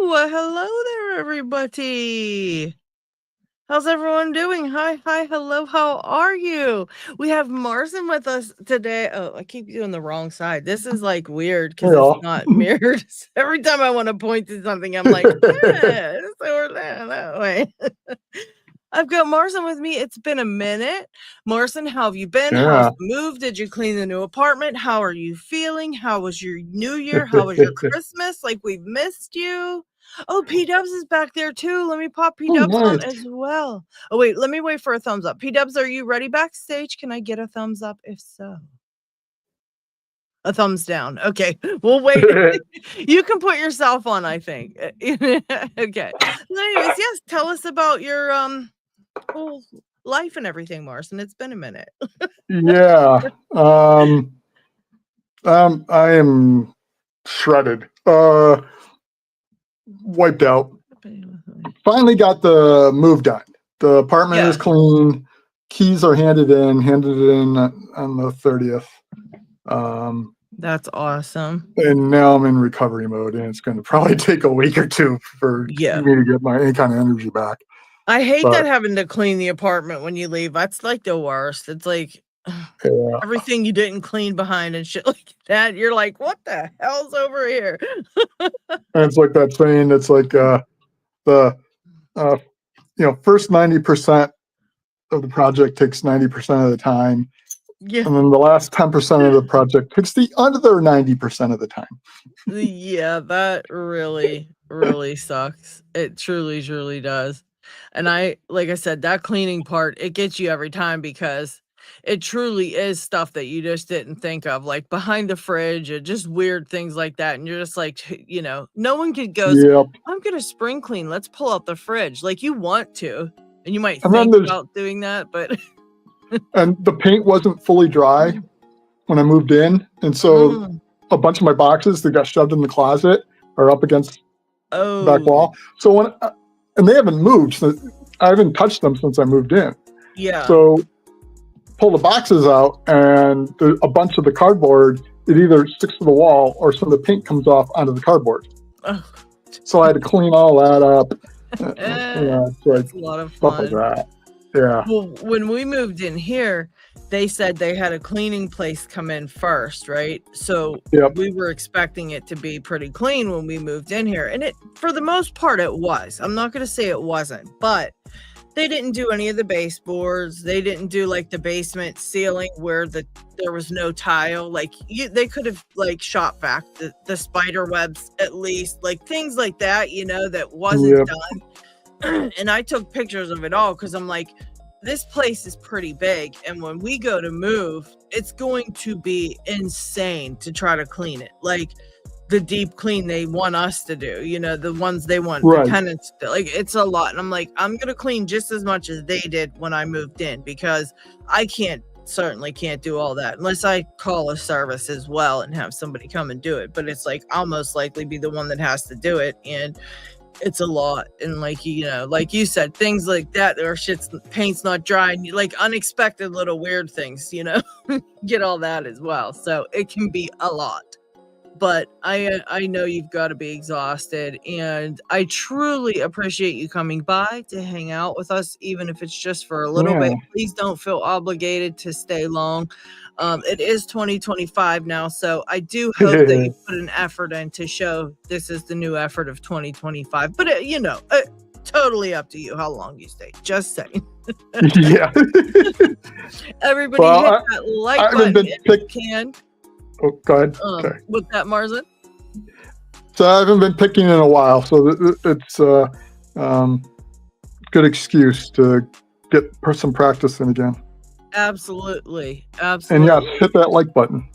Hello there, everybody. How's everyone doing? Hi, hello, how are you? We have Marson with us today. Oh, I keep doing the wrong side. This is like weird because it's not mirrored. Every time I want to point to something, I'm like, yeah, it's over there, that way. I've got Marson with me. It's been a minute. Marson, how have you been? How's the move? Did you clean the new apartment? How are you feeling? How was your New Year? How was your Christmas? Like, we've missed you. Oh, P-Dubs is back there too. Let me pop P-Dubs on as well. Oh, wait, let me wait for a thumbs up. P-Dubs, are you ready backstage? Can I get a thumbs up if so? A thumbs down. Okay, we'll wait. You can put yourself on, I think. Okay. Anyways, yes, tell us about your whole life and everything, Marson. It's been a minute. Yeah. I am shredded. Wiped out. Finally got the move done. The apartment is clean. Keys are handed in on the 30th. That's awesome. And now I'm in recovery mode, and it's going to probably take a week or two for me to get any kind of energy back. I hate that having to clean the apartment when you leave. That's like the worst. It's like everything you didn't clean behind and shit like that. You're like, what the hell's over here? And it's like that saying. It's like first 90% of the project takes 90% of the time. Yeah. And then the last 10% of the project takes the other 90% of the time. Yeah, that really, really sucks. It truly does. And like I said, that cleaning part, it gets you every time because it truly is stuff that you just didn't think of, like behind the fridge or just weird things like that. And you're just like, no one could go, I'm going to spring clean. Let's pull out the fridge. Like you want to, and you might think about doing that, but. And the paint wasn't fully dry when I moved in. And so a bunch of my boxes that got shoved in the closet are up against the back wall. So and they haven't moved. So I haven't touched them since I moved in. Yeah. So pull the boxes out and a bunch of the cardboard, it either sticks to the wall or some of the paint comes off onto the cardboard. So I had to clean all that up. It's a lot of fun. Stuff like that. Yeah. Well, when we moved in here, they said they had a cleaning place come in first, right? So we were expecting it to be pretty clean when we moved in here. And for the most part, it was. I'm not going to say it wasn't, but they didn't do any of the baseboards. They didn't do like the basement ceiling where there was no tile. Like they could have like shot back the spider webs at least, like things like that, that wasn't done. And I took pictures of it all because I'm like, this place is pretty big. And when we go to move, it's going to be insane to try to clean it. Like the deep clean they want us to do, the ones they want the tenants to do. Like it's a lot. And I'm like, I'm going to clean just as much as they did when I moved in because I certainly can't do all that unless I call a service as well and have somebody come and do it. But it's like I'll most likely be the one that has to do it. And it's a lot. And like you said, things like that, or paint's not dry, and like unexpected little weird things, get all that as well. So it can be a lot. But I know you've got to be exhausted, and I truly appreciate you coming by to hang out with us, even if it's just for a little bit. Please don't feel obligated to stay long. It is 2025 now, so I do hope that you put an effort in to show this is the new effort of 2025. But totally up to you how long you stay. Just saying. Yeah. Everybody hit that like button if you can. Oh, go ahead. Okay. With that, Marson? So I haven't been picking in a while, so it's good excuse to get some practice in again. Absolutely. And yes, hit that like button.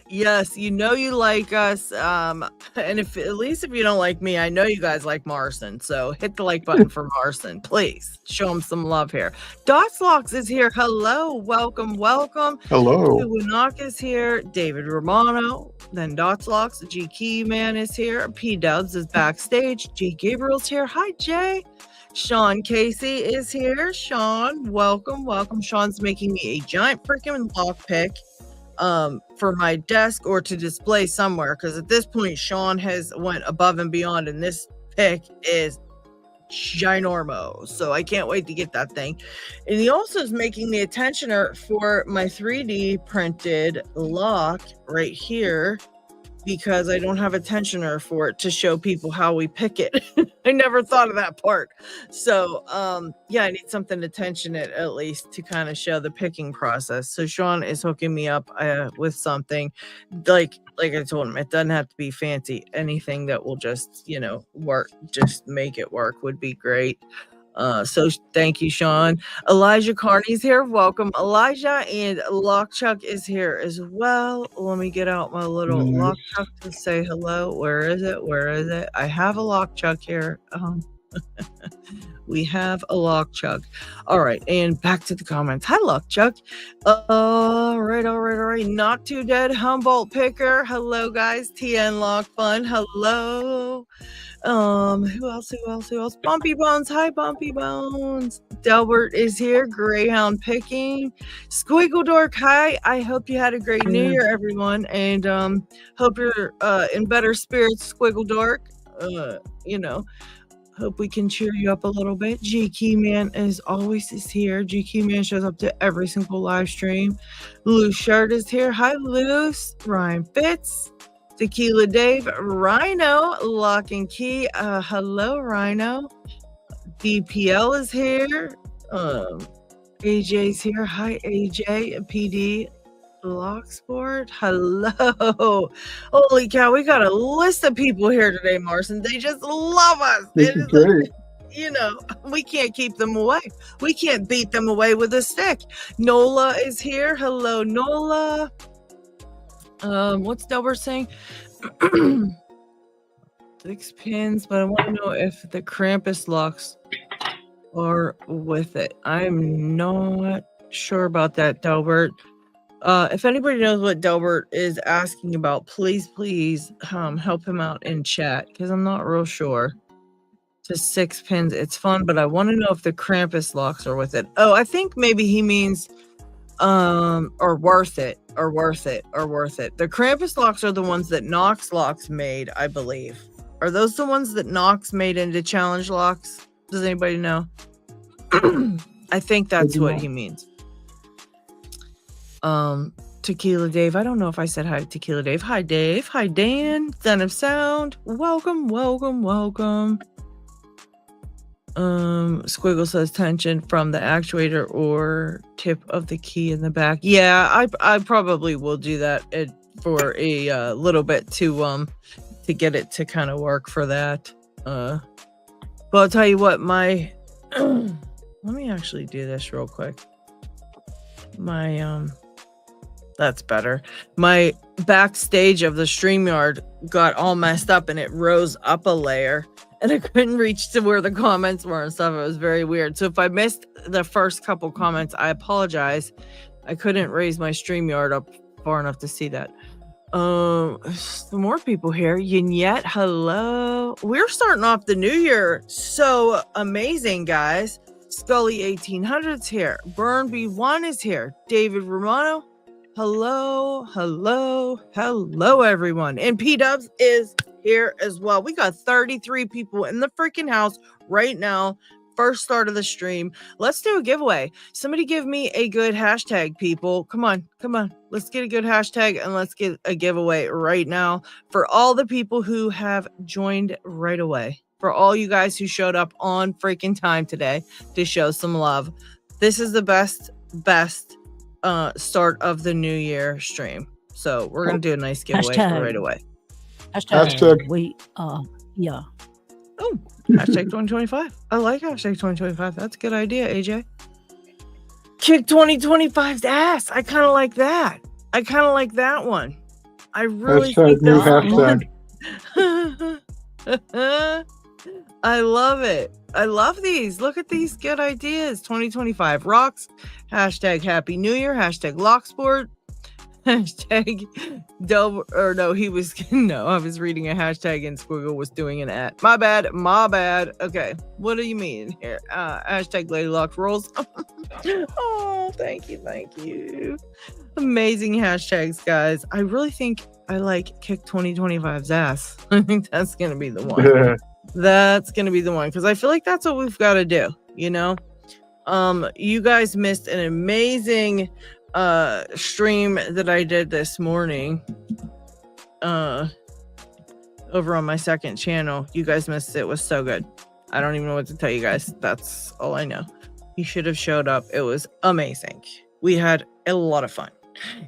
Yes, you like us. And at least if you don't like me, I know you guys like Marson. So hit the like button for Marson, please. Show him some love here. Dotlocks is here. Hello, welcome. Hello. Winak is here. David Romano. Then Dotlocks. G Key Man is here. P Dubs is backstage. G Gabriel's here. Hi, Jay. Sean Casey is here. Sean, welcome. Sean's making me a giant freaking lockpick. for my desk or to display somewhere, because at this point Sean has went above and beyond, and this pick is ginormo, so I can't wait to get that thing. And he also is making me a tensioner for my 3D printed lock right here, because I don't have a tensioner for it to show people how we pick it. I never thought of that part. So yeah, I need something to tension it at least to kind of show the picking process. So Sean is hooking me up with something like I told him, it doesn't have to be fancy. Anything that will just, you know, work, just make it work would be great. So thank you, Sean. Elijah Carney's here. Welcome, Elijah. And Lockchuck is here as well. Let me get out my little Lockchuck to say hello. Where is it? Where is it? I have a Lockchuck here. We have a Lockchuck. All right, and back to the comments. Hi, Lockchuck. All right. Not Too Dead Humboldt Picker. Hello, guys. TN Lock Fun. Hello. Who else? Bumpy Bones. Hi, Bumpy Bones. Delbert is here. Greyhound Picking. Squiggle Dork. Hi. I hope you had a great New Year, everyone, and hope you're in better spirits, Squiggle Dork. You know, hope we can cheer you up a little bit. GQ Man as always is here. GQ Man shows up to every single live stream. Loose Shirt is here. Hi, Loose. Ryan Fitz. Tequila Dave, Rhino, Lock and Key. Hello, Rhino. DPL is here. AJ's here. Hi, AJ. PD Locksport. Hello. Holy cow, we got a list of people here today, Marson. They just love us. This is great. You know, we can't keep them away. We can't beat them away with a stick. Nola is here. Hello, Nola. What's Delbert saying? 6 pins, but I want to know if the Krampus locks are with it. I'm not sure about that, Delbert. If anybody knows what Delbert is asking about, please help him out in chat, because I'm not real sure. To 6 pins, it's fun, but I want to know if the Krampus locks are with it. Oh, I think maybe he means or worth it. The Krampus locks are the ones that Nox Locks made, I believe. Are those the ones that Nox made into challenge locks? Does anybody know? I think that's what he means. Tequila Dave. I don't know if I said hi to Tequila Dave. Hi, Dave. Hi, Dan. Son of Sound. Welcome. Squiggle says tension from the actuator or tip of the key in the back. Yeah, I probably will do that for a little bit to get it to kind of work for that. But I'll tell you what, my let me actually do this real quick. My that's better. My backstage of the StreamYard got all messed up and it rose up a layer. And I couldn't reach to where the comments were and stuff. It was very weird. So if I missed the first couple comments, I apologize. I couldn't raise my StreamYard up far enough to see that. Some more people here. Yet, hello. We're starting off the new year. So amazing, guys. Scully 1800's here. Burn B1 is here. David Romano. Hello, everyone. And P-Dubs is here as well. We got 33 people in the freaking house right now. First start of the stream. Let's do a giveaway. Somebody give me a good hashtag, people. Come on. Let's get a good hashtag and let's get a giveaway right now for all the people who have joined right away. For all you guys who showed up on freaking time today to show some love. This is the best start of the new year stream. So we're going to do a nice giveaway right away. Hashtag. Yeah. Oh, hashtag 2025. I like hashtag 2025. That's a good idea, AJ. Kick 2025's ass. I kind of like that. I kind of like that one. I really hashtag think new hashtag. I love it. I love these. Look at these good ideas. 2025 rocks. Hashtag Happy New Year. Hashtag Locksport. Hashtag I was reading a hashtag and Squiggle was doing an at. My bad. Okay, what do you mean here? Hashtag Lady Lock Rolls. Oh, thank you. Amazing hashtags, guys. I really think I like Kick 2025's ass. I think that's going to be the one. That's going to be the one because I feel like that's what we've got to do, you know? You guys missed an amazing stream that I did this morning over on my second channel. You guys missed it. It was so good. I don't even know what to tell you guys. That's all I know. You should have showed up. It was amazing. We had a lot of fun.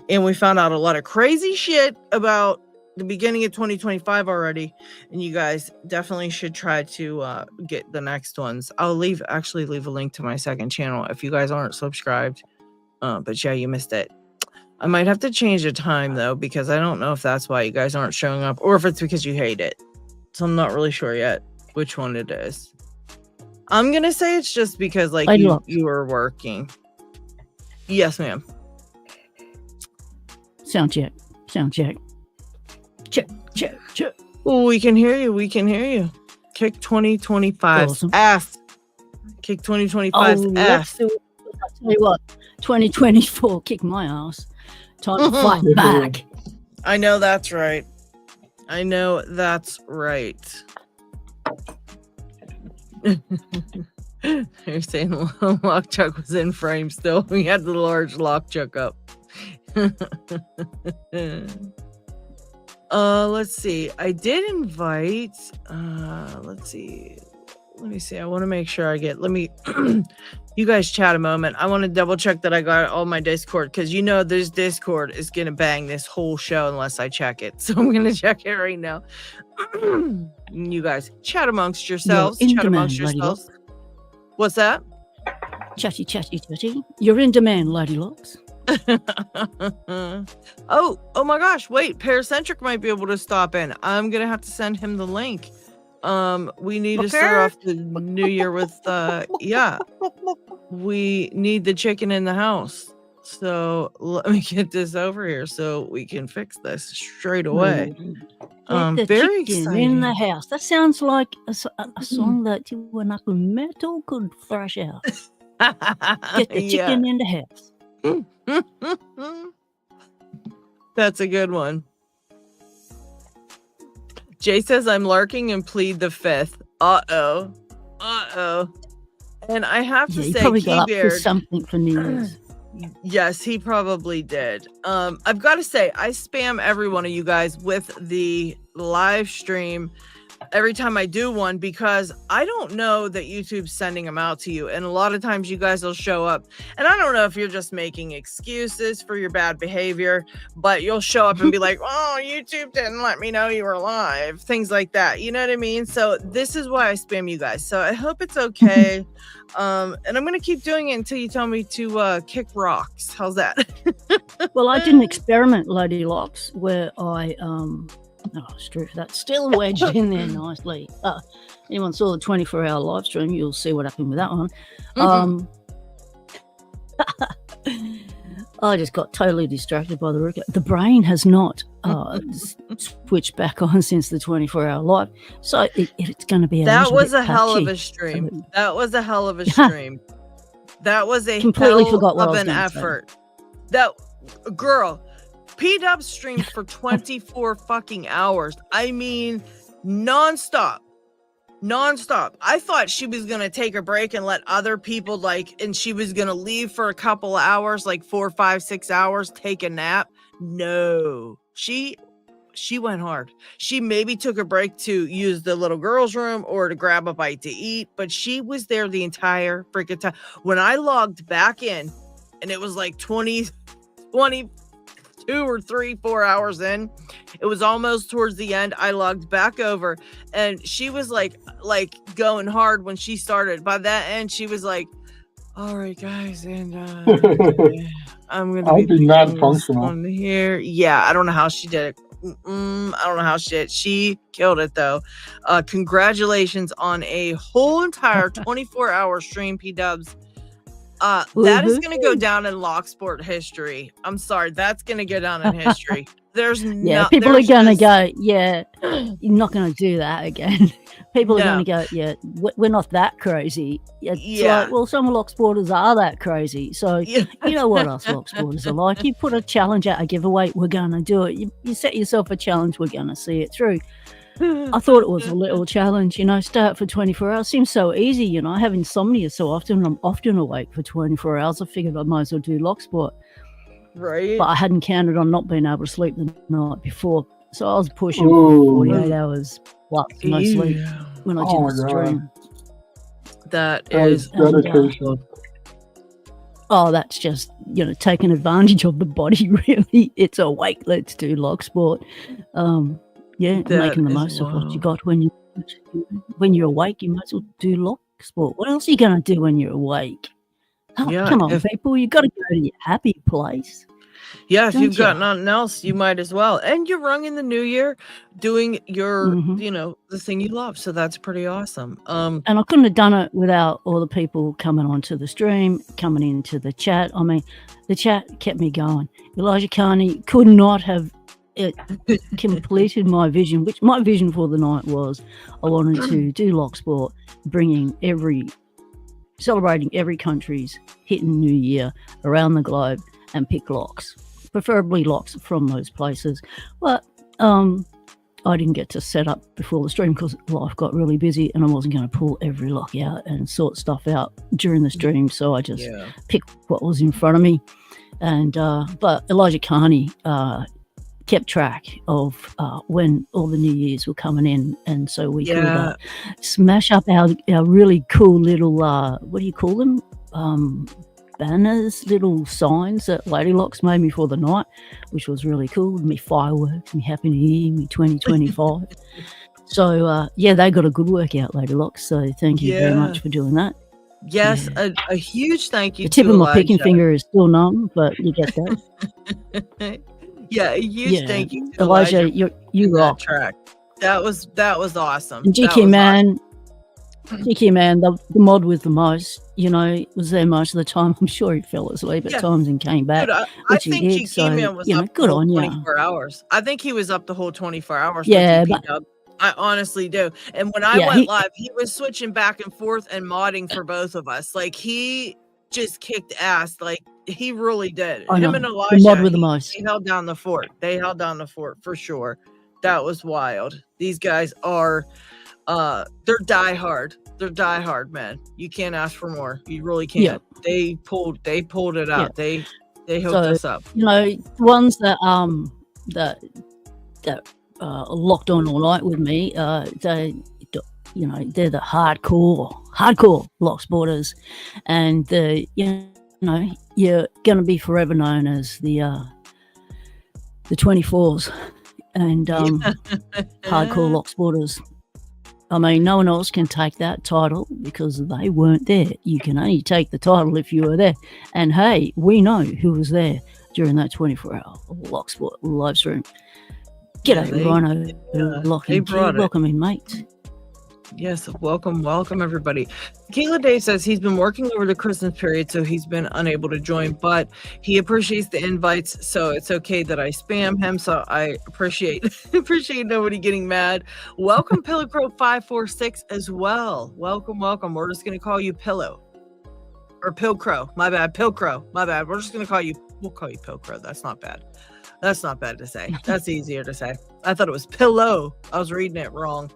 And we found out a lot of crazy shit about the beginning of 2025 already. And you guys definitely should try to get the next ones. I'll actually leave a link to my second channel if you guys aren't subscribed. But yeah, you missed it. I might have to change the time though, because I don't know if that's why you guys aren't showing up or if it's because you hate it. So I'm not really sure yet which one it is. I'm going to say it's just because like you were working. Yes, ma'am. Sound check. Sound check. Check, check, check. Oh, we can hear you. We can hear you. Kick 2025's awesome. Ass. Kick 2025's ass. I'll tell you what, 2024 kick my ass. Time to fight back. I know that's right. I know that's right. You're saying the lock chuck was in frame still. We had the large lock chuck up. Let's see. I did invite let's see. Let me see. I want to make sure I get you guys chat a moment. I want to double check that I got all my Discord because you know this Discord is gonna bang this whole show unless I check it. So I'm gonna check it right now. You guys chat amongst yourselves. Chat amongst yourselves. What's that? Chatty, chatty, chatty. You're in demand, Lady Locks. oh my gosh, wait, Paracentric might be able to stop in. I'm gonna have to send him the link. We need to start off the new year with yeah, we need the chicken in the house, so let me get this over here so we can fix this straight away. Very exciting. In the house. That sounds like a song that when I could metal could thrash out. Get the chicken in the house. That's a good one. Jay says I'm larking and plead the fifth. Uh-oh. And I have to say, probably got up to something for New Year's. Yes, he probably did. I've got to say, I spam every one of you guys with the live stream every time I do one because I don't know that YouTube's sending them out to you. And a lot of times you guys will show up. And I don't know if you're just making excuses for your bad behavior, but you'll show up and be like, oh, YouTube didn't let me know you were live. Things like that. You know what I mean? So this is why I spam you guys. So I hope it's okay. And I'm going to keep doing it until you tell me to kick rocks. How's that? Well, I did an experiment, Lady Locks, where I that's still wedged in there nicely. Anyone saw the 24-hour live stream, you'll see what happened with that one. I just got totally distracted by the record. The brain has not switched back on since the 24-hour live, so it's going to be that was a hell of a stream. That was a hell of a stream. That was a completely forgot what of I was an effort. Say. That girl. P-Dub streamed for 24 fucking hours. I mean, nonstop. I thought she was going to take a break and let other people and she was going to leave for a couple of hours, like 4, 5, 6 hours, take a nap. No, she went hard. She maybe took a break to use the little girl's room or to grab a bite to eat, but she was there the entire freaking time. When I logged back in and it was like 22 or 3, 4 hours in, it was almost towards the end. I logged back over and she was like going hard when she started. By that end, she was like, all right, guys, and I'm gonna be not functional here. Yeah, I don't know how she did it. I don't know how she killed it though. Congratulations on a whole entire 24-hour stream, P-Dubs. That is going to go down in Locksport history. I'm sorry, that's going to go down in history. There's people are going to go, you're not going to do that again. People are going to go, we're not that crazy. It's like, well, some Locksporters are that crazy. So you know what us Locksporters are like. You put a challenge out, a giveaway, we're going to do it. You set yourself a challenge, we're going to see it through. I thought it was a little challenge, stay up for 24 hours. Seems so easy, I have insomnia so often. I'm often awake for 24 hours. I figured I might as well do Locksport. Right. But I hadn't counted on not being able to sleep the night before. So I was pushing 48 hours plus no sleep when I did the stream. That is dedication. That's just, taking advantage of the body, really. It's awake, let's do Locksport. Making the most of what you got when you're awake. You might as well do Locksport. What else are you going to do when you're awake? Come on, people, you got to go to your happy place. Yeah, if you've got nothing else, you might as well. And you're rung in the new year doing your, the thing you love. So that's pretty awesome. And I couldn't have done it without all the people coming onto the stream, coming into the chat. I mean, the chat kept me going. Elijah Carney could not have completed my vision, which my vision for the night was I wanted to do Locksport, celebrating every country's hitting New Year around the globe and pick locks, preferably locks from those places. But I didn't get to set up before the stream because life got really busy and I wasn't going to pull every lock out and sort stuff out during the stream. So I just picked what was in front of me. And but Elijah Carney kept track of when all the New Year's were coming in, and so we could smash up our really cool little what do you call them, banners, little signs that Lady Locks made me for the night, which was really cool. Me fireworks, me Happy New Year, me 2025. So they got a good workout, Lady Locks, so thank you very much for doing that. Yes, a huge thank you. The tip of my picking finger is still numb, but you get that. A huge thank you to Elijah. You rock. Track. That was awesome. And GK Man, the mod with the most, was there most of the time. I'm sure he fell asleep at times and came back. Dude, I think GK Man was up good the on 24 hours. I think he was up the whole 24 hours. Yeah, I honestly do. And when I went live, he was switching back and forth and modding for both of us. Like, he just kicked ass. Like, he really did. Him and Elijah, the mod with the most. They held down the fort. They held down the fort for sure. That was wild. These guys are, they're diehard. They're diehard, man. You can't ask for more. You really can't. Yeah. They pulled it out. Yeah. They hooked us up. Ones that locked on all night with me. They're the hardcore Locksporters, and you're going to be forever known as the 24s and hardcore Locksporters. I mean, no one else can take that title because they weren't there. You can only take the title if you were there. And hey, we know who was there during that 24-hour Locksport live stream. G'day, Rhino. Welcome in, mate. Yes, welcome everybody. Kayla Day says he's been working over the Christmas period, so he's been unable to join, but he appreciates the invites, so it's okay that I spam him. So I appreciate nobody getting mad. Welcome Pillow Crow 546 as well. Welcome. We're just gonna call you Pillow or Pilcrow. My bad, Pilcrow. My bad. We'll call you Pilcrow. That's not bad. That's not bad to say. That's easier to say. I thought it was pillow. I was reading it wrong.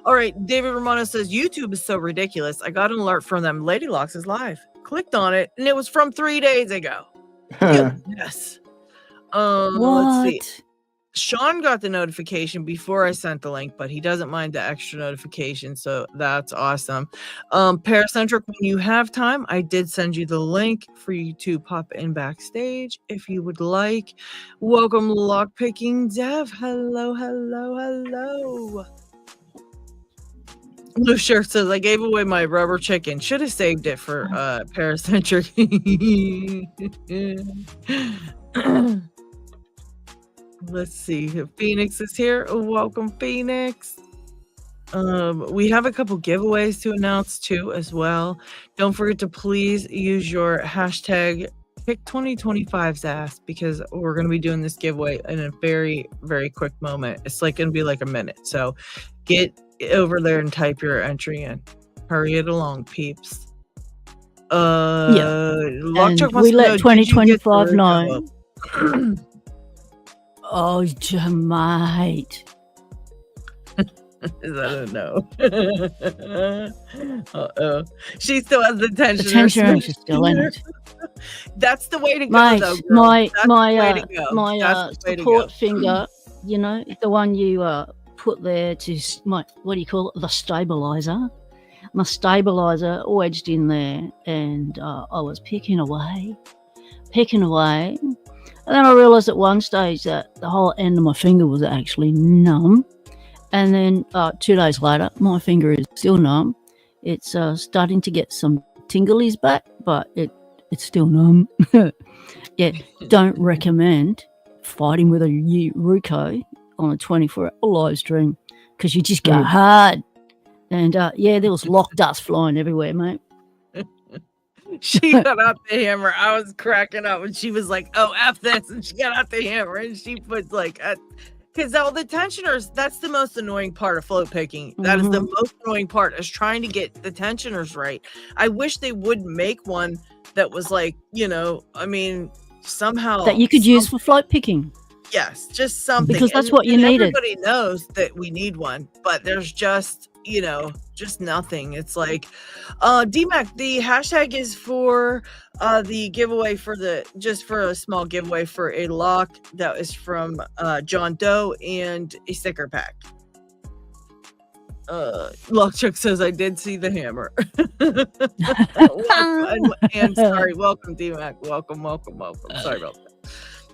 All right. David Romano says, YouTube is so ridiculous. I got an alert from them. Lady Locks is live. Clicked on it, and it was from 3 days ago. Yes. Let's see. Sean got the notification before I sent the link, but he doesn't mind the extra notification, so that's awesome. Paracentric, when you have time, I did send you the link for you to pop in backstage if you would like. Welcome, Lockpicking Dev. Hello. Blue Shirt says, I gave away my rubber chicken. Should have saved it for Paracentric. Let's see. Phoenix is here. Welcome, Phoenix. We have a couple giveaways to announce too as well. Don't forget to please use your hashtag Pick2025's ass, because we're going to be doing this giveaway in a very, very quick moment. It's like going to be like a minute. So get over there and type your entry in. Hurry it along, peeps. And we let 2025 know. Oh, mate. Is that a no? Uh-oh. She still has the tensioner. The tensioner is still in it. That's the way to go, mate, though, girl. my support finger, you know, the one you put there to, what do you call it? The stabilizer. My stabilizer wedged in there, and I was picking away. And then I realised at one stage that the whole end of my finger was actually numb. And then 2 days later, my finger is still numb. It's starting to get some tinglies back, but it's still numb. Yeah, don't recommend fighting with a Ruko on a 24-hour live stream, because you just go hard. And there was lock dust flying everywhere, mate. She got out the hammer. I was cracking up when she was like, "Oh, F this," and she got out the hammer and she puts like, because all the tensioners, that's the most annoying part of float picking. That is the most annoying part, is trying to get the tensioners right. I wish they would make one that was like, you know, I mean, somehow that you could use for float picking. Yes, just something, because that's what you needed. Everybody knows that we need one, but there's just, you know, just nothing. It's like, DMAC, the hashtag is for the giveaway for for a small giveaway for a lock that is from John Dow and a sticker pack. Lockchuck says, I did see the hammer. and sorry, welcome, DMAC. Welcome. Sorry about that.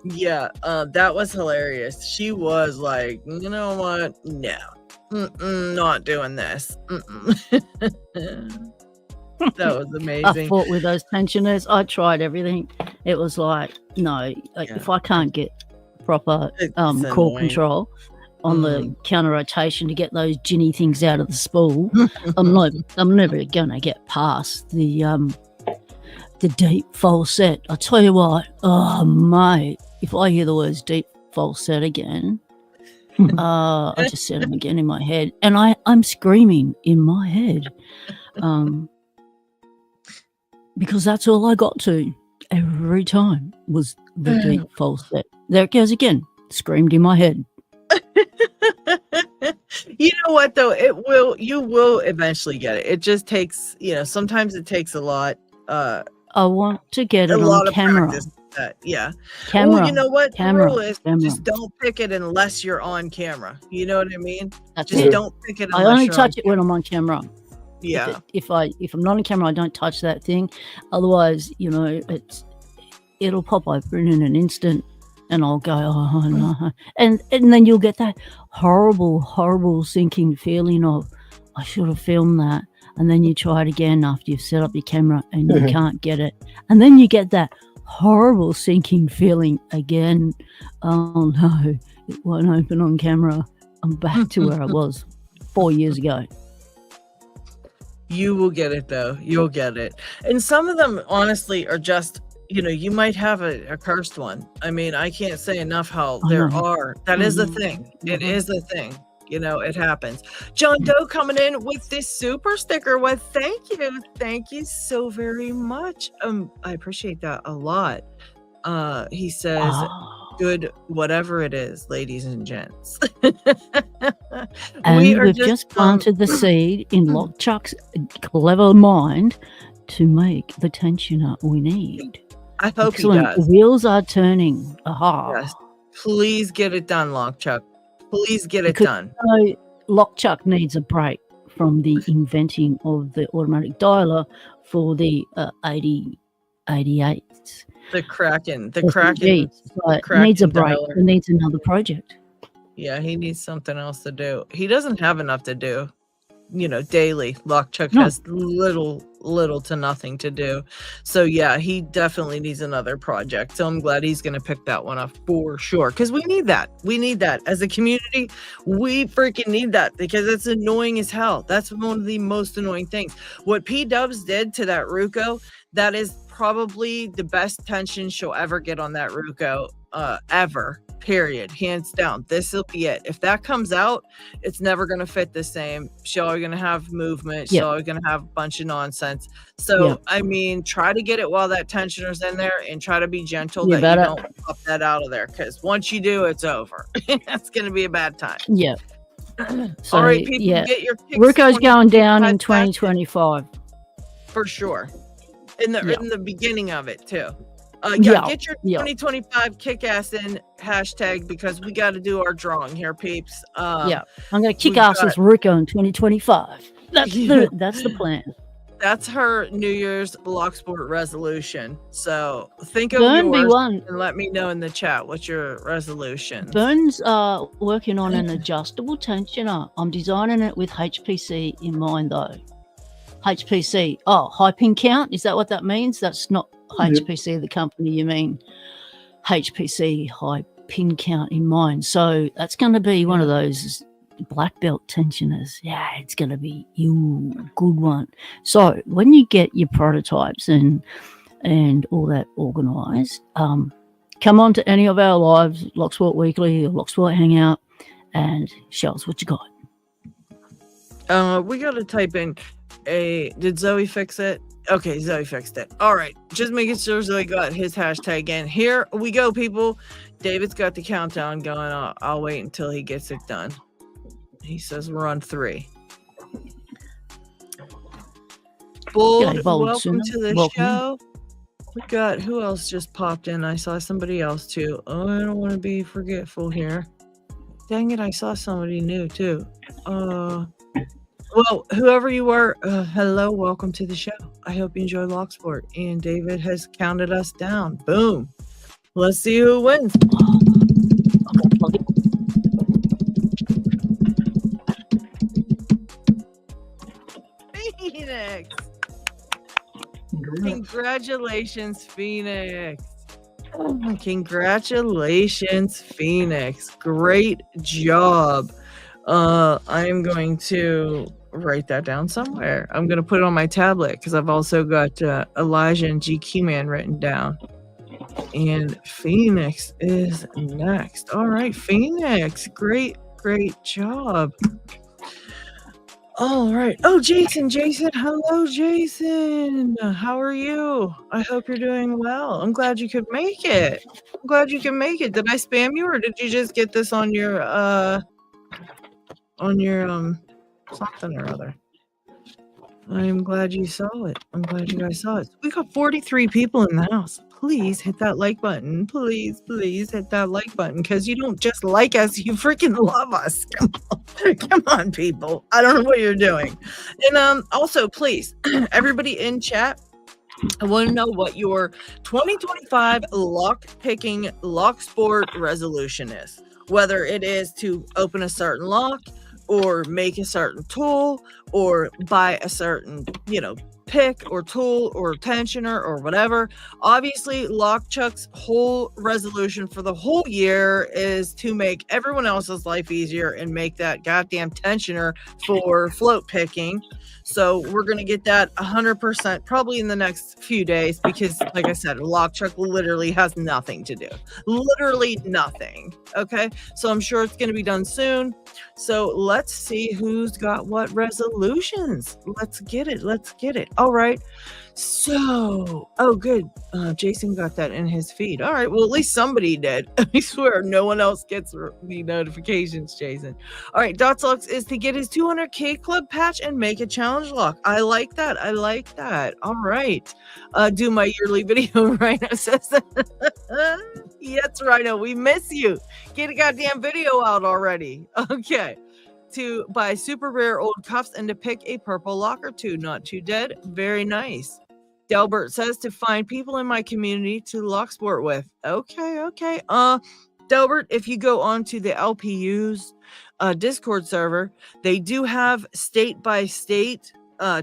Yeah, that was hilarious. She was like, you know what? No. Not doing this. That was amazing. I fought with those tensioners. I tried everything. It was like, no, if I can't get proper core control on the counter rotation to get those ginny things out of the spool, I'm never gonna get past the deep falset. I tell you what, oh mate, if I hear the words deep falset again, I just said them again in my head, and I'm screaming in my head, because that's all I got to every time was the deep falset. There it goes again, screamed in my head. You know what though? You will eventually get it. It just takes, you know, sometimes it takes a lot. I want to get it on camera. Camera. Well, you know what? The rule is just don't pick it unless you're on camera. You know what I mean? Don't pick it. I only touch it when I'm on camera. Yeah. If I'm not on camera, I don't touch that thing. Otherwise, you know, it'll pop open in an instant, and I'll go, oh no, and then you'll get that horrible sinking feeling of, I should have filmed that. And then you try it again after you've set up your camera and you can't get it. And then you get that horrible sinking feeling again. Oh no, it won't open on camera. I'm back to where I was 4 years ago. You will get it though. You'll get it. And some of them honestly are just, you know, you might have a cursed one. I mean, I can't say enough how there are. That is a thing. It is a thing. You know, it happens. John Doe coming in with this super sticker. Well, thank you so very much. I appreciate that a lot. He says, good whatever it is, ladies and gents. And we've just planted the seed in Lockchuck's clever mind to make the tensioner we need. I hope he does. The wheels are turning. Aha. Yes. Please get it done, Lockchuck. Please get it done. Lockchuck needs a break from the inventing of the automatic dialer for the 88s. The Kraken. Needs a break. He needs another project. Yeah, he needs something else to do. He doesn't have enough to do. daily. Lockchuck has little to nothing to do. So yeah, he definitely needs another project. So I'm glad he's going to pick that one up for sure. Because we need that. We need that as a community. We freaking need that because it's annoying as hell. That's one of the most annoying things. What P-Dubs did to that Ruko, that is probably the best tension she'll ever get on that Ruko ever. Period. Hands down. This will be it. If that comes out, it's never going to fit the same. She's always going to have movement. She's always going to have a bunch of nonsense. So, I mean, try to get it while that tensioner's in there and try to be gentle that you don't pop that out of there. Because once you do, it's over. That's going to be a bad time. Yeah. So, all right, people, get your kicks. Ruko's going down in 2025. For sure. In the beginning of it, too. Get your 2025 kick-ass in hashtag because we got to do our drawing here, peeps. I'm going to kick ass with Ruko in 2025. That's the plan. That's her New Year's Locksport resolution. So think of yours and let me know in the chat what's your resolution. Burn's working on an adjustable tensioner. I'm designing it with HPC in mind, though. HPC. Oh, high pin count. Is that what that means? That's not HPC, the company. You mean HPC, high pin count in mind. So that's going to be one of those black belt tensioners. Yeah, it's going to be good one. So when you get your prototypes and all that organized, come on to any of our lives, Locksport Weekly or Locksport Hangout, and show us what you got. We got to type in did Zoe fix it? Okay, Zoe fixed it. All right, just making sure Zoe got his hashtag in. Here we go, people. David's got the countdown going. I'll wait until he gets it done. He says we're on 3. Bold, welcome to the show. We got, who else just popped in? I saw somebody else too. Oh, I don't want to be forgetful here. Dang it, I saw somebody new too. Well, whoever you are, hello, welcome to the show. I hope you enjoy Locksport. And David has counted us down. Boom. Let's see who wins. Phoenix. Congratulations, Phoenix. Congratulations, Phoenix. Great job. I'm going to write that down somewhere. I'm going to put it on my tablet because I've also got Elijah and GQ Man written down. And Phoenix is next. All right, Phoenix. Great job. All right. Oh, Jason. Hello, Jason. How are you? I hope you're doing well. I'm glad you could make it. Did I spam you or did you just get this on your something or other? I'm glad you saw it. I'm glad you guys saw it. We got 43 people in the house. Please hit that like button. Please hit that like button because you don't just like us, you freaking love us. Come on, people. I don't know what you're doing. And also, please, everybody in chat, I want to know what your 2025 lockpicking Locksport resolution is. Whether it is to open a certain lock or make a certain tool or buy a certain, pick or tool or tensioner or whatever. Obviously, Lockchuck's whole resolution for the whole year is to make everyone else's life easier and make that goddamn tensioner for float picking. So we're going to get that 100% probably in the next few days because, like I said, Lockchuck literally has nothing to do. Literally nothing. Okay? So I'm sure it's going to be done soon. So let's see who's got what resolutions. Let's get it. All right. So, oh, good. Jason got that in his feed. All right. Well, at least somebody did. I swear no one else gets the notifications, Jason. All right. Dots Locks is to get his 200K club patch and make a challenge lock. I like that. All right. Do my yearly video. Rhino says that. Yes, Rhino. We miss you. Get a goddamn video out already. Okay. To buy super rare old cuffs and to pick a purple lock or two. Not too dead. Very nice. Delbert says to find people in my community to Locksport with. Okay. Delbert, if you go onto the LPU's Discord server, they do have state by state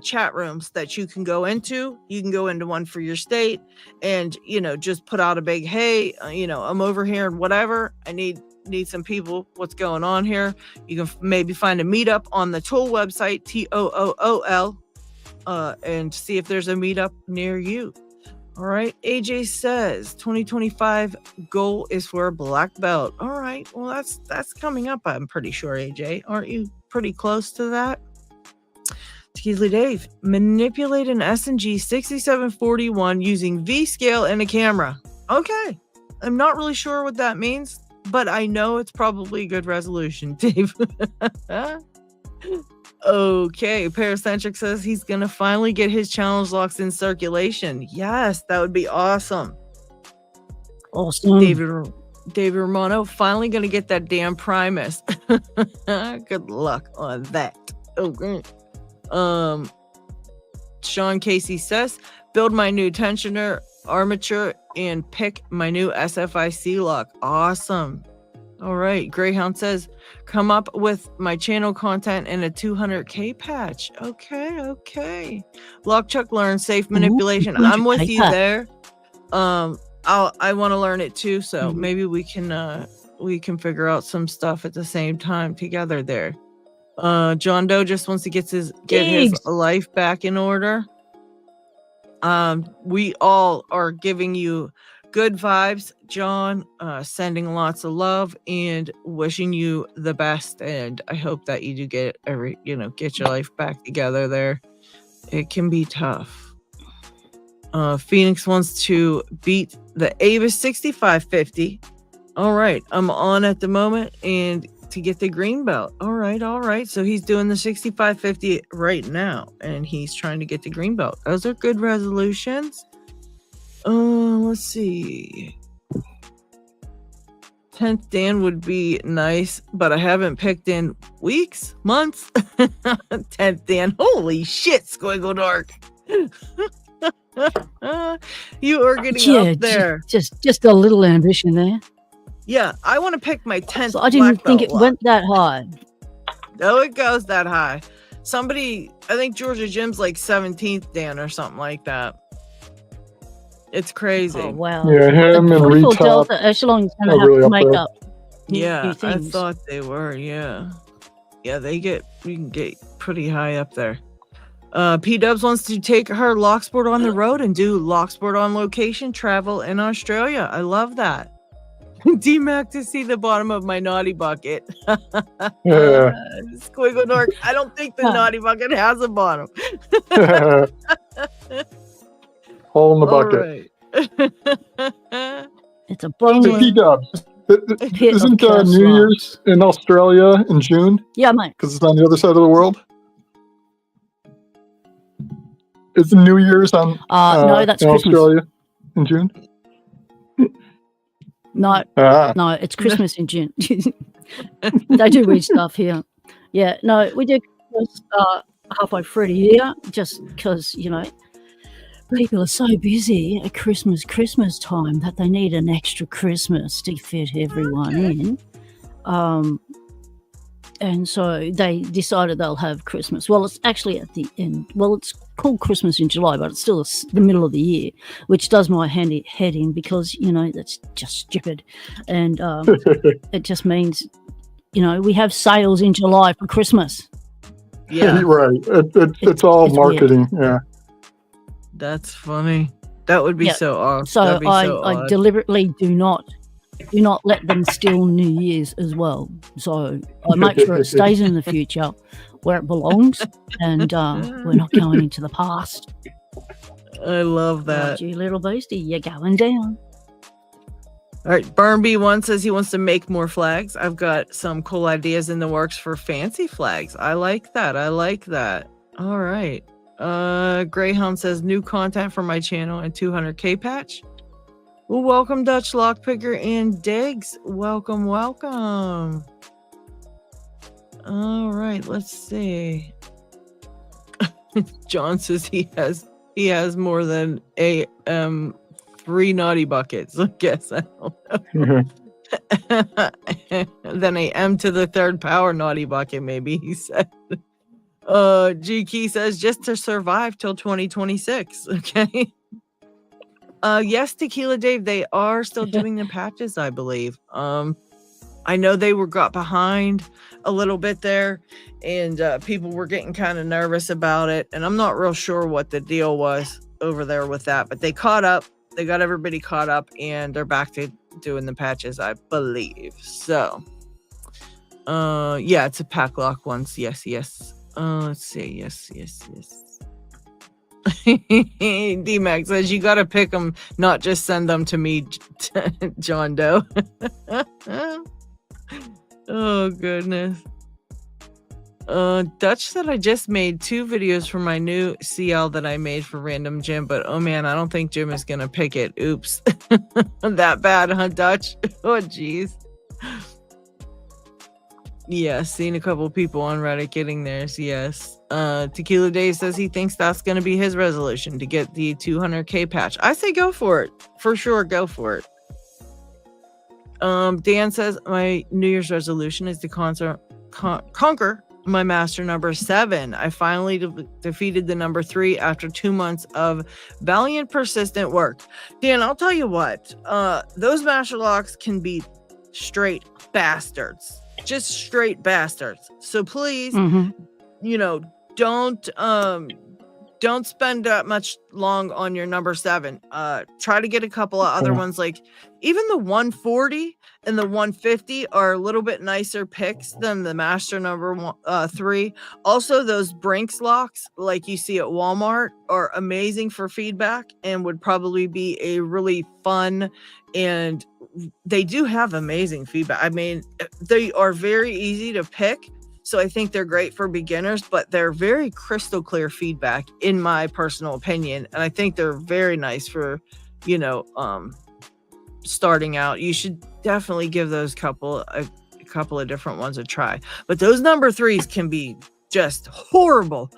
chat rooms that you can go into. You can go into one for your state and, just put out a big, hey, I'm over here and whatever. I need some people. What's going on here? You can maybe find a meetup on the Tool website, TOOOL, and see if there's a meetup near you. All right. AJ says 2025 goal is for a black belt. All right. Well, that's coming up. I'm pretty sure, AJ. Aren't you pretty close to that? Teasley Dave, manipulate an S&G 6741 using V-scale and a camera. Okay. I'm not really sure what that means, but I know it's probably a good resolution, Dave. Okay, Paracentric says he's going to finally get his challenge locks in circulation. Yes, that would be awesome. Awesome. David Romano, finally going to get that damn Primus. Good luck on that. Okay. Sean Casey says, build my new tensioner armature and pick my new SFIC lock. Awesome. All right. Greyhound says, come up with my channel content in a 200K patch. Okay. Lockchuck learn safe manipulation. I'm with you there. I want to learn it too, so maybe we can figure out some stuff at the same time together there. John Doe just wants to get his life back in order. We all are giving you good vibes, John, sending lots of love and wishing you the best. And I hope that you do get your life back together there. It can be tough. Phoenix wants to beat the Avis 6550. All right. I'm on at the moment and to get the green belt. All right. So he's doing the 6550 right now and he's trying to get the green belt. Those are good resolutions. Let's see. 10th Dan would be nice, but I haven't picked in weeks, months. 10th Dan. Holy shit, Squiggle Dark. You are getting up there. Just a little ambition there. Yeah, I want to pick my 10th. So I didn't think it went that high. Oh, it goes that high. Somebody, I think Georgia Jim's like 17th Dan or something like that. It's crazy. Oh, wow. Yeah, him and Retop. Delta Echelon's going to have to make up. Yeah, I thought they were. Yeah, you can get pretty high up there. P-Dubs wants to take her Locksport on the road and do Locksport on location travel in Australia. I love that. D-Mac to see the bottom of my naughty bucket. Yeah. Squiggle Dork. I don't think the naughty bucket has a bottom. Hole in the bucket. Right. It's a bone. P-Dubs. Isn't New Year's in Australia in June? Yeah, mate. Because it's on the other side of the world. Is New Year's on no, that's in Christmas. Australia in June? No, it's Christmas in June. They do weird stuff here. Yeah, no, we do Christmas halfway through the year just because, people are so busy at Christmas time that they need an extra Christmas to fit everyone in. And so they decided they'll have Christmas. Well, it's actually at the end. Well, it's called Christmas in July, but it's still the middle of the year, which does my head in because, that's just stupid. And it just means, we have sales in July for Christmas. Yeah. Right. It's all marketing. Weird. Yeah. That's funny. That would be so awesome. So I deliberately do not let them steal New Year's as well. So I make sure it stays in the future where it belongs, and we're not going into the past. I love that. Right, you little beastie, you're going down. All right, Burnby1 says he wants to make more flags. I've got some cool ideas in the works for fancy flags. I like that. All right. Greyhound says new content for my channel and 200K patch. Well, welcome Dutch Lockpicker and Diggs. Welcome. All right, let's see. John says he has more than 3 naughty buckets. I guess I don't know. Then a M to the third power naughty bucket, maybe, he said. G Key says just to survive till 2026. Okay. Yes, Tequila Dave, they are still doing the patches, I believe. I know they got behind a little bit there, and people were getting kind of nervous about it, and I'm not real sure what the deal was over there with that, but they caught up. They got everybody caught up, and they're back to doing the patches, I believe. So, yeah, it's a Paclock ones. Yes. Let's see. Yes. D-Max says you got to pick them, not just send them to me, John Doe. Oh, goodness. Dutch said I just made 2 videos for my new CL that I made for Random Jim, but oh man, I don't think Jim is going to pick it. Oops. That bad, huh, Dutch? Oh, jeez. Yeah, seen a couple people on Reddit getting theirs, yes. Tequila Dave says he thinks that's going to be his resolution, to get the 200K patch. I say go for it. For sure, go for it. Dan says my New Year's resolution is to conquer my master number 7. I finally defeated the number 3 after 2 months of valiant, persistent work. Dan, I'll tell you what, those master locks can be straight bastards. Just straight bastards. So please, don't spend that much long on your number 7. Try to get a couple of other ones, like even the 140 and the 150 are a little bit nicer picks than the master number 3. Also, those Brinks locks, like you see at Walmart, are amazing for feedback and would probably be a really fun, and they do have amazing feedback. I mean, they are very easy to pick. So I think they're great for beginners, but they're very crystal clear feedback, in my personal opinion. And I think they're very nice for, starting out. You should definitely give those a couple of different ones a try. But those number 3s can be just horrible.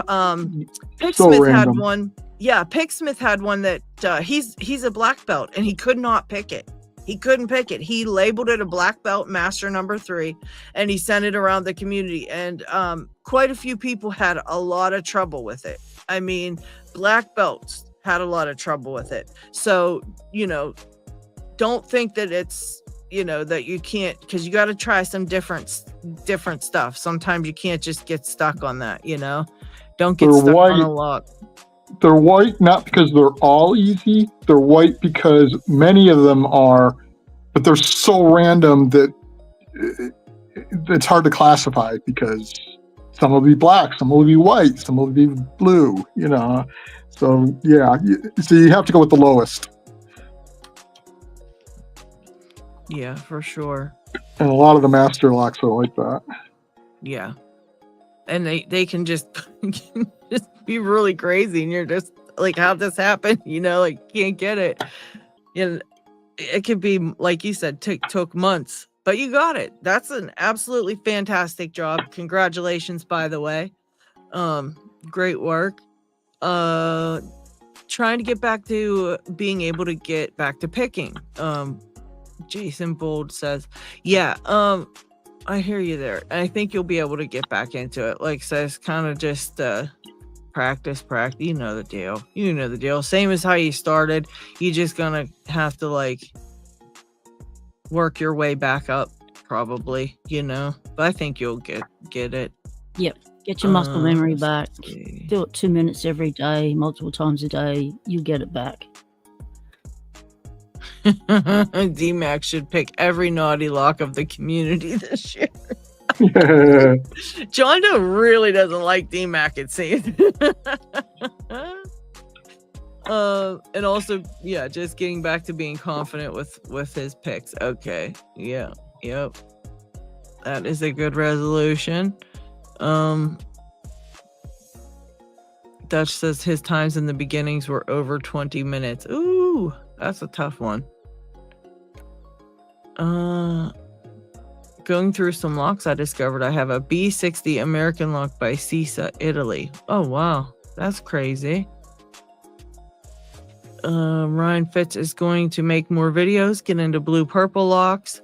Picksmith had one. Yeah, Picksmith had one that he's a black belt and he could not pick it. He couldn't pick it. He labeled it a black belt master number 3, and he sent it around the community. And quite a few people had a lot of trouble with it. I mean, black belts had a lot of trouble with it. So, don't think that it's, that you can't, because you got to try some different stuff. Sometimes you can't just get stuck on that, Don't get stuck on a lock. They're white not because they're all easy. They're white because many of them are, but they're so random that it's hard to classify, because some will be black, some will be white, some will be blue, So, yeah, so you have to go with the lowest. Yeah, for sure. And a lot of the master locks are like that. Yeah. And they can just be really crazy, and you're just like, how'd this happen? Can't get it. It could be, like you said, took months, but you got it. That's an absolutely fantastic job. Congratulations, by the way. Great work. Trying to get back to being able to get back to picking. Jason Bold says, yeah, I hear you there. And I think you'll be able to get back into it. Like says, kind of just practice. You know the deal. Same as how you started. You just gonna have to work your way back up, probably, But I think you'll get it. Yep. Get your muscle memory back. Do it 2 minutes every day, multiple times a day. You get it back. D-Max should pick every naughty lock of the community this year. John Doe really doesn't like D-Mac, it seems. And also, yeah, just getting back to being confident with his picks. Okay. Yeah. Yep. That is a good resolution. Dutch says his times in the beginnings were over 20 minutes. Ooh, that's a tough one. Going through some locks, I discovered I have a B60 American lock by Sisa, Italy. Oh, wow. That's crazy. Ryan Fitz is going to make more videos, get into blue purple locks.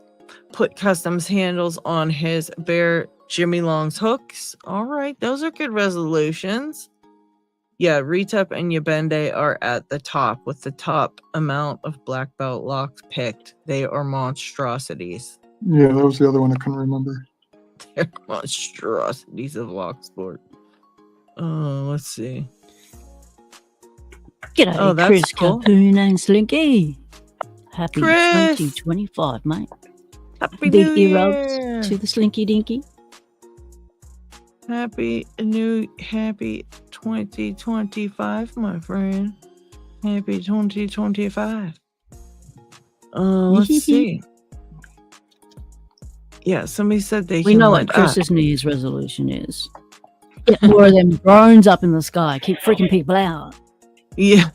put customs handles on his Bear Jimmy Long's hooks. All right, those are good resolutions. Yeah, Retep and Yabende are at the top with the top amount of black belt locks picked. They are monstrosities. Yeah, that was the other one I couldn't remember. They're monstrosities of Locksport. Let's see. G'day, Chris, cool. Capoon and Slinky. Happy Chris. 2025, mate. Happy Big New ear Year. to the Slinky Dinky. Happy 2025, my friend. Happy 2025. Let's see. Yeah, somebody said We know what Chris's New Year's resolution is. Get more of them drones up in the sky. Keep freaking people out. Yeah.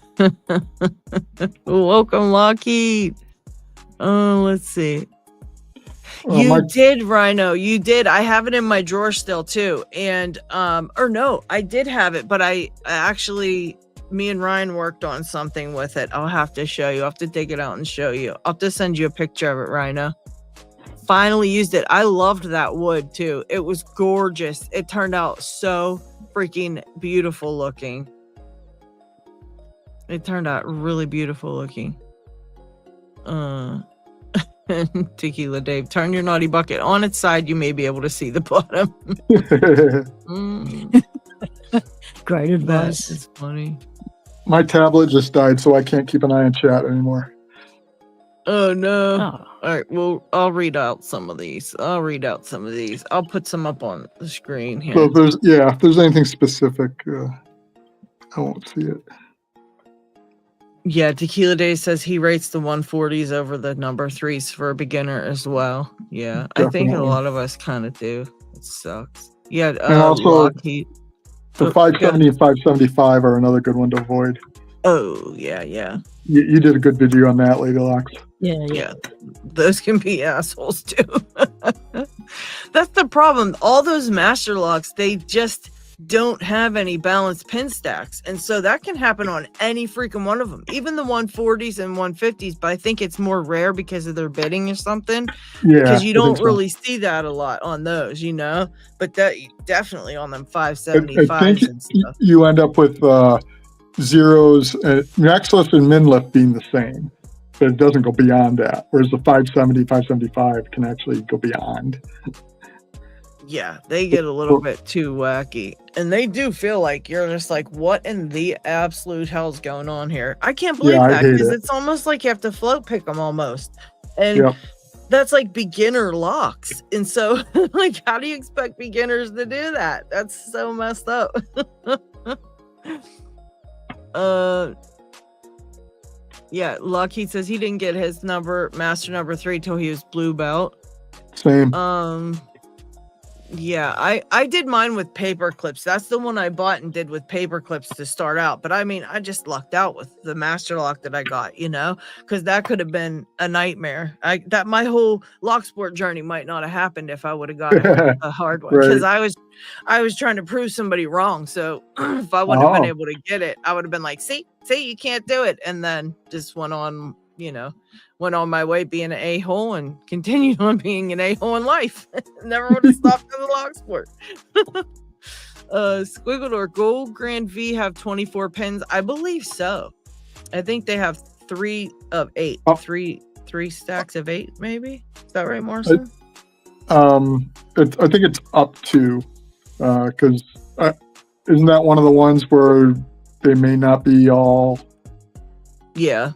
Welcome, Lockheed. Let's see. You did, Rhino. You did. I have it in my drawer still too. And or no, I did have it, but I actually, me and Ryan worked on something with it. I'll have to show you. I'll have to dig it out and show you. I'll have to send you a picture of it, Rhino. Finally used it. I loved that wood too. It was gorgeous. It turned out so freaking beautiful looking. It turned out really beautiful looking. Tequila Dave, turn your naughty bucket on its side. You may be able to see the bottom. Great advice. It's funny. My tablet just died, so I can't keep an eye on chat anymore. Oh no. Oh. All right, well, I'll read out some of these. I'll put some up on the screen here. So if there's anything specific, I won't see it. Yeah, Tequila Day says he rates the 140s over the number 3s for a beginner as well. Yeah, definitely. I think a lot of us kind of do. It sucks. Yeah, and also Lockheed. The 570 and 575 are another good one to avoid. Oh, yeah. You did a good video on that, Lady Locks. Yeah. Those can be assholes too. That's the problem. All those master locks, they just don't have any balanced pin stacks, and so that can happen on any freaking one of them, even the 140s and 150s, but I think it's more rare because of their bidding or something. Because you don't really see that a lot on those, but that definitely on them 575s. I think and stuff. You end up with zeros, max lift and min lift being the same, but it doesn't go beyond that, whereas the 570 575 can actually go beyond. Yeah, they get a little bit too wacky, and they do feel like you're just like, what in the absolute hell's going on here? I can't believe that, because it's almost like you have to float pick them almost, and that's like beginner locks. And so like, how do you expect beginners to do that? That's so messed up. Yeah, Lockheed says he didn't get his master number 3 till he was blue belt. Same. Yeah, I did mine with paper clips. That's the one I bought and did with paper clips to start out. But I mean, I just lucked out with the master lock that I got, because that could have been a nightmare. My whole Locksport journey might not have happened if I would have got a hard one, because I was trying to prove somebody wrong. So if I wouldn't have been able to get it, I would have been like, see, you can't do it, and then just went on my way being an a-hole and continued on being an a-hole in life. Never would have stopped in the Locksport. Squiggledor, Gold Grand V have 24 pins. I believe so. I think they have 3 of 8. Three stacks of 8, maybe? Is that right, Morrison? I think it's up to, because isn't that one of the ones where they may not be all... Yeah.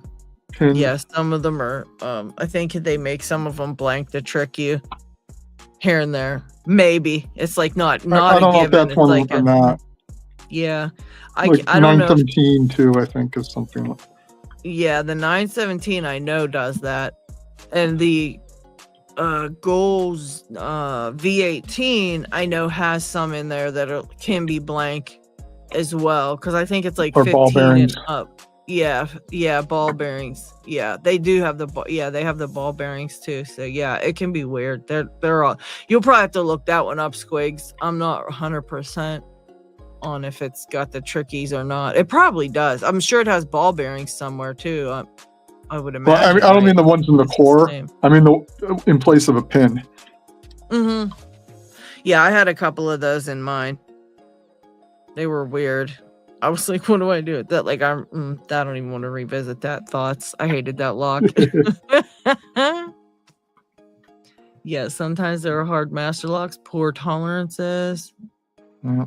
Yeah, some of them are. I think they make some of them blank to trick you here and there. Maybe it's like not I don't know if that's one like or not. Yeah, I don't know. 917 too, I think, is something like. Yeah, the 917 I know does that, and the Goals V18 I know has some in there that can be blank as well, because I think it's like 15 and up. Yeah, ball bearings. Yeah, they do have they have the ball bearings too. So yeah, it can be weird. They're all. You'll probably have to look that one up, Squigs. I'm not 100% on if it's got the trickies or not. It probably does. I'm sure it has ball bearings somewhere too. I would imagine. Well, I mean, I don't mean the ones in the core. I mean the in place of a pin. Mm-hmm. Yeah, I had a couple of those in mine. They were weird. I was like, what do I do with that? Like, I don't even want to revisit that thoughts. I hated that lock. Yeah, sometimes there are hard master locks, poor tolerances. Yeah.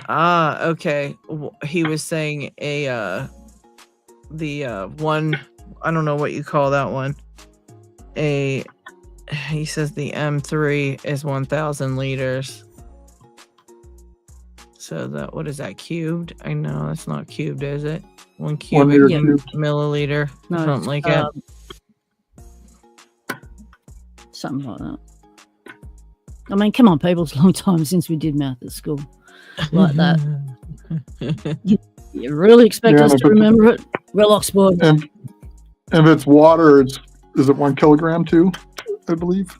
Okay. He was saying the one, I don't know what you call that one. He says the M3 is 1,000 liters. So that, what is that, cubed? I know it's not cubed, is it? 1 cubic milliliter, something like that. Something like that. I mean, come on, people, it's a long time since we did math at school like that. You really expect us to remember it? Well, Locksport. And if it's water, is it 1 kilogram too? I believe.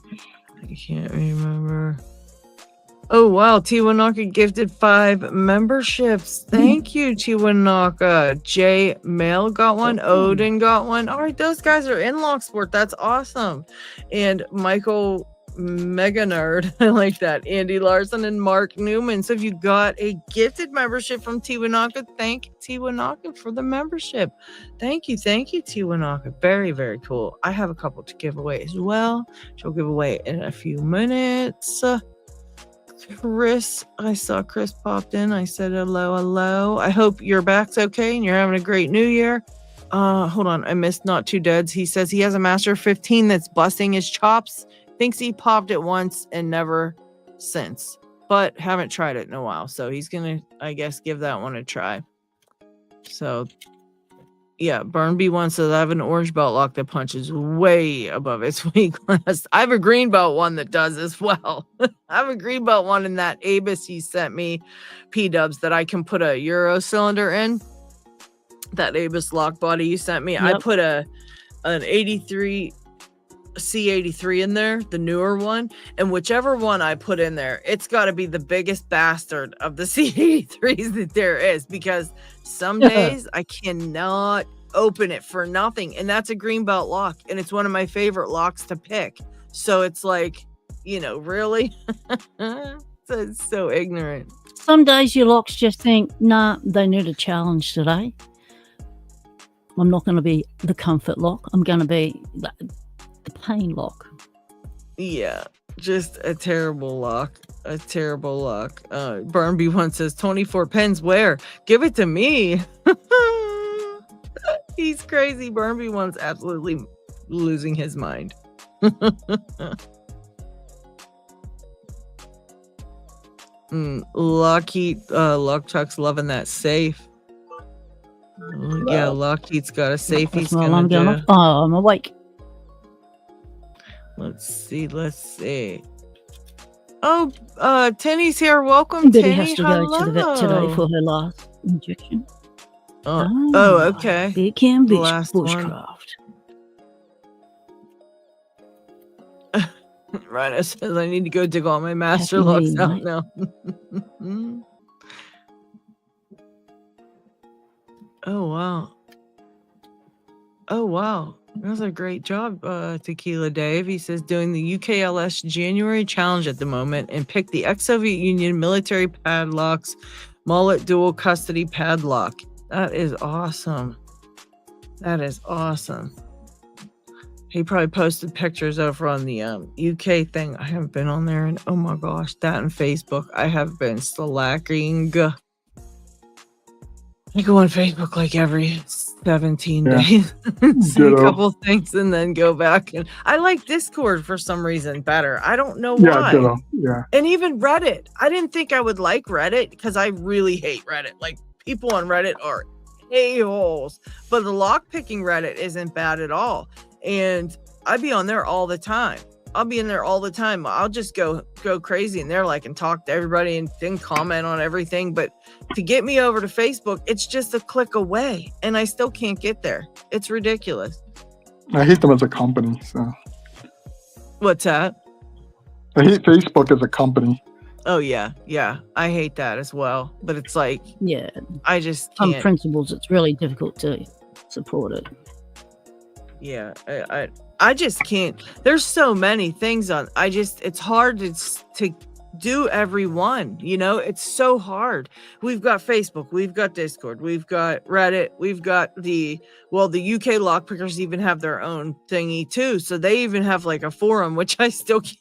I can't remember. Oh wow, Tiwanaka gifted 5 memberships. Thank you, Tiwanaka. J Mail got one. Odin got one. All right, those guys are in Locksport. That's awesome. And Michael Mega Nerd, I like that. Andy Larson and Mark Newman. So if you got a gifted membership from Tiwanaka, thank Tiwanaka for the membership. Thank you, Tiwanaka. Very, very cool. I have a couple to give away as well. She'll give away in a few minutes. Chris, I saw Chris popped in. I said hello. I hope your back's okay and you're having a great new year. Hold on, I missed Not Too Deads. He says he has a Master 15 that's busting his chops. Thinks he popped it once and never since, but haven't tried it in a while. So he's gonna, I guess, give that one a try. So yeah, Burn B1 says I have an orange belt lock that punches way above its weight class. I have a green belt one that does as well. I have a green belt one in that Abus he sent me, P-dubs, that I can put a Euro cylinder in. That Abus lock body you sent me. Yep. I put an 83 C83 in there, the newer one, and whichever one I put in there, it's got to be the biggest bastard of the C83s that there is, because some days I cannot open it for nothing, and that's a green belt lock, and it's one of my favorite locks to pick. So it's like, you know, really? It's so ignorant. Some days your locks just think, nah, they need a challenge today. I'm not going to be the comfort lock. I'm going to be the pain lock. Yeah, just a terrible lock. Burn B1 says 24 pens where? Give it to me. He's crazy. Burn B1's absolutely losing his mind. Lockchuck's loving that safe. Yeah, Lockheed's got a safe. He's gonna do. Oh, I'm awake. Let's see. Oh, Tenny's here. Welcome, Betty Tenny. has to go to the vet today for her last injection. Oh, okay. Big Cam Beach Bushcraft. Rhino says I need to go dig all my master locks out now. Oh wow. That was a great job, Tequila Dave. He says doing the UKLS January challenge at the moment and pick the ex-Soviet Union military padlocks, mullet dual custody padlock. That is awesome. He probably posted pictures over on the UK thing. I haven't been on there, and oh my gosh, that and Facebook. I have been slacking. I go on Facebook like every 17 days, see a couple things, and then go back. And I like Discord for some reason better. I don't know why. Yeah. And even Reddit. I didn't think I would like Reddit because I really hate Reddit. Like, people on Reddit are a-holes. But the lockpicking Reddit isn't bad at all. And I'd be on there all the time. I'll just go crazy in there, like, and talk to everybody and then comment on everything. But to get me over to Facebook, it's just a click away, and I still can't get there. It's ridiculous. I hate them as a company. So what's that? I hate Facebook as a company. Oh yeah, I hate that as well. But it's like, yeah, I just can't. On principles, it's really difficult to support it. Yeah, I just can't. There's so many things on. It's hard to do every one. You know, it's so hard. We've got Facebook, we've got Discord, we've got Reddit, we've got the UK lockpickers even have their own thingy too. So they even have like a forum, which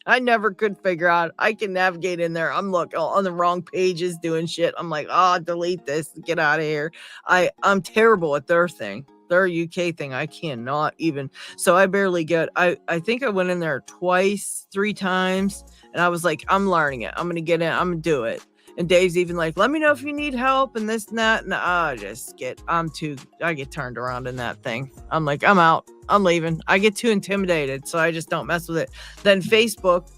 I never could figure out. I can navigate in there. I'm on the wrong pages doing shit. I'm like, delete this, get out of here. I'm terrible at their thing. Their UK thing, I cannot even. So I barely get. I think I went in there 3 times, and I was like, I'm learning it. I'm gonna get in. I'm gonna do it. And Dave's even like, let me know if you need help and this and that. And I get turned around in that thing. I'm like, I'm out. I'm leaving. I get too intimidated, so I just don't mess with it. Then Facebook,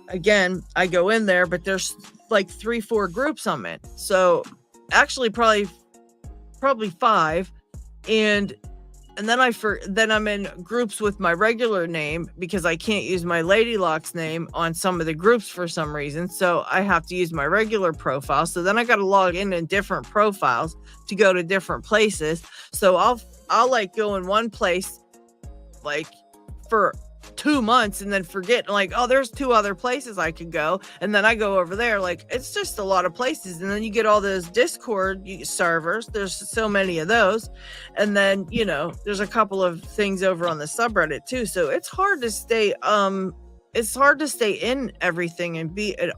again, I go in there, but there's like 3-4 groups on it. So actually, probably 5. And then I'm in groups with my regular name because I can't use my Lady Locks name on some of the groups for some reason. So I have to use my regular profile. So then I got to log in different profiles to go to different places. So I'll like go in one place like for 2 months and then forget, like, there's 2 other places I could go, and then I go over there. Like, it's just a lot of places. And then you get all those Discord servers, there's so many of those, and then there's a couple of things over on the subreddit too. So it's hard to stay in everything and be and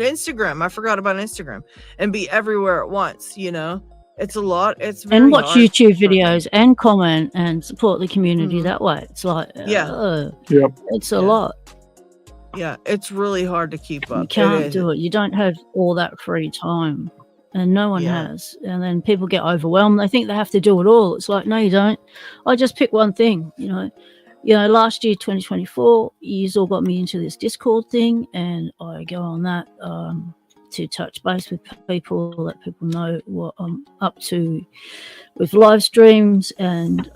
Instagram. I forgot about Instagram, and be everywhere at once. It's a lot. It's very and watch hard. YouTube videos and comment and support the community that way. It's like, it's a lot. Yeah, it's really hard to keep up. You can't do it. You don't have all that free time, and no one has. And then people get overwhelmed. They think they have to do it all. It's like, no, you don't. I just pick one thing. Last year, 2024, you all got me into this Discord thing, and I go on that to touch base with people, let people know what I'm up to with live streams, and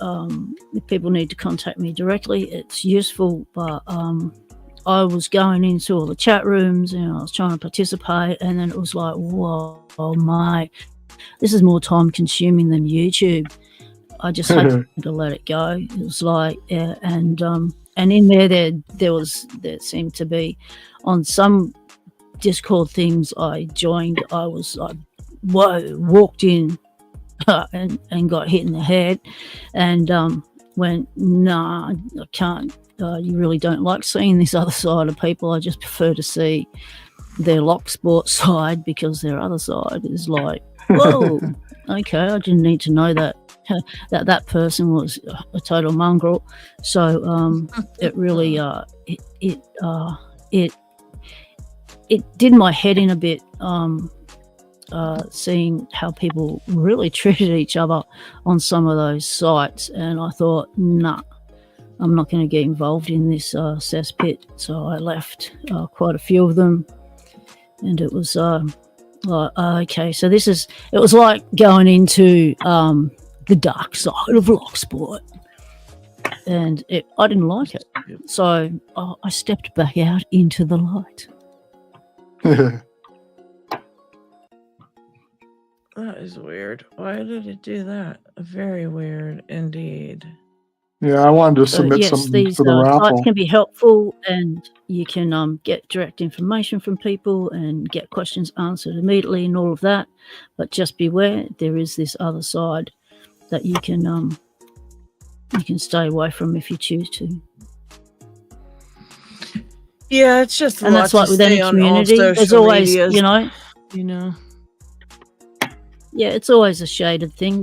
if people need to contact me directly, it's useful. But I was going into all the chat rooms and I was trying to participate, and then it was like, whoa, mate, this is more time consuming than YouTube. I just had to let it go. It was like, and in there seemed to be on some Discord things I joined, I was like, whoa, walked in and got hit in the head, and went, nah, I can't. You really don't like seeing this other side of people. I just prefer to see their Locksport side, because their other side is like, whoa, okay, I didn't need to know that person was a total mongrel. So it really it did my head in a bit, seeing how people really treated each other on some of those sites. And I thought, nah, I'm not going to get involved in this cesspit. So I left quite a few of them. And it was like, okay, so it was like going into the dark side of Locksport. And I didn't like it. So I stepped back out into the light. That is weird. Why did it do that? Very weird indeed. Yeah, I wanted to submit something for the raffle. Sites can be helpful, and you can get direct information from people and get questions answered immediately and all of that. But just beware, there is this other side that you can stay away from if you choose to. Yeah, it's just and that's like with any community. There's always, medias, Yeah, it's always a shaded thing,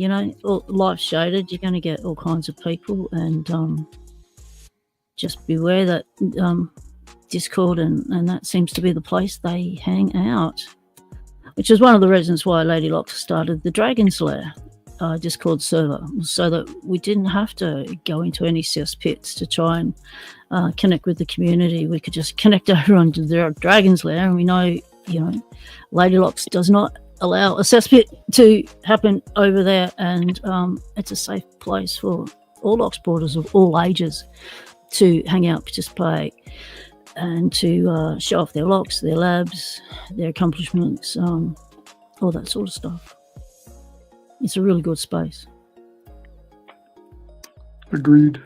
life's shaded. You're going to get all kinds of people, and just beware that Discord and that seems to be the place they hang out, which is one of the reasons why Lady Locks started the Dragon's Lair Discord server, so that we didn't have to go into any cesspits to try and connect with the community. We could just connect everyone to their Dragon's Lair, and we know, Lady Locks does not allow a cesspit to happen over there, and it's a safe place for all Locksporters of all ages to hang out, participate, and to show off their locks, their labs, their accomplishments, all that sort of stuff. It's a really good space. Agreed.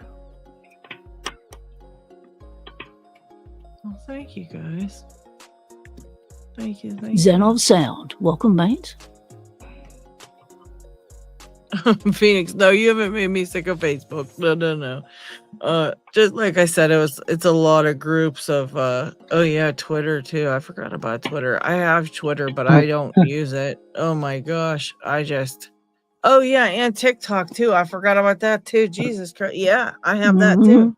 Well, thank you guys. Thank you. Zen of Sound. Welcome, mate. Phoenix, no, you haven't made me sick of Facebook. No. Just like I said, it's a lot of groups of oh yeah, Twitter too. I forgot about Twitter. I have Twitter, but I don't use it. Oh my gosh. Oh yeah, and TikTok too. I forgot about that too. Jesus Christ. Yeah, I have that too.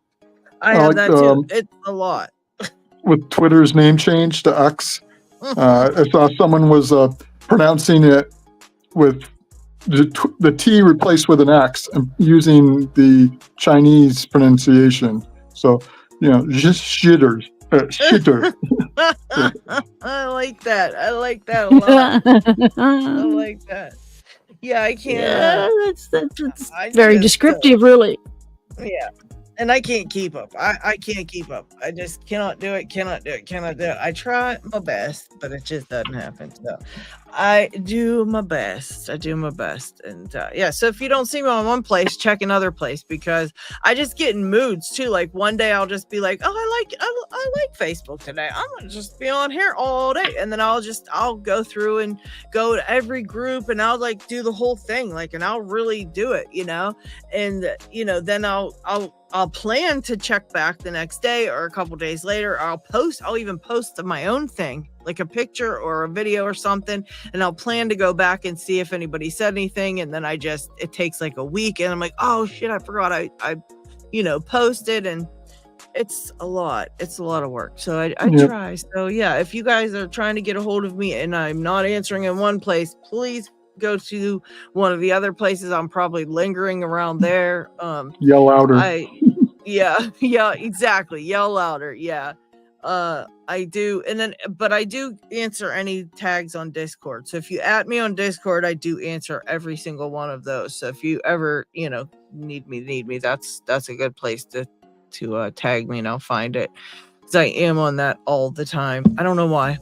I have that too. It's a lot. With Twitter's name change to X, I saw someone was pronouncing it with the T replaced with an X and using the Chinese pronunciation. So, just shitter. I like that. I like that a lot. I like that. Yeah, I can't. Yeah, that's very descriptive, really. Yeah. And I can't keep up. I can't keep up. I just cannot do it. I try my best, but it just doesn't happen. So I do my best. And yeah, so if you don't see me on one place, check another place, because I just get in moods too. Like one day I'll just be like, oh, I like Facebook today. I'm going to just be on here all day. And then I'll go through and go to every group and I'll like do the whole thing. Like, and I'll really do it, and then I'll plan to check back the next day or a couple days later. I'll even post my own thing, like a picture or a video or something. And I'll plan to go back and see if anybody said anything. And then it takes like a week and I'm like, oh shit, I forgot I posted, and it's a lot of work. So I try. So yeah, if you guys are trying to get a hold of me and I'm not answering in one place, please go to one of the other places. I'm probably lingering around there. Yell louder. Yeah, exactly. Yell louder. Yeah. I do. But I do answer any tags on Discord. So if you add me on Discord, I do answer every single one of those. So if you ever, need me, that's a good place to tag me and I'll find it. Because I am on that all the time. I don't know why,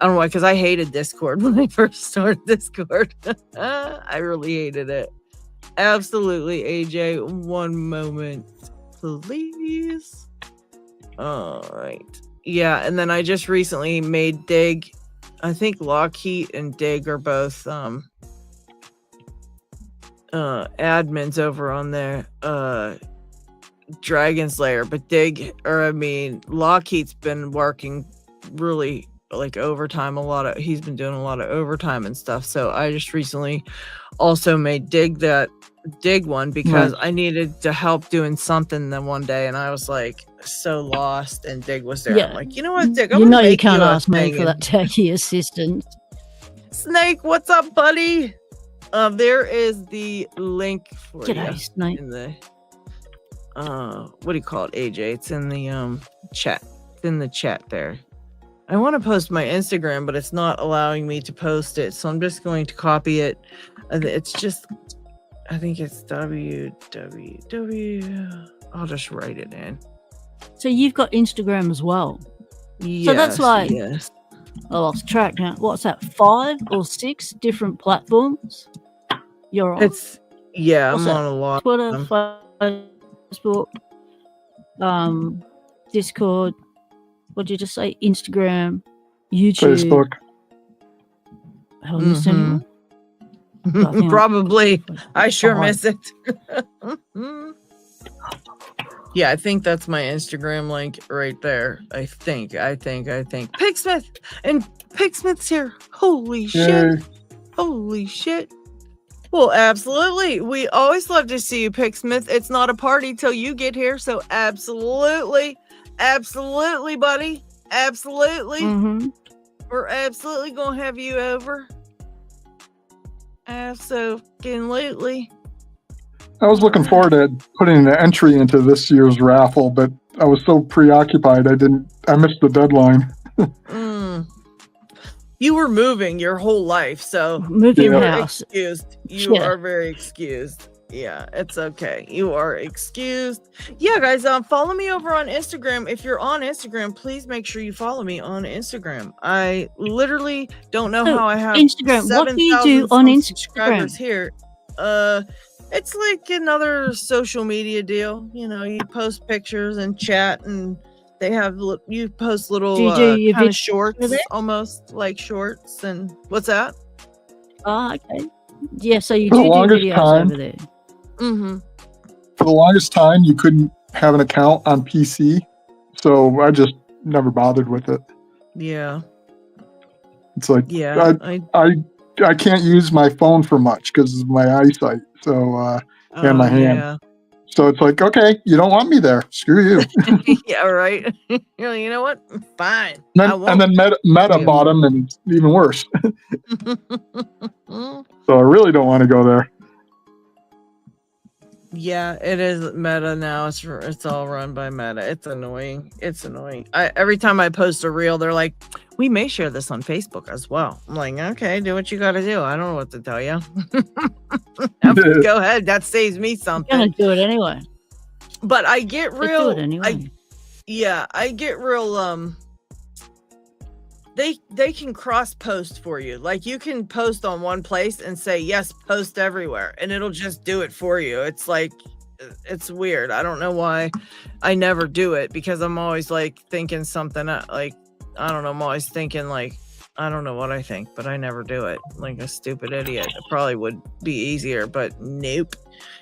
because I hated Discord when I first started Discord. I really hated it. Absolutely, AJ. One moment, please. All right. Yeah, and then I just recently made Dig. I think Lockheed and Dig are both admins over on their Dragon Slayer, but Lockheed's been working really like overtime he's been doing a lot of overtime and stuff. So I just recently also made Dig one because I needed to help doing something then one day, and I was like so lost, and Dig was there. I'm like, you know what, Dig, you can't ask me for that techie assistance. Snake, what's up, buddy? There is the link for you Snake. In the what do you call it, AJ? It's in the chat. It's in the chat there. I want to post my Instagram, but it's not allowing me to post it. So I'm just going to copy it. It's just, I think it's www. I'll just write it in. So you've got Instagram as well. Yes, so that's like, yes. I lost track now. What's that? 5 or 6 different platforms you're on? I'm on a lot. Twitter, Facebook, Discord. What did you just say? Instagram, YouTube, Facebook. Have I missed anyone? Probably. I sure miss it. Yeah, I think that's my Instagram link right there. I think. Pigsmith! And Pigsmith's here. Holy shit. Holy shit. Well, absolutely. We always love to see you, Pigsmith. It's not a party till you get here, so absolutely. Absolutely, buddy. Absolutely. We're absolutely going to have you over. Absolutely. I was looking forward to putting an entry into this year's raffle, but I was so preoccupied I missed the deadline. You were moving your whole life, so moving house. Excused. You are very excused. Yeah, it's okay. You are excused. Yeah, guys, follow me over on Instagram. If you're on Instagram, please make sure you follow me on Instagram. I literally don't know how I have Instagram. What do you do on Instagram? Here. It's like another social media deal. You know, you post pictures and chat, and they have you post little kind of shorts, almost like shorts. And what's that? Oh, okay. Yeah, so you do videos over there. Mm-hmm. For the longest time, you couldn't have an account on PC, so I just never bothered with it. Yeah. It's like I can't use my phone for much because of my eyesight. So and my hand. Yeah. So it's like, okay, you don't want me there. Screw you. Yeah, right. You're like, you know what? Fine. And then Meta bought them, and even worse. So I really don't want to go there. Yeah, it is Meta now. It's all run by Meta. It's annoying. Every time I post a reel, they're like, we may share this on Facebook as well. I'm like, okay, do what you got to do. I don't know what to tell you. Go ahead. That saves me something. I'm gonna do it anyway. But I get real. Do it anyway. I get real. They can cross post for you. Like you can post on one place and say, yes, post everywhere. And it'll just do it for you. It's like, it's weird. I don't know why I never do it, because I'm always like thinking something like, I don't know. I'm always thinking like, I don't know what I think, but I never do it. Like a stupid idiot. It probably would be easier, but nope.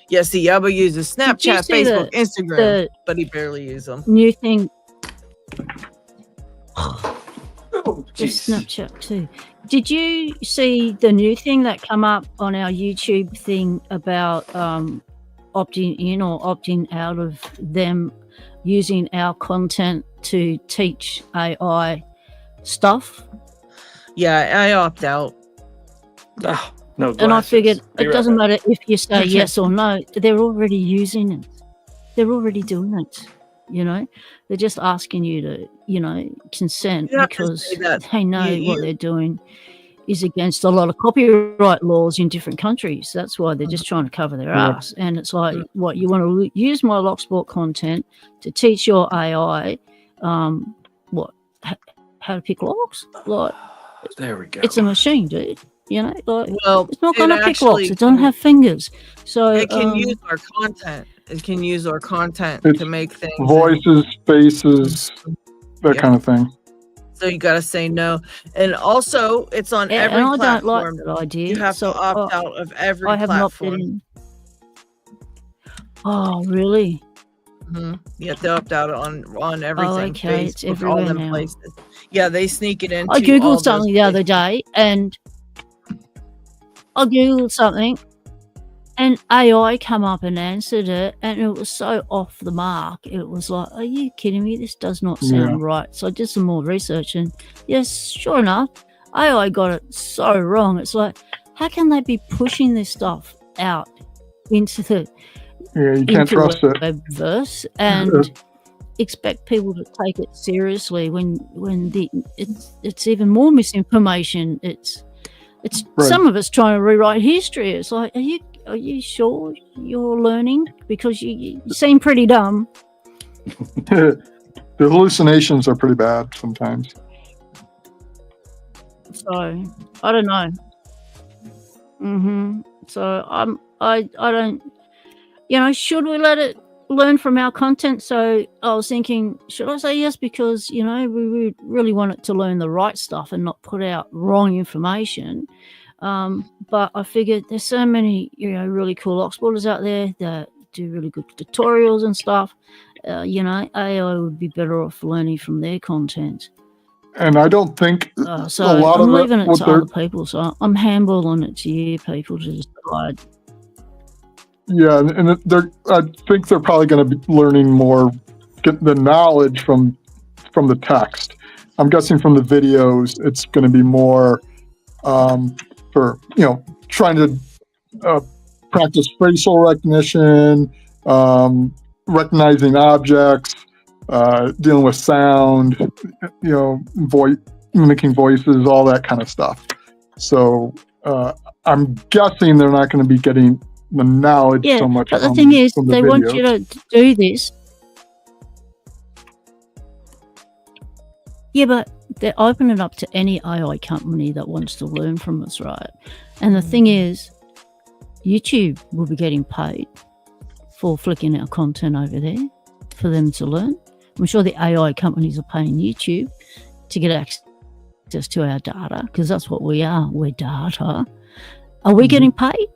Yeah, see, Yaba uses Snapchat, Facebook, Instagram, but he barely uses them. New thing. Just Snapchat too. Did you see the new thing that come up on our YouTube thing about opting in or opting out of them using our content to teach AI stuff? Yeah, I opt out. Oh, no glasses. And I figured it doesn't matter if you say yes or no. They're already using it. They're already doing it. You know, they're just asking you to, consent because they know what they're doing is against a lot of copyright laws in different countries. That's why they're just trying to cover their ass. And it's like, what, you want to use my Locksport content to teach your AI, how to pick locks? Like, there we go. It's a machine, dude. It's not going to pick locks. It doesn't have fingers. So it can use our content. It can use our content to make things. Voices, faces, that kind of thing. So you got to say no. And also, it's on every platform. I don't like that idea. You have to opt out of every platform. I have not been in. Oh, really? Mm-hmm. You have to opt out on everything. Oh, okay. Facebook, it's everywhere all them now. places. Yeah, they sneak it into I Googled something the other day, and and AI come up and answered it, and it was so off the mark. It was like, are you kidding me? This does not sound right. So I did some more research, and yes, sure enough, AI got it so wrong. It's like, how can they be pushing this stuff out into the you can't trust it webverse and expect people to take it seriously when it's even more misinformation. It's some of us trying to rewrite history. It's like, are you sure you're learning? Because you seem pretty dumb. The hallucinations are pretty bad sometimes. So I don't know. So I don't. Should we let it learn from our content? So I was thinking, should I say yes? Because we really want it to learn the right stuff and not put out wrong information. But I figured there's so many, really cool Locksporters out there that do really good tutorials and stuff. AI would be better off learning from their content. And I don't think so a lot I'm leaving it to other people. So I'm handballing it to you people to decide. Yeah, and I think they're probably going to be learning more, get the knowledge from the text. I'm guessing from the videos, it's going to be more for trying to practice facial recognition, recognizing objects, dealing with sound, mimicking voices, all that kind of stuff. So I'm guessing they're not going to be getting the knowledge so much. But the thing is, they want you to do this. Yeah, but they're opening it up to any AI company that wants to learn from us, right? And the thing is, YouTube will be getting paid for flicking our content over there for them to learn. I'm sure the AI companies are paying YouTube to get access to our data, because that's what we are. We're data. Are we getting paid?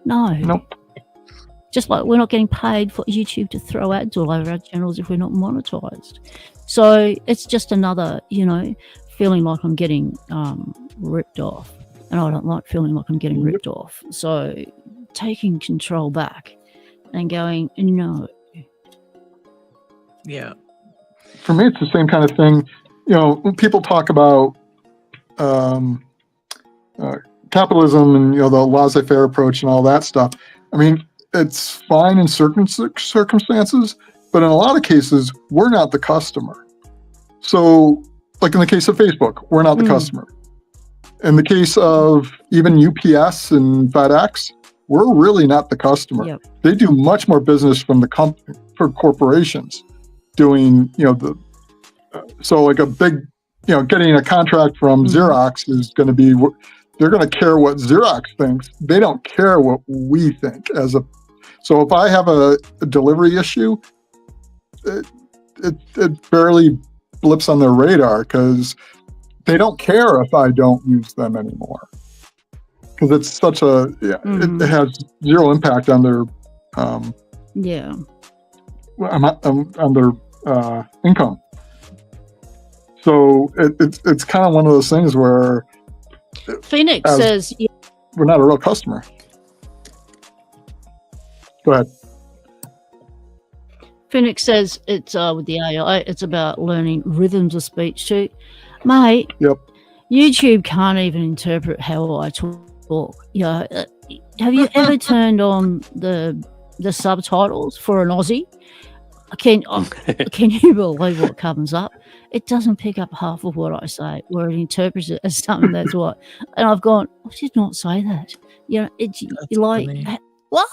No. Nope. Just like we're not getting paid for YouTube to throw ads all over our channels if we're not monetized. So it's just another, feeling like I'm getting ripped off. And I don't like feeling like I'm getting ripped off. So taking control back and going, no. Yeah. For me, it's the same kind of thing. When people talk about capitalism and the laissez-faire approach and all that stuff. I mean, it's fine in certain circumstances, but in a lot of cases, we're not the customer. So, like in the case of Facebook, we're not the customer. In the case of even UPS and FedEx, we're really not the customer. Yep. They do much more business for corporations doing, so like a big, getting a contract from Xerox is going to be, they're going to care what Xerox thinks. They don't care what we think so if I have a delivery issue, it barely blips on their radar because they don't care if I don't use them anymore. Because it's such it has zero impact on their on their income. So it's kind of one of those things where Phoenix says we're not a real customer. Go ahead. Phoenix says it's with the AI, it's about learning rhythms of speech too. Mate, Yep. YouTube can't even interpret how I talk. Have you ever turned on the subtitles for an Aussie? Can you believe what comes up? It doesn't pick up half of what I say, where it interprets it as something that's what. And I've gone, I did not say that. It's like, funny. What?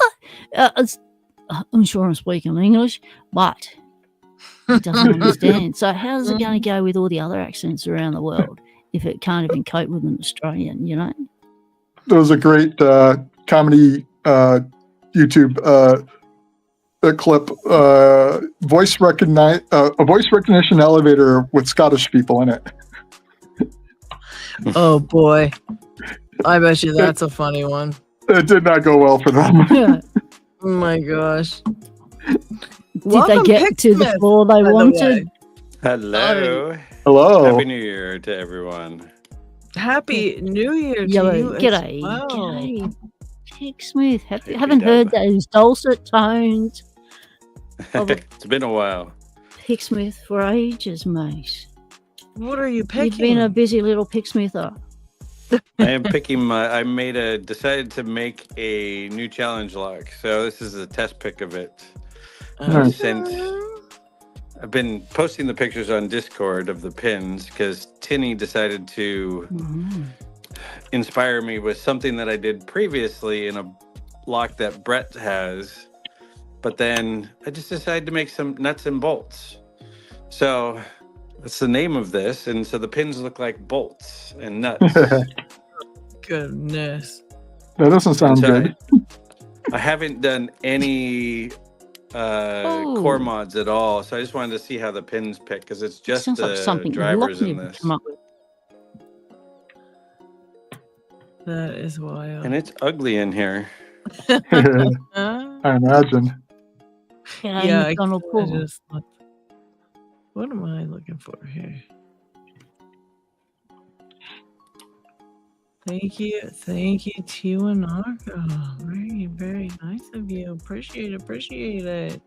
I'm sure I'm speaking English, but it doesn't understand. So how's it going to go with all the other accents around the world if it can't even cope with an Australian, There was a great comedy YouTube clip, a voice recognition elevator with Scottish people in it. Oh boy, I bet you that's a funny one. It did not go well for them. Oh my gosh. Did they get to the floor they wanted? Hello. Hello. Happy New Year to everyone. Happy New Year to you G'day. as well. G'day. Pig Smith. Haven't heard those dulcet tones. It's been a while. Pig Smith for ages, mate. What are you picking? You've been a busy little Pig Smither. I am picking decided to make a new challenge lock. So this is a test pick of it. I've been posting the pictures on Discord of the pins because Tinny decided to inspire me with something that I did previously in a lock that Brett has. But then I just decided to make some nuts and bolts. So that's the name of this. And so the pins look like bolts and nuts. Goodness. That doesn't sound good. I haven't done any core mods at all. So I just wanted to see how the pins pick because it's just the drivers in this. That is wild. And it's ugly in here. I imagine. Yeah, what am I looking for here? Thank you, Tiwanaka. Very, very nice of you. Appreciate it.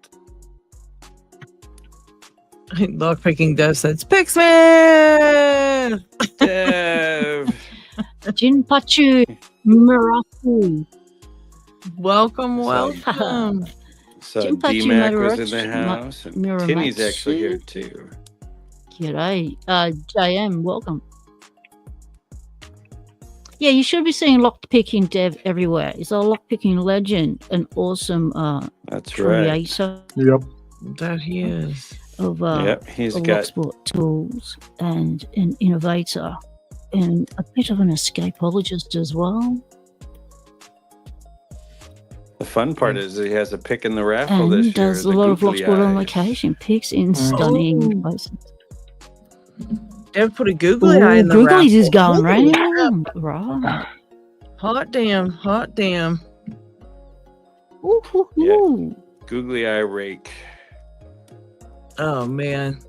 Lockpicking Dev says, Pixman! Dev! Jinpachu Miraku. Welcome. So D-Mac was in the house, and Tinny's actually here too. G'day. JM, welcome. Yeah, you should be seeing Lockpicking Dev everywhere. He's a Lockpicking legend, an awesome That's creator. Right. Yep. That he is. Of he's got Locksport tools and an innovator and a bit of an escapologist as well. fun part is he has a pick in the raffle And this year. does a lot of Locksport on location. Picks in stunning places. They put a googly eye in the raffle. Googlies is going round. Right. Hot damn, hot damn. Ooh, ooh, ooh. Googly eye rake. Oh man.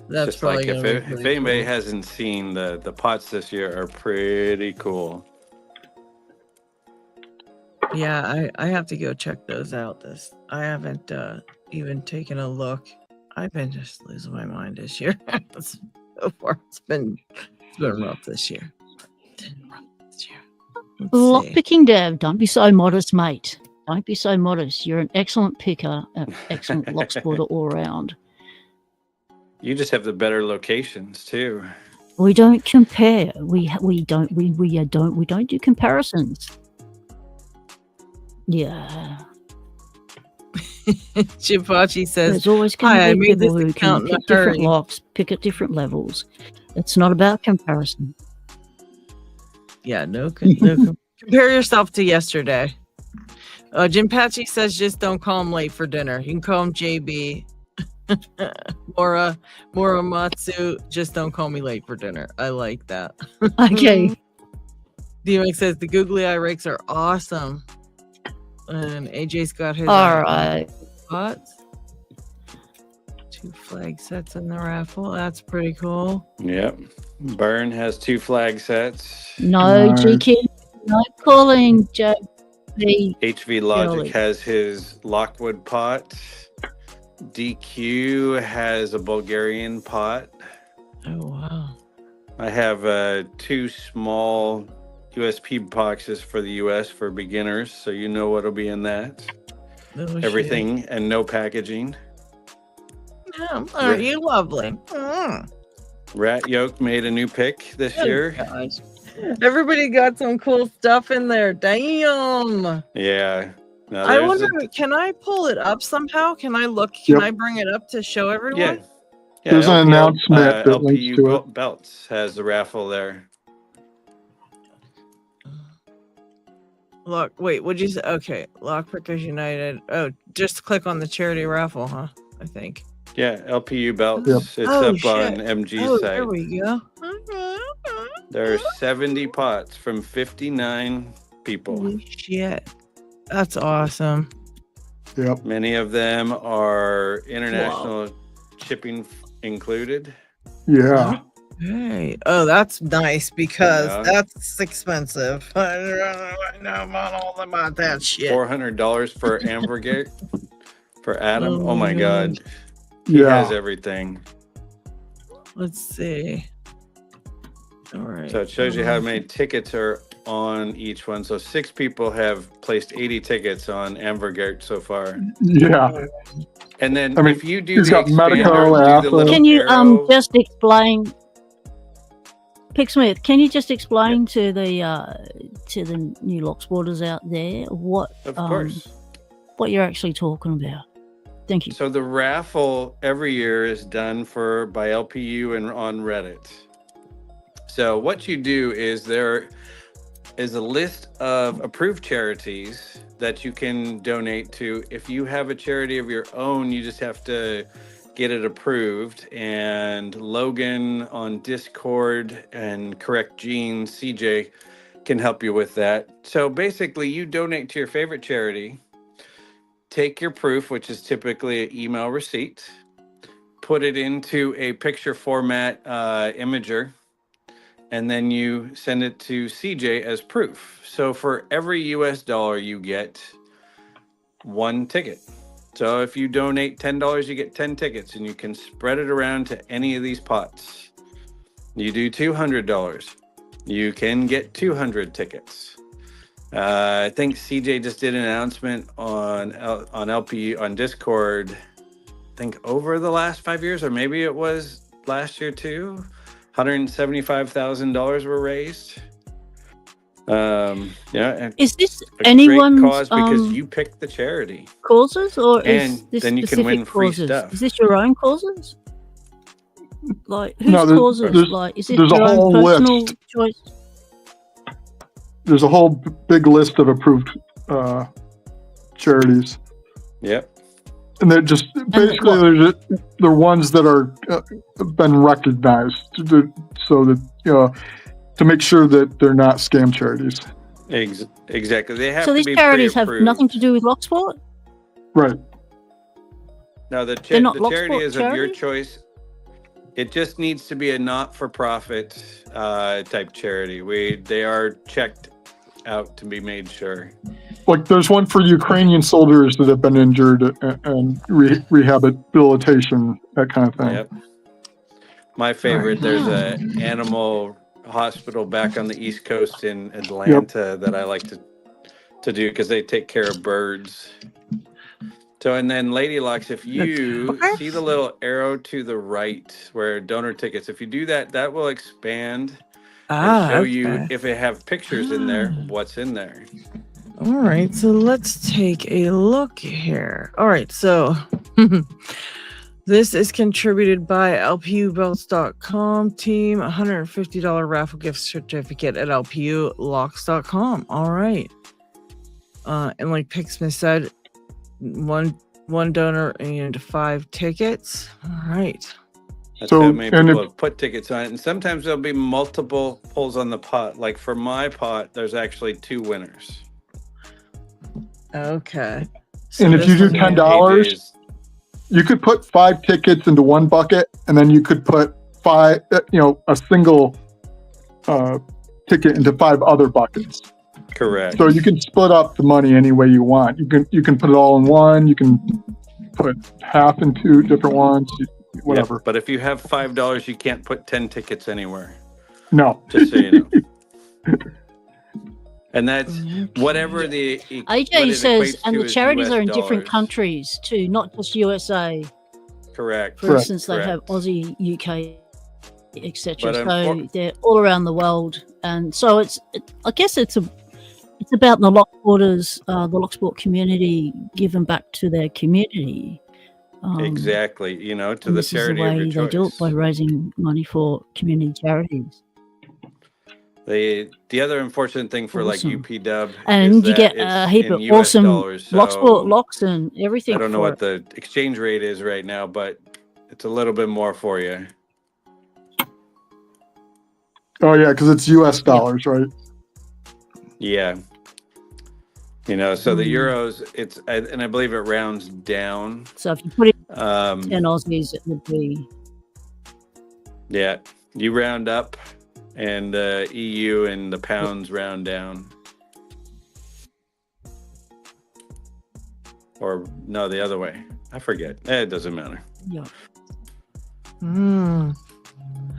That's Just probably like gonna if be pretty anybody cool. hasn't seen the pots this year are pretty cool. Yeah, I have to go check those out. I haven't even taken a look. I've been just losing my mind this year. So far, it's been rough this year. Let's see. Lockpicking Dev, don't be so modest, mate. Don't be so modest. You're an excellent picker, an excellent Locksporter all round. You just have the better locations too. We don't compare. We don't do comparisons. Yeah. Chipachi says, There's always "Hi, I going to be made people this who can account in a pick different hurry." locks, pick at different levels. It's not about comparison. Yeah, no compare yourself to yesterday. Jim Patchy says, just don't call him late for dinner. You can call him JB. Muramatsu, just don't call me late for dinner. I like that. Okay. DMX says the googly eye rakes are awesome. And AJ's got his All right. pots. 2 flag sets in the raffle. That's pretty cool. Yep. Burn has 2 flag sets. No, Nice. GK, no calling JB. HV Logic Really? has his Lockwood pot. DQ has a Bulgarian pot. Oh wow. I have 2 small USP boxes for the US for beginners, so you know what'll be in that. Oh, Everything and no packaging. shit. Aren't you lovely? Mm. Rat Yolk made a new pick this Oh, year. gosh. Everybody got some cool stuff in there. Damn. Yeah. Now, I there's wonder, a- can I pull it up somehow? Can I look? Can Yep. I bring it up to show everyone? yeah. Yeah, There's an announcement that links LPU to it. Belts has the raffle there. Look, wait, what'd you say? Okay, Lockpickers United. Oh, just click on the charity raffle, huh? I think. Yeah, LPU Belts. Yep. It's Oh, up on shit. MG's Oh, site. there we go. There are 70 pots from 59 people. Holy shit. That's awesome. Yep. Many of them are international shipping included. Yeah. Hey. Oh, that's nice because Yeah. that's expensive. I know about that shit. $400 for Ambergate for Adam. Oh Oh my my God. He Yeah. has everything. Let's see. All right. So it shows you how many tickets are on each one. So 6 people have placed 80 tickets on Ambergate so far. Yeah. And then I mean, if you do he's the got Medico, expander, do the Apple. little Can you arrow. just explain, Picksmith? Can you just explain to the new Locksporters out there what Of course. what you're actually talking about? Thank you. So the raffle every year is done by LPU and on Reddit. So what you do is there is a list of approved charities that you can donate to. If you have a charity of your own, you just have to get it approved. And Logan on Discord and Correct Gene, CJ, can help you with that. So basically, you donate to your favorite charity, take your proof, which is typically an email receipt, put it into a picture format imager, and then you send it to CJ as proof. So for every US dollar you get 1 ticket. So if you donate $10, you get 10 tickets, and you can spread it around to any of these pots. You do $200, you can get 200 tickets. I think CJ just did an announcement on LP on Discord, I think over the last 5 years, or maybe it was last year too. $175,000 were raised. Yeah. Is this A anyone's great cause because you picked the charity. causes, or And is this then you can specific win free causes? stuff. Is this your own causes? Like whose No, causes? there's- Like is this there's a your own whole personal list. choice? there's a whole big list of approved charities. Yep. And they're just basically they're ones that are been recognized so that to make sure that they're not scam charities. Exactly. They have so to these be charities have pre-approved. nothing to do with Locksport? Right. No, the They're not charity Locksport is of your charities? choice. It just needs to be a not-for-profit type charity. They are checked out to be made sure. Like there's one for Ukrainian soldiers that have been injured and rehabilitation, that kind of thing. Yep. My favorite, there's a animal hospital back on the East Coast in Atlanta that I like to do because they take care of birds. So, and then Lady Locks, if you see the little arrow to the right where donor tickets, if you do that, that will expand and show you, if it have pictures in there, what's in there. All right, so let's take a look here. All right, so this is contributed by LPUbelts.com team, $150 raffle gift certificate at LPUlocks.com. All right. And like Pixsmith said, one donor and 5 tickets. All right. That's how many people have put tickets on it. And sometimes there'll be multiple pulls on the pot. Like for my pot, there's actually 2 winners. Okay. So and if you do $10, you could put 5 tickets into one bucket, and then you could put 5, a single ticket into 5 other buckets. Correct. So you can split up the money any way you want. You can put it all in one. You can put half in 2 different ones. Whatever. Yep, but if you have $5, you can't put 10 tickets anywhere. No. Just so you know. And that's whatever the AJ says, and the charities are in US different dollars. countries too, not just USA. Correct. For instance, they have Aussie, UK, etc. So they're all around the world, and so I guess it's about the Locksporters, the Locksport community giving back to their community. Exactly, to the charity is the of way your choice. they do it, by raising money for community charities. The other unfortunate thing for like UPW and is you get a heap of awesome Locksport locks and everything. I don't know what the exchange rate is right now, but it's a little bit more for you. Oh yeah, because it's US dollars, right? Yeah. So the euros, and I believe it rounds down. So if you put it 10 Aussies, it would be. Yeah, you round up, and the EU and the pounds round down. Or no, the other way. I forget. It doesn't matter. Yeah. Mm.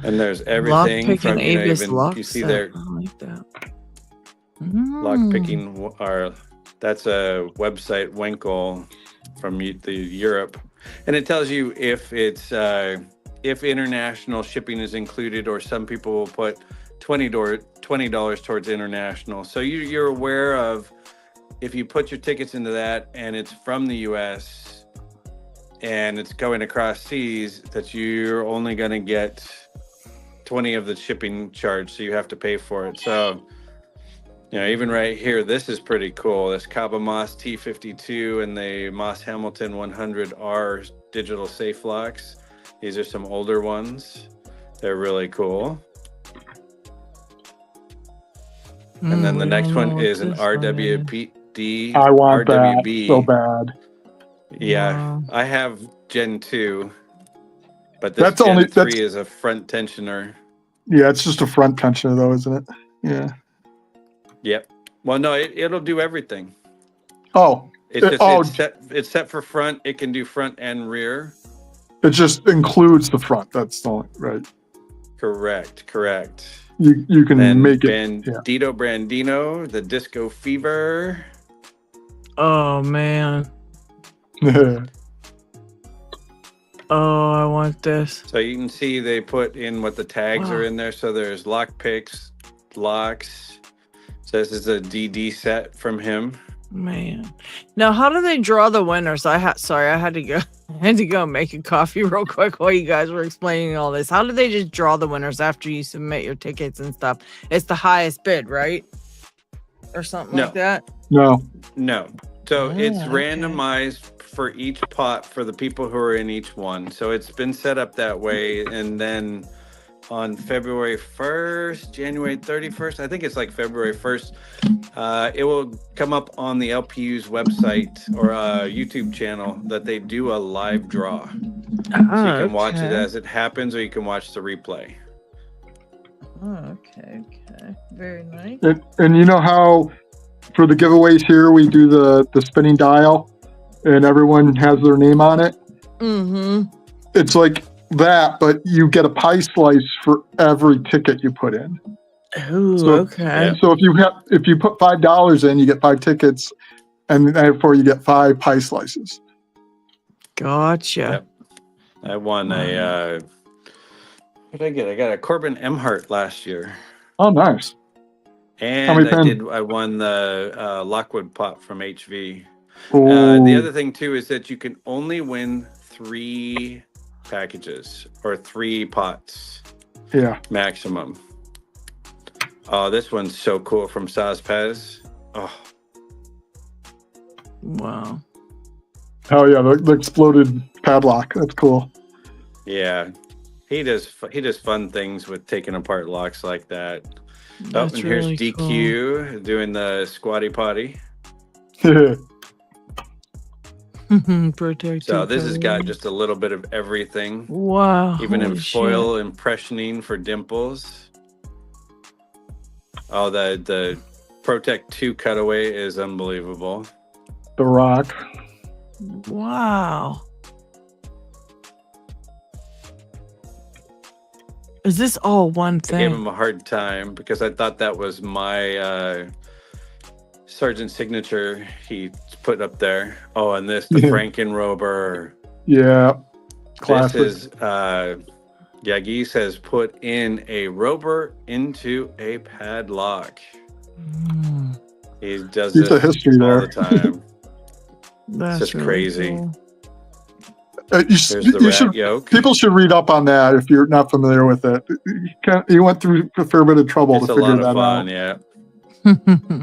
And there's everything from you see there. I like that. Lockpicking that's a website, Winkle, from the Europe, and it tells you if it's if international shipping is included, or some people will put $20 towards international. So you're aware of, if you put your tickets into that and it's from the US and it's going across seas, that you're only going to get 20 of the shipping charge, so you have to pay for it. So even right here, this is pretty cool. This Kaba Moss T52 and the Moss Hamilton 100R digital safe locks. These are some older ones. They're really cool. And then the next one is an RWD. I want RWB. that so bad. Yeah, Wow. I have Gen 2, but this That's Gen 3 is a front tensioner. Yeah, it's just a front tensioner though, isn't it? Yeah. Yep. Well, no, it'll do everything. Oh. It's set for front. It can do front and rear. It just includes the front. That's the only, right. Correct. You can then make it. Bandito Brandino, the Disco Fever. Oh man. Oh, I want this. So you can see they put in what the tags are in there. So there's lockpicks, locks. So this is a DD set from him. Man. Now, how do they draw the winners? I had to go. I had to go make a coffee real quick while you guys were explaining all this. How do they just draw the winners after you submit your tickets and stuff? It's the highest bid, right? or something No. like that? No. No. So it's okay. randomized for each pot for the people who are in each one. So it's been set up that way. And then on February 1st, January 31st, I think it's like February 1st, it will come up on the LPU's website or YouTube channel that they do a live draw. So you can watch it as it happens, or you can watch the replay. Oh, okay. Very nice. And you know how for the giveaways here, we do the spinning dial and everyone has their name on it? Mm-hmm. It's like that, but you get a pie slice for every ticket you put in. Ooh, So, okay. So if you put $5 in, you get 5 tickets, and therefore you get 5 pie slices. Gotcha. Yep. I won a what did I get? I got a Corbin Emhart last year. Oh, nice. And I won the Lockwood pot from HV. Ooh. The other thing too is that you can only win 3 packages or 3 pots. Yeah. Maximum. Oh, this one's so cool from Sazpaz. Oh. Wow. Oh yeah, the exploded padlock. That's cool. Yeah. He does fun things with taking apart locks like that. That's and here's really DQ doing the squatty potty. Protect. So this has got just a little bit of everything. Wow. Even in holy foil impressioning for dimples. Oh, the Protect 2 cutaway is unbelievable. The rock. shit. Wow. Is this all one I gave thing? him a hard time because I thought that was my sergeant signature he put up there. Oh, and this, the Frankenrober. Yeah. Classic. This is, Yagis has put in a rober into a padlock. Mm, He does He's a this history all there. the time. that's just really crazy. cool. There's the rat should, yoke. people should read up on that if you're not familiar with it. You went through a fair bit of trouble It's to a figure lot that of fun, out. yeah.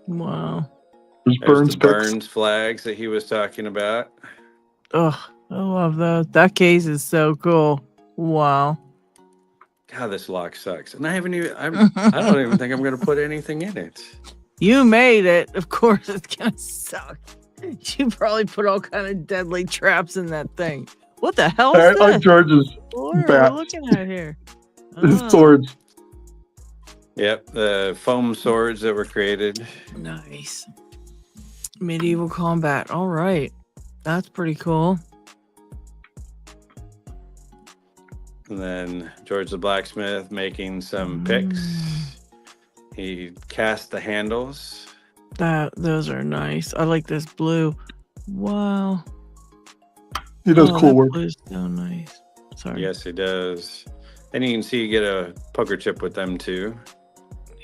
Wow. There's There's Burns the picks. Burns flags that he was talking about. Oh, I love those. That case is so cool. Wow. God, this lock sucks. And I don't even think I'm going to put anything in it. You made it. Of course, it's gonna suck. You probably put all kind of deadly traps in that thing. What the hell is I like that? George's What are we bats. looking at here? His Ah, swords. Yep, the foam swords that were created. nice. Medieval combat. All right. That's pretty cool. And then George the blacksmith making some picks. He cast the handles. Those are nice. I like this blue. Wow. He does cool that work. blue's so nice. Sorry. Yes, he does. And you can see you get a poker chip with them too.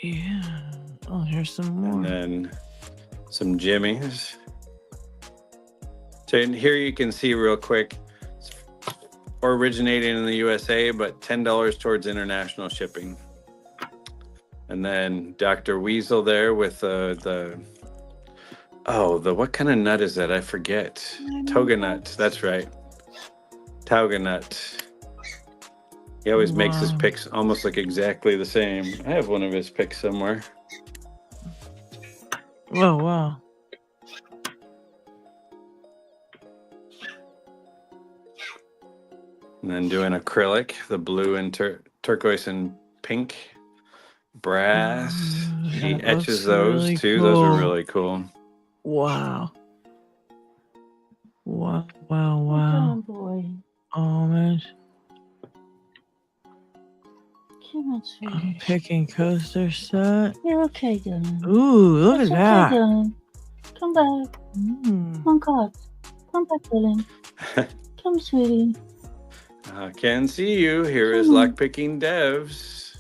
Yeah. Oh, here's some more. And then some jimmies. So in here you can see real quick, it's originating in the USA, but $10 towards international shipping. And then Dr. Weasel there with the what kind of nut is that? I forget. Toga nut. That's right. Tauga nut. He always makes his picks almost look exactly the same. I have one of his picks somewhere. Oh, wow. And then doing acrylic, the blue and turquoise and pink. Brass. He That etches looks those really too. Those are cool. really cool. Wow. Wow. Boy. Oh, man. Come on, I'm sweetie. picking coaster set. You're okay, darling. Ooh, look It's at okay, that. darling. Come back. Mm. Come on, God. Come back, darling. Come, sweetie. I can see you. Here is Come on. Lockpicking Devs.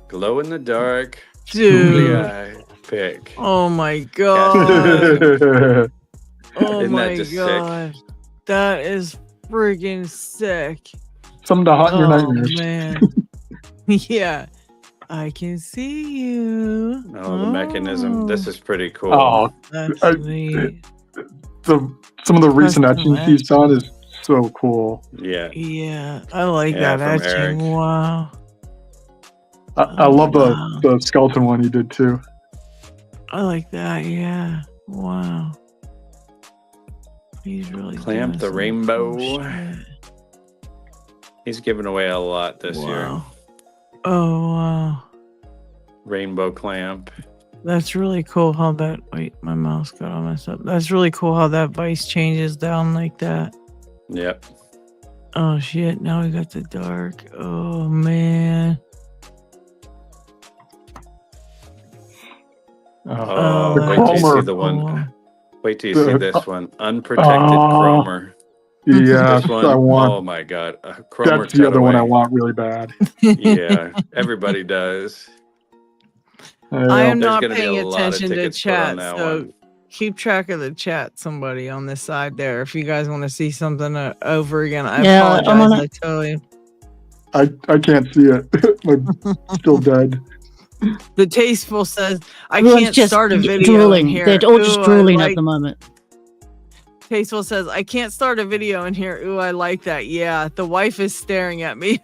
Glow in the dark. Dude. Googly eye pick. Oh my god. Oh Isn't that my just sick? god. That is freaking sick. Something to haunt your Oh nightmares. man. Yeah. I can see you. Oh, the mechanism. This is pretty cool. Oh, That's I- sweet. some of the recent Custom etchings he's done is so cool. Yeah. Yeah, I like Yeah, that from Eric. etching. Wow. I love Wow. the skeleton one he did too. I like that. Yeah. Wow. He's really Clamp doing the some rainbow. cool shit. He's giving away a lot this year. Wow. Oh wow. Rainbow clamp. That's really cool how that. Wait, my mouse got all messed up. That's really cool how that vice changes down like that. Yep. Oh shit! Now we got the dark. Oh man. Oh, the wait till you see chromer. the one. Oh, Wait till you see The- this one. Unprotected chromer. Yeah, This one, I want. oh my god. Chromer That's the other one I cutaway. want really bad. Yeah, everybody does. I am There's not gonna be paying a lot of attention to tickets put on chat, that so one. keep track of the chat. Somebody on this side there. If you guys want to see something over again, I Yeah, I'm apologize. on I tell you. I can't see it. I'm still dead. The Tasteful says, I Everyone's can't just start a video in drooling. here. They're all just Ooh, I drooling like- at the moment. Tasteful says, I can't start a video in here. Ooh, I like that. Yeah, the wife is staring at me.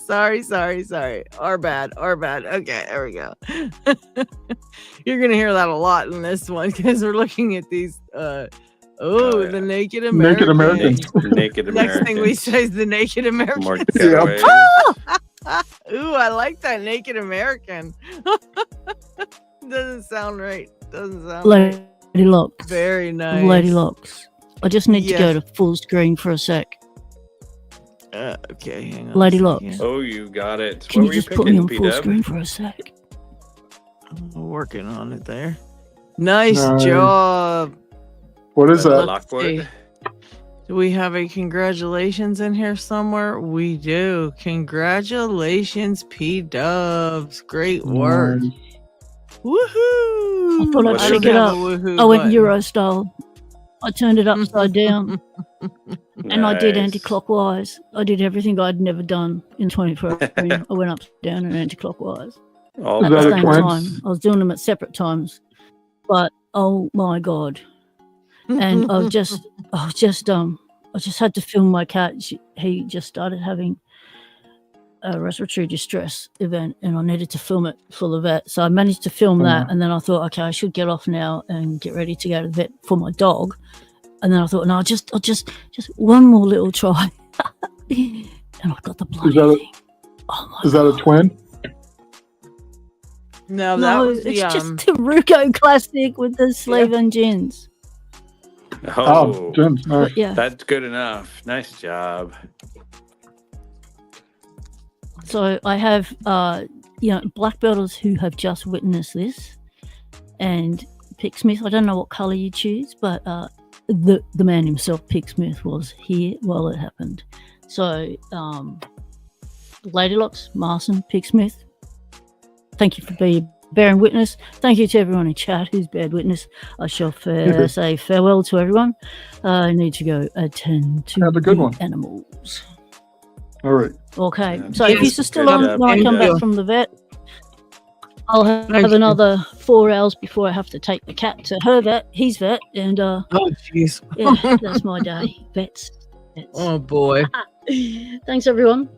Sorry. Our bad. Okay, there we go. You're going to hear that a lot in this one because we're looking at these. Yeah. The Naked American. Naked Americans. Naked American. Next thing we say is the Naked American. More Yeah. cutaways. Ooh, I like that Naked American. Doesn't sound right. Lady Locks. Very nice. Lady Locks. I just need to go Yes. to full screen for a sec. Okay, hang on. Lady a Locks. second. Oh, you got it. Can What you were you just put me picking, on full P-Dub? screen for a sec? I'm working on it there. Nice Nice. job. What is that? Let's see. Lockport? Do we have a congratulations in here somewhere? We do. Congratulations, P-Dubs. Great work. Nice. Woohoo! I thought I'd shake don't it have up. a woohoo I went button. Euro style. I turned it upside down and I did Nice. anti-clockwise. I did everything I'd never done in 24 hours. I went up, down, and anti-clockwise All at Is that the a same twin? time. I was doing them at separate times, but oh my god! And I just had to film my cat. He just started having a respiratory distress event, and I needed to film it for the vet. So I managed to film that, and then I thought, okay, I should get off now and get ready to go to the vet for my dog. And then I thought, no, I'll just one more little try, and I got the bloody that a- thing. Oh my Is that a twin? No, that no, was it's the just the Ruko Classic with the sleeve and gins. Oh, Jim. Nice. But yeah, that's good enough. Nice job. so I have black belters who have just witnessed this, and Picksmith. I don't know what color you choose, but the man himself, Picksmith, was here while it happened. So Ladylocks, Marson, Picksmith, thank you for bearing witness. Thank you to everyone in chat who's bared witness. I shall say farewell to everyone. I need to go attend to Have a good the one. animals. All right. Okay, Yeah. so Yes, if you're still good on job. when I come Thank back you. from the vet, I'll have Thank you. another 4 hours before I have to take the cat to her vet, his vet, and Oh, jeez. yeah, that's my day. Vets. Oh, boy. Thanks, everyone.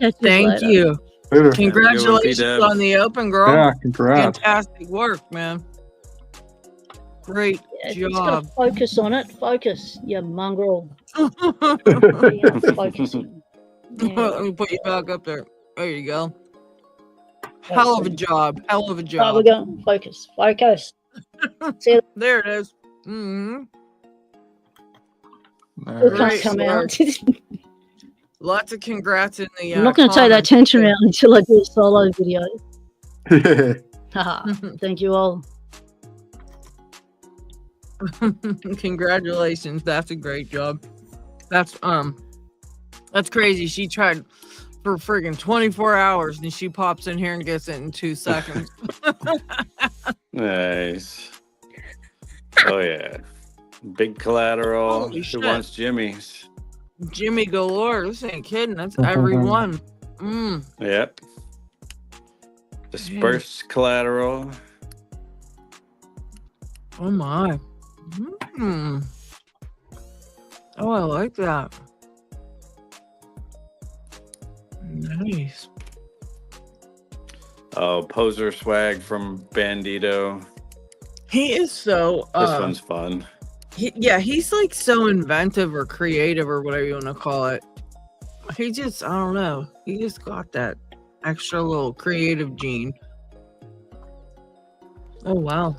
Catch Thank later. you. Later. Congratulations P-Dubs. on the open, girl. Yeah, congrats. Fantastic work, man. Great Yeah, just gotta job. focus on it. Focus, you mongrel. Let Yeah, focusing. Yeah. me put you back up there. There you go. Hell of a job. Hell of a Right, job. we're going. Focus. Focus. See you There it is. Mm-hmm. later. Nice. Can't Great come work. out. Lots of congrats in the. I'm not going to take that comments, tension too. out until I do a solo video. Haha. Thank you all. Congratulations. That's a great job. That's crazy. She tried for friggin' 24 hours and she pops in here and gets it in 2 seconds. Nice. Oh yeah. Big collateral. Holy Who shit. wants Jimmy's? Jimmy galore. This ain't kidding. That's every one. Yep. Dispersed collateral. Oh my. Oh, I like that. Nice. Oh, poser swag from Bandito. He is so. This one's fun. He's like so inventive or creative or whatever you want to call it. He just, I don't know. He just got that extra little creative gene. Oh, wow.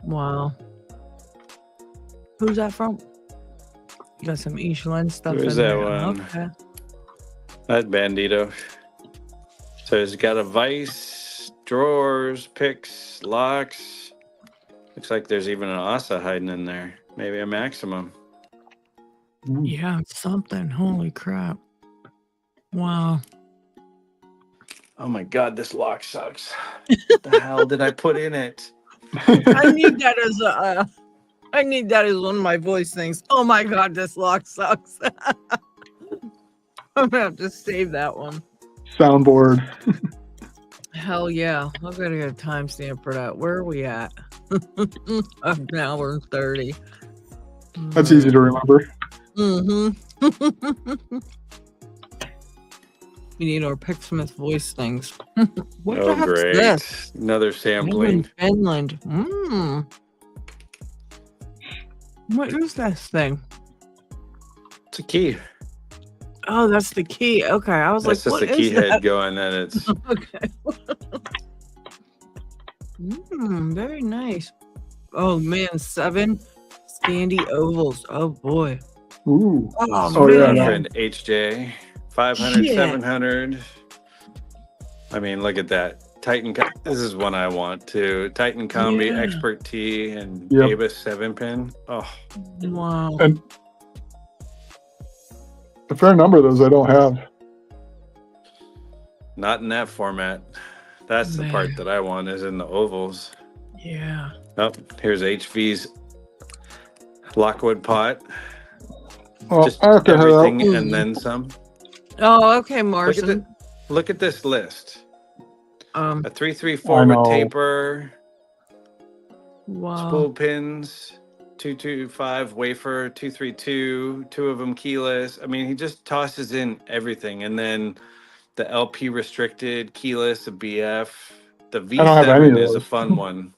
Wow. Who's that from? You got some Michelin stuff Who's in that there. one? Okay. That's Bandito. So he's got a vise, drawers, picks, locks. Looks like there's even an Asa hiding in there. Maybe a Maximum. Yeah, it's something. Holy crap. Wow. Oh my God, this lock sucks. What the hell did I put in it? I need that as one of my voice things. Oh my God, this lock sucks. I'm gonna have to save that one. Soundboard. Hell yeah. I'm gonna get a timestamp for that. Where are we at? An hour and 30. That's easy to remember. We need our Picksmith voice things. What Oh, the heck's great. this? Another sampling. Finland. What is this thing? It's a key. Oh, that's the key. Okay, I was That's like, just what the key is head that? going, and it's Okay. Very nice. Oh man, 7 Standy ovals. Oh boy. Ooh. Oh, yeah, man. friend HJ. 500, Shit. 700. I mean, look at that. Titan. This is one I want too. Titan Combi, Yeah. Expert T, and Yep. Davis 7-pin. Oh, Wow. And a fair number of those I don't have. not in that format. That's the Man. part that I want, is in the ovals. Yeah. Oh, here's HV's Lockwood pot. Oh, Just okay, everything hello. and then some. Oh, okay, Look at, Marson. look at this list. A 334 I with know. taper, Wow. spool pins, 225 wafer, 232, 2 of them keyless. I mean, he just tosses in everything. And then the LP restricted, keyless, a BF. The don't have any V7 of is a those. fun one.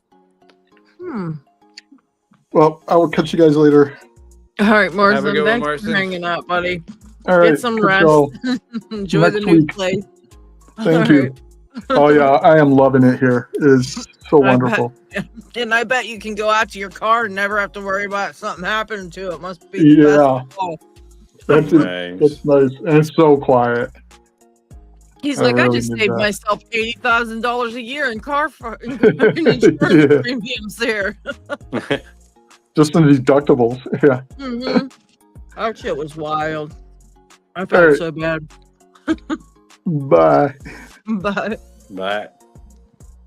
Well, I will catch you guys later. All right, Have a Marson. good one, Thanks for Marson. hanging out, buddy. All right. Get some good rest. go. Enjoy Next the new week. place. Thank All you. right. Oh yeah, I am loving it here. It is so I bet. wonderful. And I bet you can go out to your car and never have to worry about something happening to it. It must be the best Yeah, of all. that's Nice. nice, and it's so quiet. He's I like, I really just need saved that. myself $80,000 a year in car insurance Yeah. premiums there. Just in deductibles. Yeah. That shit was wild. I felt Alright. so bad. Bye. But But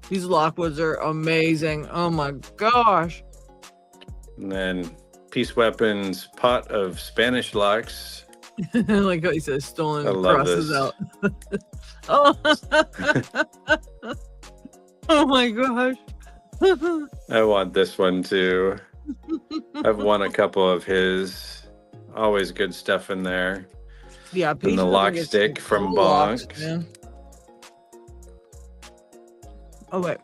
these Lockwoods are amazing. Oh my gosh. and then Peace Weapons pot of Spanish locks. Like how he says, stolen I love crosses this. out. Oh. Oh my gosh. I want this one too. I've won a couple of his. Always good stuff in there. Yeah, And the lock stick from Locks, Bonks. man. Oh wait.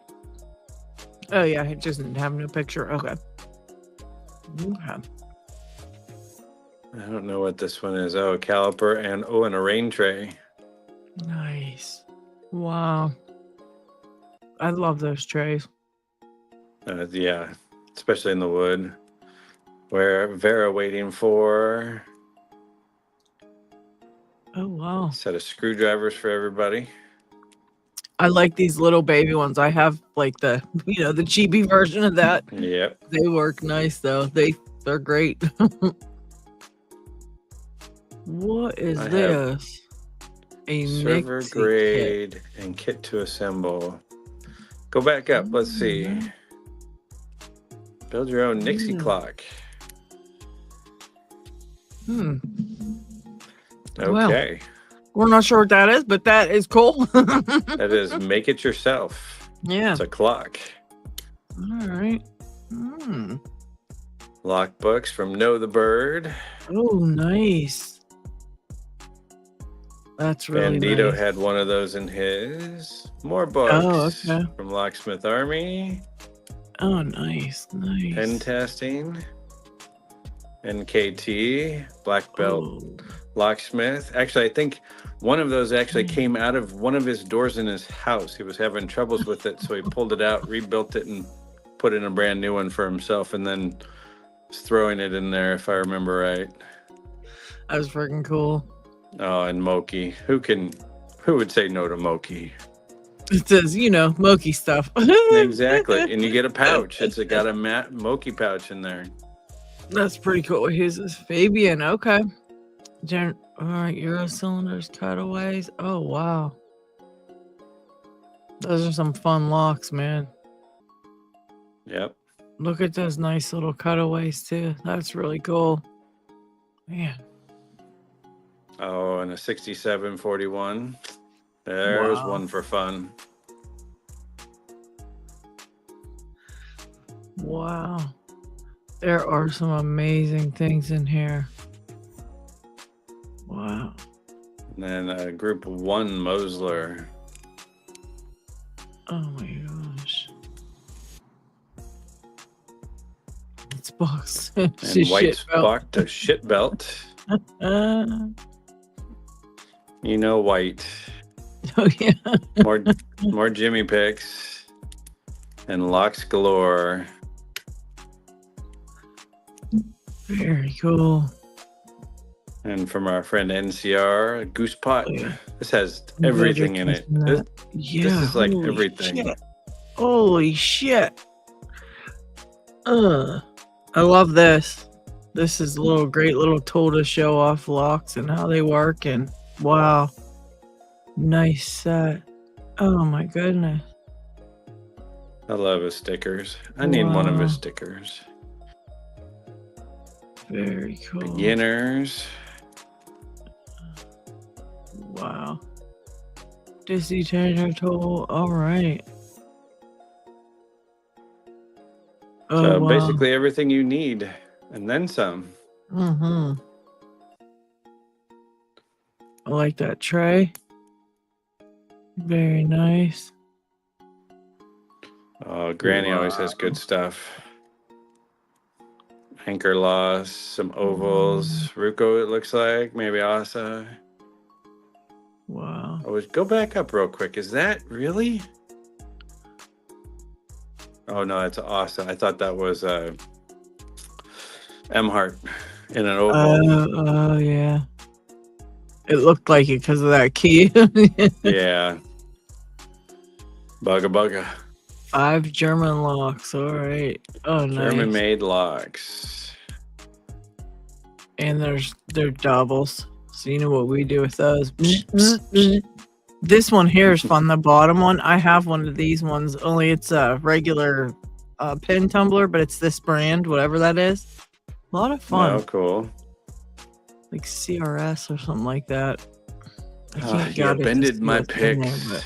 Oh yeah, it just didn't have no picture. Okay. Okay. I don't know what this one is. Oh, a caliper and a rain tray. Nice. Wow. I love those trays. Yeah, especially in the wood. Where Vera waiting for Oh wow. a set of screwdrivers for everybody. I like these little baby ones. I have like the the chibi version of that. Yep. They work nice though. They're great. What is I have this? A Server Nixie grade and kit to assemble. Go back up. Let's see. Build your own Nixie clock. Okay. We're not sure what that is, but that is cool. That is make it yourself. Yeah. It's a clock. All right. Lock books from Know the Bird. Oh, nice. That's really Bandito nice. had one of those in his. More books from Locksmith Army. Oh, nice. Nice. Pen testing. NKT. Black belt. Locksmith. Actually, I think one of those actually came out of one of his doors in his house. He was having troubles with it, so he pulled it out, rebuilt it, and put in a brand new one for himself, and then was throwing it in there, if I remember right. That was freaking cool. Oh, and Moki. Who would say no to Moki? It says, Moki stuff. Exactly. And you get a pouch. It's got a Moki pouch in there. That's pretty cool. Here's this Fabian. Okay. All right. Euro cylinders, cutaways. Oh, wow. Those are some fun locks, man. Yep. Look at those nice little cutaways, too. That's really cool. Man. Oh, and a 6741. There's one for fun. Wow. There are some amazing things in here. Wow. And then a Group 1 Mosler. Oh my gosh. It's box. And white Spock to shit belt. White. Oh yeah. More Jimmy picks. And locks galore. Very cool. And from our friend NCR, a goose pot. Oh, yeah. This has everything in it. This is like everything. Shit. Holy shit. I love this. This is a great little tool to show off locks and how they work. And wow. Nice set. Oh my goodness. I love his stickers. I need one of his stickers. Very cool. Beginners. Wow. Disney changer tool. All right. So basically everything you need and then some. I like that tray. Very nice. Oh, Granny always has good stuff. Anchor loss, some ovals. Ruko, it looks like. Maybe Asa. Wow. Oh, go back up real quick. Is that really? Oh, no, it's Asa. I thought that was M-Heart in an oval. Oh, yeah. It looked like it because of that key. Yeah. Bugga. 5 German locks. All right. Oh, nice. German-made locks. And they're doubles. So you know what we do with those. This one here is fun. The bottom one. I have one of these ones. Only it's a regular pin tumbler, but it's this brand, whatever that is. A lot of fun. Oh, cool. Like CRS or something like that. I can't You bended my picks.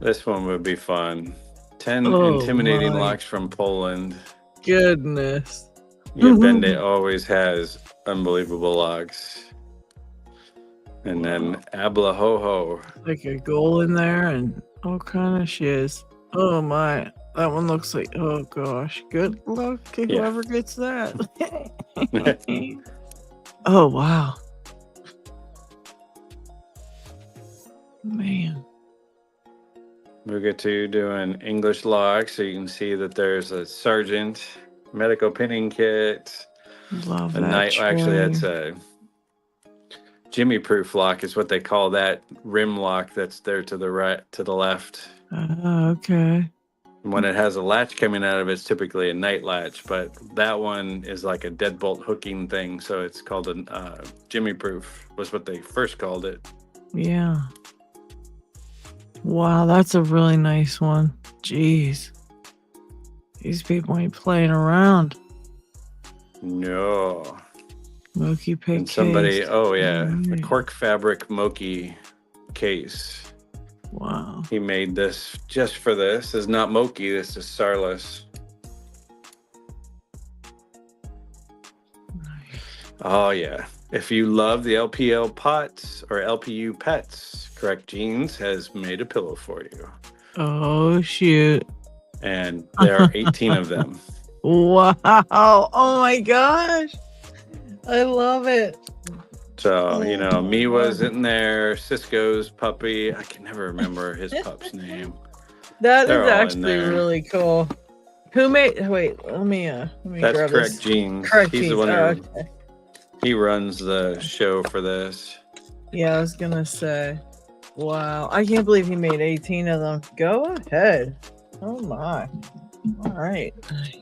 This one would be fun. 10 intimidating locks from Poland. Goodness. Yeah, Bende always has unbelievable locks. And then Abla Ho Ho. Like a goal in there and all kind of shiz. Oh my. That one looks like, oh gosh. Good luck to whoever gets that. Oh wow. Man. We'll get to doing English locks, so you can see that there's a Sergeant medical pinning kit. Love that. Actually, that's a Jimmy proof lock is what they call that rim lock that's there to the right, to the left. Okay. And when it has a latch coming out of it, it's typically a night latch, but that one is like a deadbolt hooking thing, so it's called a Jimmy proof was what they first called it. Yeah. Wow, that's a really nice one. Jeez. These people ain't playing around. No. Moki pick And somebody, case. oh yeah, the Alright. cork fabric Moki case. Wow. He made this just for this. This is not Moki, this is Sarless. Oh yeah. If you love the LPL pots or LPU pets, Correct Jeans has made a pillow for you. Oh shoot. And there are 18 of them. Wow. Oh my gosh. I love it. So, you know, Miwa's in there, Cisco's puppy. I can never remember his pup's name. That They're is all in actually there. really cool. Who made wait, let me That's grab Correct this. Jeans. Correct He's the Jeans. one Oh, who okay. he runs the show for this. Yeah, I was gonna say. Wow. I can't believe he made 18 of them. Go ahead. Oh my. All right.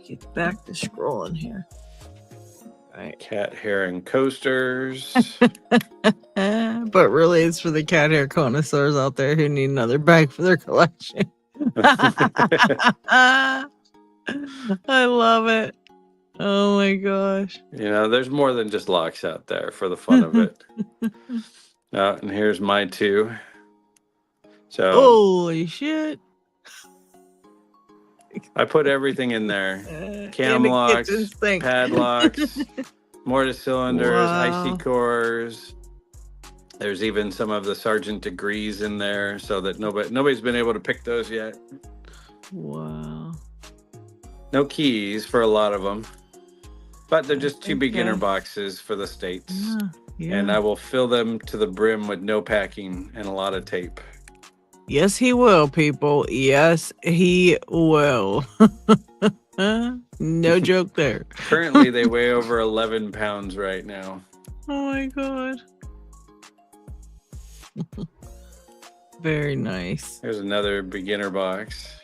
Get back to scrolling here. Right. Cat hair and coasters. But really, it's for the cat hair connoisseurs out there who need another bag for their collection. I love it. Oh my gosh. You know, there's more than just locks out there for the fun of it. And here's my two. So Holy shit. I put everything in there. And Cam a locks, kitchen sink. padlocks, mortise cylinders, Wow. IC cores. There's even some of the Sergeant degrees in there, so that nobody's been able to pick those yet. Wow. No keys for a lot of them, but they're just two Okay. beginner boxes for the States. Yeah. And I will fill them to the brim with no packing and a lot of tape. Yes, he will, people. Yes, he will. No joke there. Currently, they weigh over 11 pounds right now. Oh my god. Very nice. There's another beginner box.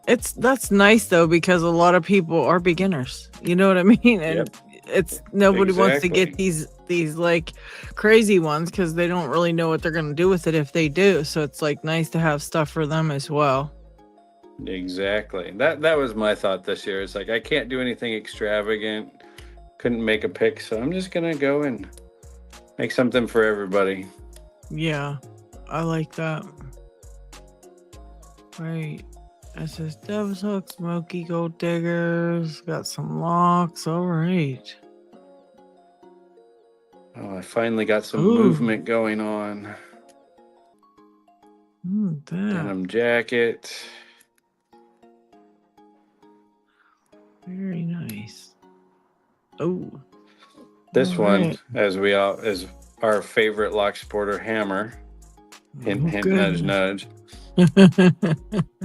That's nice though, because a lot of people are beginners. You know what I mean? And Yep. it's nobody wants to Exactly. get these like crazy ones because they don't really know what they're gonna do with it if they do. So it's like nice to have stuff for them as well. Exactly. That was my thought this year. It's like I can't do anything extravagant. Couldn't make a pick, so I'm just gonna go and make something for everybody. Yeah, I like that. Right. It says Devil's Hook, Smoky Gold Diggers, got some locks. All right. Oh, I finally got some Ooh. movement going on. That. Denim jacket. Very nice. Oh. This All one, right. is our favorite Locksporter hammer. Hint, hint, nudge, nudge.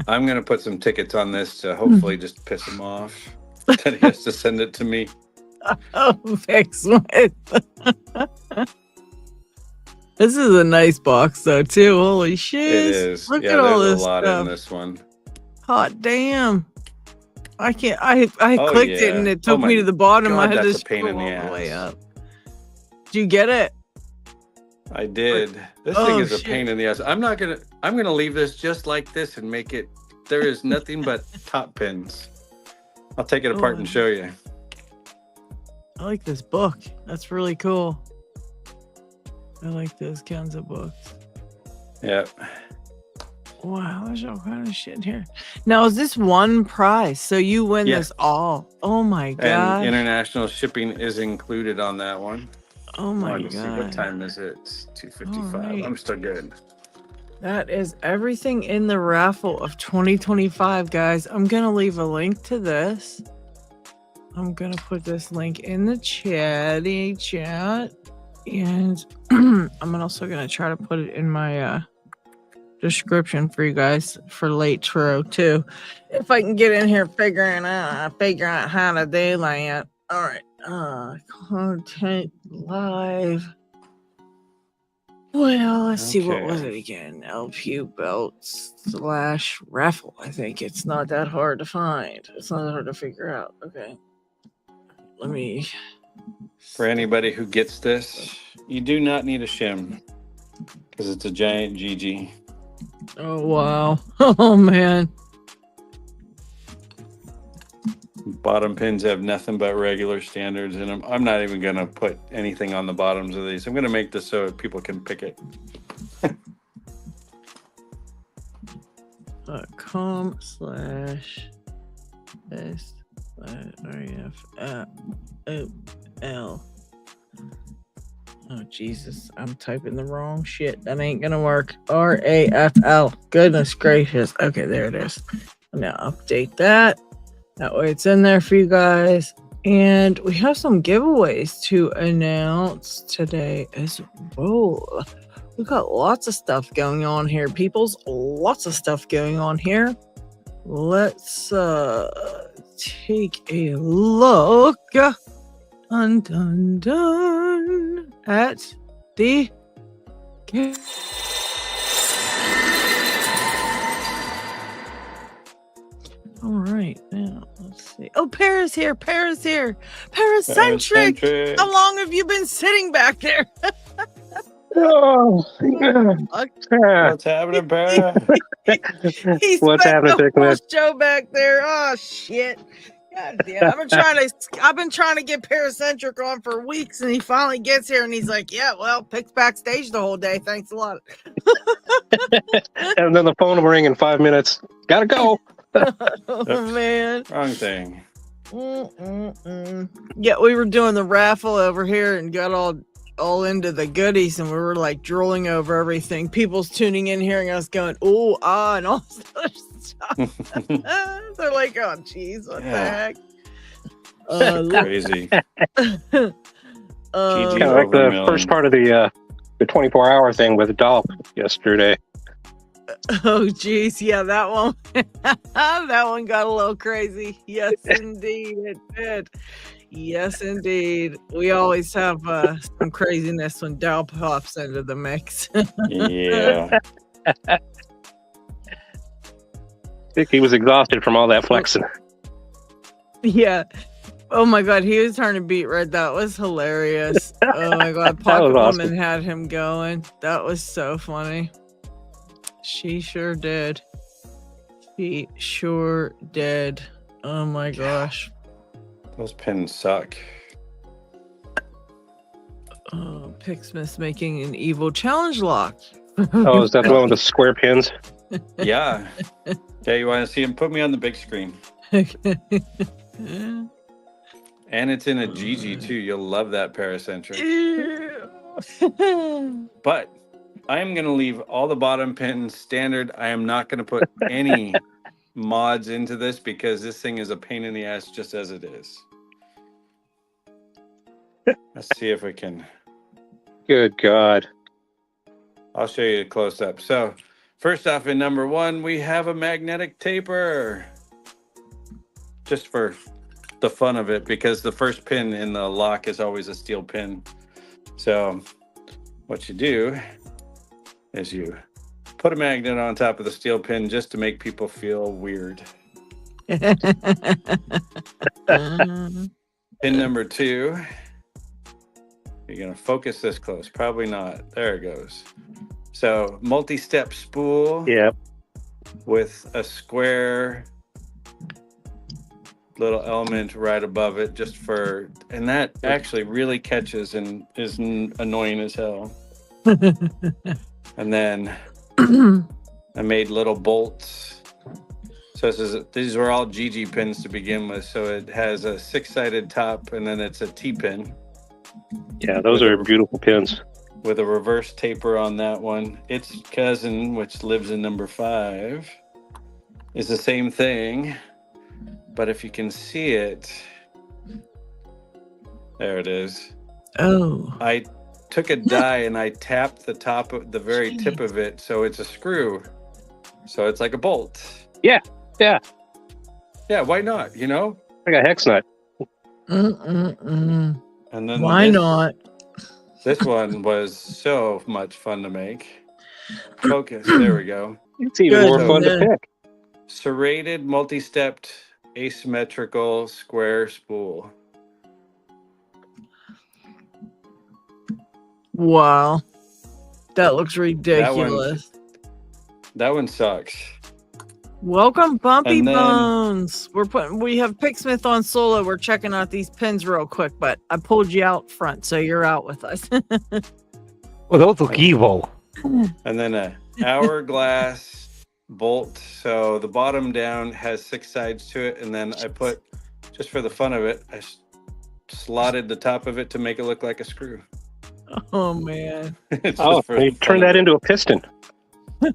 I'm gonna put some tickets on this to hopefully just piss him off that he has to send it to me. Oh, fix it. This is a nice box though too. Holy shit! It is. Look Yeah, at all there's this a lot stuff. in this one. Hot damn! I can't. I Oh, clicked it yeah. and it Oh took my me to the bottom. I God, had to that's a pain in scroll the all the way ass. up. Did you get it? I did. This Oh, thing is a shit. pain in the ass. I'm gonna leave this just like this and make it. There is nothing but top pins. I'll take it apart and show you. I like this book. That's really cool. I like those kinds of books. Yep. Wow, there's all kind of shit here. Now, is this one prize? So you win Yeah. this all? Oh my god! And international shipping is included on that one. Oh my Let me see, what god! time is it? It's 2:55. Alright. I'm still good. That is everything in the raffle of 2025, guys. I'm gonna leave a link to this. I'm gonna put this link in the chat, and I'm also gonna try to put it in my description for you guys for late tro too, if I can get in here figure out how to do that. All right, content live. Well, let's see, what was it again? LPU belts / raffle. I think it's not that hard to find. It's not that hard to figure out. Okay, let me. For anybody who gets this, you do not need a shim because it's a giant GG. Oh wow! Oh man! bottom pins have nothing but regular standards in them. I'm not even going to put anything on the bottoms of these. I'm going to make this so people can pick it. .com/s/REF-L. Oh, Jesus. I'm typing the wrong shit. That ain't going to work. RAFL. Goodness gracious. Okay, there it is. Now update that. That way it's in there for you guys. And we have some giveaways to announce today as well. We've got lots of stuff going on here, peoples. Lots of stuff going on here. Let's take a look. Dun, dun, dun, at the game. All right, now let's see. Oh, Paris here. Paracentric. How long have you been sitting back there? Oh, what's happening, Para? What's happening, the whole show back there. Oh shit. God damn. I've been trying to get Paracentric on for weeks, and he finally gets here and he's like, yeah, well, picks backstage the whole day. Thanks a lot. And then the phone will ring in 5 minutes. Gotta go. Oh man. Wrong thing. Yeah, we were doing the raffle over here and got all into the goodies, and we were like drooling over everything. People's tuning in, hearing us going, ooh, ah, and all this other stuff. They're like, oh, geez, what the heck? Crazy. Kind of like the first part of the 24-hour thing with Dolph yesterday. Oh, geez, yeah, that one. That one got a little crazy. Yes, indeed, it did. Yes, indeed. We always have some craziness when Dow pops into the mix. Yeah. I think he was exhausted from all that flexing. Yeah. Oh my God, he was turning beat red. That was hilarious. Oh my God, Pocket awesome. Woman had him going. That was so funny. She sure did. She sure did. Oh my gosh. Those pins suck. Oh, Pixmas making an evil challenge lock. Oh, is that the one with the square pins? Yeah. Okay, you want to see him? Put me on the big screen. And it's in a GG too. You'll love that Paracentric. But I am going to leave all the bottom pins standard. I am not going to put any mods into this because this thing is a pain in the ass just as it is. Let's see if we can. Good God. I'll show you a close up. So first off, in number 1, we have a magnetic taper. Just for the fun of it, because the first pin in the lock is always a steel pin. So what you do is you put a magnet on top of the steel pin just to make people feel weird. Pin number 2. You're going to focus this close. Probably not. There it goes. So multi-step spool. Yep. With a square little element right above it, just for, and that actually really catches and is annoying as hell. And then I made little bolts. So these were all GG pins to begin with. So it has a 6-sided top, and then it's a T-pin. Yeah, those are beautiful pins. With a reverse taper on that one. Its cousin, which lives in number 5, is the same thing. But if you can see it, there it is. Oh. I took a die and I tapped the top of the very tip of it, so it's a screw. So it's like a bolt. Yeah. Yeah, why not, you know? Like a hex nut. And then why not? This one was so much fun to make. Focus, there we go. It's even more fun to pick. Serrated, multi-stepped, asymmetrical square spool. Wow. That looks ridiculous. That one sucks. Welcome, Bumpy And then- Bones. We have Picksmith on solo. We're checking out these pins real quick, but I pulled you out front, so you're out with us. Well, those look evil. And then a hourglass bolt. So the bottom down has 6 sides to it, and then I put, just for the fun of it, I slotted the top of it to make it look like a screw. Oh man! Oh, you turn that into a piston.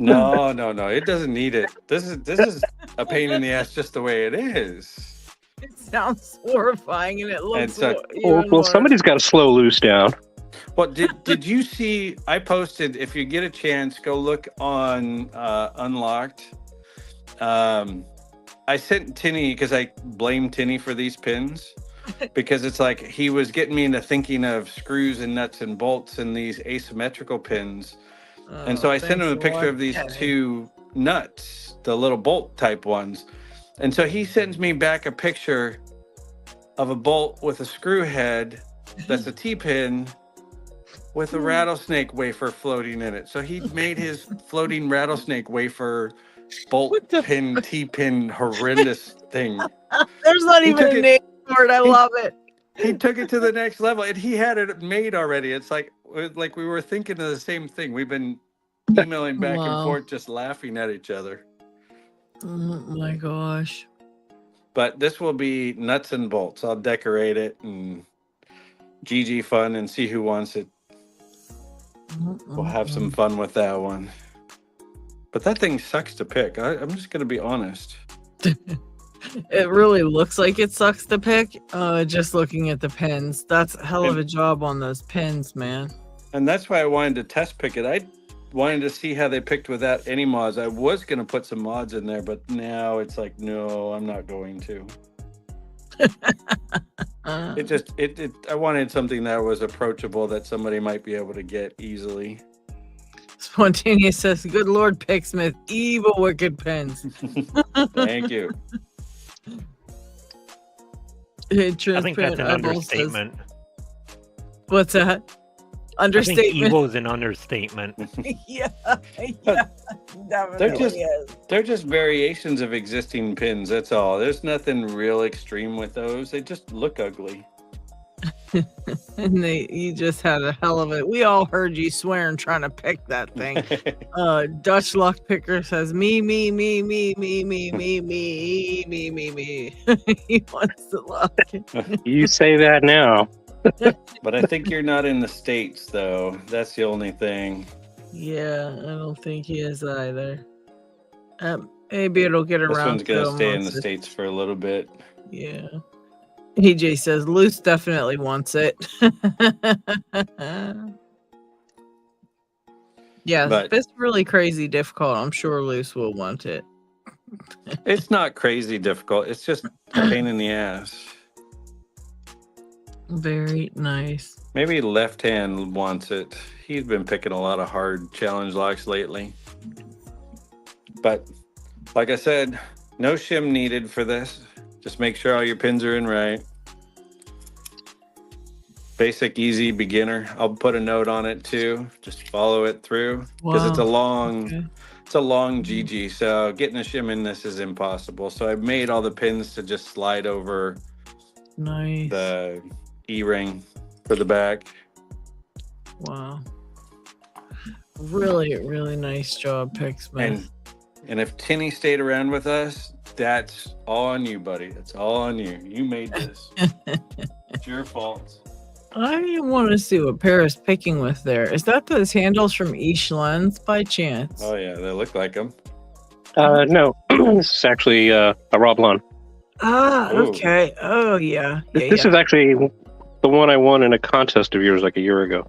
No, it doesn't need it. This is a pain in the ass just the way it is. It sounds horrifying, and it looks. Well, somebody's got to slow loose down. Well, did you see? I posted. If you get a chance, go look on Unlocked. I sent Tinny because I blame Tinny for these pins. Because it's like he was getting me into thinking of screws and nuts and bolts and these asymmetrical pins. And so I sent him a picture of these 2 nuts, the little bolt type ones. And so he sends me back a picture of a bolt with a screw head that's a T-pin with a rattlesnake wafer floating in it. So he made his floating rattlesnake wafer bolt pin, T-pin, horrendous thing. There's not even a name for it. I love it. He took it to the next level, and he had it made already. It's like we were thinking of the same thing. We've been emailing back and forth, just laughing at each other. Oh my gosh! But this will be nuts and bolts. I'll decorate it and GG fun and see who wants it. We'll have some fun with that one. But that thing sucks to pick. I'm just gonna be honest. It really looks like it sucks to pick. Just looking at the pins, that's a hell of a job on those pins, man. And that's why I wanted to test pick it. I wanted to see how they picked without any mods. I was going to put some mods in there, but now it's like, no, I'm not going to. I wanted something that was approachable that somebody might be able to get easily. Spontaneous says, good Lord, Picksmith, evil wicked pins. Thank you. I think that's an understatement. What's that? Understatement. I think evil is an understatement. yeah, definitely they're just variations of existing pins. That's all. There's nothing real extreme with those. They just look ugly. And you just had a hell of it. We all heard you swearing trying to pick that thing. Dutch Lockpicker says me. He wants to lock. You say that now. But I think you're not in the States, though. That's the only thing. Yeah, I don't think he is either. Maybe it'll get around. This one's gonna stay in the States for a little bit. Yeah. EJ says Luce definitely wants it. Yeah, but if it's really crazy difficult, I'm sure Luce will want it. It's not crazy difficult. It's just a pain in the ass. Very nice. Maybe Left Hand wants it. He's been picking a lot of hard challenge locks lately. But like I said, no shim needed for this. Just make sure all your pins are in right. Basic, easy, beginner. I'll put a note on it too. Just follow it through because it's a long GG. So getting a shim in this is impossible. So I've made all the pins to just slide over the E-ring for the back. Wow. Really, really nice job, Picksmith. And if Tinny stayed around with us, that's all on you, buddy. That's all on you. You made this. It's your fault. I want to see what Paris picking with there. Is that those handles from East Lens by chance? Oh, yeah. They look like them. No. This is actually a Roblon. Ah, okay. Oh, yeah. This is actually the one I won in a contest of yours like a year ago.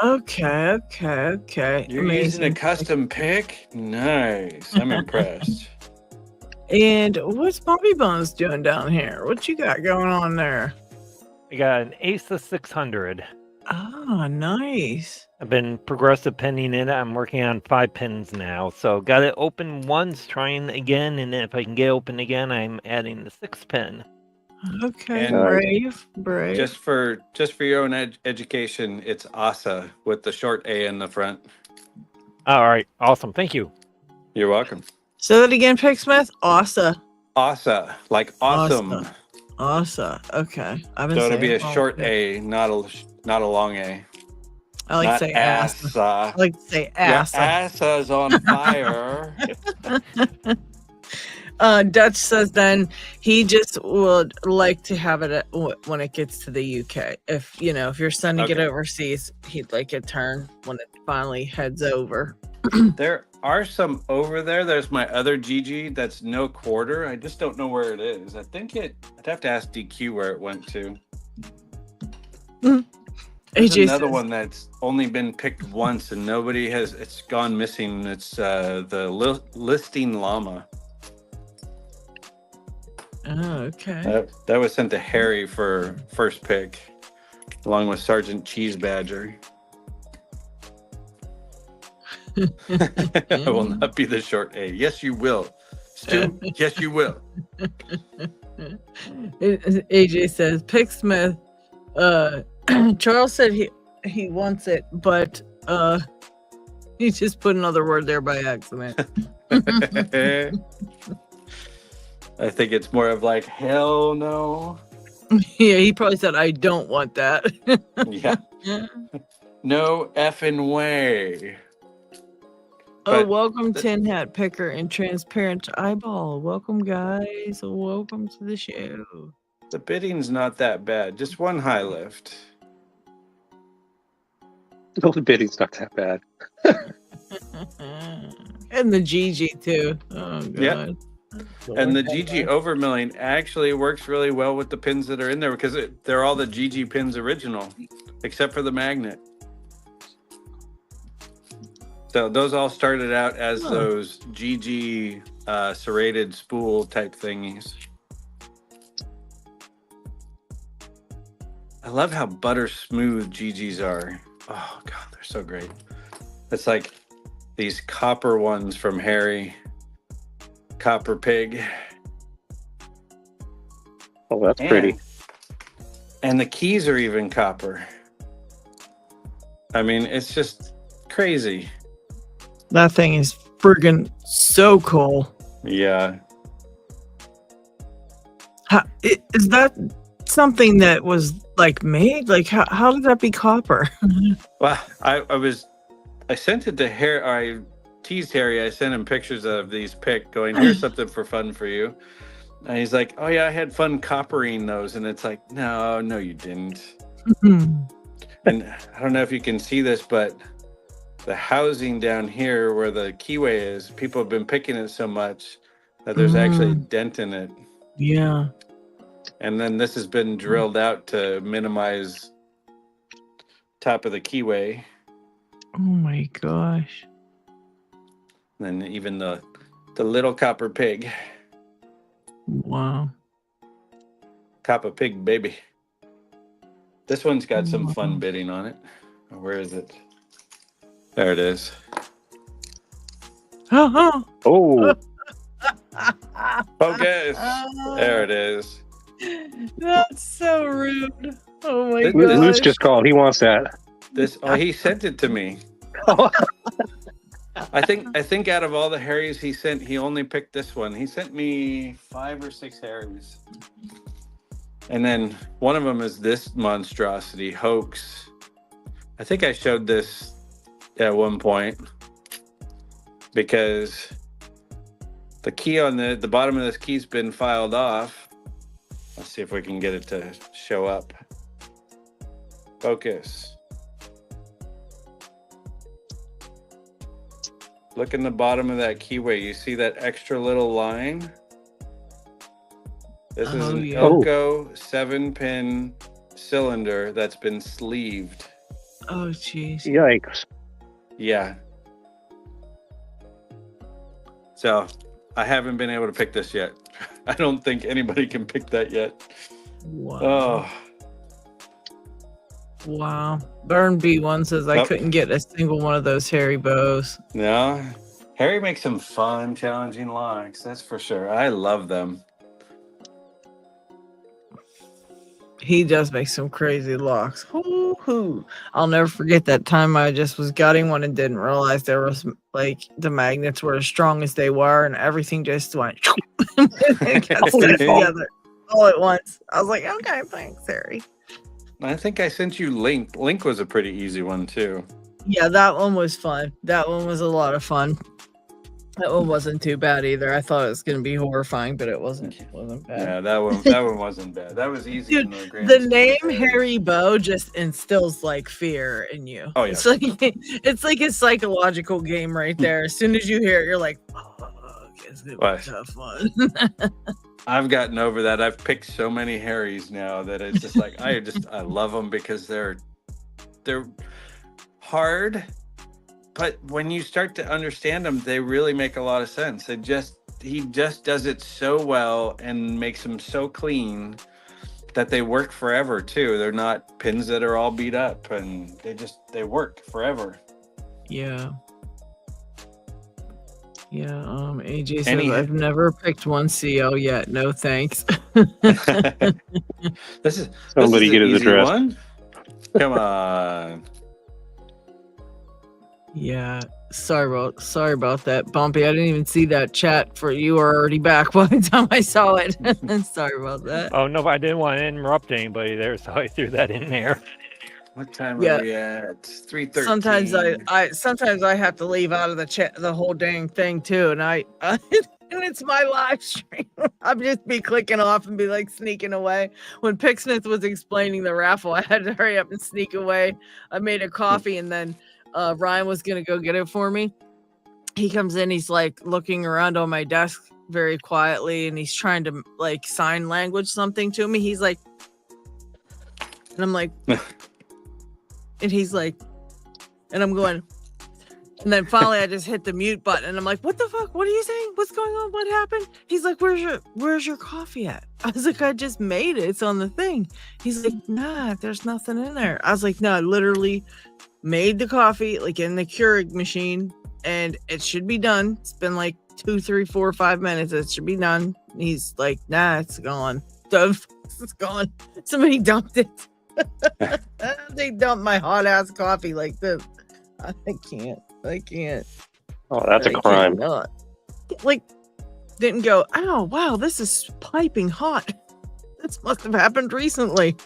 Okay. You're using a custom pick? Nice. I'm impressed. And what's Bobby Bones doing down here? What you got going on there? I got an Ace 600. Ah, nice. I've been progressive pinning it. I'm working on 5 pins now. So got it open once, trying again, and if I can get open again, I'm adding the 6th pin. Okay, and brave. Just for your own education, it's ASA with the short A in the front. All right, awesome. Thank you. You're welcome. Say that again, Picksmith. Asa. Asa, like awesome. Asa. Okay. So it'll be a short A, not a long A. I like to say asa. I like to say asa. Yeah, asa's on fire. Dutch says then he just would like to have it when it gets to the UK. If you're sending it overseas, he'd like it turned when it finally heads over. There are some over there. There's my other GG that's no quarter. I just don't know where it is. I think I'd have to ask DQ where it went to. There's another one that's only been picked once and it's gone missing. It's the listing llama. Oh, okay. That was sent to Harry for first pick, along with Sergeant Cheese Badger. I will not be the short A. Yes, you will. Stu, yes, you will. AJ says, Picksmith, Charles said he wants it, but he just put another word there by accident. I think it's more of like, hell no. Yeah, he probably said, I don't want that. Yeah. No effing way. Oh, welcome Tin Hat Picker and Transparent Eyeball. Welcome, guys. Welcome to the show. The bidding's not that bad. Just one high lift. Oh, the bidding's not that bad. And the GG too. Oh, God. Yeah. And the GG overmilling actually works really well with the pins that are in there because they're all the GG pins original, except for the magnet. So those all started out as those GG serrated spool type thingies. I love how butter smooth GGs are. Oh God, they're so great. It's like these copper ones from Harry. Copper pig. Oh, that's pretty. And the keys are even copper. I mean, it's just crazy. That thing is friggin' so cool. Yeah. Is that something that was like made? Like how did that be copper? Well, I sent it to Harry. I teased Harry. I sent him pictures of these pick going, here's something for fun for you. And he's like, oh yeah, I had fun coppering those. And it's like, no, you didn't. And I don't know if you can see this, but the housing down here where the keyway is, people have been picking it so much that there's actually a dent in it. Yeah. And then this has been drilled out to minimize top of the keyway. Oh my gosh. And then even the little copper pig. Wow. Copper pig, baby. This one's got some fun bidding on it. Where is it? There it is. Oh. Focus. There it is. That's so rude. Oh my god. Luce just called. He wants that. He sent it to me. I think out of all the Harrys he sent, he only picked this one. He sent me 5 or 6 Harrys. And then one of them is this monstrosity, Hoax. I think I showed this at one point because the key on the bottom of this key's been filed off. Let's see if we can get it to show up. Focus. Look in the bottom of that keyway. You see that extra little line? This is an Elko 7-pin cylinder that's been sleeved. Oh, jeez. Yikes. Yeah. So I haven't been able to pick this yet. I don't think anybody can pick that yet. Wow. Oh. Wow. Burn B1 says I couldn't get a single one of those Harry bows. No. Harry makes some fun, challenging locks. That's for sure. I love them. He does make some crazy locks. Hoo-hoo. I'll never forget that time I just was gutting one and didn't realize there was like the magnets were as strong as they were, and everything just went and got stuck together all at once. I was like, okay, thanks, Harry. I think I sent you Link. Link was a pretty easy one too. Yeah, that one was fun. That one was a lot of fun. That one wasn't too bad either. I thought it was going to be horrifying, but it wasn't. It wasn't bad. Yeah, that one wasn't bad. That was easy. Dude, the name Harry Bow just instills like fear in you. Oh yeah, it's like a psychological game right there. As soon as you hear it, you're like, "Oh, it's gonna be tough one." I've gotten over that. I've picked so many Harrys now that it's just like I love them because they're hard. But when you start to understand them, they really make a lot of sense. He just does it so well and makes them so clean that they work forever too. They're not pins that are all beat up, and they work forever. Yeah. Yeah. AJ says I've never picked one CO yet. No thanks. Somebody get his address. One? Come on. Yeah, sorry about that, Bumpy. I didn't even see that chat for you were already back by the time I saw it. Sorry about that. Oh no, I didn't want to interrupt anybody there, so I threw that in there. What time are we at? 3:13. Sometimes I have to leave out of the chat the whole dang thing too, and and it's my live stream. I'll just be clicking off and be like sneaking away. When Picksmith was explaining the raffle, I had to hurry up and sneak away. I made a coffee and then Ryan was gonna go get it for me. He comes in, he's like looking around on my desk very quietly, and he's trying to like sign language something to me. He's like, and I'm like, and he's like, and I'm going, and then finally I just hit the mute button, and I'm like, what the fuck? What are you saying? What's going on? What happened? He's like, where's your coffee at? I was like, I just made it. It's on the thing. He's like, nah, there's nothing in there. I was like, no, I literally made the coffee like in the Keurig machine, and it should be done. It's been like 2, 3, 4, 5 minutes. It should be done. He's like, nah, it's gone. It's gone. Somebody dumped it. They dumped my hot ass coffee like this. I can't. Oh, that's a crime. Like, didn't go, oh wow, this is piping hot. This must have happened recently.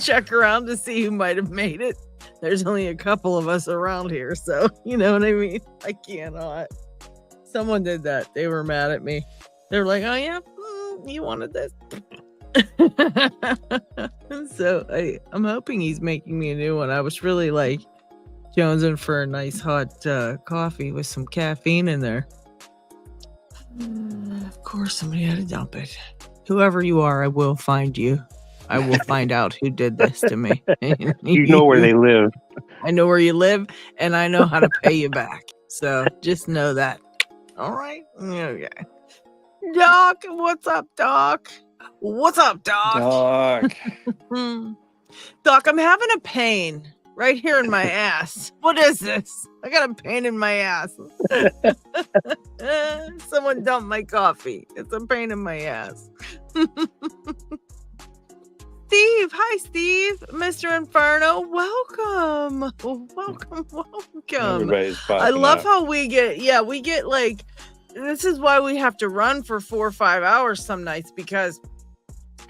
Check around to see who might have made it. There's only a couple of us around here, so you know what I mean. I cannot. Someone did that. They were mad at me. They're like, oh yeah, you wanted this. So I'm hoping he's making me a new one. I was really like jonesing for a nice hot coffee with some caffeine in there. Of course, somebody had to dump it. Whoever you are, I will find you. I will find out who did this to me. You know where they live. I know where you live, and I know how to pay you back. So just know that. All right? Okay. Doc, what's up, Doc? What's up, Doc? Doc, I'm having a pain right here in my ass. What is this? I got a pain in my ass. Someone dumped my coffee. It's a pain in my ass. Steve, hi Steve, Mr. Inferno, welcome. I love how we get like, this is why we have to run for 4 or 5 hours some nights, because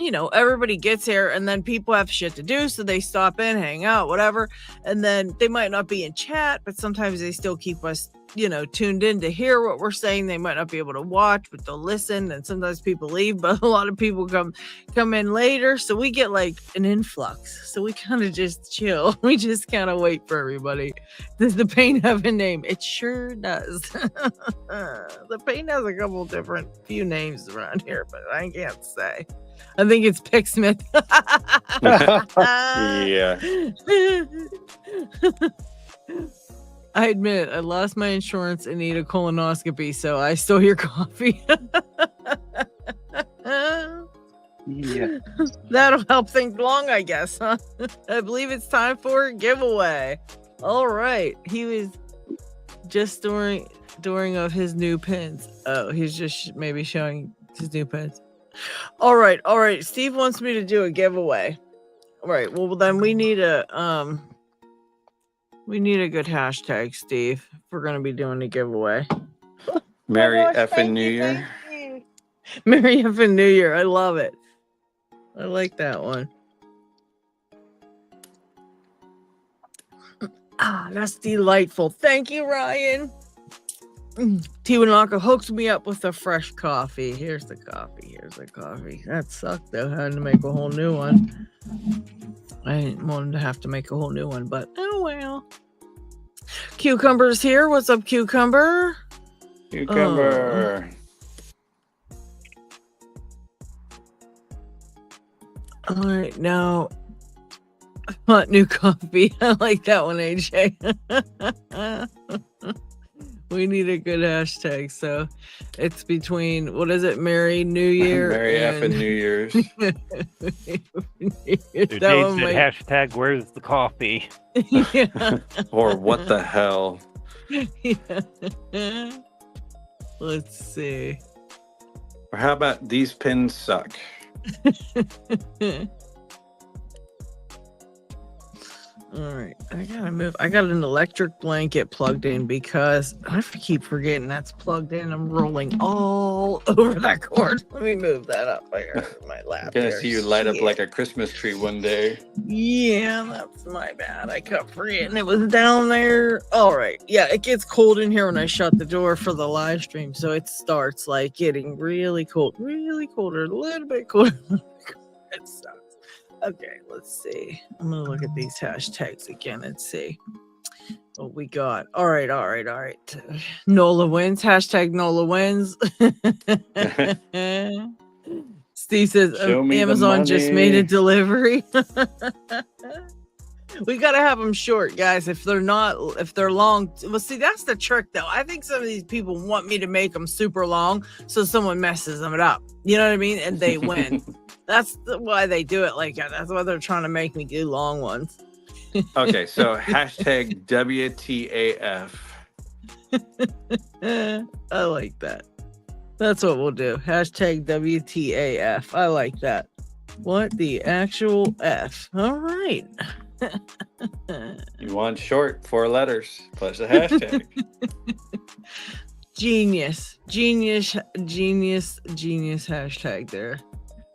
you know, everybody gets here and then people have shit to do, so they stop in, hang out, whatever, and then they might not be in chat, but sometimes they still keep us, you know, tuned in to hear what we're saying. They might not be able to watch, but they'll listen, and sometimes people leave, but a lot of people come in later, so we get like an influx. So we kind of just chill. We just kind of wait for everybody. Does the pain have a name? It sure does. The pain has a couple few names around here, but I can't say. I think it's Picksmith. Yeah. I admit I lost my insurance and need a colonoscopy, so I stole your coffee. Yeah. That'll help think long, I guess, huh? I believe it's time for a giveaway. All right. He was just storing of his new pins. Oh, he's just maybe showing his new pins. All right. Steve wants me to do a giveaway. All right. Well, then we need a good hashtag, Steve, if we're gonna be doing a giveaway. Merry effing New Year. Merry effing New Year. I love it. I like that one. That's delightful. Thank you, Ryan. Tiwanaka hooks me up with a fresh coffee. Here's the coffee. That sucked though, having to make a whole new one. I didn't want to have to make a whole new one, but oh well. Cucumber's here. What's up, Cucumber? Cucumber. All right, now I want new coffee. I like that one, AJ. We need a good hashtag, so it's between, what is it, Merry New Year? Merry effing New Year's. Dude, Dave's good hashtag, where's the coffee? Yeah. Or what the hell? Yeah. Let's see. Or how about these pins suck? All right, I gotta move. I got an electric blanket plugged in because I keep forgetting that's plugged in. I'm rolling all over that cord. Let me move that up here in my lap. I'm gonna see you light up like a Christmas tree one day. Yeah, that's my bad. I kept forgetting it was down there. All right, yeah, it gets cold in here when I shut the door for the live stream, so it starts like getting really cold, or a little bit colder. It sucks. Okay, let's see. I'm gonna look at these hashtags again and see what we got. All right. Nola wins. Hashtag Nola wins. Steve says Amazon just made a delivery. We gotta have them short, guys. If they're long, well, see, that's the trick, though. I think some of these people want me to make them super long, so someone messes them up. You know what I mean? And they win. That's why they do it like that. That's why they're trying to make me do long ones. Okay, so hashtag WTAF. I like that. That's what we'll do. Hashtag WTAF. I like that. What the actual F? All right. You want short, 4 letters plus a hashtag. Genius hashtag there.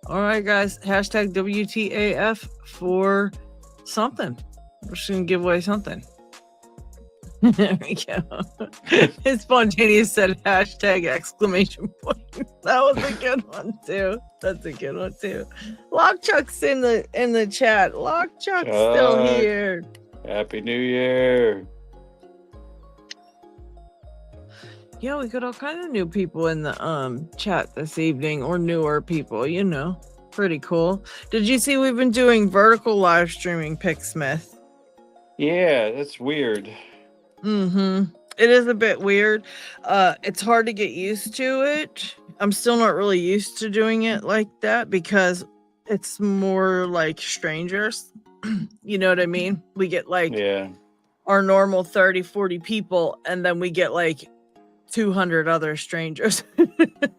All right, guys. Hashtag WTAF for something. We're just gonna give away something. There we go. His spontaneous said hashtag exclamation point. That was a good one too. That's a good one too. Lockchuck's in the chat. Lockchuck's still here. Happy New Year. Yeah, we got all kinds of new people in the chat this evening, or newer people, you know. Pretty cool. Did you see we've been doing vertical live streaming, Picksmith? Yeah, that's weird. It is a bit weird. It's hard to get used to it. I'm still not really used to doing it like that because it's more like strangers. You know what I mean? We get like our normal 30, 40 people, and then we get like 200 other strangers.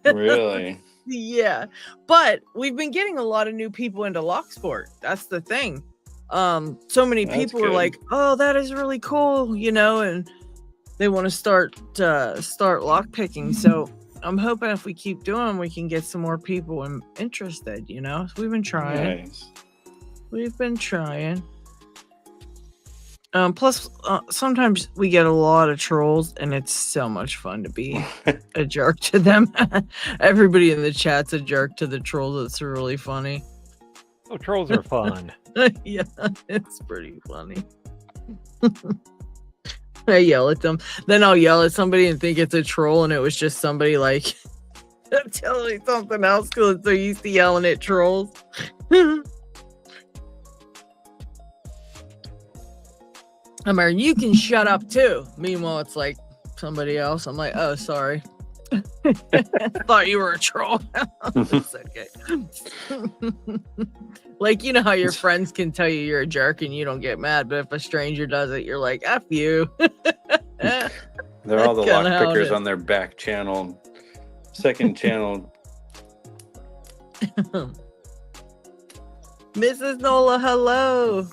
Really? Yeah. But we've been getting a lot of new people into Locksport. That's the thing. So many people are like, oh, that is really cool, you know, and they want to start lockpicking. So I'm hoping if we keep doing, we can get some more people interested, you know. So we've been trying. Nice. We've been trying. Plus, sometimes we get a lot of trolls, and it's so much fun to be a jerk to them. Everybody in the chat's a jerk to the trolls. It's really funny. Oh, trolls are fun. Yeah, it's pretty funny. I yell at them. Then I'll yell at somebody and think it's a troll, and it was just somebody like telling me something else because they're used to yelling at trolls. I'm like, you can shut up too. Meanwhile, it's like somebody else. I'm like, oh, sorry. Thought you were a troll. It's okay. Like, you know how your friends can tell you you're a jerk and you don't get mad, but if a stranger does it, you're like, F you. They're all the lockpickers on their back channel, second channel, Mrs. Nola, hello.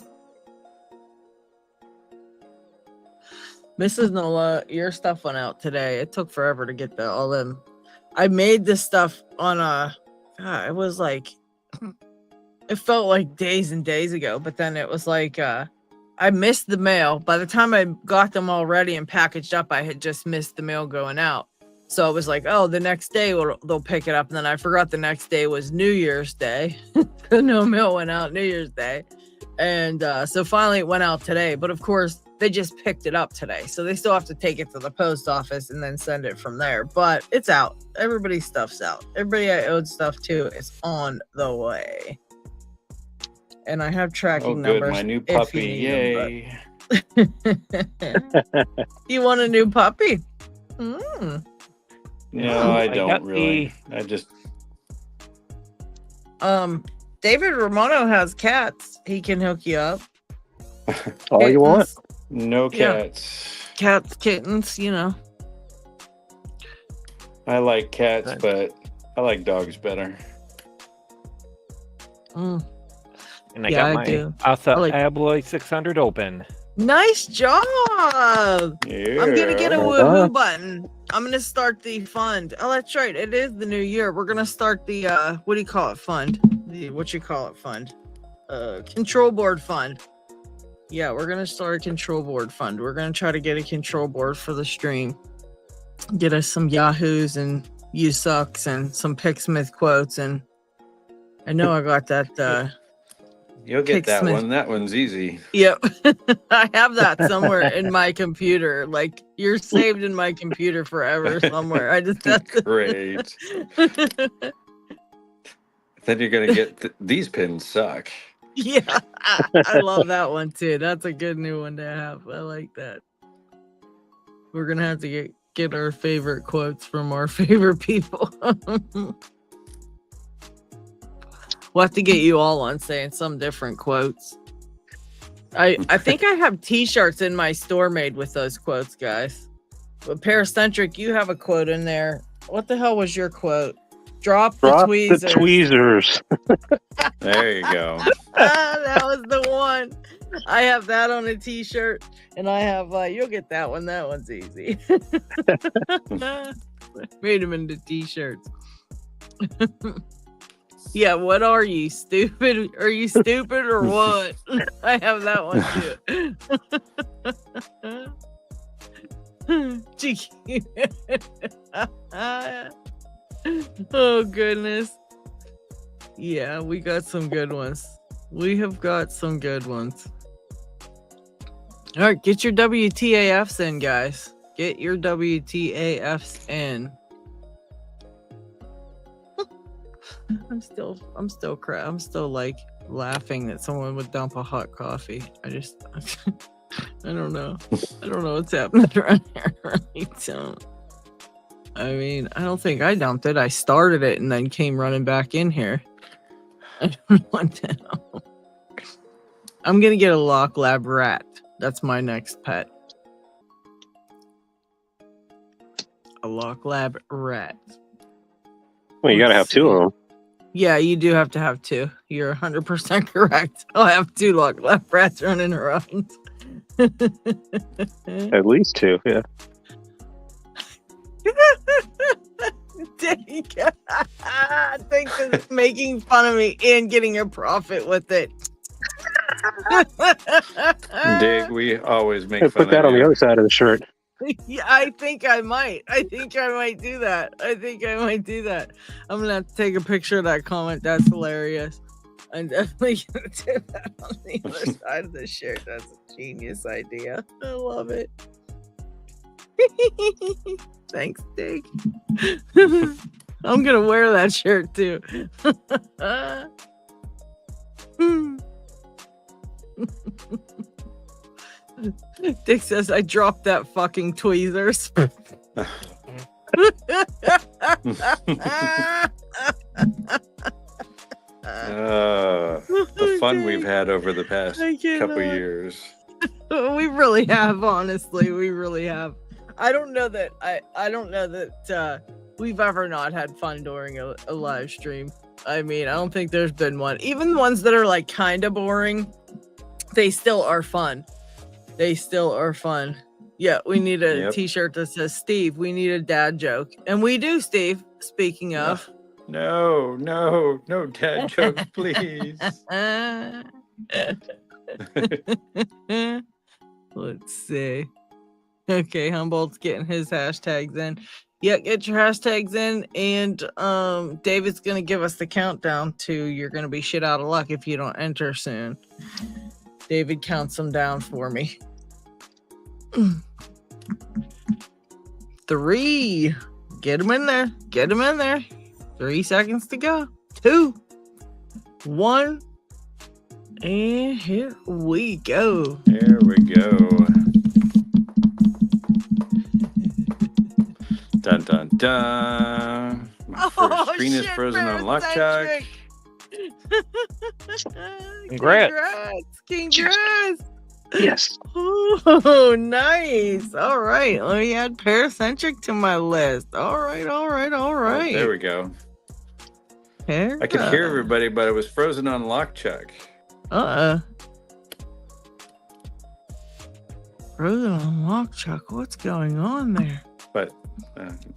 Mrs. Nola, your stuff went out today. It took forever to get all them. I made this stuff on it was like, it felt like days and days ago, but then it was like, I missed the mail. By the time I got them all ready and packaged up, I had just missed the mail going out. So it was like, oh, the next day they'll pick it up. And then I forgot the next day was New Year's Day. No mail went out New Year's Day. And so finally it went out today. But of course, they just picked it up today. So they still have to take it to the post office and then send it from there. But it's out. Everybody's stuff's out. Everybody I owed stuff to is on the way. And I have tracking numbers. My new puppy. Yay. You want a new puppy? No, I don't really. I just. David Romano has cats. He can hook you up. All kittens. You want. No cats. Yeah. Cats, kittens, you know. I like cats, but I like dogs better. And I got my Asa Abloy 600 open. Nice job! Yeah. I'm gonna get a woohoo button. I'm gonna start the fund. Oh, that's right. It is the new year. We're gonna start the what do you call it? Fund. Fund. Control board fund. Yeah, we're gonna start a control board fund. We're gonna try to get a control board for the stream. Get us some Yahoos and You Sucks and some Picksmith quotes. And I know I got that. You'll get that one. That one's easy. Yep. I have that somewhere in my computer. Like, you're saved in my computer forever somewhere. I just great. Then you're gonna get these pins suck. Yeah, I love that one too. That's a good new one to have. I like that. We're gonna have to get our favorite quotes from our favorite people. We'll have to get you all on saying some different quotes. I think I have t-shirts in my store made with those quotes, guys. But Paracentric, you have a quote in there. What the hell was your quote? Drop the tweezers. The tweezers. There you go. That was the one. I have that on a t-shirt, and I have you'll get that one. That one's easy. Made them into t-shirts. Yeah, what are you, stupid? Are you stupid or what? I have that one too. Oh, goodness. Yeah, we got some good ones. We have got some good ones. All right, get your WTAFs in, guys. Get your WTAFs in. I'm still like laughing that someone would dump a hot coffee. I don't know. I don't know what's happening around here. I don't. I mean, I don't think I dumped it. I started it and then came running back in here. I don't want to know. I'm gonna get a Lock Lab rat. That's my next pet. A Lock Lab rat. Well, you gotta have two of them. Yeah, you do have to have two. You're 100% correct. I'll have two Lock Lab rats running around. At least two, yeah. I think it's making fun of me and getting a profit with it. Dig, we always make fun put that of on you. the other side of the shirt. Yeah, I think I might do that. I'm gonna have to take a picture of that comment. That's hilarious. I'm definitely gonna do that on the other side of the shirt. That's a genius idea. I love it. Thanks, Dig. I'm gonna wear that shirt too. Dick says I dropped that fucking tweezers. The fun we've had over the past couple years. We really have, honestly. We really have. I don't know that we've ever not had fun during a live stream. I mean, I don't think there's been one. Even the ones that are like kind of boring, they still are fun. Yeah, we need a t-shirt that says, Steve, we need a dad joke. And we do, Steve. Speaking of. No dad jokes, please. Let's see. Okay, Humboldt's getting his hashtags in. Yeah, get your hashtags in, and David's gonna give us the countdown to you're gonna be shit out of luck if you don't enter soon. David counts them down for me. 3. Get them in there. 3 seconds to go. 2, 1, and here we go. There we go. Dun dun dun. My first screen is frozen on Lockchuck. Congrats. Yes. Oh, nice. All right. Let me add Paracentric to my list. All right. Oh, there we go. I could hear everybody, but it was frozen on Lockchuck. Frozen on Lockchuck. What's going on there? But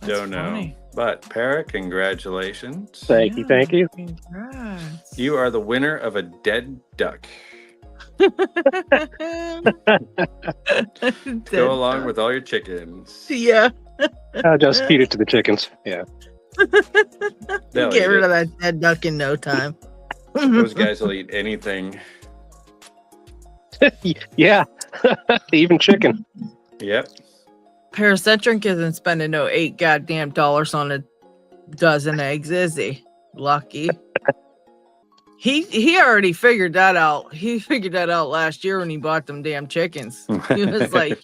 don't know. Funny. But Para, congratulations. Thank you. Congrats. You are the winner of a dead duck. Go along with all your chickens. Yeah. I'll just feed it to the chickens. Yeah. Get rid of that dead duck in no time. Those guys will eat anything. Yeah. Even chicken. Yep. Paracentric isn't spending no $8 goddamn on a dozen eggs, is he? Lucky. He already figured that out. He figured that out last year when he bought them damn chickens. He was like,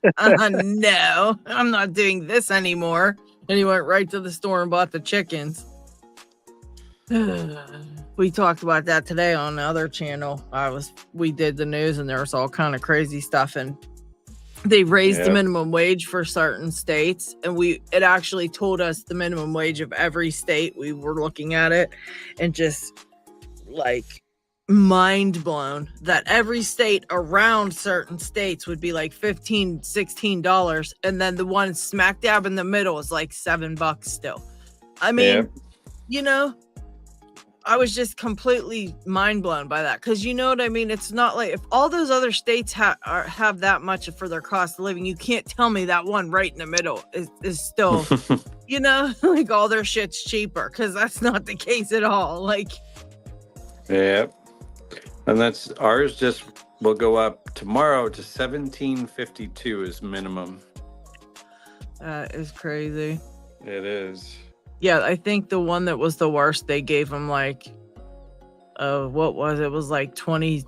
no, I'm not doing this anymore. And he went right to the store and bought the chickens. We talked about that today on the other channel. We did the news and there was all kind of crazy stuff, and they raised the minimum wage for certain states, and it actually told us the minimum wage of every state. We were looking at it and just like mind blown that every state around certain states would be like $15, $16, and then the one smack dab in the middle is like $7 still. I mean, you know, I was just completely mind blown by that, because you know what I mean. It's not like if all those other states have that much for their cost of living, you can't tell me that one right in the middle is still, you know, like all their shit's cheaper, because that's not the case at all. Like, yeah, and that's ours. Just will go up tomorrow to $17.52 is minimum. That is crazy. It is. Yeah, I think the one that was the worst, they gave them like, what was it? It was like between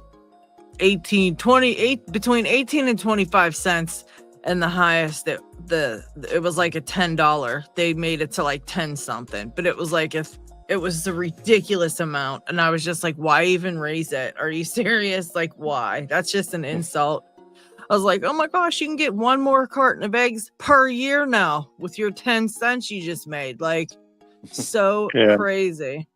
18 and 25 cents, and the highest it was like a $10. They made it to like 10 something, but it was like it was a ridiculous amount, and I was just like, why even raise it? Are you serious? Like, why? That's just an insult. I was like, oh my gosh, you can get one more carton of eggs per year now with your 10 cents you just made. Like, so crazy.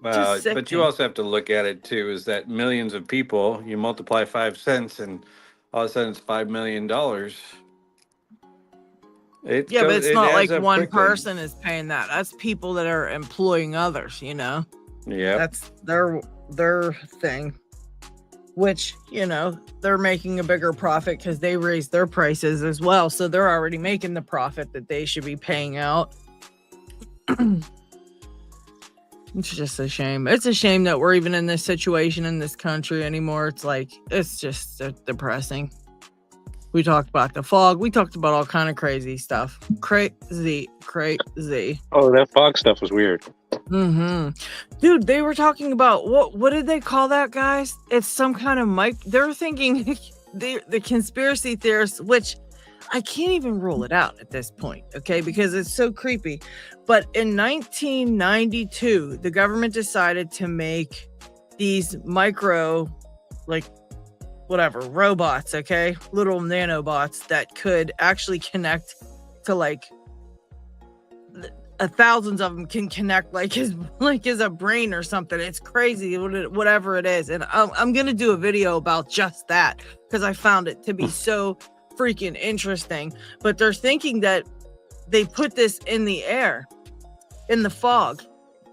Well, but you also have to look at it too, is that millions of people, you multiply 5 cents and all of a sudden it's $5 million. But it's not like one person is paying that. That's people that are employing others, you know? Yeah. That's their thing. Which, you know, they're making a bigger profit because they raised their prices as well. So they're already making the profit that they should be paying out. It's just a shame. It's a shame that we're even in this situation in this country anymore. It's like, it's just depressing. We talked about the fog. We talked about all kind of crazy stuff. Crazy. Oh, that fog stuff was weird. Dude, they were talking about what did they call that, guys? It's some kind of they're thinking the conspiracy theorists, which I can't even rule it out at this point, okay, because it's so creepy. But in 1992, the government decided to make these micro, like, whatever, robots, okay, little nanobots that could actually connect to, like, thousands of them can connect like his a brain or something. It's crazy, whatever it is. And I'm gonna do a video about just that because I found it to be so freaking interesting. But they're thinking that they put this in the air, in the fog,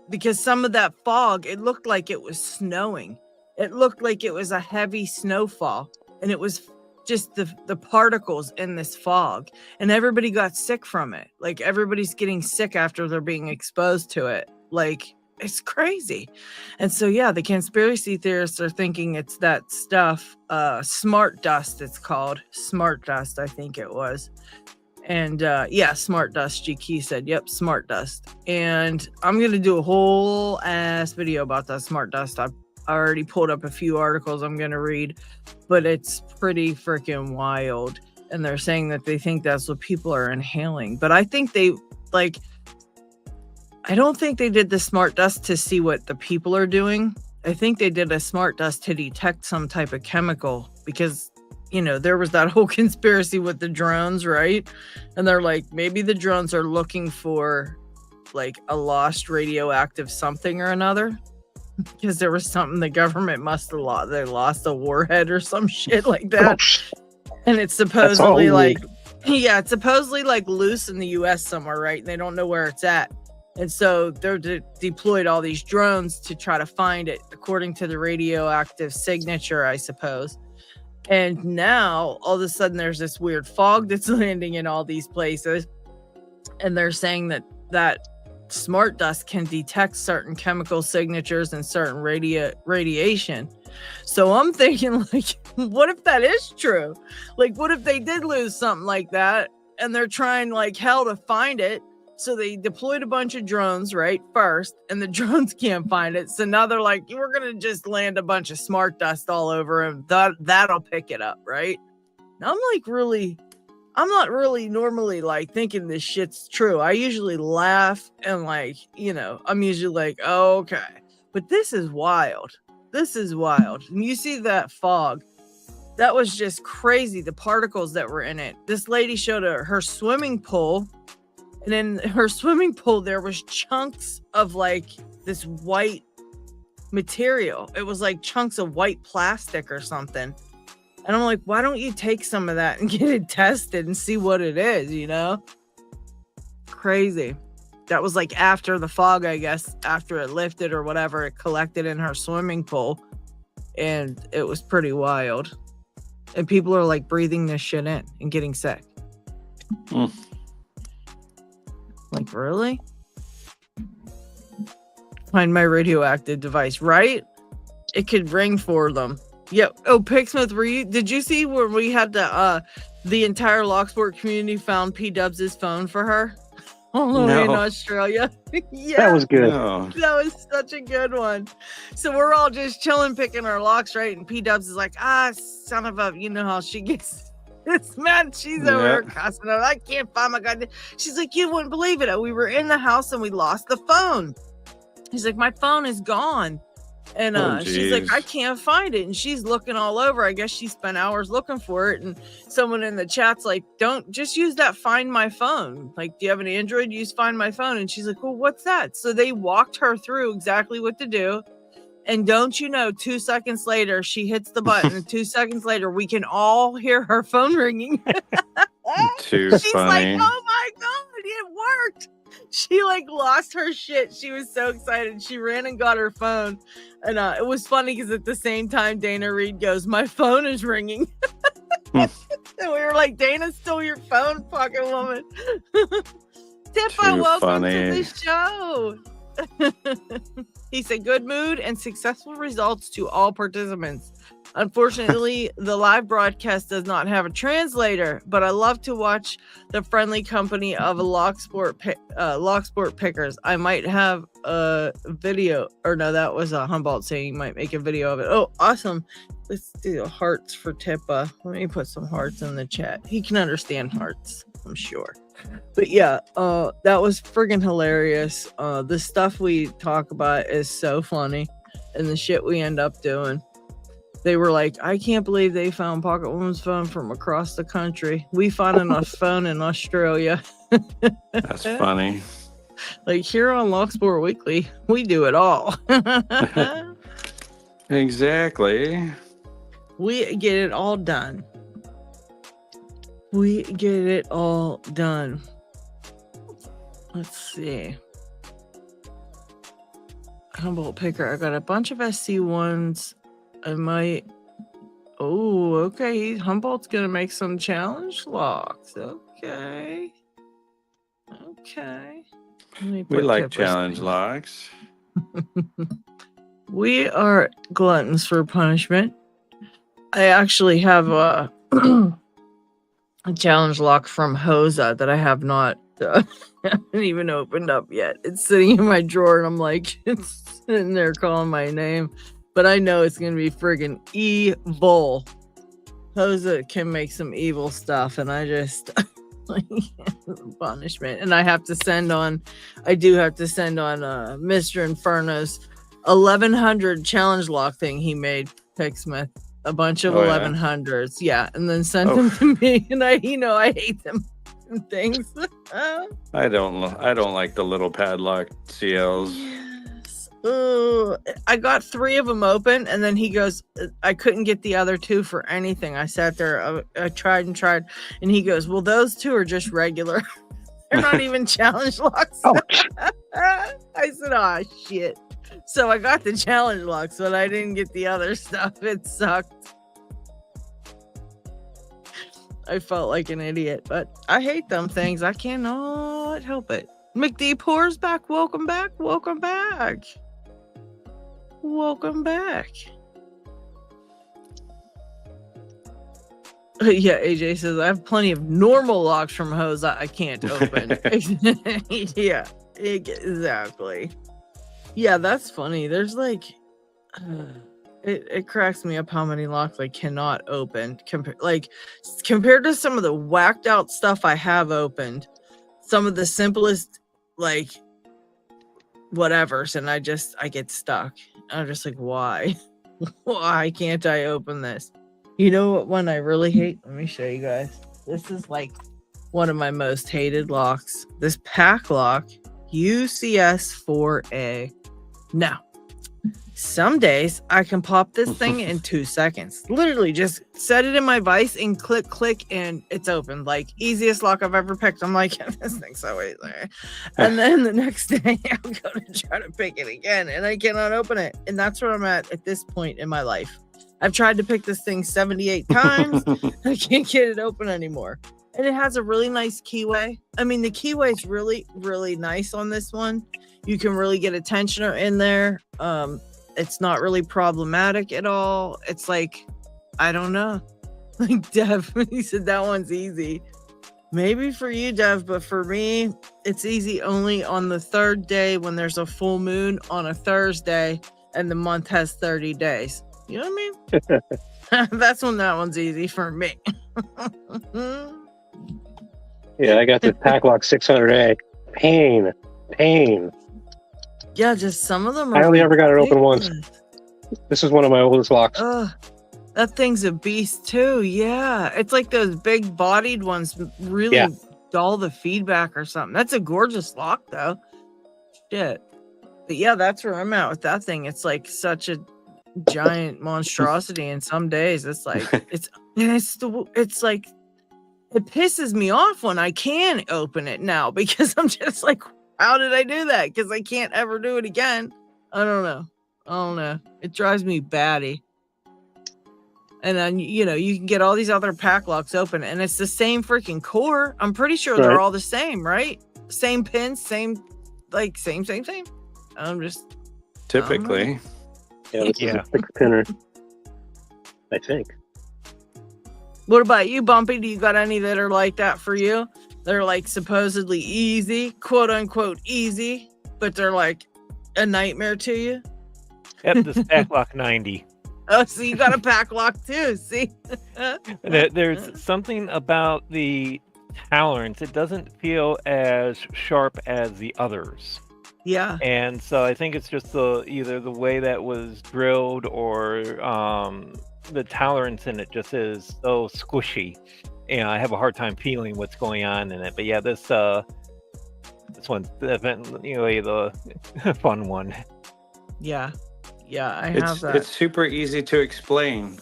because some of that fog, it looked like it was snowing. It looked like it was a heavy snowfall, and it was just the particles in this fog, and everybody got sick from it. Like, everybody's getting sick after they're being exposed to it. Like, it's crazy. And so, yeah, the conspiracy theorists are thinking it's that stuff, smart dust, it's called. Smart dust, I think it was. And yeah, smart dust. GK said, yep, smart dust. And I'm going to do a whole ass video about that smart dust. I already pulled up a few articles I'm going to read, but it's pretty freaking wild. And they're saying that they think that's what people are inhaling. But I think I don't think they did the smart dust to see what the people are doing. I think they did a smart dust to detect some type of chemical because, you know, there was that whole conspiracy with the drones, right? And they're like, maybe the drones are looking for like a lost radioactive something or another. Because there was something the government must have lost. They lost a warhead or some shit like that. And it's supposedly it's supposedly like loose in the US somewhere, right? And they don't know where it's at. And so they're deployed all these drones to try to find it according to the radioactive signature, I suppose. And now all of a sudden there's this weird fog that's landing in all these places. And they're saying that smart dust can detect certain chemical signatures and certain radiation. So I'm thinking, like, what if that is true? Like, what if they did lose something like that and they're trying like hell to find it? So they deployed a bunch of drones, right, first, and the drones can't find it. So now they're like, we're going to just land a bunch of smart dust all over and that'll pick it up, right? Now I'm not really normally like thinking this shit's true. I usually laugh and like, you know, I'm usually like, oh, okay. But this is wild. This is wild. And you see that fog. That was just crazy. The particles that were in it. This lady showed her swimming pool. And in her swimming pool, there was chunks of like this white material. It was like chunks of white plastic or something. And I'm like, why don't you take some of that and get it tested and see what it is, you know? Crazy. That was like after the fog, I guess, after it lifted or whatever, it collected in her swimming pool. And it was pretty wild. And people are like breathing this shit in and getting sick. Like, really? Find my radioactive device, right? It could ring for them. Yeah. Oh, Picksmith, did you see where we had the entire Locksport community found P-Dubs' phone for her? All the way in Australia. Yeah. That was good. No. That was such a good one. So we're all just chilling, picking our locks, right? And P-Dubs is like, son of a, you know how she gets this mad. She's over there cussing out. I can't find my goddamn. She's like, you wouldn't believe it. We were in the house and we lost the phone. He's like, my phone is gone. And she's like, I can't find it. And she's looking all over. I guess she spent hours looking for it. And someone in the chat's like, don't just use that Find My Phone. Like, do you have an Android? Use Find My Phone. And she's like, well, what's that? So they walked her through exactly what to do. And don't you know, 2 seconds later, she hits the button. And 2 seconds later, we can all hear her phone ringing. She's funny. like, oh my God, it worked. She like lost her shit. She was so excited. She ran and got her phone. And it was funny because at the same time, Dana Reed goes, my phone is ringing. And we were like, Dana stole your phone, fucking woman. Tippa, welcome to the show. He said, good mood and successful results to all participants. Unfortunately, the live broadcast does not have a translator, but I love to watch the friendly company of Locksport pickers. I might have a video, or no, that was a Humboldt saying you might make a video of it. Oh, awesome. Let's do hearts for Tippa. Let me put some hearts in the chat. He can understand hearts, I'm sure. But yeah, that was friggin' hilarious. The stuff we talk about is so funny, and the shit we end up doing. They were like, I can't believe they found Pocket Woman's phone from across the country. We found a phone in Australia. That's funny. Like here on Locksport Weekly, we do it all. Exactly. We get it all done. We get it all done. Let's see. Humboldt picker. I got a bunch of SC1s. I might. Oh, okay. Humboldt's gonna make some challenge locks. Okay. Okay. We like challenge locks. We are gluttons for punishment. I actually have a challenge lock from Hosa that I have not haven't even opened up yet. It's sitting in my drawer and I'm like, it's sitting there calling my name, but I know it's gonna be friggin' evil. Hosa can make some evil stuff, and I just like punishment. And I do have to send on Mr. Inferno's 1100 challenge lock thing he made, Picksmith. A bunch of 1100s, yeah, and then sent them to me, and I hate them things. I don't like the little padlock CLs. Yes. I got 3 of them open, and then he goes, I couldn't get the other 2 for anything. I sat there, I tried, and he goes, well, those 2 are just regular. They're not even challenge locks. I said, oh shit. So I got the challenge locks, but I didn't get the other stuff. It sucked. I felt like an idiot, but I hate them things. I cannot help it. McD Poor's back. Welcome back. Welcome back. Welcome back. Yeah, AJ says, I have plenty of normal locks from Hose I can't open. Yeah, exactly. Yeah, that's funny. There's like, it cracks me up how many locks I cannot open. Compared to some of the whacked out stuff I have opened, some of the simplest, like, whatevers, and I get stuck. I'm just like, why? Why can't I open this? You know what one I really hate? Let me show you guys. This is like one of my most hated locks. This Paclock UCS-4A. Now, some days I can pop this thing in 2 seconds. Literally just set it in my vise and click, and it's open. Like, easiest lock I've ever picked. I'm like, this thing's so easy. And then the next day I'm going to try to pick it again, and I cannot open it. And that's where I'm at this point in my life. I've tried to pick this thing 78 times. I can't get it open anymore. And it has a really nice keyway. I mean, the keyway is really, really nice on this one. You can really get a tensioner in there. It's not really problematic at all. It's like, I don't know. Like Dev, he said that one's easy. Maybe for you, Dev, but for me, it's easy only on the 3rd day when there's a full moon on a Thursday and the month has 30 days. You know what I mean? That's when that one's easy for me. Yeah, I got the Paclock 600A. Pain. Yeah, just some of them are. I only ever got it open once. This is one of my oldest locks. That thing's a beast too. Yeah, it's like those big bodied ones really dull the feedback or something. That's a gorgeous lock though. Shit. But yeah, that's where I'm at with that thing. It's like such a giant monstrosity, and some days it's like it's like it pisses me off when I can open it now, because I'm just like, how did I do that? Because I can't ever do it again. I don't know. It drives me batty. And then, you can get all these other Paclocks open, and it's the same freaking core. I'm pretty sure they're all the same, right? Same pins, same. I'm just typically. This is a 6-pinner, I think. What about you, Bumpy? Do you got any that are like that for you? They're like supposedly easy, quote unquote easy, but they're like a nightmare to you? Yep, this Paclock 90. Oh, so you got a Paclock too, see? There's something about the tolerance. It doesn't feel as sharp as the others. Yeah. And so I think it's just either the way that was drilled, or the tolerance in it just is so squishy. I have a hard time feeling what's going on in it. But yeah, this this one's definitely the fun one. Yeah. Yeah, I have that. It's super easy to explain.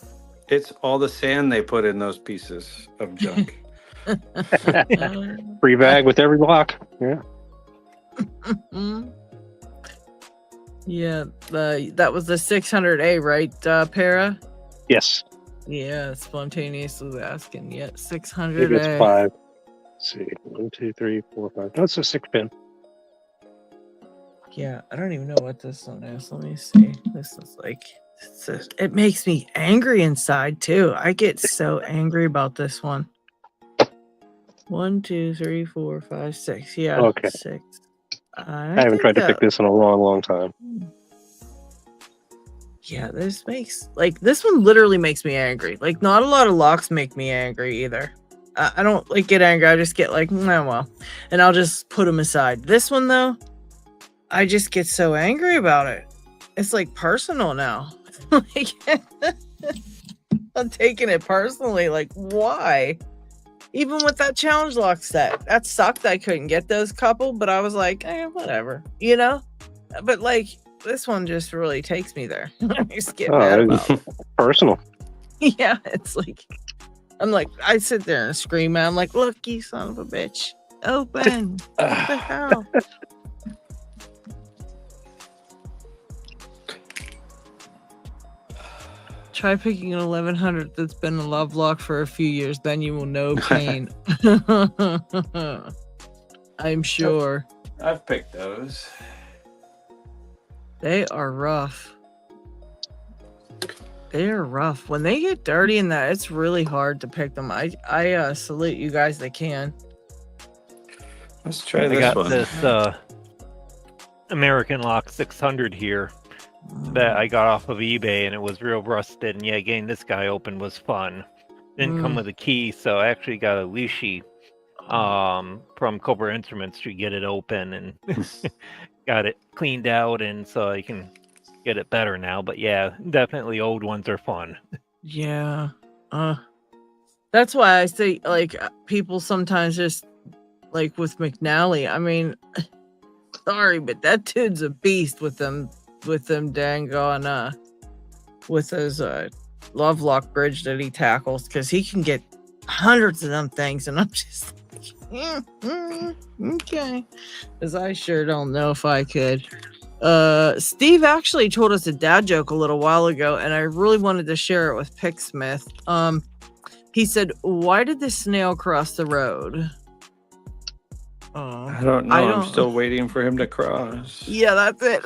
It's all the sand they put in those pieces of junk. Free bag with every block. Yeah. Yeah, that was the 600A, right, Para? Yes. Yeah, spontaneous was asking. Yeah, I think 600A. it's 5. Let's see. 1, 2, 3, 4, 5. That's a 6-pin. Yeah, I don't even know what this one is. Let me see. This is like, it makes me angry inside too. I get so angry about this one. 1, 2, 3, 4, 5, 6. Yeah, Okay. 6. I haven't tried to pick this in a long, long time. Yeah, this one literally makes me angry. Like, not a lot of locks make me angry either. I don't like get angry. I just get like, nah, well, and I'll just put them aside. This one though, I just get so angry about it. It's like personal now. Like, I'm taking it personally. Like, why? Even with that challenge lock set, that sucked. I couldn't get those couple, but I was like, whatever, you know. But like, this one just really takes me there. I just get mad about it. Personal. Yeah, it's like, I'm like, I sit there and scream, and I'm like, look, you son of a bitch, open. What the hell? Try picking an 1100 that's been a love lock for a few years, then you will know pain. I'm sure. I've picked those. They are rough. They're rough. When they get dirty in that, it's really hard to pick them. I salute you guys that can. Let's try this I got one. this American Lock 600 here that I got off of eBay, and it was real rusted. And yeah, getting this guy open was fun. Didn't come with a key, so I actually got a leashy from Cobra Instruments to get it open and got it cleaned out, and so I can get it better now. But yeah, definitely old ones are fun. Yeah. That's why I say, like, people sometimes just, like with McNally, I mean, sorry, but that dude's a beast with them dang on with his love lock bridge that he tackles, because he can get hundreds of them things, and I'm just like, okay, because I sure don't know if I could. Steve actually told us a dad joke a little while ago, and I really wanted to share it with Picksmith. He said, why did the snail cross the road? I don't know. I'm still waiting for him to cross. Yeah, that's it.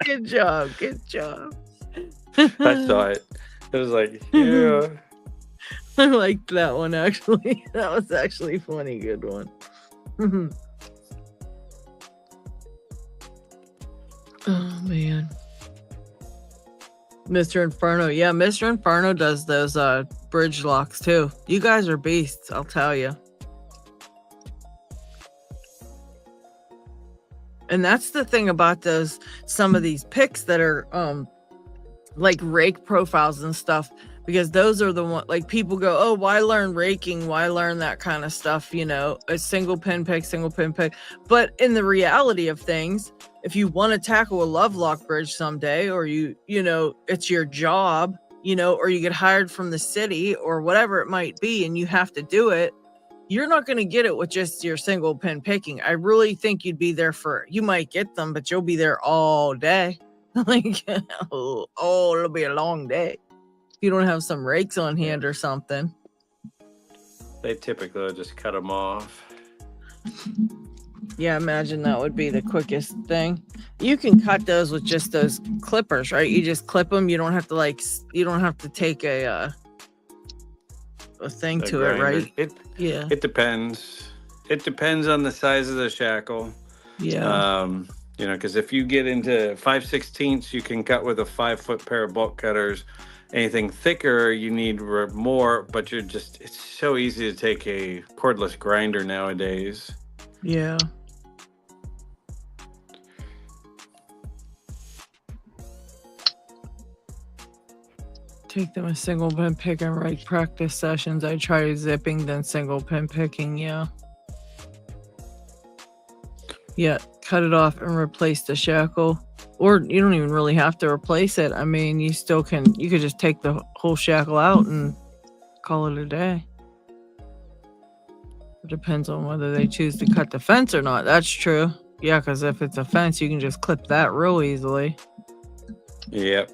Good job. Good job. I saw it. It was like, yeah. I liked that one, actually. That was actually a funny. Good one. Oh, man. Mr. Inferno. Yeah, Mr. Inferno does those bridge locks, too. You guys are beasts, I'll tell you. And that's the thing about some of these picks that are like rake profiles and stuff, because those are the one, like, people go, oh, why learn raking? Why learn that kind of stuff? You know, a single pin pick. But in the reality of things, if you want to tackle a love lock bridge someday, or you know, it's your job, you know, or you get hired from the city or whatever it might be, and you have to do it, you're not going to get it with just your single pin picking. I really think you'd be there you might get them, but you'll be there all day. Like, it'll be a long day. If you don't have some rakes on hand or something. They typically just cut them off. Yeah, imagine that would be the quickest thing. You can cut those with just those clippers, right? You just clip them. You don't have to take a thing to grinder. It, right? It depends. It depends on the size of the shackle. Yeah. You know, because if you get into 5/16, you can cut with a 5-foot pair of bolt cutters. Anything thicker, you need more, but it's so easy to take a cordless grinder nowadays. Yeah. Take them a single pin pick and rake practice sessions. I tried zipping, then single pin picking. Yeah. Yeah, cut it off and replace the shackle. Or you don't even really have to replace it. I mean, you could just take the whole shackle out and call it a day. It depends on whether they choose to cut the fence or not. That's true. Yeah, because if it's a fence, you can just clip that real easily. Yep.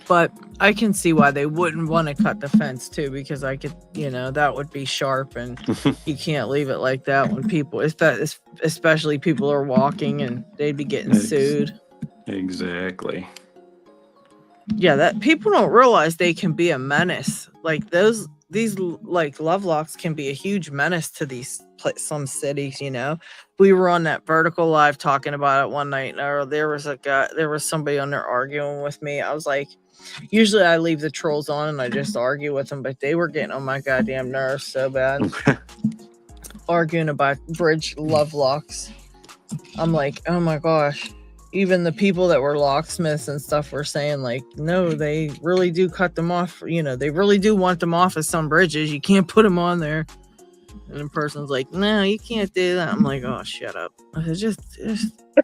But I can see why they wouldn't want to cut the fence too, because I could, that would be sharp, and you can't leave it like that when people, especially people are walking, and they'd be getting sued. Exactly. Yeah, that people don't realize they can be a menace. Like these like love locks can be a huge menace to some cities. We were on that Vertical Live talking about it one night, and there was somebody on there arguing with me. I was like, usually I leave the trolls on and I just argue with them, but they were getting on my goddamn nerves so bad. Arguing about bridge love locks. I'm like, oh my gosh. Even the people that were locksmiths and stuff were saying, like, no, they really do cut them off. They really do want them off of some bridges. You can't put them on there. And the person's like, no, you can't do that. I'm like, oh, shut up. I said, just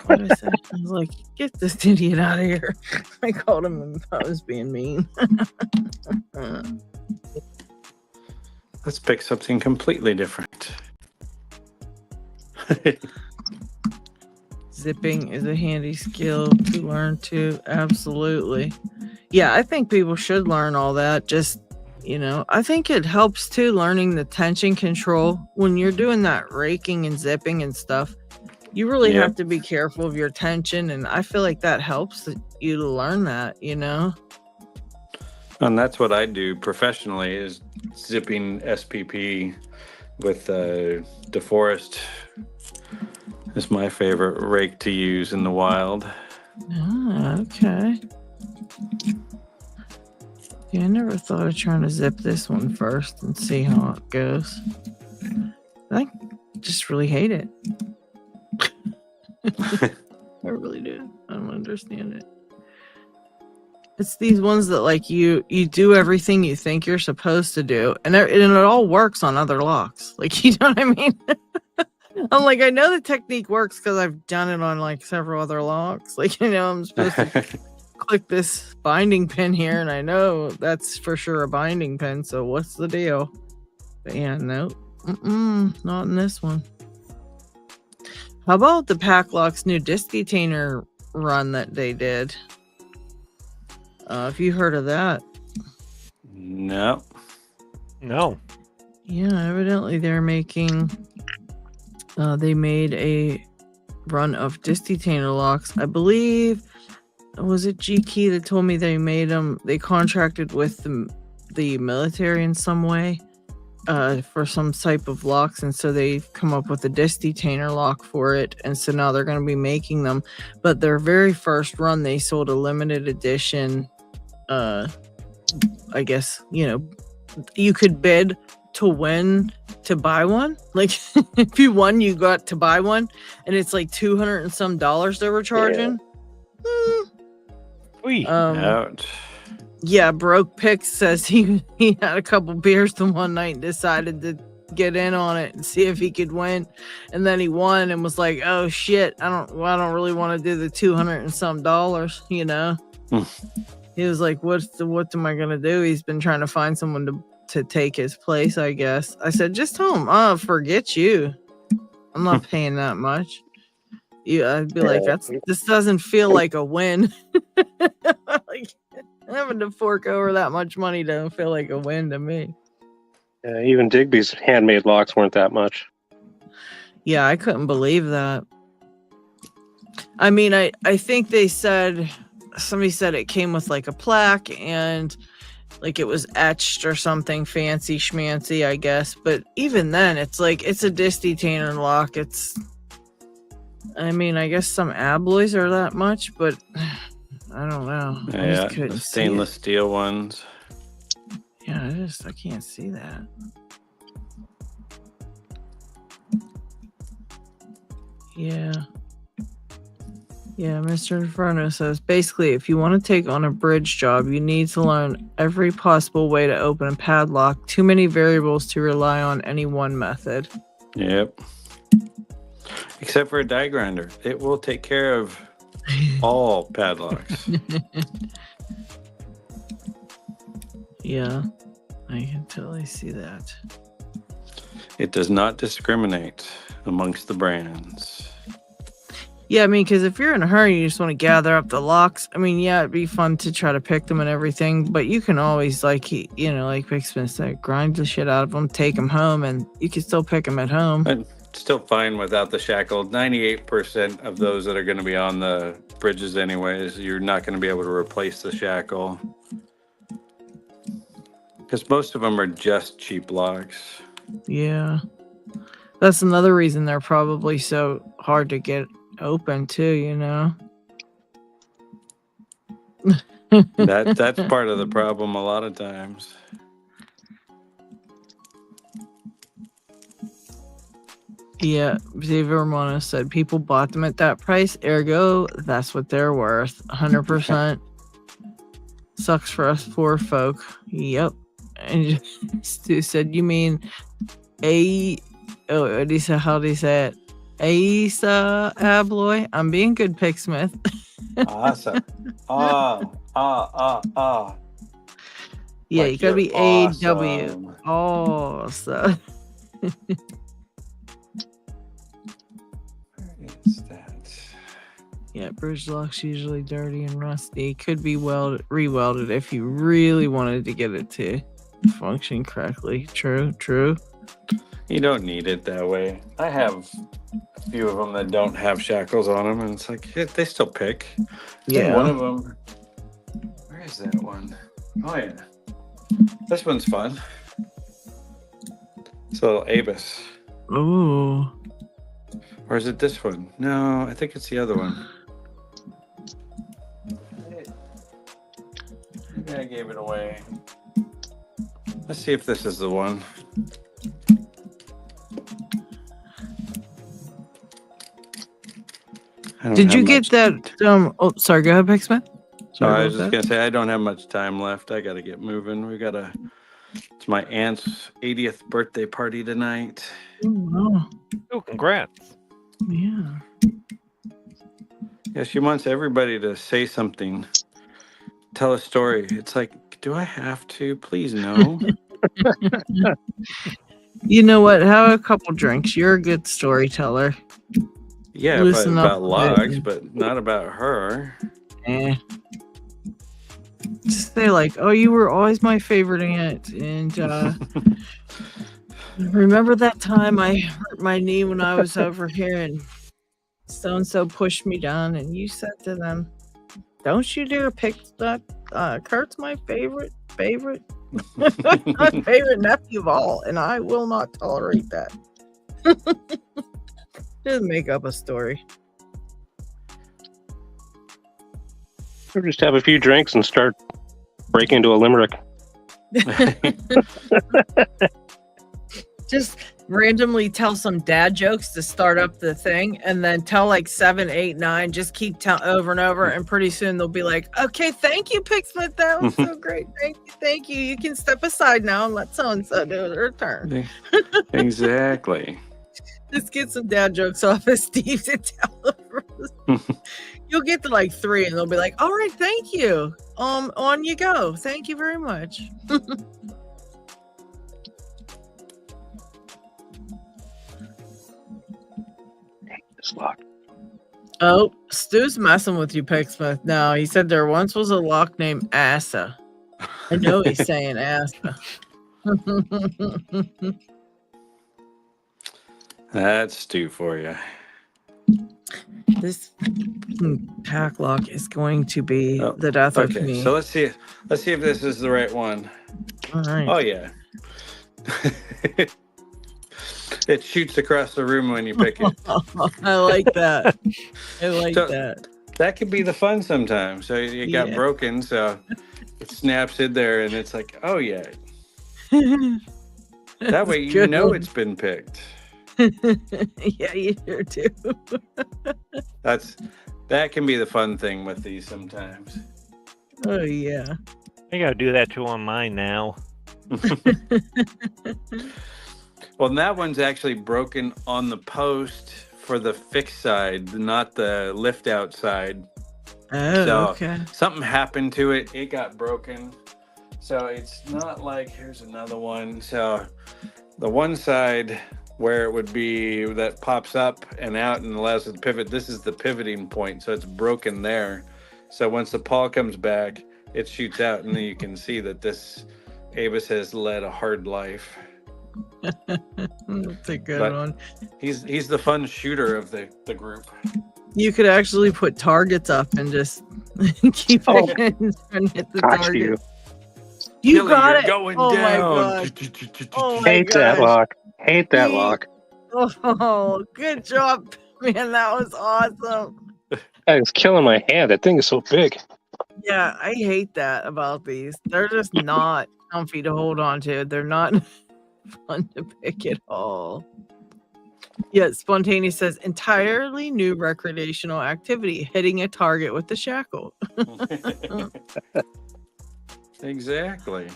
what I said. I was like, get this idiot out of here. I called him and I was being mean. Let's pick something completely different. Zipping is a handy skill to learn too. Absolutely. Yeah, I think people should learn all that. Just, I think it helps too, learning the tension control. When you're doing that raking and zipping and stuff, you really have to be careful of your tension. And I feel like that helps you to learn that, And that's what I do professionally, is zipping SPP with DeForest. Is my favorite rake to use in the wild. Ah, okay. Yeah, I never thought of trying to zip this one first and see how it goes. I just really hate it. I really do. I don't understand it. It's these ones that, like, you do everything you think you're supposed to do, and it all works on other locks. Like, you know what I mean? I'm like, I know the technique works because I've done it on like several other locks. Like, I'm supposed to click this binding pin here, and I know that's for sure a binding pin. So what's the deal? But yeah, no, not in this one. How about the Paclock's new disc detainer run that they did? Have you heard of that? No. Yeah, evidently they're making. They made a run of disc detainer locks. I believe, was it G-Key that told me they made them? They contracted with the military in some way for some type of locks, and so they've come up with a disc detainer lock for it, and so now they're going to be making them. But their very first run, they sold a limited edition. I guess you could bid to win to buy one. Like, if you won, you got to buy one, and it's like $200 and some they were charging. Ouch. Yeah, Broke Pix says he had a couple beers the one night and decided to get in on it and see if he could win, and then he won and was like, oh shit, I don't really want to do the $200 and some. He was like, what am I gonna do? He's been trying to find someone to take his place, I guess. I said, just tell him, forget you. I'm not paying that much. I'd be like, this doesn't feel like a win. Like, having to fork over that much money doesn't feel like a win to me. Even Digby's handmade locks weren't that much. Yeah, I couldn't believe that. I mean, I think somebody said it came with like a plaque and like it was etched or something fancy schmancy, I guess. But even then, it's like, it's a disc detainer lock. I guess some alloys are that much, but I don't know. Yeah, the stainless steel ones. Yeah, I can't see that. Yeah. Yeah, Mr. Inferno says, basically, if you want to take on a bridge job, you need to learn every possible way to open a padlock. Too many variables to rely on any one method. Yep. Except for a die grinder. It will take care of all padlocks. Yeah, I can totally see that. It does not discriminate amongst the brands. Yeah, I mean, because if you're in a hurry, you just want to gather up the locks. I mean, yeah, it'd be fun to try to pick them and everything, but you can always, like, you know, like Picksmith said, grind the shit out of them, take them home, and you can still pick them at home. And still fine without the shackle. 98% of those that are going to be on the bridges anyways, you're not going to be able to replace the shackle. Because most of them are just cheap locks. Yeah. That's another reason they're probably so hard to get open too, you know. That's part of the problem a lot of times. Yeah, David Romano said people bought them at that price, ergo that's what they're worth. 100%. Sucks for us poor folk. Yep. And Stu said, you mean how do you say it? Asa Abloy? I'm being good, Picksmith. Awesome. Yeah, Like you gotta be awesome. AW. Awesome. Where is that? Yeah, bridge lock's usually dirty and rusty. Could be re-welded if you really wanted to get it to function correctly. True. You don't need it that way. I have a few of them that don't have shackles on them, and it's like they still pick. Yeah. One of them. Where is that one? Oh yeah, this one's fun. It's a little Avis. Ooh. Or is it this one? No, I think it's the other one. Maybe I gave it away. Let's see if this is the one. Did you get that? Oh, sorry. Go ahead, Picksmith. No, I was just gonna say I don't have much time left. I gotta get moving. It's my aunt's 80th birthday party tonight. Oh, wow. Oh, congrats. Yeah. Yeah, she wants everybody to say something, tell a story. It's like, do I have to? Please no. You know what? Have a couple drinks. You're a good storyteller. Yeah, about logs, but not about her. Just say like, oh, you were always my favorite aunt, and remember that time I hurt my knee when I was over here, and so and so pushed me down, and you said to them, "Don't you dare pick that. Kurt's my favorite, my favorite nephew of all, and I will not tolerate that." Just make up a story. Or just have a few drinks and start breaking into a limerick. Just randomly tell some dad jokes to start up the thing, and then tell like 7, 8, 9. Just keep telling over and over, and pretty soon they'll be like, "Okay, thank you, Picksmith. That was so great. Thank you. You can step aside now and let so and so do her turn." Exactly. Just get some dad jokes off of Steve to tell them. You'll get to like 3, and they'll be like, "All right, thank you. On you go. Thank you very much." This lock. Oh, Stu's messing with you, Picksmith. No, he said there once was a lock named Asa. I know he's saying Asa. That's Stu for you. This Paclock is going to be the death of me. Okay, so let's see if this is the right one. All right. Oh yeah. It shoots across the room when you pick it. I like that. I like that. That could be the fun sometimes. So it got broken, so it snaps in there, and it's like, oh yeah. That way you know it's been picked. Yeah, you do too. That can be the fun thing with these sometimes. Oh yeah. I gotta do that too on mine now. Well, and that one's actually broken on the post for the fixed side, not the lift out side. Oh, so okay. Something happened to it. It got broken. So it's not like, here's another one. So the one side where it would be that pops up and out and allows it to pivot, this is the pivoting point. So it's broken there. So once the pawl comes back, it shoots out, and then you can see that this Avis has led a hard life. That's a good one. He's the fun shooter of the group. You could actually put targets up and just keep it and hit the target. You got it. Going oh down. My God. Oh my Hate that lock. Hate that lock. Oh, good job, man. That was awesome. It's killing my hand. That thing is so big. Yeah, I hate that about these. They're just not comfy to hold on to. They're not fun to pick at all. Yeah, Spontaneous says entirely new recreational activity, hitting a target with the shackle. Exactly.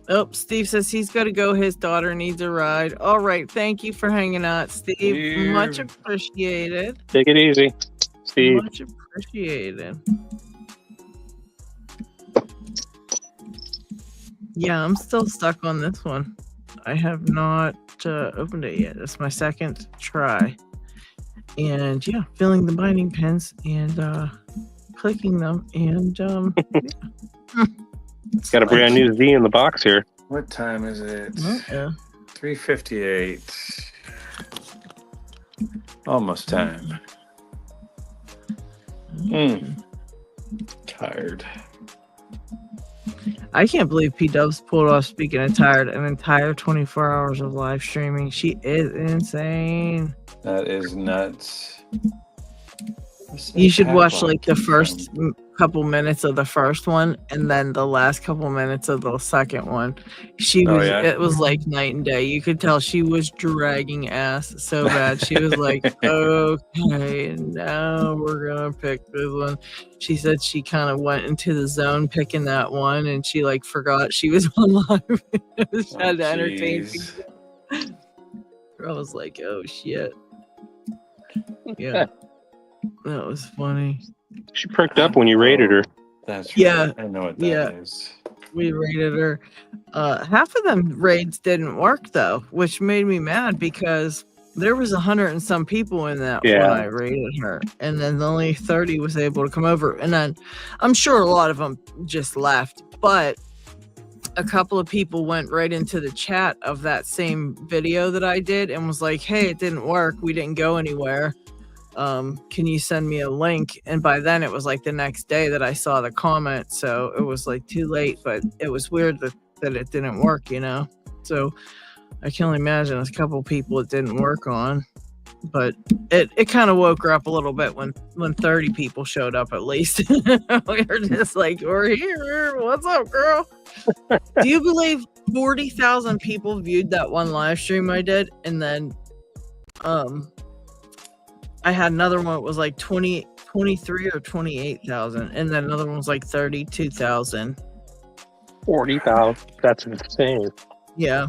Oh, Steve says he's got to go. His daughter needs a ride. All right. Thank you for hanging out, Steve. Much appreciated. Take it easy, Steve. Much appreciated. Yeah, I'm still stuck on this one. I have not opened it yet. It's my second try. And yeah, filling the binding pins and clicking them. And got a brand new Z in the box here. What time is it? Yeah. 3:58. Almost time. Tired. I can't believe P-Dubs pulled off, speaking of tired, an entire 24 hours of live streaming. She is insane. That is nuts. You should watch like the first couple minutes of the first one and then the last couple minutes of the second one. It was like night and day. You could tell she was dragging ass so bad. She was like, okay, now we're gonna pick this one. She said she kind of went into the zone picking that one, and she like forgot she was on live. She had to entertain people. I was like, oh shit. Yeah. That was funny. She perked up when you rated her. That's right. Yeah. I know what that is. We rated her. Half of them raids didn't work though, which made me mad because there was 100 and some people in that when I rated her, and then only 30 was able to come over. And then I'm sure a lot of them just left, but a couple of people went right into the chat of that same video that I did and was like, hey, it didn't work. We didn't go anywhere. Can you send me a link? And by then it was like the next day that I saw the comment, so it was like too late, but it was weird that it didn't work, you know? So I can only imagine a couple people it didn't work on, but it kind of woke her up a little bit when 30 people showed up at least. We were just like, we're here. What's up, girl? Do you believe 40,000 people viewed that one live stream I did? And then, I had another one that was like 23 or 28,000, and then another one was like 32,000. 40,000. That's insane. Yeah.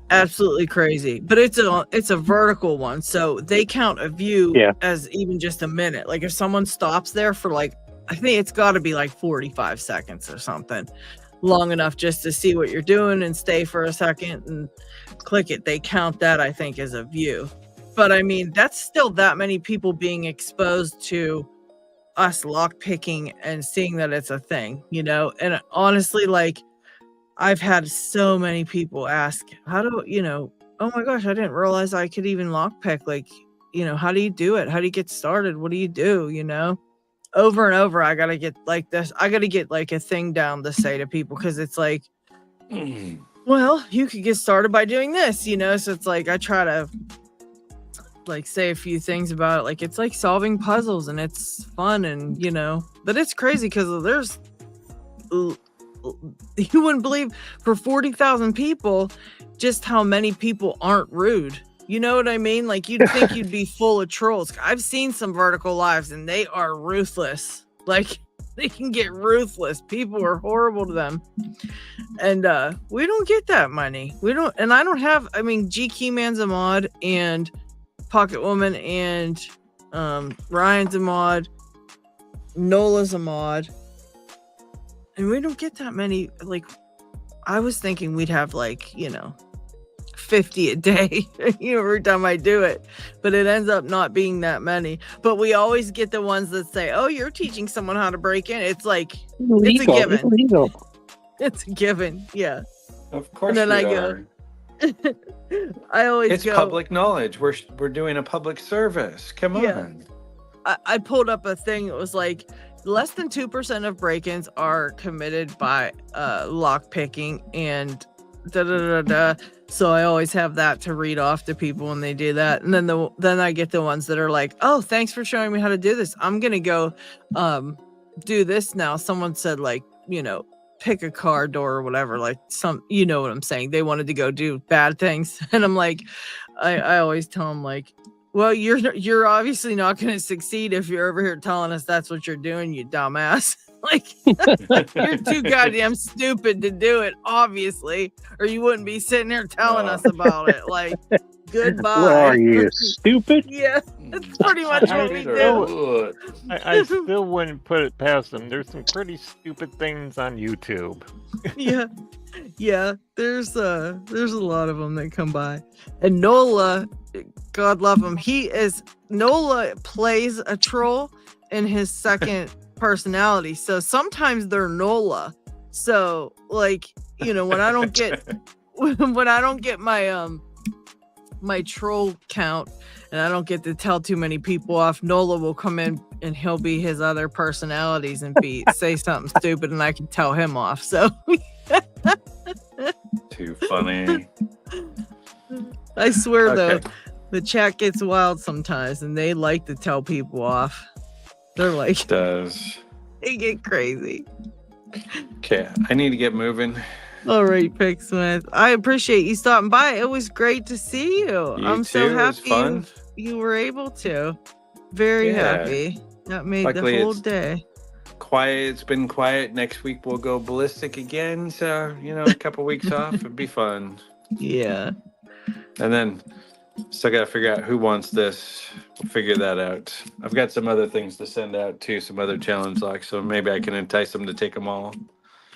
Absolutely crazy. But it's a vertical one, so they count a view as even just a minute. Like if someone stops there for like, I think it's got to be like 45 seconds or something, long enough just to see what you're doing and stay for a second and click it. They count that, I think, as a view. But I mean, that's still that many people being exposed to us lockpicking and seeing that it's a thing, you know? And honestly, like, I've had so many people ask, how do, you know, oh my gosh, I didn't realize I could even lockpick. Like, you know, how do you do it? How do you get started? What do you do? You know, over and over, I got to get like this. I got to get like a thing down to say to people, because it's like, well, you could get started by doing this, you know? So it's like, I try to like say a few things about it. Like it's like solving puzzles and it's fun, and you know, but it's crazy because there's, you wouldn't believe for 40,000 people just how many people aren't rude. You know what I mean? Like you'd think you'd be full of trolls. I've seen some vertical lives and they are ruthless. Like they can get ruthless. People are horrible to them. And we don't get that money. We don't, and I don't have, I mean, G Keyman's a mod, and Pocket Woman and Ryan's a mod, Nola's a mod, and we don't get that many. Like, I was thinking we'd have like, 50 a day, every time I do it, but it ends up not being that many. But we always get the ones that say, "Oh, you're teaching someone how to break in." It's like it's a given. It's a given, yeah. Of course, and then I are. go. I always it's go, public knowledge. We're doing a public service. Come on. I pulled up a thing. It was like less than 2% of break-ins are committed by lockpicking and So I always have that to read off to people when they do that. And then I get the ones that are like, "Oh, thanks for showing me how to do this. I'm gonna go do this now." Someone said like, pick a car door or whatever, like some, what I'm saying. They wanted to go do bad things. And I'm like, I always tell them like, well, you're obviously not going to succeed if you're over here telling us that's what you're doing, you dumbass. Like, you're too goddamn stupid to do it, obviously, or you wouldn't be sitting here telling us about it. Like, goodbye. What are you, stupid? Yeah, that's pretty much what we do. I still wouldn't put it past them. There's some pretty stupid things on YouTube. Yeah. There's a lot of them that come by, and Nola, God love him. Nola plays a troll in his second personality, so sometimes they're Nola. So like, when I don't get my troll count, and I don't get to tell too many people off, Nola will come in and he'll be his other personalities and say something stupid, and I can tell him off. So too funny. I swear though, the chat gets wild sometimes, and they like to tell people off. They're like, they get crazy. Okay, I need to get moving. All right, Picksmith. I appreciate you stopping by. It was great to see you. I'm so happy you were able to. Very happy. That made the whole day. Quiet. It's been quiet. Next week we'll go ballistic again. So, a couple weeks off. It'd be fun. Yeah. And then still got to figure out who wants this. We'll figure that out. I've got some other things to send out too, some other challenge locks. So maybe I can entice them to take them all.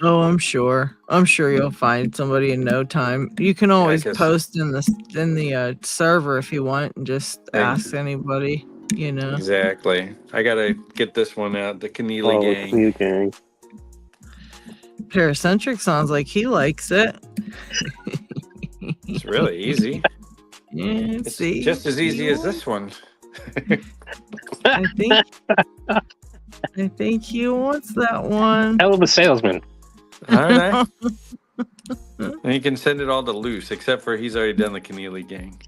Oh, I'm sure you'll find somebody in no time. You can always post in the server if you want, and just ask anybody. Exactly. I gotta get this one out. The Keneally gang. Paracentric sounds like he likes it. It's really easy. Yeah, it's just as easy as this one. I think he wants that one. Hell of a salesman. All right. And you can send it all to Loose, except for he's already done the Keneally gang.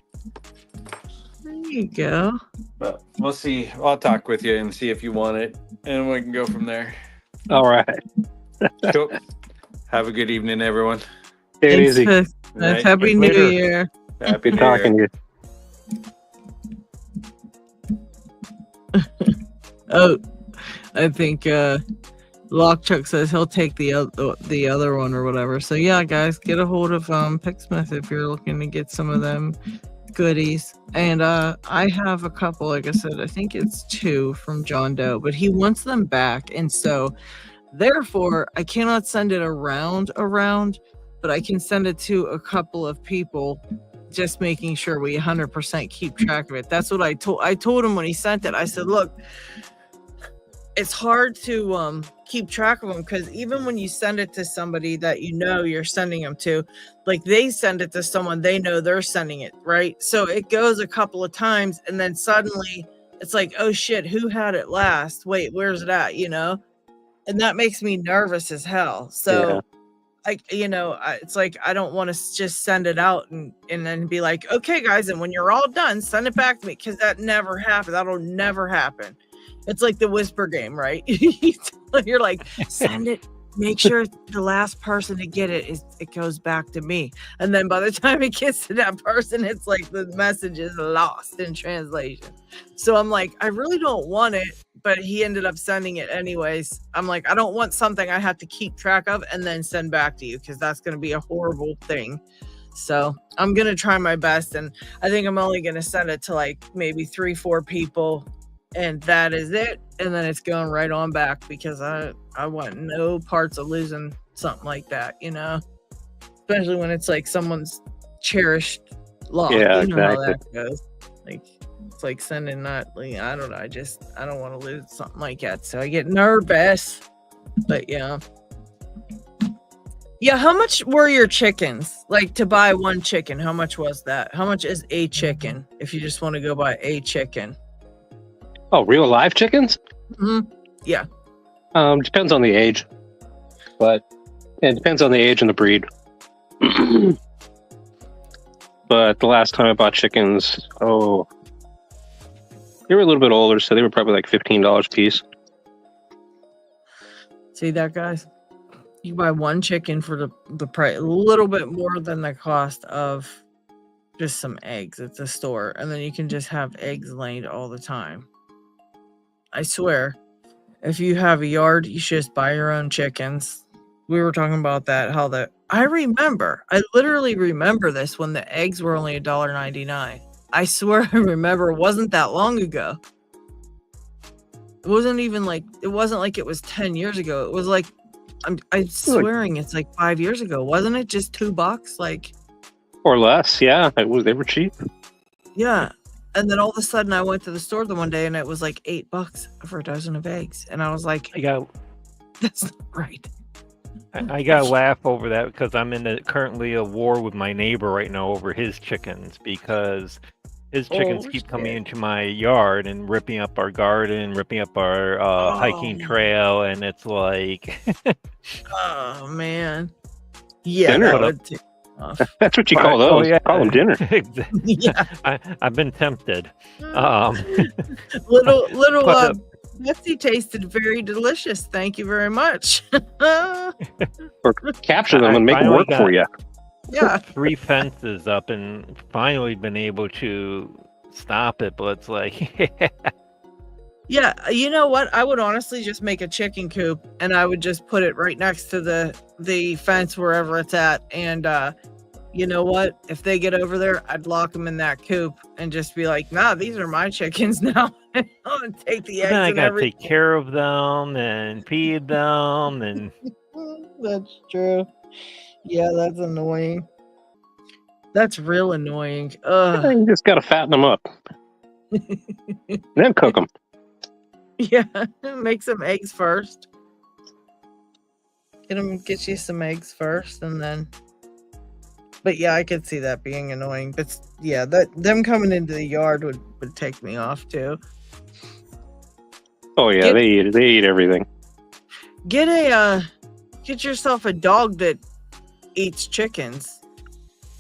There you go. But we'll see. I'll talk with you and see if you want it, and we can go from there. All right. Cool. Have a good evening, everyone. Take it easy. Right. Happy New Year. Happy New talking Year. To you. Oh, I think Lockchuck says he'll take the other one or whatever. So yeah, guys, get a hold of Picksmith if you're looking to get some of them goodies. And I have a couple, like I said, I think it's 2 from John Doe, but he wants them back, and so therefore I cannot send it around, but I can send it to a couple of people, just making sure we 100% keep track of it. That's what I told him when he sent it. I said, look, it's hard to keep track of them, because even when you send it to somebody that you're sending them to, like they send it to someone they know they're sending it, right? So it goes a couple of times, and then suddenly it's like, oh shit, who had it last? Wait, where's it at? And that makes me nervous as hell. So it's like I don't want to just send it out and then be like, okay guys, and when you're all done, send it back to me, because that never happens. That'll never happen. It's like the whisper game, right? You're like, send it make sure the last person to get it goes back to me. And then by the time it gets to that person, it's like the message is lost in translation. So I'm like, I really don't want it, but he ended up sending it anyways. I'm like, I don't want something I have to keep track of and then send back to you, because that's going to be a horrible thing. So I'm going to try my best. And I think I'm only going to send it to like maybe 3-4 people. And that is it. And then it's going right on back, because I want no parts of losing something like that, you know, especially when it's like someone's cherished lock. Yeah, you know exactly. how that goes. Like, it's like sending that, like, I don't know. I don't want to lose something like that. So I get nervous. But yeah. Yeah, how much were your chickens? Like, to buy one chicken, how much was that? How much is a chicken if you just want to go buy a chicken? Oh, real live chickens? Mm-hmm. Yeah. Depends on the age, but it depends on the age and the breed. But the last time I bought chickens, they were a little bit older, so they were probably like $15 a piece. See that, guys? You buy one chicken for the price, a little bit more than the cost of just some eggs at the store, and then you can just have eggs laid all the time. I swear, if you have a yard, you should just buy your own chickens. We were talking about that, I literally remember this when the eggs were only $1.99. I swear I remember. It wasn't that long ago. It wasn't like it was 10 years ago. It was like, I'm swearing it's like 5 years ago. Wasn't it just $2? Like, or less, yeah. They were cheap. Yeah. And then all of a sudden I went to the store the one day and it was like $8 for a dozen of eggs. And I was like, that's not right. I gotta laugh over that, because I'm currently a war with my neighbor right now over his chickens, because his chickens keep coming into my yard and ripping up our garden, ripping up our hiking trail, and it's like, oh man, yeah, dinner. That would take off. That's what you call those. Oh, yeah. Call them dinner. Yeah, I've been tempted. Little Betsy tasted very delicious. Thank you very much. Or capture them and make them work for you. Yeah, 3 fences up and finally been able to stop it, but it's like, yeah. You know what? I would honestly just make a chicken coop, and I would just put it right next to the fence wherever it's at. And you know what? If they get over there, I'd lock them in that coop and just be like, "Nah, these are my chickens now." And take the eggs. then I and gotta everything. take care of them and feed them, and That's true. Yeah, that's annoying. That's real annoying. You just gotta fatten them up, then cook them. Yeah, make some eggs first. Get you some eggs first, and then. But yeah, I could see that being annoying. But yeah, them coming into the yard would take me off too. Oh yeah, they eat everything. Get yourself a dog that eats chickens,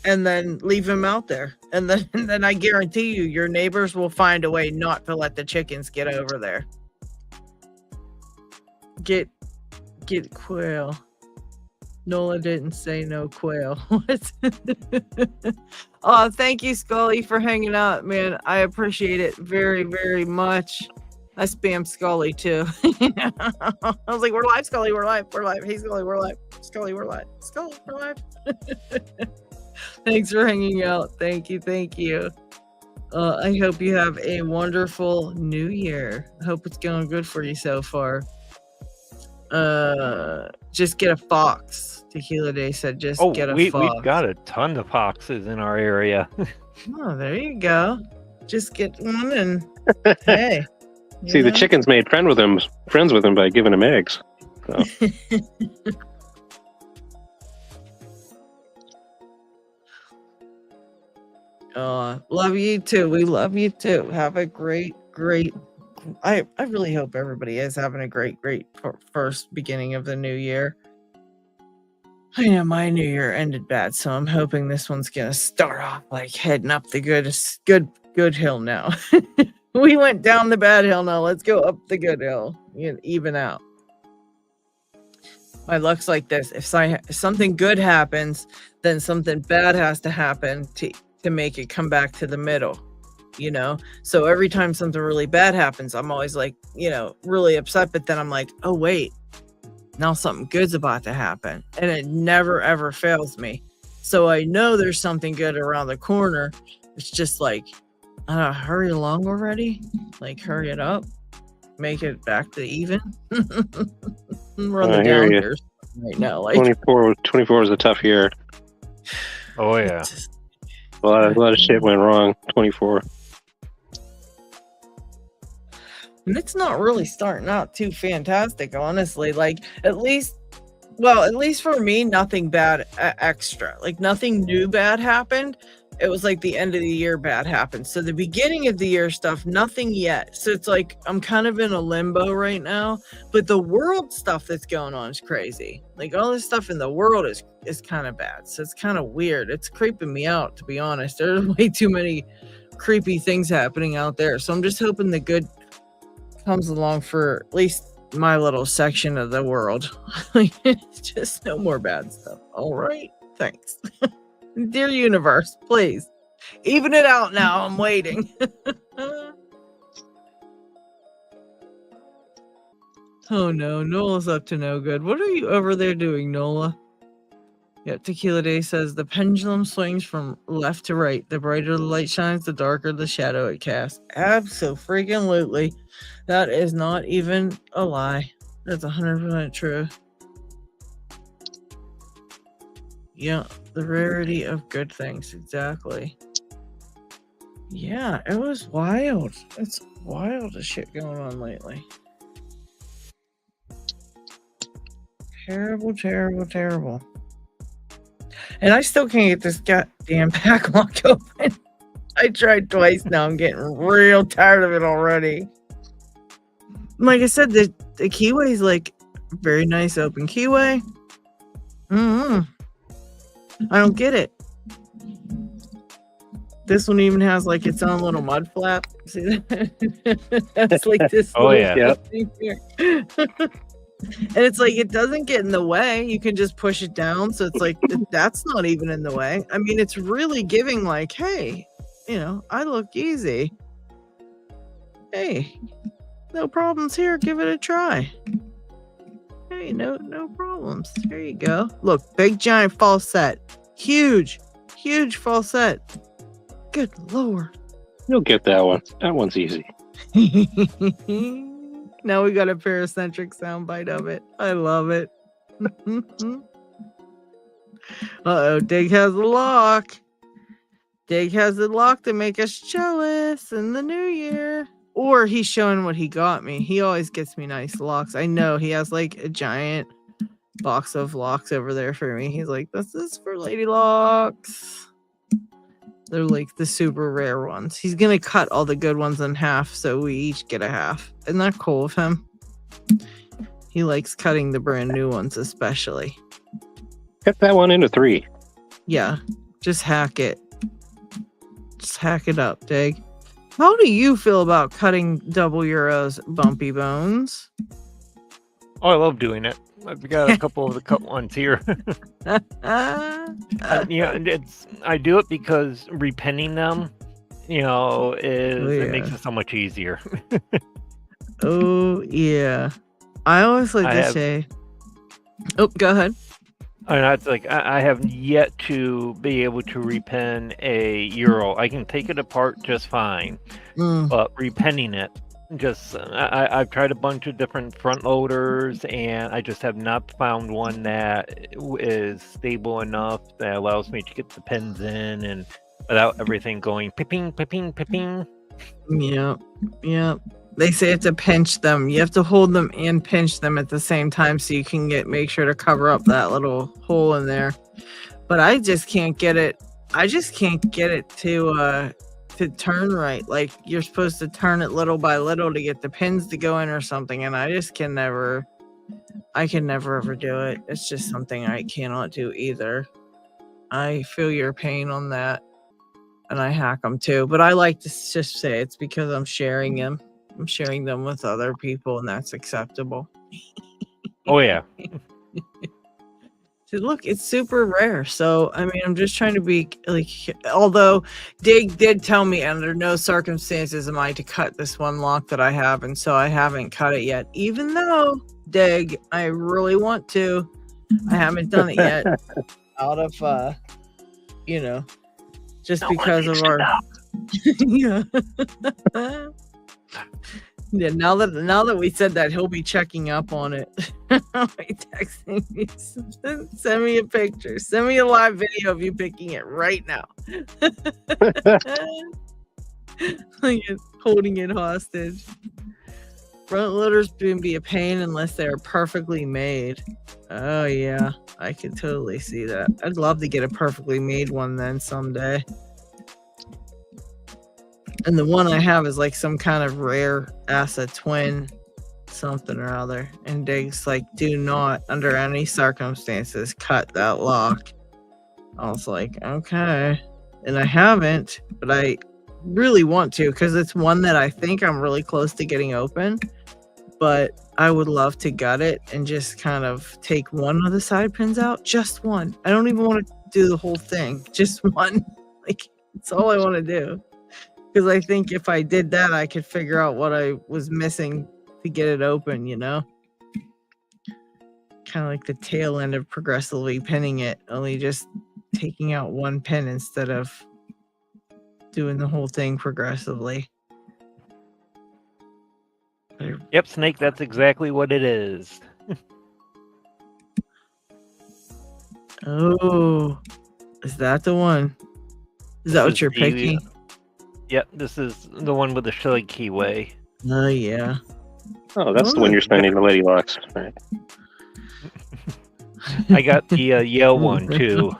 and then leave him out there, and then I guarantee you, your neighbors will find a way not to let the chickens get over there. Get quail. Nola didn't say no quail. What? Oh, thank you, Scully, for hanging out, man. I appreciate it very, very much. I spam Scully too. I was like, "We're live, Scully. We're live. We're live. Hey, Scully, we're live. Scully, we're live. Scully, we're live." Thanks for hanging out. Thank you. Thank you. I hope you have a wonderful new year. I hope it's going good for you so far. Just get a fox. Tequila Day said just get a fox. We've got a ton of foxes in our area. Oh, there you go. Just get one and hey. See, the chickens made friends with him by giving him eggs. So. Love you too. We love you too. Have a great. I really hope everybody is having a great first beginning of the new year. I know my new year ended bad, so I'm hoping this one's gonna start off like heading up the good hill now. We went down the bad hill, now let's go up the good hill. Even out. My luck's like this. If something good happens, then something bad has to happen to make it come back to the middle, you know? So every time something really bad happens, I'm always like, you know, really upset. But then I'm like, oh, wait, now something good's about to happen. And it never, ever fails me. So I know there's something good around the corner. It's just like, hurry along already. Like, hurry it up. Make it back to even. Run the down here right now. Like 24 is a tough year. Oh yeah. A lot of shit went wrong. 24. And it's not really starting out too fantastic, honestly. Like at least for me, nothing bad extra. Like nothing new bad happened. It was like the end of the year bad happened. So the beginning of the year stuff, nothing yet. So it's like I'm kind of in a limbo right now. But the world stuff that's going on is crazy. Like all this stuff in the world is kind of bad. So it's kind of weird. It's creeping me out, to be honest. There's way too many creepy things happening out there. So I'm just hoping the good comes along for at least my little section of the world. Like it's just no more bad stuff. All right. Thanks. Dear universe, please even it out now. I'm waiting. Oh no, Nola's up to no good. What are you over there doing, Nola? Yep, Tequila Day says the pendulum swings from left to right. The brighter the light shines, the darker the shadow it casts. Abso-freaking-lutely. That is not even a lie. That's 100% true. Yeah, the rarity of good things. Exactly. Yeah, it was wild. It's wild as shit going on lately. Terrible, terrible, terrible. And I still can't get this goddamn Paclock open. I tried twice now. I'm getting real tired of it already. Like I said, the keyway is like very nice open keyway. I don't get it. This one even has like its own little mud flap. See that? That's like this. Oh yeah. Thing here. And it's like it doesn't get in the way. You can just push it down. So it's like that's not even in the way. I mean, it's really giving like, hey, you know, I look easy. Hey, no problems here. Give it a try. Hey, no problems. There you go. Look, big giant false set. Huge false set. Good Lord. You'll get that one. That one's easy. Now we got a paracentric soundbite of it. I love it. Uh-oh, Dig has a lock. Dig has a lock to make us jealous in the new year. Or he's showing what he got me. He always gets me nice locks. I know he has like a giant box of locks over there for me. He's like, this is for lady locks. They're like the super rare ones. He's gonna cut all the good ones in half, so we each get a half. Isn't that cool of him? He likes cutting the brand new ones, especially. Cut that one into 3. Yeah, just hack it. Just hack it up, Dig. How do you feel about cutting double euros, Bumpy Bones? Oh, I love doing it. I've got a couple of the cut ones here. Yeah, I do it because repenning them, you know, it makes it so much easier. Oh yeah, I always like to say. Oh, go ahead. And it's like I have yet to be able to repen a euro. I can take it apart just fine, but repenning it, just I've tried a bunch of different front loaders, and I just have not found one that is stable enough that allows me to get the pins in and without everything going pipping, pipping, pipping. Yeah. They say to pinch them. You have to hold them and pinch them at the same time so you can make sure to cover up that little hole in there. But I just can't get it. I just can't get it to turn right. Like you're supposed to turn it little by little to get the pins to go in or something, and I just can never. I can never ever do it. It's just something I cannot do either. I feel your pain on that, and I hack them too. But I like to just say it's because I'm sharing them. I'm sharing them with other people, and that's acceptable. Oh yeah. Look, it's super rare. So, I mean, I'm just trying to be like, although Dig did tell me under no circumstances am I to cut this one lock that I have. And so I haven't cut it yet, even though Dig, I really want to. I haven't done it yet out of, just because of our, yeah. Yeah, now that we said that, he'll be checking up on it. Texting me, send me a picture, send me a live video of you picking it right now. Like holding it hostage. Front loaders can be a pain unless they're perfectly made. Oh yeah, I could totally see that. I'd love to get a perfectly made one then someday. And the one I have is like some kind of rare acid twin something or other. And Dig's like, do not under any circumstances cut that lock. I was like, okay. And I haven't, but I really want to because it's one that I think I'm really close to getting open. But I would love to gut it and just kind of take one of the side pins out. Just one. I don't even want to do the whole thing. Just one. Like, it's all I want to do. Because I think if I did that, I could figure out what I was missing to get it open, you know? Kind of like the tail end of progressively pinning it, only just taking out one pin instead of doing the whole thing progressively. Yep, Snake, that's exactly what it is. Oh, is that the one? Is that what you're picking? Yep, this is the one with the Shilling keyway. Oh, yeah. Oh, that's the one you're spending the lady locks. Right. I got the Yale one, too.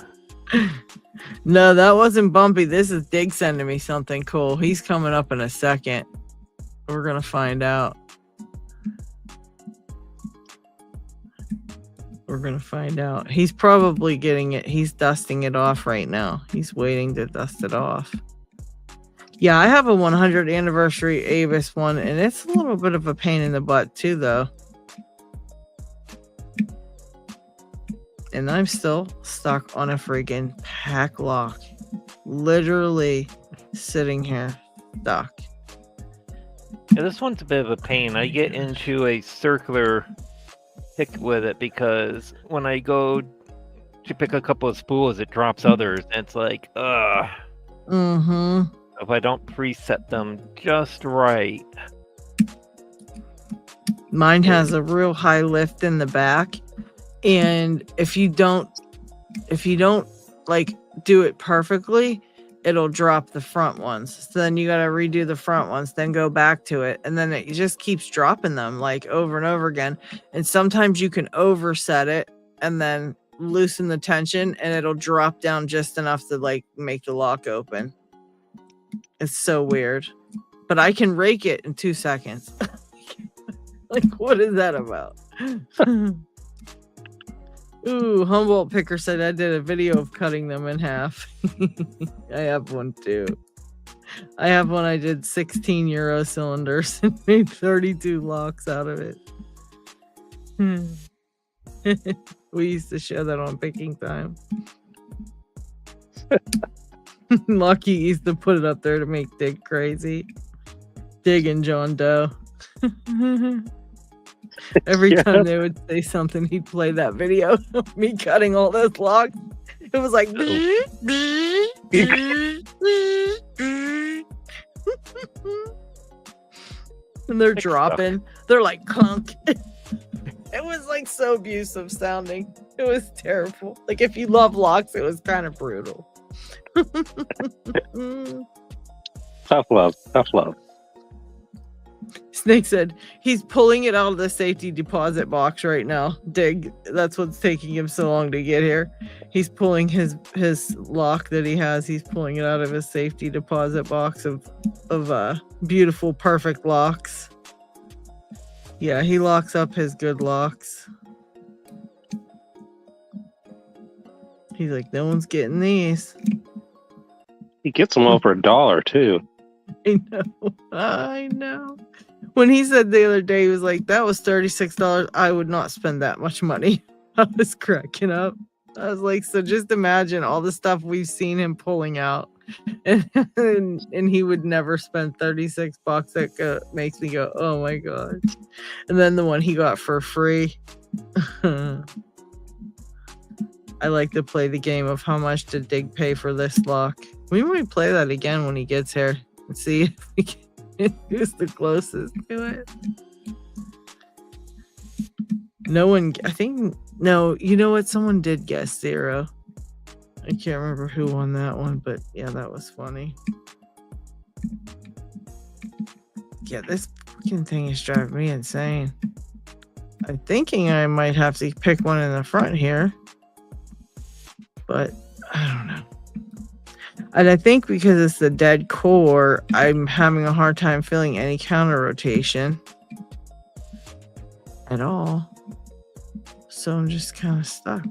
No, that wasn't Bumpy. This is Dig sending me something cool. He's coming up in a second. We're going to find out. We're going to find out. He's probably getting it. He's dusting it off right now. He's waiting to dust it off. Yeah, I have a 100th anniversary Avis one, and it's a little bit of a pain in the butt too, though. And I'm still stuck on a freaking Paclock. Literally sitting here stuck. Yeah, this one's a bit of a pain. I get into a circular pick with it because when I go to pick a couple of spools, it drops others, and it's like, ugh. Mm-hmm. If I don't preset them just right. Mine has a real high lift in the back, and if you don't like do it perfectly, it'll drop the front ones. So then you got to redo the front ones, then go back to it, and then it just keeps dropping them like over and over again. And sometimes you can overset it and then loosen the tension, and it'll drop down just enough to like make the lock open. It's so weird, but I can rake it in 2 seconds. Like, what is that about? Ooh, Humboldt Picker said I did a video of cutting them in half. I have one too. I have one I did 16 Euro cylinders and made 32 locks out of it. We used to show that on Picking Time. Lucky used to put it up there to make Dig crazy. Dig and John Doe. Every time they would say something, he'd play that video of me cutting all those locks. It was like, and they're dropping. They're like clunk. It was like so abusive sounding. It was terrible. Like if you love locks, it was kind of brutal. Tough love. Snake said he's pulling it out of the safety deposit box right now. Dig, that's what's taking him so long to get here. He's pulling his lock that he has. He's pulling it out of his safety deposit box of beautiful, perfect locks. Yeah, he locks up his good locks. He's like, no one's getting these. He gets them all for $1 too. I know. When he said the other day, he was like, that was $36. I would not spend that much money. I was cracking up. I was like, so just imagine all the stuff we've seen him pulling out. And he would never spend $36. That makes me go, oh my god. And then the one he got for free. I like to play the game of how much did Dig pay for this lock. We might play that again when he gets here and see if we can who's the closest to it. No one, I think, no, you know what? Someone did guess 0. I can't remember who won that one, but yeah, that was funny. Yeah, this fucking thing is driving me insane. I'm thinking I might have to pick one in the front here, but I don't know. And I think because it's the dead core, I'm having a hard time feeling any counter rotation at all. So I'm just kind of stuck.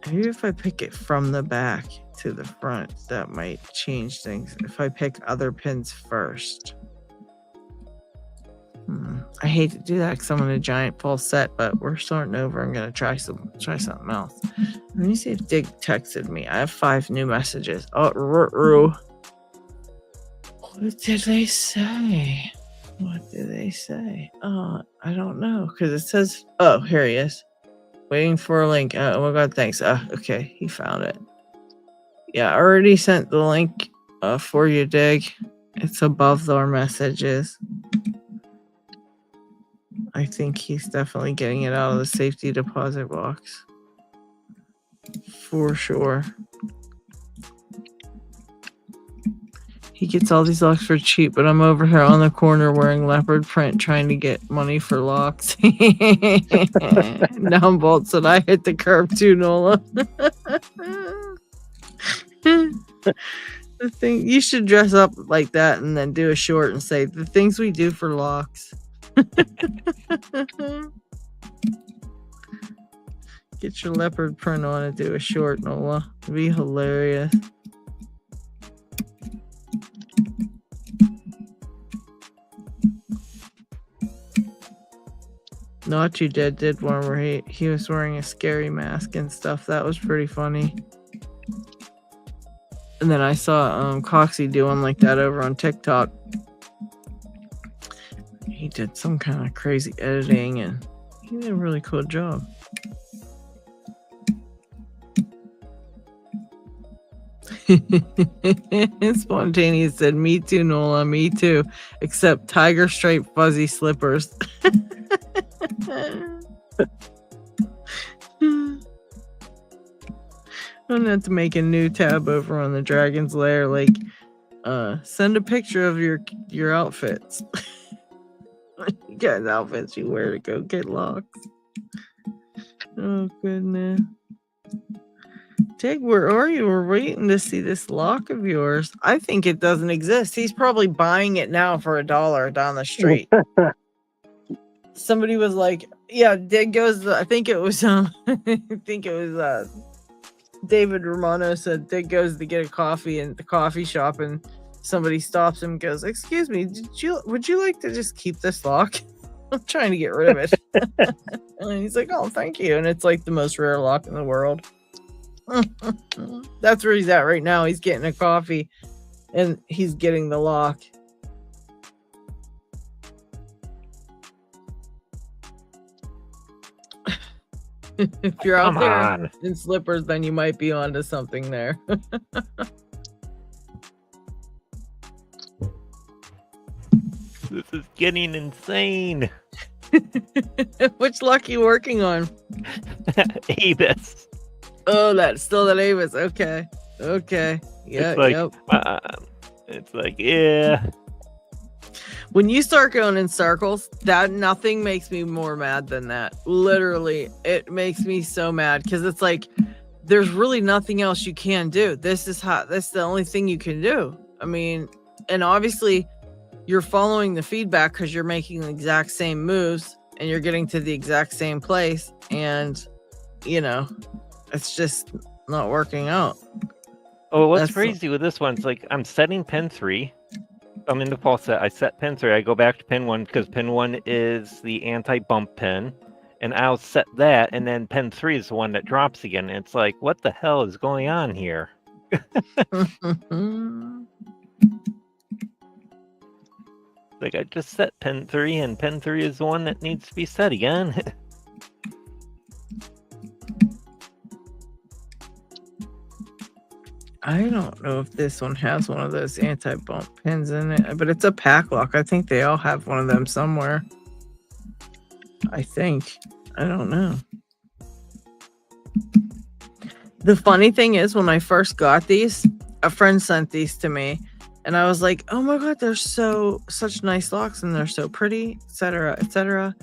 Maybe if I pick it from the back to the front, that might change things. If I pick other pins first. I hate to do that because I'm on a giant full set, but we're starting over. I'm gonna try something else. Let me see if Dig texted me. I have 5 new messages. Oh, what did they say? What did they say? Oh, I don't know because it says. Oh, here he is. Waiting for a link. Oh my god, thanks. Okay, he found it. Yeah, I already sent the link for you, Dig. It's above our messages. I think he's definitely getting it out of the safety deposit box. For sure. He gets all these locks for cheap, but I'm over here on the corner wearing leopard print trying to get money for locks. Down bolts and I hit the curb too, Nola. The thing, you should dress up like that and then do a short and say the things we do for locks. Get your leopard print on and do a short, Nola. It'd be hilarious. Not You Dead did one where he was wearing a scary mask and stuff. That was pretty funny. And then I saw Coxie do one like that over on TikTok. He did some kind of crazy editing and he did a really cool job. Spontaneous said, me too, Nola, me too. Except tiger stripe fuzzy slippers. I'm gonna have to make a new tab over on the Dragon's Lair. Like, send a picture of your outfits. You guys' outfits you wear to go get locks. Oh goodness. Tig, where are you? We're waiting to see this lock of yours. I think it doesn't exist. He's probably buying it now for $1 down the street. Somebody was like, yeah, Dig goes, I think it was David Romano said Dig goes to get a coffee in the coffee shop and somebody stops him and goes, excuse me, would you like to just keep this lock? I'm trying to get rid of it. And he's like, oh, thank you. And it's like the most rare lock in the world. That's where he's at right now. He's getting a coffee and he's getting the lock. If you're out there in slippers, then you might be onto something there. This is getting insane. Which lock are you working on? Avis. Oh, that's still that Avis. Okay. Yeah. It's like, yeah. When you start going in circles, that nothing makes me more mad than that. Literally, it makes me so mad because it's like there's really nothing else you can do. This is the only thing you can do. I mean, and obviously you're following the feedback because you're making the exact same moves and you're getting to the exact same place, and it's just not working out. Oh, what's crazy with this one? It's like I'm setting pin 3. I'm in the fall set. I set pin 3. I go back to pin 1 because pin 1 is the anti-bump pin. and I'll set that, and then pen 3 is the one that drops again. And it's like, what the hell is going on here? Like, I just set pen 3, and pen 3 is the one that needs to be set again. I don't know if this one has one of those anti-bump pins in it, but it's a Paclock. I think they all have one of them somewhere. I think. I don't know. The funny thing is, when I first got these, a friend sent these to me, and I was like, oh my God, they're such nice locks, and they're so pretty, etc., etc.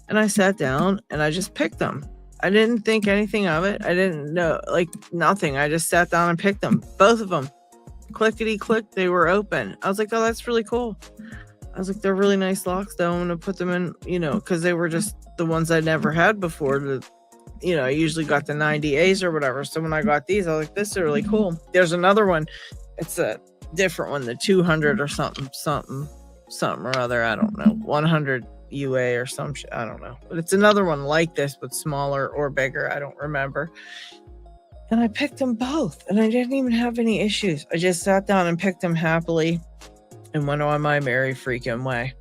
And I sat down and I just picked them. I didn't think anything of it. I didn't know, like, nothing. I just sat down and picked them. Both of them. Clickety click, they were open. I was like, oh, that's really cool. I was like, they're really nice locks, though. I'm going to put them in, because they were just the ones I never had before. I usually got the 90As or whatever. So when I got these, I was like, this is really cool. There's another one. It's a different one, the 200 or something or other. I don't know. 100 UA or some shit. I don't know. But it's another one like this, but smaller or bigger. I don't remember. And I picked them both, and I didn't even have any issues. I just sat down and picked them happily and went on my merry freaking way.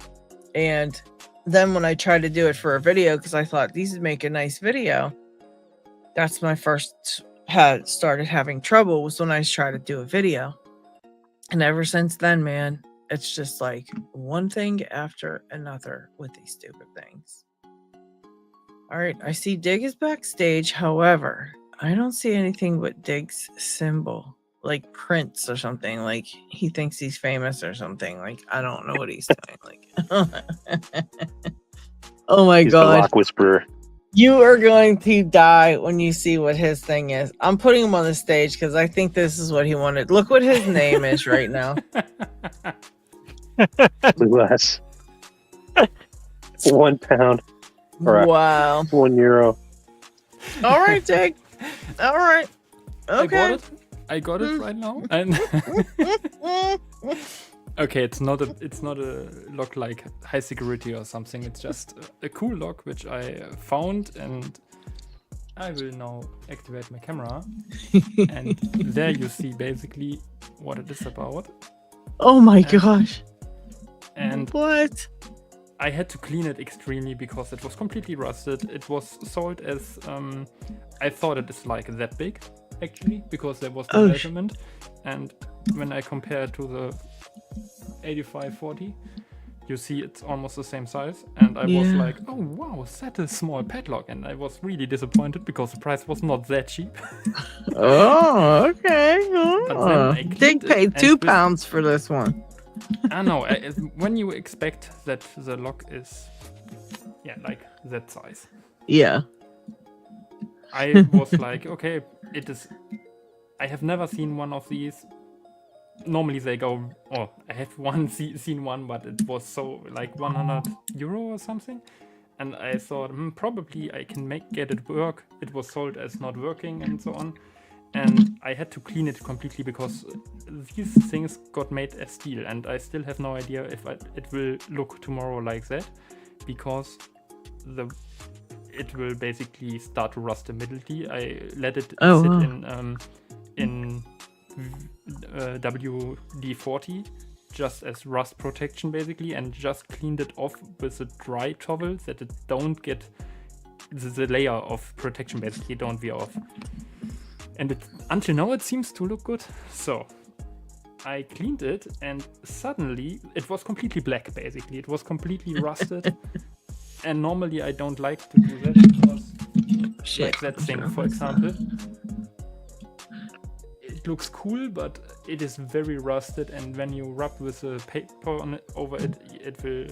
And then when I tried to do it for a video, because I thought these would make a nice video, that's my first started having trouble, was when I tried to do a video. And ever since then, man, it's just like one thing after another with these stupid things. All right, I see Dig is backstage. However, I don't see anything but Dig's symbol, like Prince or something. Like he thinks he's famous or something. Like I don't know what he's doing. Like, oh my He's God, the Lock Whisperer. you are going to die when you see what his thing is. I'm putting him on the stage because I think this is what he wanted. Look what his name is right now. Less. £1. Or Wow. €1. All right, Dig. All right. Okay. I got it right now. And okay, it's not a lock like high security or something. It's just a cool lock which I found, and I will now activate my camera. And there you see basically what it is about. Oh my gosh. And what? I had to clean it extremely because it was completely rusted. It was sold as I thought it is like that big actually, because there was no measurement. And when I compare it to the 8540, you see it's almost the same size. And I was like, oh wow, that is small padlock. And I was really disappointed because the price was not that cheap. Oh, okay. Dig paid £2 for this one. I know. When you expect that the lock is, like that size. Yeah. I was like, okay, it is. I have never seen one of these. Normally they go, I have seen one, but it was so like €100 or something. And I thought, probably I can get it work. It was sold as not working and so on. And I had to clean it completely because these things got made as steel, and I still have no idea if it will look tomorrow like that, because it will basically start to rust immediately. I let it sit in WD-40 just as rust protection basically, and just cleaned it off with a dry towel that it don't get the layer of protection basically don't veer off. And until now it seems to look good. So I cleaned it, and suddenly it was completely black basically. It was completely rusted. And normally I don't like to do that because like that thing, for example. It looks cool, but it is very rusted, and when you rub with a paper over it, it will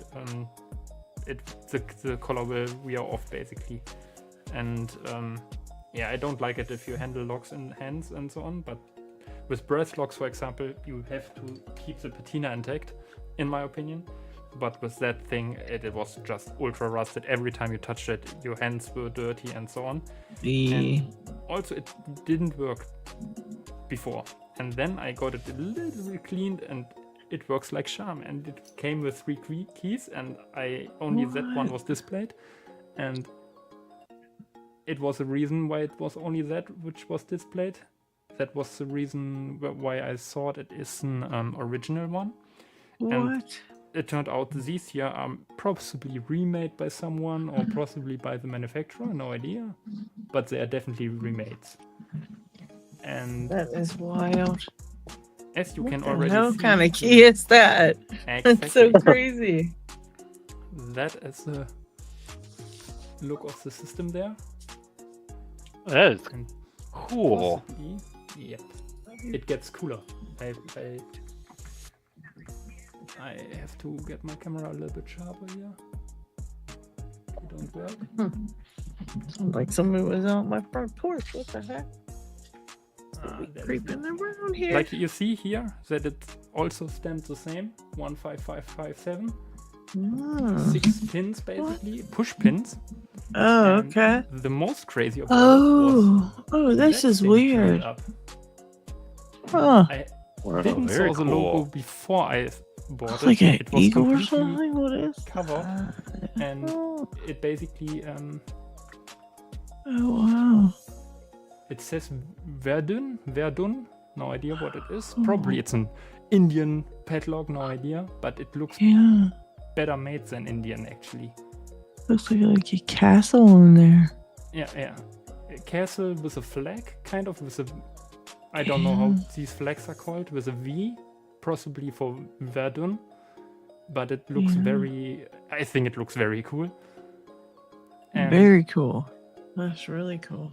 the color will wear off basically. And I don't like it if you handle locks in hands and so on, but with brass locks, for example, you have to keep the patina intact, in my opinion. But with that thing, it was just ultra rusted. Every time you touched it, your hands were dirty and so on. And also, it didn't work before. And then I got it a little bit cleaned, and it works like charm. And it came with 3 keys, and only that one was displayed. And it was a reason why it was only that which was displayed. That was the reason why I thought it is an original one. What? And it turned out these here are possibly remade by someone or possibly by the manufacturer, no idea. But they are definitely remade. And That is wild. as you can What already the hell see, kind of key is that? That's so exactly, crazy. that is the look of the system there. That is And cool. possibly, yep, it gets cooler. I have to get my camera a little bit sharper here. It don't work. Sounds like somebody was out my front porch. What the heck? That is Creeping it. around here. Like you see here that it also stands the same 15557. Ah. 6 pins basically, push pins. Oh, And okay. The most crazy of all was This that is thing turned weird. up. Huh. I Wow, didn't very saw the logo cool. before I bought It's it. like an It was eagle or completely something. What is? covered, and Oh, it basically wow. it says Verdun, no idea what it is. Probably it's an Indian padlock, no idea, but it looks Yeah. better made than Indian actually. Looks like a castle in there. Yeah. A castle with a flag, kind of with a, I don't know how these flags are called, with a V, possibly for Verdun, but it looks I think it looks very cool. And Very cool. That's really cool.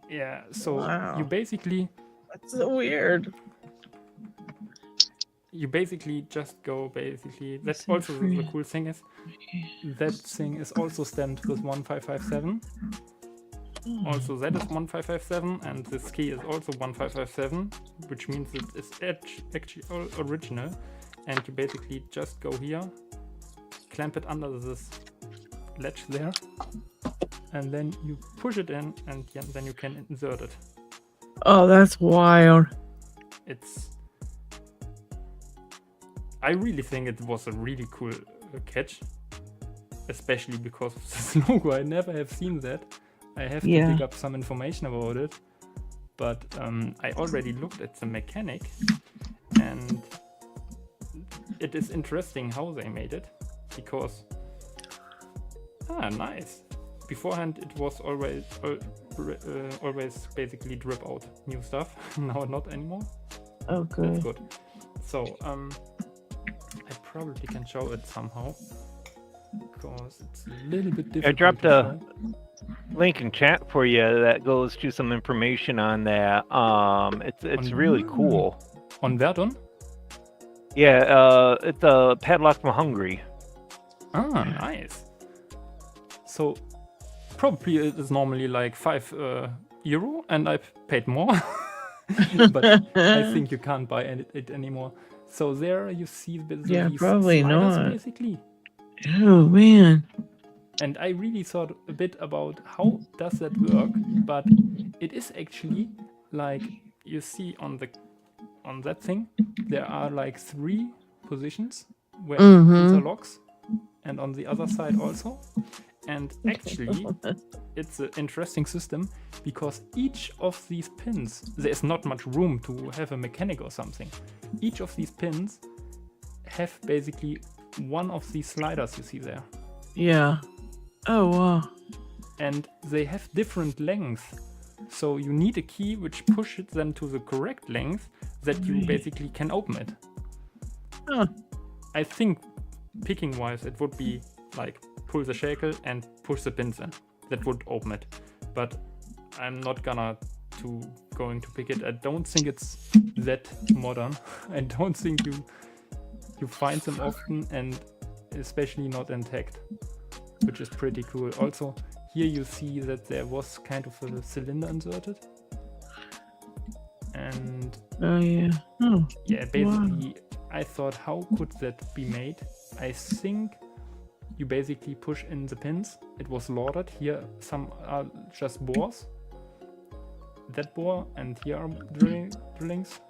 yeah, so Wow. you basically That's so weird. just go that's So also the free. cool thing is that thing is also stamped with 1557. Also that is 1557 and this key is also 1557, which means it is actually original. And you basically just go here, clamp it under this latch there, and then you push it in, and then you can insert it. Oh, that's wild. I really think it was a really cool catch, especially because of this logo. I never have seen that. I have to dig up some information about it, but I already looked at the mechanic, and it is interesting how they made it, because nice. Beforehand, it was always basically drip out new stuff. Now not anymore. Oh, good. That's good. So I probably can show it somehow, because it's a little bit difficult. I dropped to a show. link in chat for you that goes to some information on that. It's really cool. On Verdun? Yeah, it's a padlock from Hungary. Ah, nice. So probably it is normally like €5, and I paid more. But I think you can't buy it anymore. So there you see these probably sliders, not. basically. Oh, man. And I really thought a bit about how does that work, but it is actually like you see on that thing, there are like 3 positions where it interlocks, and on the other side also. And actually, it's an interesting system, because each of these pins, there is not much room to have a mechanic or something. Each of these pins have basically one of these sliders you see there. Yeah. Oh, wow. And they have different lengths. So you need a key which pushes them to the correct length that you basically can open it. Huh. I think picking wise, it would be like pull the shackle and push the pins in. That would open it. But I'm not going to pick it. I don't think it's that modern. I don't think you find them often, and especially not intact, which is pretty cool. Also, here you see that there was kind of a cylinder inserted. And Oh, yeah. Oh, yeah, basically, I thought, how could that be made? I think you basically push in the pins. It was loaded. Here, some are just bores. That bore, and here are drillings.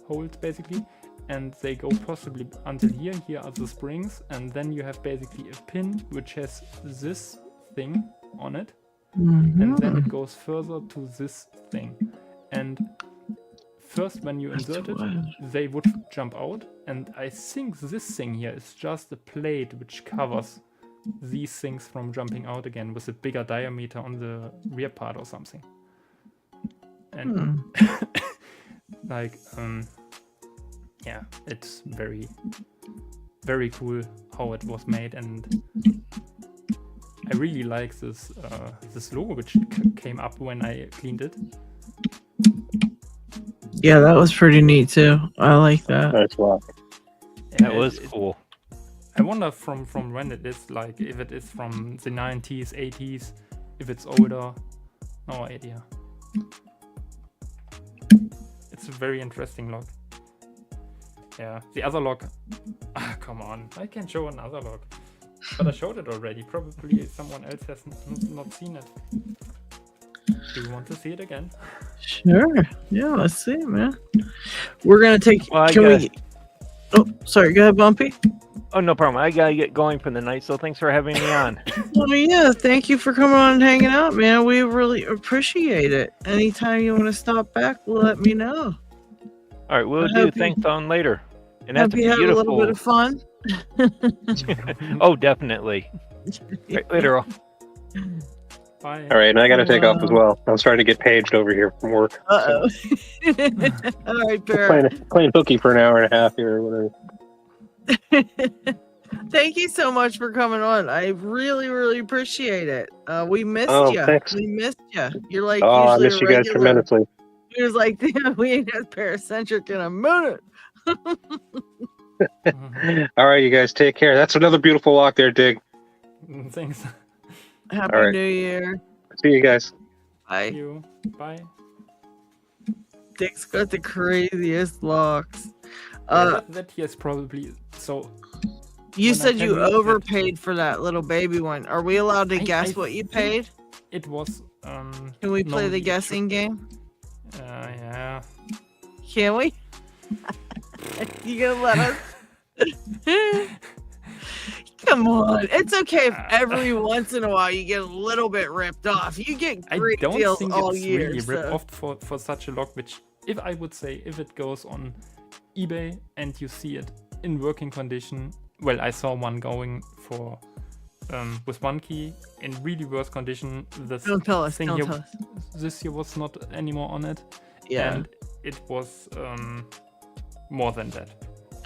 Holes, basically. And they go possibly until here. Here are the springs. And then you have basically a pin which has this thing on it. and then it goes further to this thing. And first, when you insert it, they would jump out, and I think this thing here is just a plate which covers these things from jumping out again with a bigger diameter on the rear part or something. And yeah, it's very, very cool how it was made, and I really like this this logo which came up when I cleaned it. Yeah, that was pretty neat too. I like that. Nice lock. That was cool. I wonder from when it is, like if it is from the 90s, 80s, if it's older. No idea. It's a very interesting lock. Yeah, the other lock. Come on, I can show another lock. But I showed it already. Probably someone else has not seen it. Do you want to see it again? Sure. Yeah, let's see it, man. We're gonna take. Well, Oh, sorry. Go ahead, Bumpy. Oh, no problem. I gotta get going for the night, so thanks for having me on. Well, yeah. Thank you for coming on and hanging out, man. We really appreciate it. Anytime you want to stop back, let me know. All right, we'll I do. hope Thanks on later. And that's Hope you have a beautiful. little bit of fun. Oh, definitely. Right, later. Bye. All right, and I got to take off as well. I'm starting to get paged over here from work. Uh-oh. All right, Bear. Playing hooky for an hour and a half here or whatever. Thank you so much for coming on. I really, really appreciate it. We missed you. Thanks. We missed you. You're like Oh, I usually miss a you guys regular. tremendously. He was like, damn, we ain't had Paracentric in a minute. All right, you guys take care. That's another beautiful lock there, Dig. Thanks. Happy All right. New Year. See you guys. Bye. Thank you. Bye. Dick's got the craziest locks. That here is probably so. You when I said tell you you that- overpaid for that little baby one. Are we allowed to guess what you think paid? It was. Can we play the guessing game? Yeah. Can we? You gonna let us? Come on. It's okay if every once in a while you get a little bit ripped off. You get I great don't deals think all it's year. really ripped so- off for such a lock, which if I would say if it goes on eBay and you see it in working condition, well, I saw one going for with one key in really worse condition. This Don't tell us. thing Don't here, tell us. this here was not anymore on it, Yeah. and it was more than that.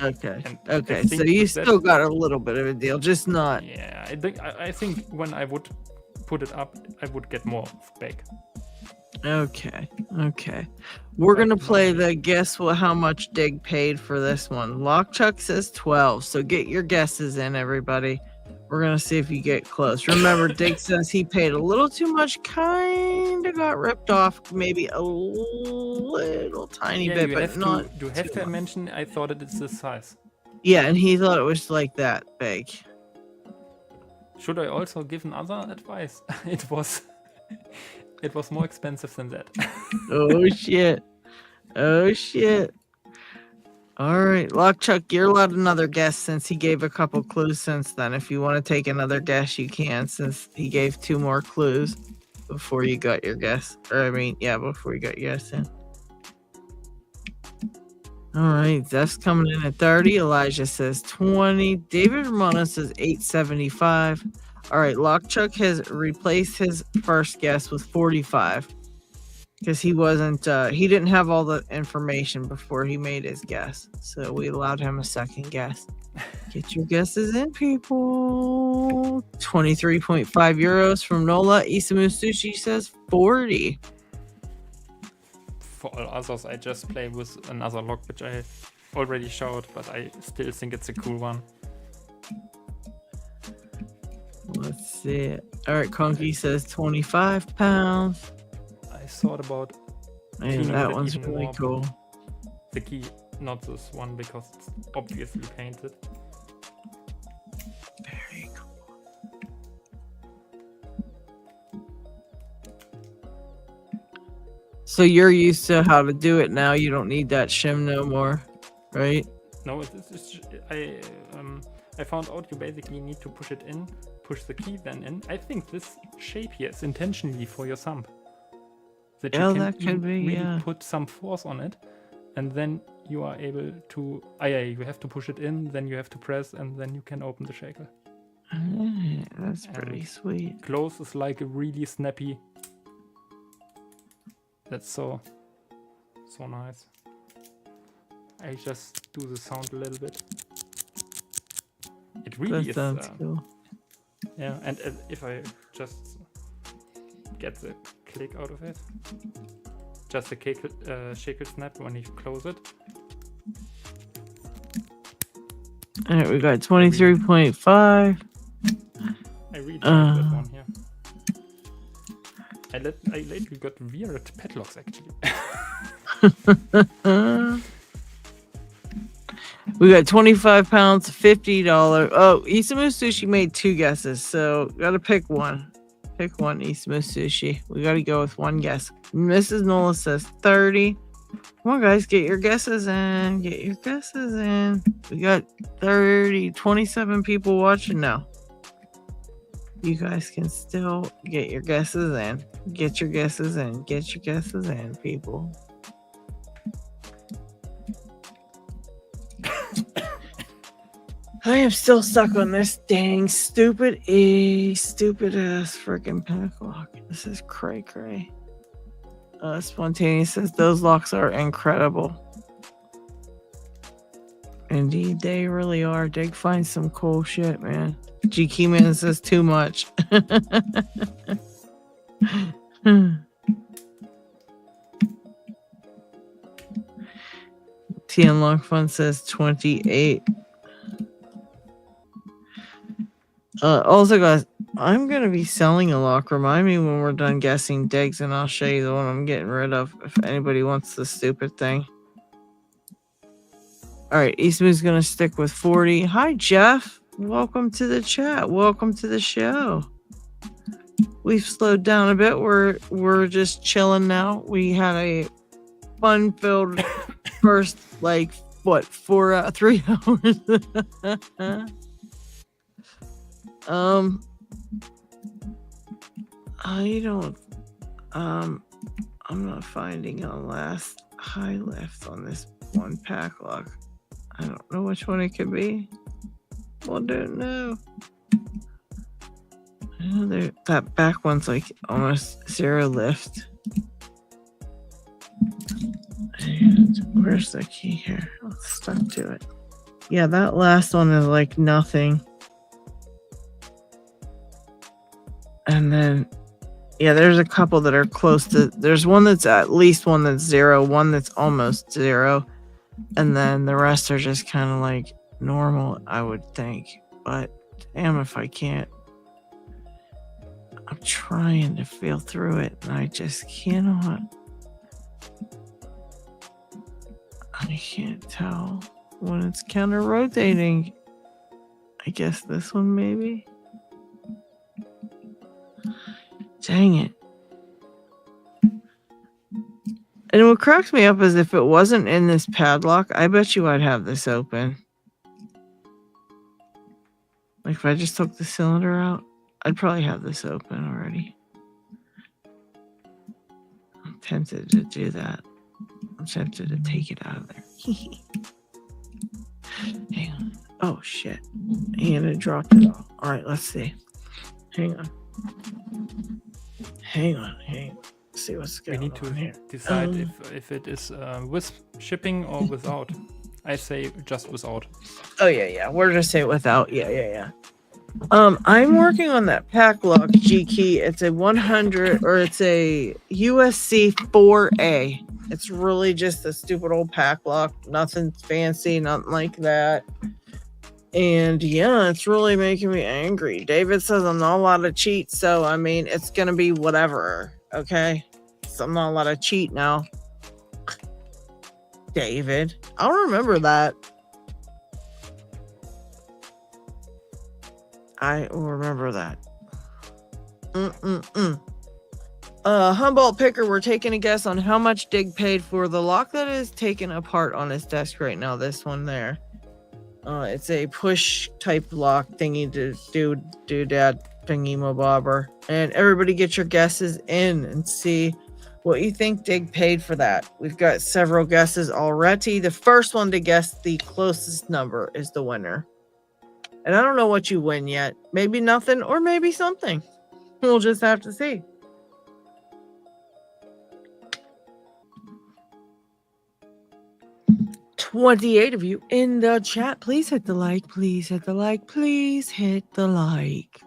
Okay. And I Okay. So think you that- still got a little bit of a deal, just not. Yeah, I think when I would put it up, I would get more back. Okay. Okay. We're gonna play the guess what how much Dig paid for this one. Lockchuck says 12. So get your guesses in, everybody. We're gonna see if you get close. Remember, Dig says he paid a little too much, kinda got ripped off, maybe a little tiny Yeah, bit, you but have not. to have too to much. mention. I thought it is this size. Yeah, and he thought it was like that big. Should I also give another advice? It was more expensive than that. Oh shit. Oh shit. All right, Lockchuck, you're allowed another guess since he gave a couple clues since then. If you want to take another guess, you can, since he gave 2 more clues before you got your guess. Or before you got your guess in. All right, Zeph's coming in at 30. Elijah says 20. David Romano says 875. All right, Lockchuck has replaced his first guess with 45. Because he didn't have all the information before he made his guess. So we allowed him a second guess. Get your guesses in, people. 23.5 euros from Nola. Isamu Sushi says 40. For all others, I just play with another lock, which I already showed, but I still think it's a cool one. Let's see. All right, Conky says 25 pounds. I thought about Man, cleaning that it one's even really more, cool. but the key, not this one, because it's obviously painted. Very cool. So you're used to how to do it now. You don't need that shim no more, right? No, I found out you basically need to push push the key then in. I think this shape here is intentionally for your thumb. That Yeah, you can that could be, really yeah. put some force on it, and then you are able to. You have to push it in, then you have to press, and then you can open the shackle. That's pretty sweet. Close is like a really snappy. That's so nice. I just do the sound a little bit. It really is. Sounds cool. Yeah, and if I just get the click out of it, just a shackle snap when you close it. All right, we got 23.5. I really like that one here. I lately got weird padlocks actually. We got 25 pounds, $50. Oh, Isamu Sushi made 2 guesses, so gotta pick one. Pick one, Isamu Sushi. We gotta go with one guess. Mrs. Nola says 30. Come on, guys, get your guesses in. Get your guesses in. We got 27 people watching now. You guys can still get your guesses in. Get your guesses in. Get your guesses in, people. I am still stuck on this dang stupid ass freaking Paclock. This is cray. Spontaneous says those locks are incredible. Indeed, they really are. Dig finds some cool shit, man. G Keyman says too much. TN Long Fun says 28. Also, guys, I'm going to be selling a lock. Remind me when we're done guessing digs, and I'll show you the one I'm getting rid of if anybody wants the stupid thing. All right, Eastman's going to stick with 40. Hi, Jeff. Welcome to the chat. Welcome to the show. We've slowed down a bit. We're just chilling now. We had a fun-filled first, 3 hours. I'm not finding a last high lift on this one Paclock. I don't know which one it could be. I don't know. I know that back one's like almost 0 lift. And where's the key here? Let's stuck to it. Yeah, that last one is like nothing. And then, yeah, there's a couple that are close to. There's one that's at least one that's 0, one that's almost 0, and then the rest are just kind of like normal, I would think. But damn if I can't. I'm trying to feel through it, and I just cannot. I can't tell when it's counter rotating. I guess this one maybe. Dang it. And what cracks me up is if it wasn't in this padlock, I bet you I'd have this open. Like if I just took the cylinder out, I'd probably have this open already. I'm tempted to do that. I'm tempted to take it out of there. Hang on. Oh shit. And it dropped it off. Alright, let's see. Hang on. Hang on. Let's see what's going on. We need to here. decide if it is with shipping or without. I say just without. Oh yeah. We're just saying without. Yeah. I'm working on that Paclock G key. It's a 100 or it's a UCS-4A. It's really just a stupid old Paclock. Nothing fancy, nothing like that. And yeah, it's really making me angry. David says I'm not allowed to cheat, so I mean, it's gonna be whatever. Okay, so I'm not allowed to cheat now. David, I'll remember that. I will remember that. Humboldt Picker, we're taking a guess on how much Dig paid for the lock that is taken apart on his desk right now. This one there. It's a push type lock thingy to do that thingy mobobber. And everybody get your guesses in and see what you think Dig paid for that. We've got several guesses already. The first one to guess the closest number is the winner. And I don't know what you win yet. Maybe nothing or maybe something. We'll just have to see. $28 of you in the chat. Please hit the like. Please hit the like. Please hit the like.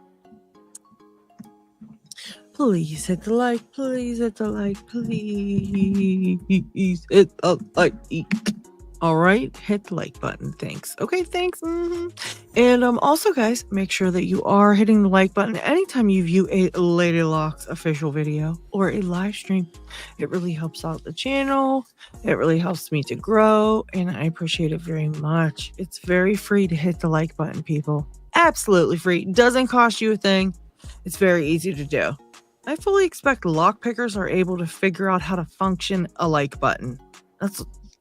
Please hit the like. Please hit the like. Please hit the like. All right, hit the like button. Thanks. Okay, thanks. And also, guys, make sure that you are hitting the like button anytime you view a Lady Locks official video or a live stream. It really helps out the channel. It really helps me to grow, and I appreciate it very much. It's very free to hit the like button, people. Absolutely free. Doesn't cost you a thing. It's very easy to do. I fully expect lock pickers are able to figure out how to function a like button.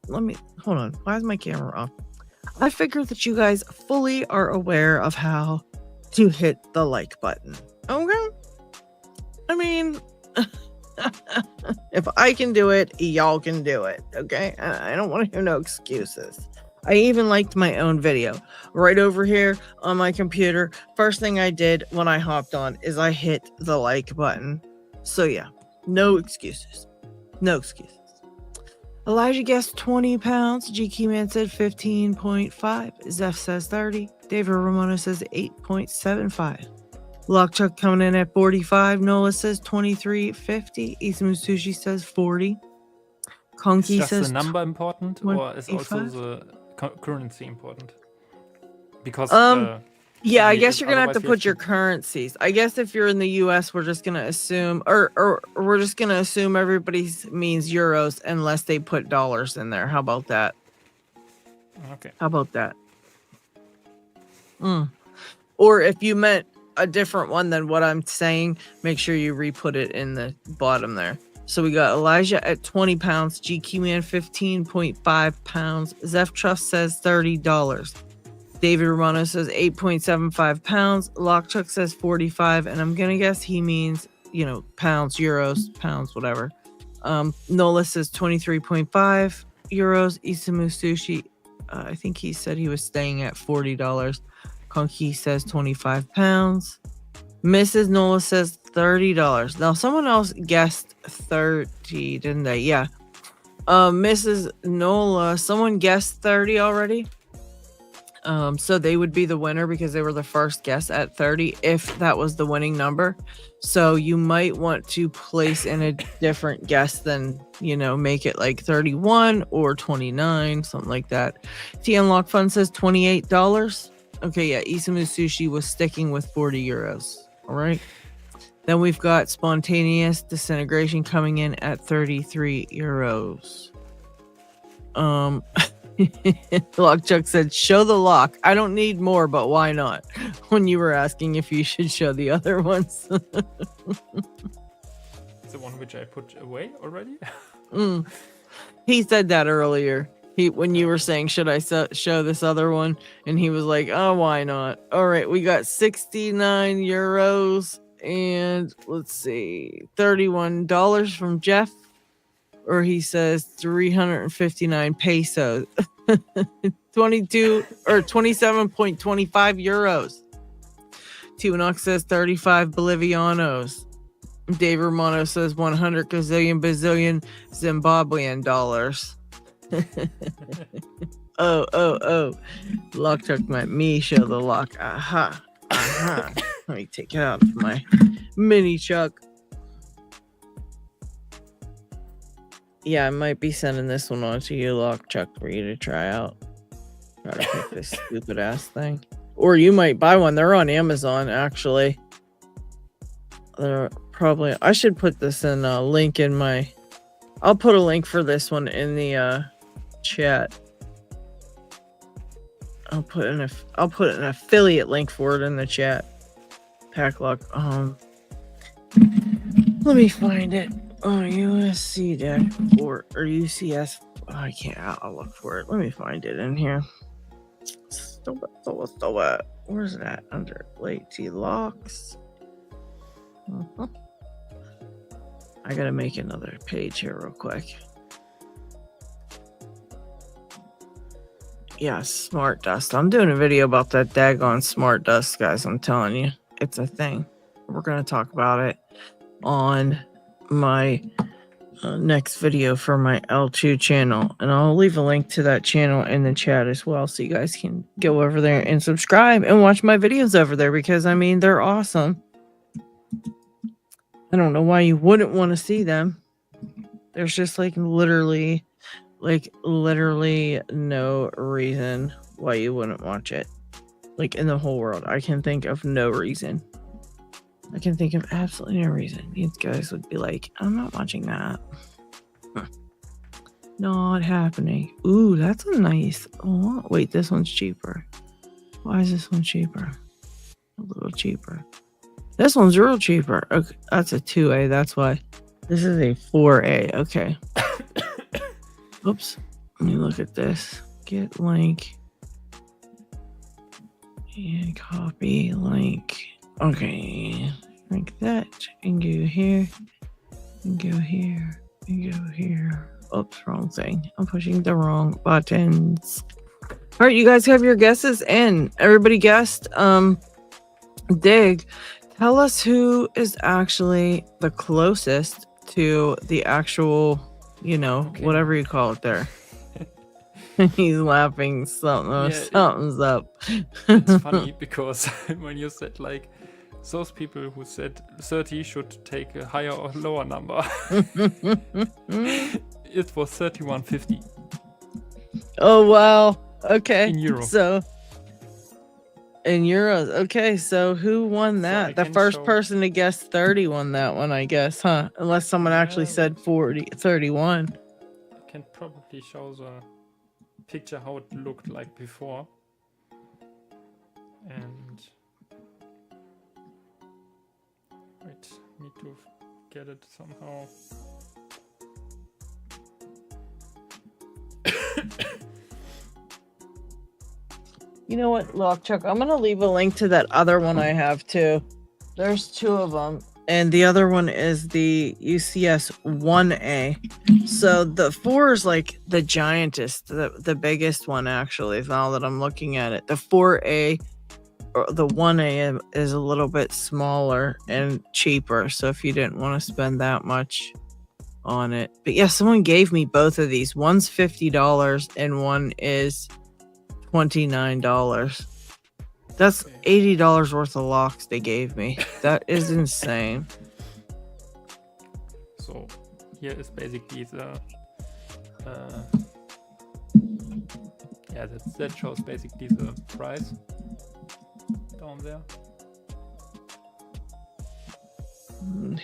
Let me hold on. Why is my camera off? I figured that you guys fully are aware of how to hit the like button. Okay? I mean, if I can do it, y'all can do it. Okay? I don't want to hear no excuses. I even liked my own video right over here on my computer. First thing I did when I hopped on is I hit the like button. So yeah, no excuses. No excuses. Elijah guessed 20 pounds. GQ Man said 15.5. Zeph says 30. David Ramona says 8.75. Lockchuck coming in at 45. Nola says 23.50. Isamu Sushi says 40. Konki is says the number important, or is also the currency important? Because yeah, I guess you're gonna have to put your currencies. I guess if you're in the US, we're just gonna assume, or we're just gonna assume everybody means euros unless they put dollars in there. How about that? Okay. How about that? Or if you meant a different one than what I'm saying, make sure you re-put it in the bottom there. So we got Elijah at 20 pounds, GQ Man 15.5 pounds, Zeph Trust says $30. David Romano says 8.75 pounds. Lockchuck says 45, and I'm gonna guess he means, pounds, euros, pounds, whatever. Nola says 23.5 euros. Isamu Sushi, I think he said he was staying at $40. Konki says 25 pounds. Mrs. Nola says $30. Now someone else guessed 30, didn't they? Yeah. Mrs. Nola, someone guessed 30 already. So they would be the winner because they were the first guess at 30 if that was the winning number. So you might want to place in a different guess than, make it like 31 or 29, something like that. T Unlock Fund says $28. Okay, yeah, Isamu Sushi was sticking with 40 euros. All right. Then we've got Spontaneous Disintegration coming in at 33 euros. Lockchuck said, show the lock. I don't need more, but why not? When you were asking if you should show the other ones. The one which I put away already? He said that earlier. When you were saying, should I show this other one? And he was like, oh, why not? All right, we got 69 euros and let's see, $31 from Jeff. Or he says 359 pesos. 22 or 27.25 euros. Tunox says 35 Bolivianos. Dave Romano says 100 gazillion Zimbabwean dollars. oh. Lockchuck meant me show the lock. Aha. Let me take it out of my mini chuck. Yeah, I might be sending this one on to you, Lockchuck, for you to try out. Try to pick this stupid ass thing. Or you might buy one. They're on Amazon, actually. They're probably... I should put this in a link in my... I'll put a link for this one in the chat. I'll put an affiliate link for it in the chat. Paclock. Let me find it. Oh, USC deck or UCS. Oh, I can't. I'll look for it. Let me find it in here. Where's that? Under Lady Locks. I gotta make another page here real quick. Yeah, smart dust. I'm doing a video about that daggone smart dust, guys. I'm telling you, it's a thing. We're gonna talk about it on my next video for my L2 channel, and I'll leave a link to that channel in the chat as well, so you guys can go over there and subscribe and watch my videos over there, because I mean, they're awesome. I don't know why you wouldn't want to see them. There's just like literally no reason why you wouldn't watch it. Like in the whole world, I can think of no reason. I can think of absolutely no reason. These guys would be like, I'm not watching that. Not happening. Ooh, that's a nice. Oh, wait, this one's cheaper. Why is this one cheaper? A little cheaper. This one's real cheaper. Okay, that's a 2A. That's why. This is a 4A. Okay. Oops. Let me look at this. Get link. And copy link. Okay. Like that. And go here. And go here. And go here. Oops, wrong thing. I'm pushing the wrong buttons. All right, you guys have your guesses in. Everybody guessed. Dig. Tell us who is actually the closest to the actual, you know, whatever you call it there. He's laughing. Something's up. It's funny because when you said like those people who said 30 should take a higher or lower number, it was 31.50. Oh wow. Okay. In euros. So in euros. Okay, so who won that? So the first person to guess 30 won that one, I guess, huh? Unless someone actually said 31. I can probably show the picture how it looked like before. And wait, need to get it somehow. You know what, Lockchuck? I'm going to leave a link to that other one I have too. There's two of them. And the other one is the UCS-4A. So the 4 is like the giantest, the biggest one actually, now that I'm looking at it. The 4A, or the 1A is a little bit smaller and cheaper. So if you didn't want to spend that much on it. But yeah, someone gave me both of these. One's $50 and one is $29. That's $80 worth of locks they gave me. That is insane. So here is basically the yeah, that shows basically the price down there.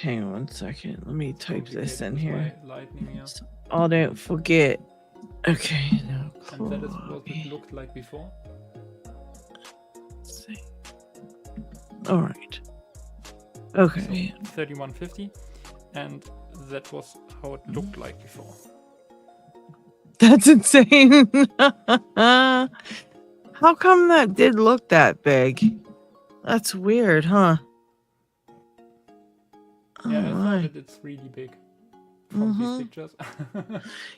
Hang on 1 second. Let me type this in here. Lightning, yeah. Oh, don't forget. Okay. Now, and that is what it looked like before. Let's see. All right. Okay. So 31.50, and that was how it looked like before. That's insane. How come that did look that big? That's weird, huh? Yeah, I thought that it's really big from these pictures.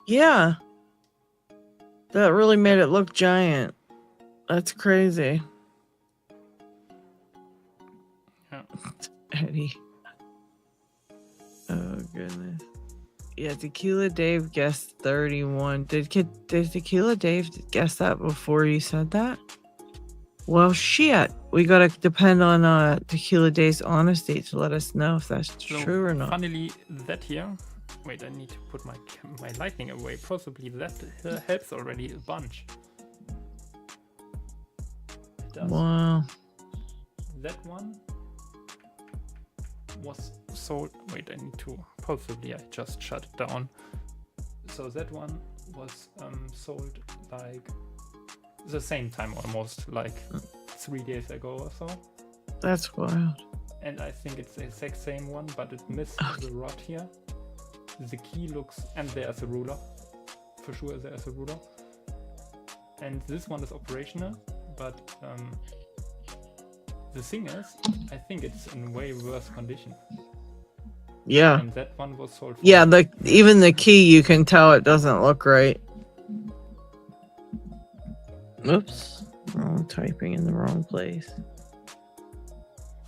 Yeah. That really made it look giant. That's crazy. Yeah. Eddie. Oh, goodness. Yeah, Tequila Dave guessed 31. Did Tequila Dave guess that before you said that? Well, shit. We gotta depend on Tequila Dave's honesty to let us know if that's true or not. Funnily, that here. Wait, I need to put my lightning away. Possibly that helps already a bunch. It does. Wow. That one was sold. Wait, I need to. Possibly I just shut it down. So that one was sold like the same time almost, like 3 days ago or so. That's wild. And I think it's the exact same one, but it missed the rod here. The key looks, and there's a ruler. For sure there's a ruler. And this one is operational. but the thing is, I think it's in way worse condition. Yeah. And that one was sold. Yeah, even the key, you can tell it doesn't look right. Oops, wrong typing in the wrong place.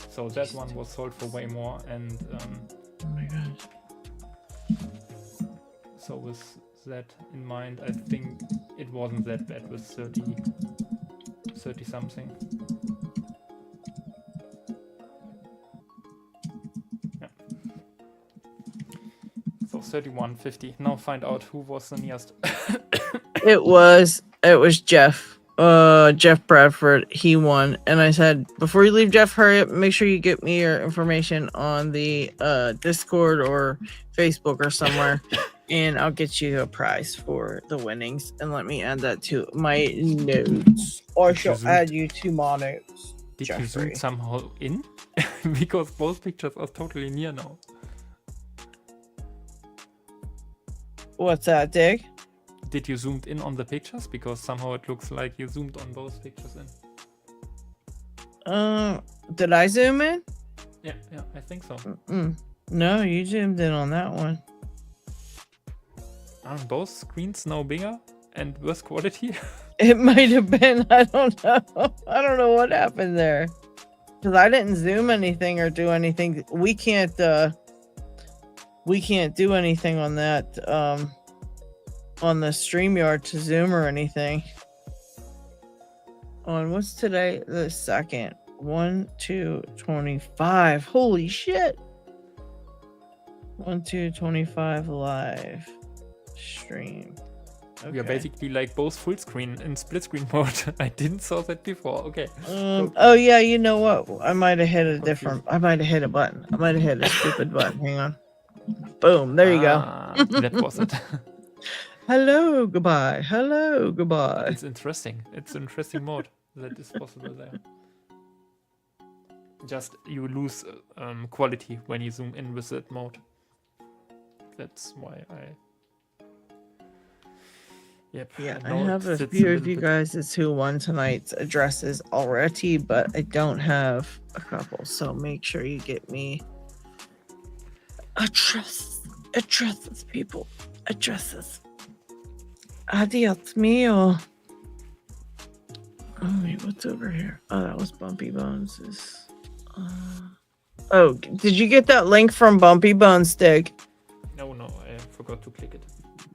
So that one was sold for way more, and oh my gosh. So with that in mind, I think it wasn't that bad with 30 something. Yeah. So 31.50. Now find out who was the nearest. It was Jeff. Jeff Bradford. He won. And I said, before you leave, Jeff, hurry up, make sure you get me your information on the Discord or Facebook or somewhere. And I'll get you a prize for the winnings. And let me add that to my notes. Or I shall add you to my notes. Did you zoom somehow in? Because both pictures are totally near now. What's that, Dig? Did you zoomed in on the pictures? Because somehow it looks like you zoomed on both pictures in. Did I zoom in? Yeah, I think so. No, you zoomed in on that one. Are both screens now bigger and worse quality? It might have been. I don't know. I don't know what happened there. Because I didn't zoom anything or do anything. We can't do anything on that on the StreamYard to zoom or anything. On what's today? The 2nd. 1/2/25. Holy shit. 1/2/25 live stream. Okay. We are basically like both full screen in split screen mode. I didn't saw that before. Okay. Oh yeah, you know what? I might have hit a button. I might have hit a stupid button. Hang on. Boom. There you go. That was it. Hello, goodbye. Hello, goodbye. It's interesting. It's an interesting mode that is possible there. Just you lose quality when you zoom in with that mode. That's why I. Yep. Yeah, I have a few of you guys who won tonight's addresses already, but I don't have a couple. So make sure you get me addresses, people, addresses. Adios mio. Oh wait, what's over here? Oh, that was Bumpy Bones. Oh, did you get that link from Bumpy Bones, Dig? No, I forgot to click it.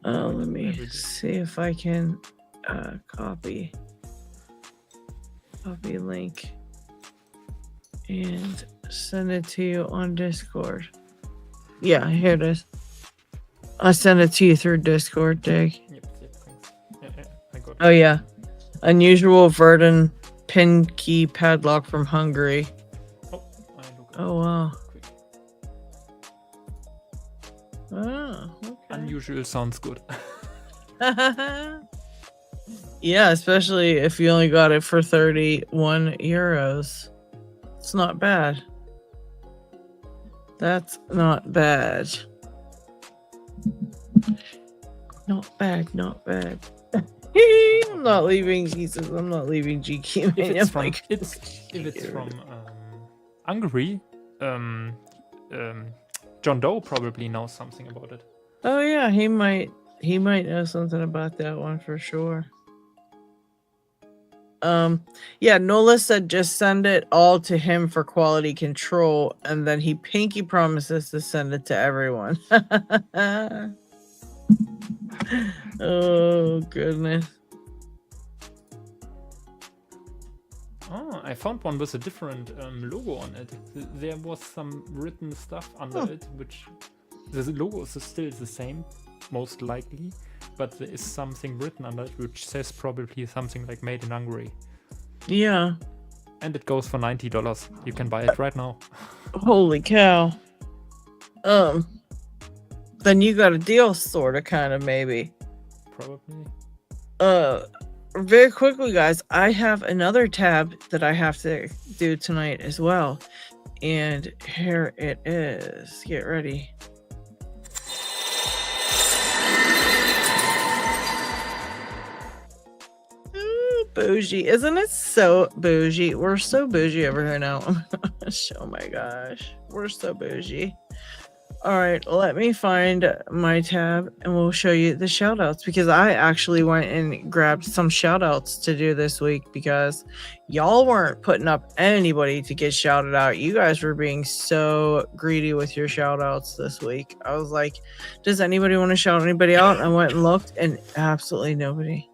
Oh, let me see if I can copy link and send it to you on Discord. Yeah, here it is. I'll send it to you through Discord, Dig. Yep, thanks. Yeah, I got it. Oh yeah, unusual Verdun pin key padlock from Hungary. Oh wow. Quick. Oh, okay. Unusual sounds good. Yeah, especially if you only got it for 31 euros. It's not bad. That's not bad. Not bad. I'm not leaving Jesus. I'm not leaving GQ. If it's from Hungary, John Dow probably knows something about it. Oh yeah, he might know something about that one for sure. Yeah, Nola said just send it all to him for quality control, and then he pinky promises to send it to everyone. Oh goodness. Oh, I found one with a different logo on it. There was some written stuff under it, which the logo is still the same, most likely, but there is something written under it which says probably something like made in Hungary. Yeah. And it goes for $90. You can buy it right now. Holy cow. Then you got a deal, sorta, kind of, maybe. Probably. Very quickly, guys, I have another tab that I have to do tonight as well. And here it is. Get ready. bougie. Isn't it so bougie? We're so bougie over here now. Oh my gosh. We're so bougie. All right, let me find my tab and we'll show you the shout outs, because I actually went and grabbed some shout outs to do this week because y'all weren't putting up anybody to get shouted out. You guys were being so greedy with your shout outs this week. I was like, does anybody want to shout anybody out? I went and looked and absolutely nobody.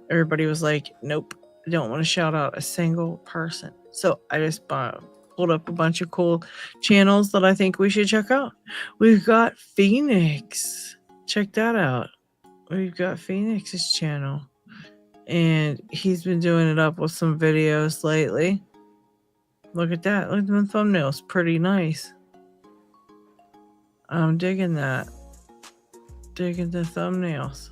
Everybody was like, nope, I don't want to shout out a single person. So I just pulled up a bunch of cool channels that I think we should check out. We've got Phoenix. Check that out. We've got Phoenix's channel. And he's been doing it up with some videos lately. Look at that. Look at the thumbnails. Pretty nice. I'm digging that. Digging the thumbnails.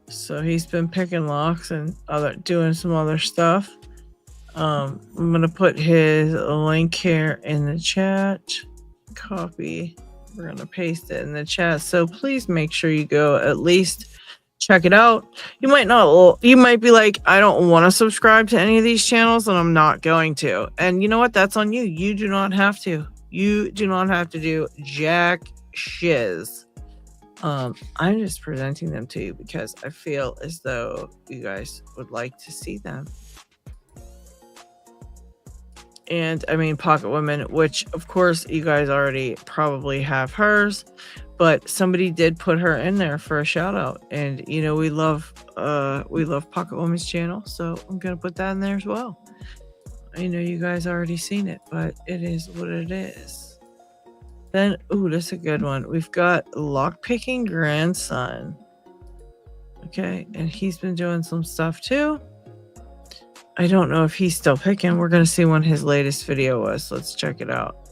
So he's been picking locks and doing some other stuff. I'm gonna put his link here in the chat. Copy. We're gonna paste it in the chat. So please make sure you go at least check it out. You might be like, I don't want to subscribe to any of these channels, and I'm not going to. And you know what? That's on you. You do not have to. You do not have to do jack shiz. I'm just presenting them to you because I feel as though you guys would like to see them. And I mean, Pocket Women, which of course you guys already probably have hers, but somebody did put her in there for a shout out. And you know, we love Pocket Woman's channel, so I'm gonna put that in there as well. I know you guys already seen it, but it is what it is. Then, ooh, that's a good one. We've got Lockpicking Grandson. Okay, and he's been doing some stuff too. I don't know if he's still picking. We're going to see when his latest video was. Let's check it out.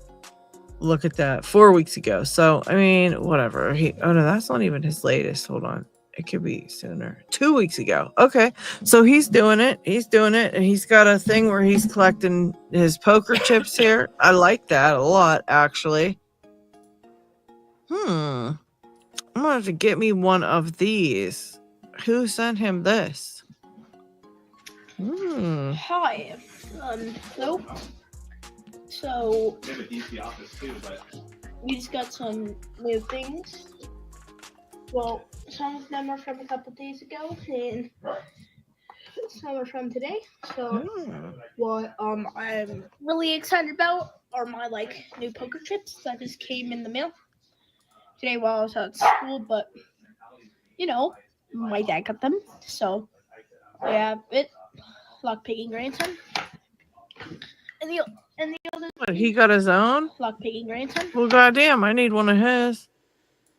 Look at that. 4 weeks ago. So, I mean, whatever. Oh, no, that's not even his latest. Hold on. It could be sooner. 2 weeks ago. Okay. So he's doing it. He's doing it. And he's got a thing where he's collecting his poker chips here. I like that a lot, actually. I'm going to have to get me one of these. Who sent him this? Hi, hello. So we just got some new things. Well, some of them are from a couple days ago, and some are from today. So what I'm really excited about are my new poker chips that just came in the mail today while I was at school. But you know, my dad got them, so I have it. Lockpicking Grandson. And the other. What, he got his own? Lockpicking Grandson. Well, goddamn, I need one of his.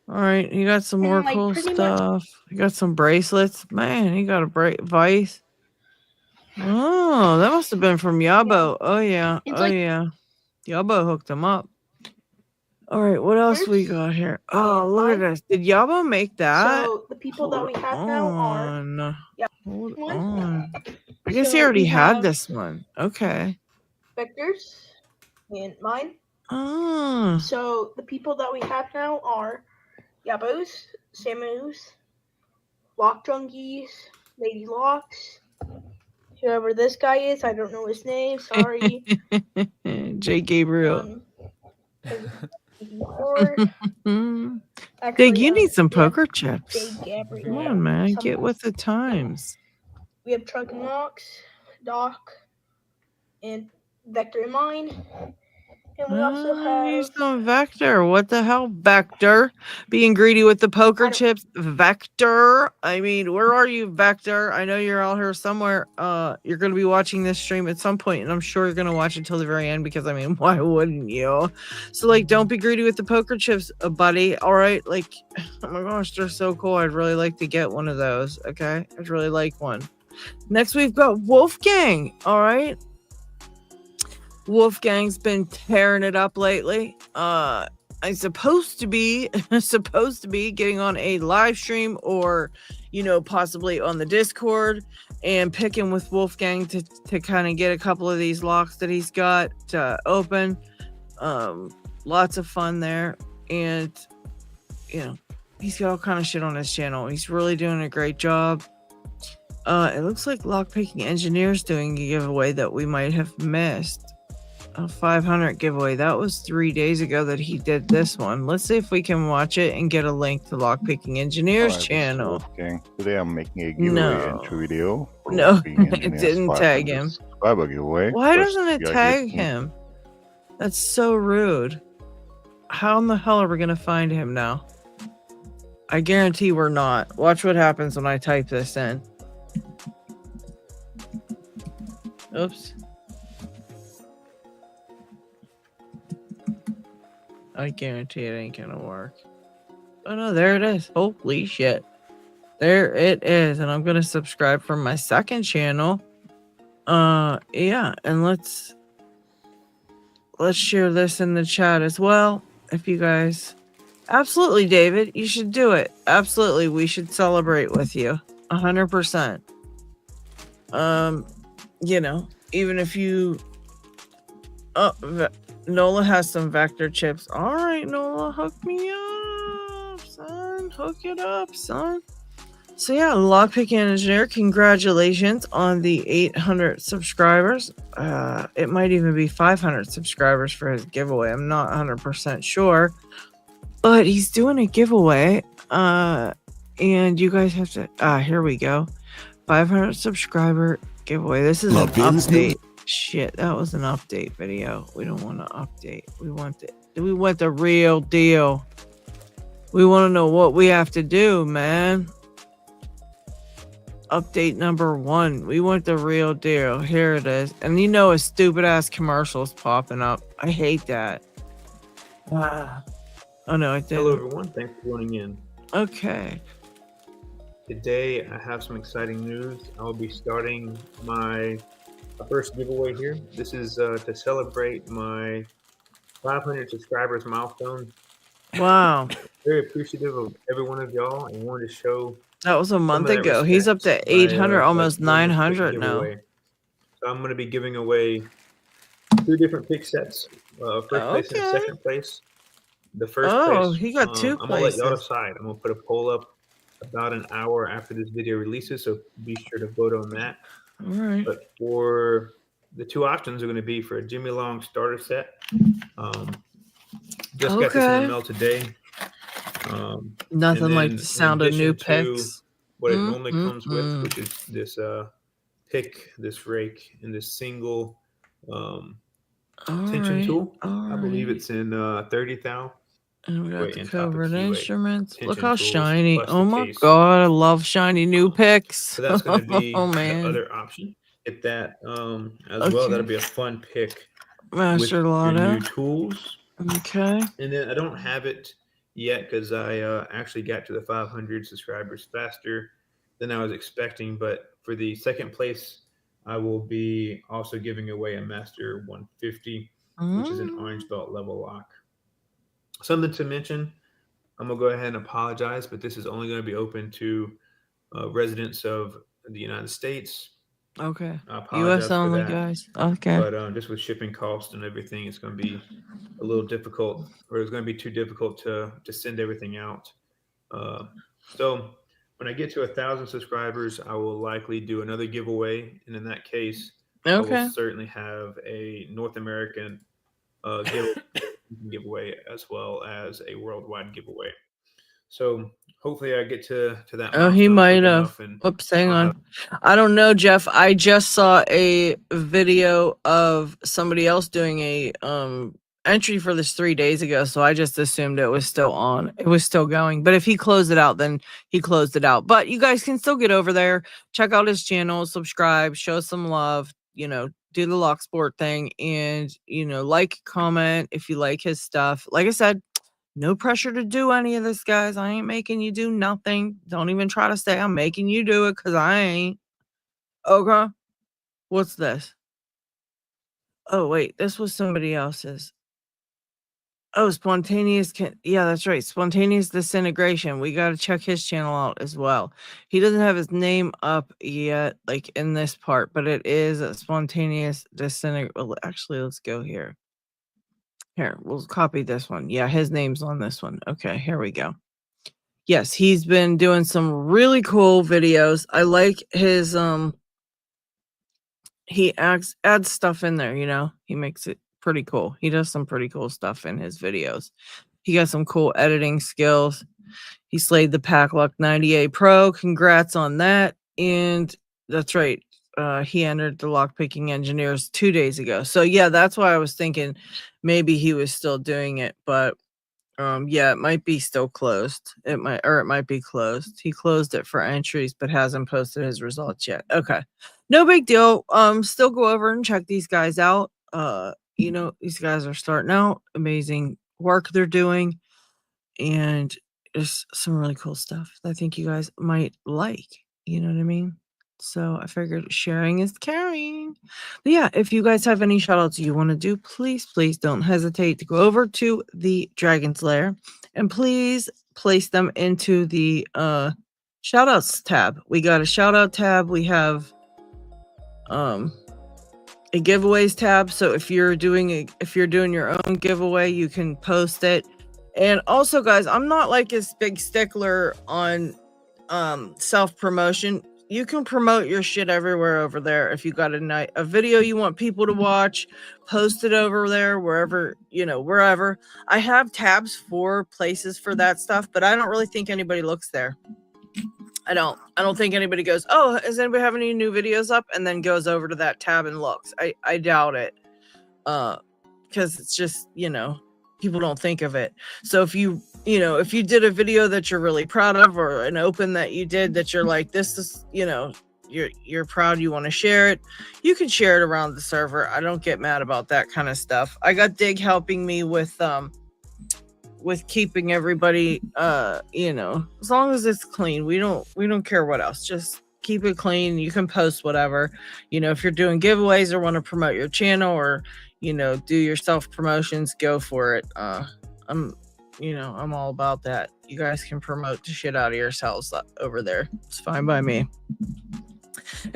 All right, he got some more cool stuff. He got some bracelets. Man, he got a vice. Oh, that must have been from Yabo. Yeah. Oh, yeah. Yeah. Yabo hooked him up. All right, what else we got here? Oh, look at this. Did Yabo make that? So the people that we have now are. Hold on. I guess he already had this one. Okay. Vectors and mine. Oh. So the people that we have now are Yabos, Samus, Lock Junkies, Lady Locks, whoever this guy is, I don't know his name, sorry. J. Gabriel. Actually, you need some poker chips. J. Gabriel. Come on, man. Get with the times. We have Truck and Locks, Doc, and Vector in mine. And we also have. He's on Vector. What the hell, Vector? Being greedy with the poker chips, Vector. I mean, where are you, Vector? I know you're out here somewhere. You're gonna be watching this stream at some point, and I'm sure you're gonna watch it till the very end because I mean, why wouldn't you? So don't be greedy with the poker chips, buddy. All right, oh my gosh, they're so cool. I'd really like to get one of those. Okay, I'd really like one. Next, we've got Wolfgang. All right. Wolfgang's been tearing it up lately. I'm supposed to be getting on a live stream or, possibly on the Discord and picking with Wolfgang to kind of get a couple of these locks that he's got open. Lots of fun there. And, he's got all kind of shit on his channel. He's really doing a great job. It looks like Lockpicking Engineers doing a giveaway that we might have missed. A 500 giveaway. That was 3 days ago that he did this one. Let's see if we can watch it and get a link to Lockpicking Engineers channel. Today I'm making a giveaway entry video. No, it didn't tag him. Giveaway. Why doesn't it tag him? That's so rude. How in the hell are we going to find him now? I guarantee we're not. Watch what happens when I type this in. Oops. I guarantee it ain't gonna work. Oh no, there it is. Holy shit. There it is. And I'm gonna subscribe from my second channel. Yeah, and let's share this in the chat as well. If you guys absolutely, David, you should do it. Absolutely, we should celebrate with you. 100%. You know, even if you Nola has some vector chips. All right, Nola, hook me up, son. Hook it up, son. So yeah, Lockpicking Engineer, congratulations on the 800 subscribers. It might even be 500 subscribers for his giveaway. I'm not 100% sure, but he's doing a giveaway. And you guys have to. Here we go. 500 subscriber giveaway. This is an update. Shit, that was an update video. We don't want to update. We want the real deal. We want to know what we have to do, man. Update number 1. We want the real deal. Here it is. And you know a stupid ass commercial's popping up. I hate that. Oh no, it didn't. Hello everyone, thanks for joining in. Okay. Today I have some exciting news. I will be starting my first giveaway here. This is to celebrate my 500 subscribers milestone. Wow. Very appreciative of every one of y'all and wanted to show. That was a month ago. He's up to 800, almost 900 now. So I'm going to be giving away 2 different pick sets. First place and second place. The first place. Oh, he got 2 I'm going to let y'all places. decide. I'm going to put a poll up about an hour after this video releases, so be sure to vote on that. All right. But for the 2 options are going to be for a Jimmy Long starter set. Just got this in the mail today. Nothing like the sound of new picks. What it normally comes with, which is this pick, this rake, and this single tension tool. I believe it's in 30 thou. And we got the covered instruments. Look how shiny. Oh my god, I love shiny new picks. So that's going to be man. the other option. Get that as well. That'll be a fun pick. Master LOTO. New tools. Okay. And then I don't have it yet because I actually got to the 500 subscribers faster than I was expecting. But for the second place, I will be also giving away a Master 150, which is an orange belt level lock. Something to mention, I'm going to go ahead and apologize, but this is only going to be open to residents of the United States. Okay. U.S. only, guys. Okay. But just with shipping costs and everything, it's going to be a little difficult, or it's going to be too difficult to send everything out. So when I get to 1,000 subscribers, I will likely do another giveaway. And in that case, I will certainly have a North American giveaway as well as a worldwide giveaway. So hopefully I get to that. Oh, he might have. Oops, hang on. I don't know, Jeff. I just saw a video of somebody else doing a entry for this 3 days ago, so I just assumed it was still on. It was still going. But if he closed it out, then he closed it out. But you guys can still get over there, check out his channel, subscribe, show some love, you know, do the Locksport thing, and, you know, like, comment if you like his stuff. Like I said, no pressure to do any of this, guys. I ain't making you do nothing. Don't even try to say I'm making you do it, because I ain't. Okay. What's this? Oh, wait. This was somebody else's. Oh, spontaneous. Yeah, that's right. Spontaneous disintegration. We got to check his channel out as well. He doesn't have his name up yet, like in this part, but it is a spontaneous disintegration. Well, actually, let's go here. Here, we'll copy this one. Yeah, his name's on this one. Okay, here we go. yes, he's been doing some really cool videos. I like his he adds stuff in there, you know. He makes it pretty cool. He does some pretty cool stuff in his videos. He got some cool editing skills. He slayed the Paclock 98 Pro. Congrats on that. And that's right. He entered the Lockpicking Engineers 2 days ago. So yeah, that's why I was thinking maybe he was still doing it, but yeah, it might be still closed. It might be closed. He closed it for entries but hasn't posted his results yet. Okay. No big deal. Still go over and check these guys out. You know, these guys are starting out. Amazing work they're doing. And it's some really cool stuff that I think you guys might like. You know what I mean? So I figured sharing is caring. But yeah, if you guys have any shout outs you want to do, please don't hesitate to go over to the Dragon's Lair and please place them into the shout outs tab. We got a shout out tab. We have a giveaways tab. So if you're doing your own giveaway, you can post it. And also, guys, I'm not like this big stickler on self-promotion. You can promote your shit everywhere over there. If you got a video you want people to watch, post it over there, wherever. I have tabs for places for that stuff, but I don't really think anybody looks there. I don't think anybody goes, oh, does anybody have any new videos up? And then goes over to that tab and looks. I doubt it. Because it's just, people don't think of it. So if you did a video that you're really proud of, or an open that you did that you're like, this is, you're proud, you want to share it, you can share it around the server. I don't get mad about that kind of stuff. I got Dig helping me with keeping everybody, as long as it's clean, we don't care what else, just keep it clean. You can post whatever, if you're doing giveaways or want to promote your channel or, do your self promotions, go for it. I'm all about that. You guys can promote the shit out of yourselves over there. It's fine by me.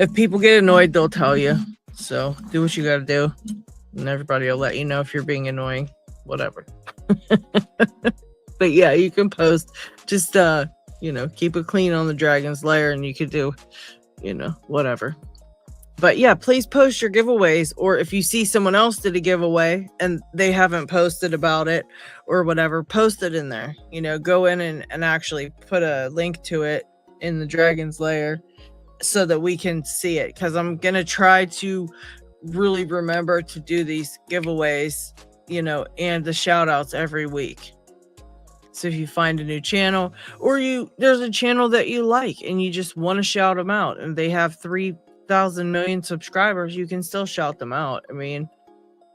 If people get annoyed, they'll tell you. So do what you got to do. And everybody will let you know if you're being annoying, whatever. But yeah, you can post, just, keep it clean on the Dragon's Lair, and you could do, whatever. But yeah, please post your giveaways, or if you see someone else did a giveaway and they haven't posted about it or whatever, post it in there. Go in and actually put a link to it in the Dragon's Lair so that we can see it. Because I'm going to try to really remember to do these giveaways, and the shout outs every week. So if you find a new channel, or there's a channel that you like and you just want to shout them out, and they have 3,000 million subscribers, you can still shout them out. I mean,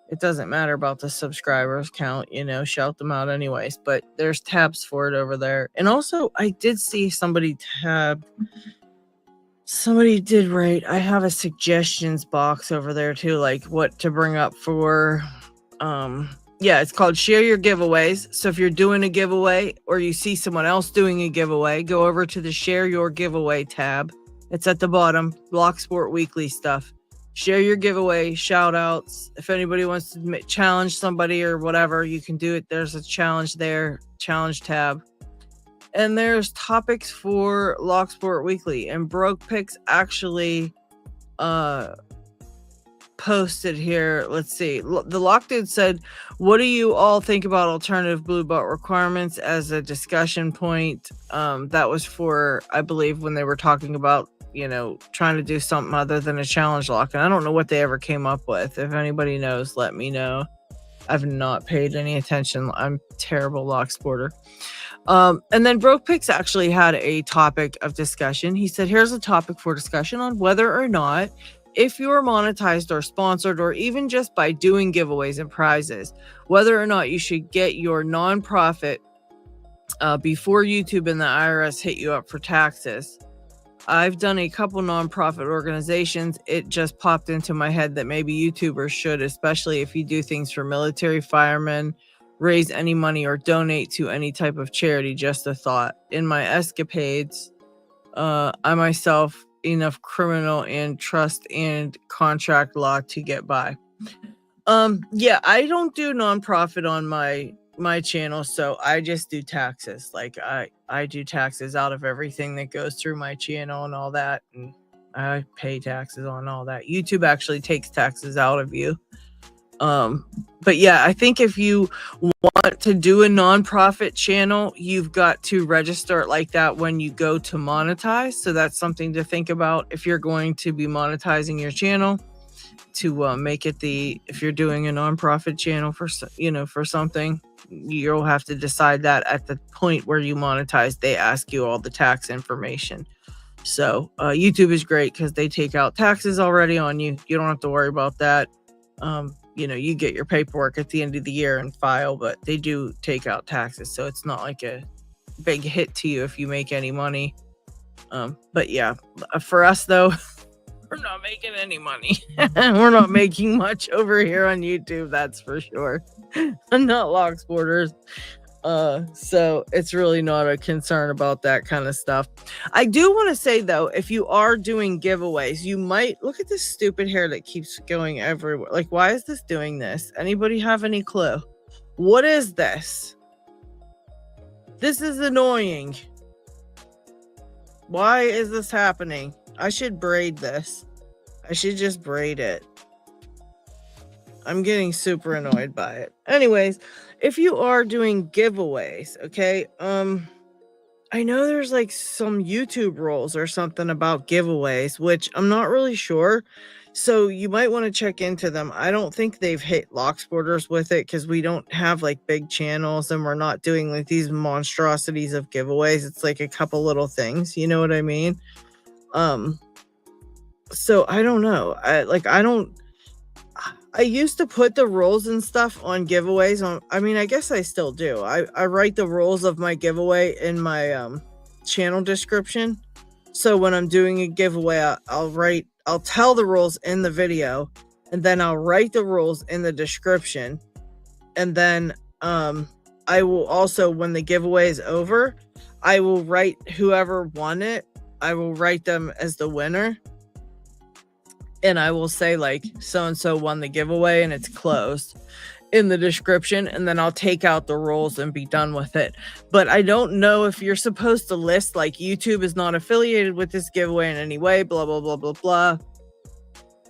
it doesn't matter about the subscribers count, shout them out anyways. But there's tabs for it over there. And also, I did see somebody did write, I have a suggestions box over there too, like what to bring up for yeah, it's called Share Your Giveaways. So if you're doing a giveaway or you see someone else doing a giveaway, go over to the Share Your Giveaway tab. It's at the bottom, Locksport Weekly stuff. Share your giveaway, shout outs. If anybody wants to challenge somebody or whatever, you can do it. There's a challenge there, challenge tab. And there's topics for Locksport Weekly. And Broke Picks actually posted here. Let's see. The Lock Dude said, what do you all think about alternative blue belt requirements as a discussion point? That was for, I believe, when they were talking about, trying to do something other than a challenge lock. And I don't know what they ever came up with. If anybody knows, let me know. I've not paid any attention. I'm terrible lock sporter. And then Broke Picks actually had a topic of discussion. He said, here's a topic for discussion on whether or not, if you're monetized or sponsored, or even just by doing giveaways and prizes, whether or not you should get your nonprofit before YouTube and the IRS hit you up for taxes. I've done a couple nonprofit organizations. It just popped into my head that maybe YouTubers should, especially if you do things for military, firemen, raise any money, or donate to any type of charity. Just a thought. In my escapades, I myself enough criminal and trust and contract law to get by. Yeah, I don't do nonprofit on my my channel, so I just do taxes. Like I do taxes out of everything that goes through my channel and all that, and I pay taxes on all that. YouTube actually takes taxes out of you. But yeah, I think if you want to do a nonprofit channel, you've got to register it like that when you go to monetize. So that's something to think about if you're going to be monetizing your channel, to make it if you're doing a nonprofit channel for something, you'll have to decide that at the point where you monetize. They ask you all the tax information. So YouTube is great because they take out taxes already on you. You don't have to worry about that. You get your paperwork at the end of the year and file, but they do take out taxes, so it's not like a big hit to you if you make any money. But yeah, for us though, we're not making any money. We're not making much over here on YouTube, that's for sure. I'm not Locksporters. So it's really not a concern about that kind of stuff. I do want to say though, if you are doing giveaways, you might look at this stupid hair that keeps going everywhere. Like, why is this doing this? Anybody have any clue? What is this? This is annoying. Why is this happening? I should braid this. I should just braid it. I'm getting super annoyed by it. Anyways, if you are doing giveaways, okay, I know there's like some YouTube rules or something about giveaways, which I'm not really sure. So you might want to check into them. I don't think they've hit Locksporters with it because we don't have like big channels and we're not doing like these monstrosities of giveaways. It's like a couple little things, you know what I mean? So I don't know. I used to put the rules and stuff on giveaways on. I mean, I guess I still do. I write the rules of my giveaway in my channel description. So when I'm doing a giveaway, I'll tell the rules in the video, and then I'll write the rules in the description. And then I will also, when the giveaway is over, I will write whoever won it. I will write them as the winner. And I will say like so-and-so won the giveaway and it's closed in the description. And then I'll take out the rules and be done with it. But I don't know if you're supposed to list like YouTube is not affiliated with this giveaway in any way, blah, blah, blah, blah, blah.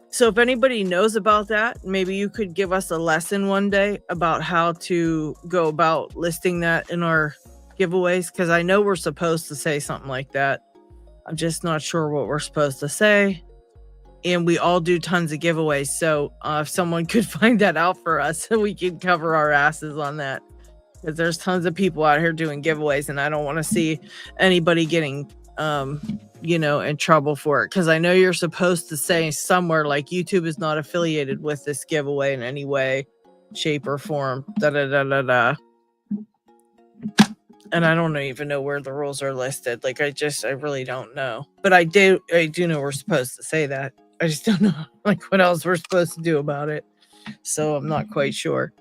So if anybody knows about that, maybe you could give us a lesson one day about how to go about listing that in our giveaways. Because I know we're supposed to say something like that. I'm just not sure what we're supposed to say. And we all do tons of giveaways. So if someone could find that out for us, we could cover our asses on that. Because there's tons of people out here doing giveaways. And I don't want to see anybody getting, in trouble for it. Because I know you're supposed to say somewhere like YouTube is not affiliated with this giveaway in any way, shape, or form. And I don't even know where the rules are listed. Like, I really don't know. But I do know we're supposed to say that. I just don't know like what else we're supposed to do about it. So I'm not quite sure.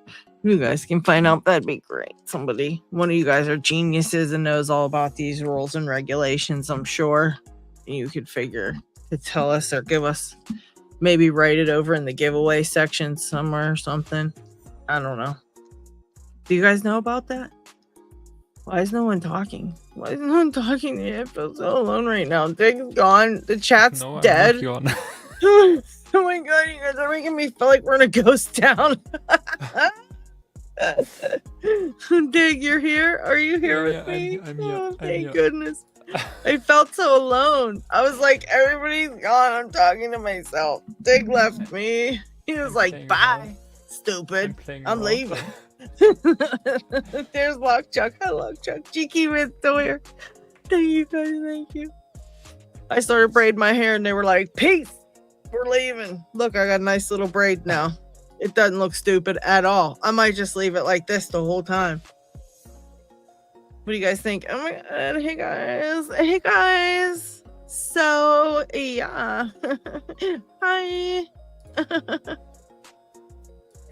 You guys can find out. That'd be great. One of you guys are geniuses and knows all about these rules and regulations, I'm sure. You could figure to tell us or give us, maybe write it over in the giveaway section somewhere or something. I don't know. Do you guys know about that? Why is no one talking? Why is no one talking? I feel so alone right now. Dig's gone. The chat's dead. Oh my god, you guys are making me feel like we're in a ghost town. Dig, you're here? Are you here with me? I'm here. Oh, thank goodness. I felt so alone. I was like, everybody's gone. I'm talking to myself. Dig left me. He was like, bye, stupid. I'm leaving. There's Lockchuck. Hi, Lockchuck. Cheeky with still here. Thank you guys. Thank you. I started braiding my hair and they were like, peace. We're leaving. Look, I got a nice little braid now. It doesn't look stupid at all. I might just leave it like this the whole time. What do you guys think? Oh my god. Hey guys. Hey guys. So yeah. Hi.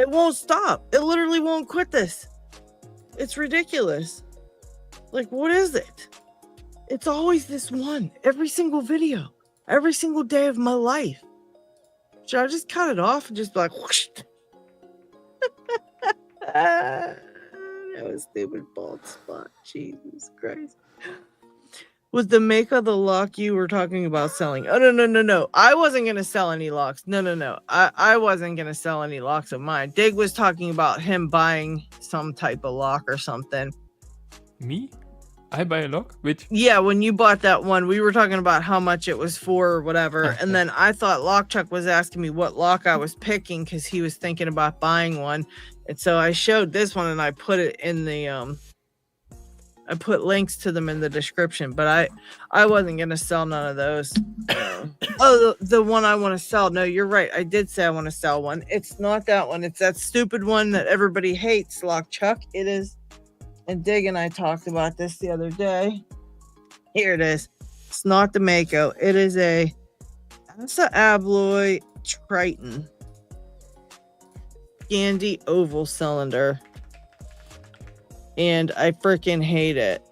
It won't stop. It literally won't quit this. It's ridiculous. Like, what is it? It's always this one. Every single video. Every single day of my life. Should I just cut it off and just be like, whoosh? have a stupid bald spot. Jesus Christ. Was the make of the lock you were talking about selling? Oh, no. I wasn't going to sell any locks. No. I wasn't going to sell any locks of mine. Dig was talking about him buying some type of lock or something. Me? I buy a lock? Which? Yeah, when you bought that one, we were talking about how much it was for or whatever. And then I thought Lockchuck was asking me what lock I was picking because he was thinking about buying one. And so I showed this one and I put it in the I put links to them in the description, but I wasn't gonna sell none of those. Oh, the one I want to sell. No, you're right. I did say I want to sell one. It's not that one. It's that stupid one that everybody hates, Lockchuck. It is. And Dig and I talked about this the other day. Here it is. It's not the Mako. It is a Asa Abloy Triton Scandi oval cylinder. And I freaking hate it.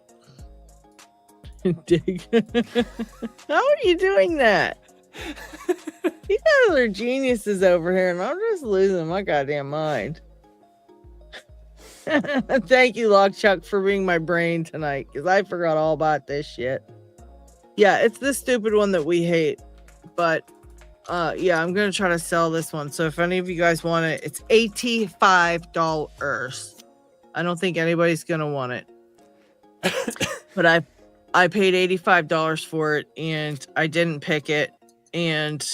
Dig. How are you doing that? You guys are geniuses over here, and I'm just losing my goddamn mind. Thank you, Lockchuck, for being my brain tonight, because I forgot all about this shit. Yeah, it's this stupid one that we hate. But, yeah, I'm going to try to sell this one. So if any of you guys want it, it's $85. I don't think anybody's going to want it. But I paid $85 for it, and I didn't pick it. And,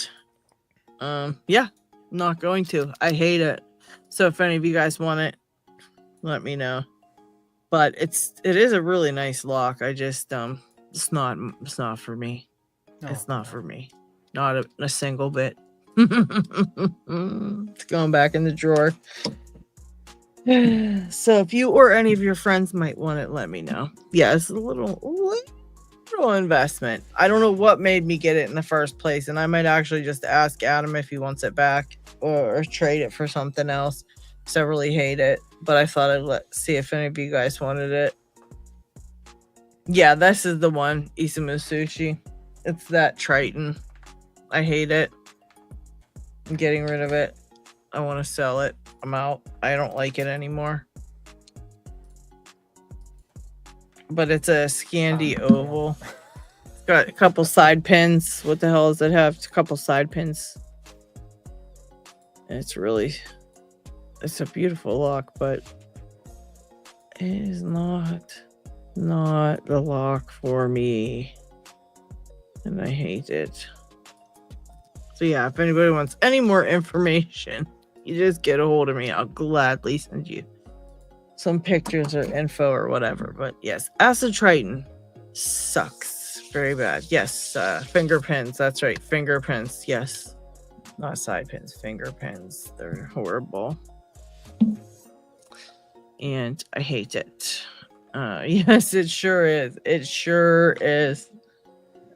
yeah, I'm not going to. I hate it. So if any of you guys want it, let me know. But it is a really nice lock. I just it's not for me. No, it's not for me. Not a single bit. It's going back in the drawer. So if you or any of your friends might want it, let me know. Yeah, it's a little investment. I don't know what made me get it in the first place, and I might actually just ask Adam if he wants it back or trade it for something else. So I really hate it, but I thought I'd see if any of you guys wanted it. Yeah, this is the one, Isamu Sushi. It's that Triton. I hate it. I'm getting rid of it. I want to sell it. I'm out. I don't like it anymore. But it's a Scandi oval. It's got a couple side pins. What the hell does it have? It's a couple side pins. And it's a beautiful lock, but it is not the lock for me. And I hate it. So yeah, if anybody wants any more information, you just get a hold of me. I'll gladly send you some pictures or info or whatever. But yes, Acid Triton sucks very bad. Yes, finger pins. That's right, finger pins. Yes, not side pins, finger pins. They're horrible. And I hate it. Yes, it sure is. It sure is.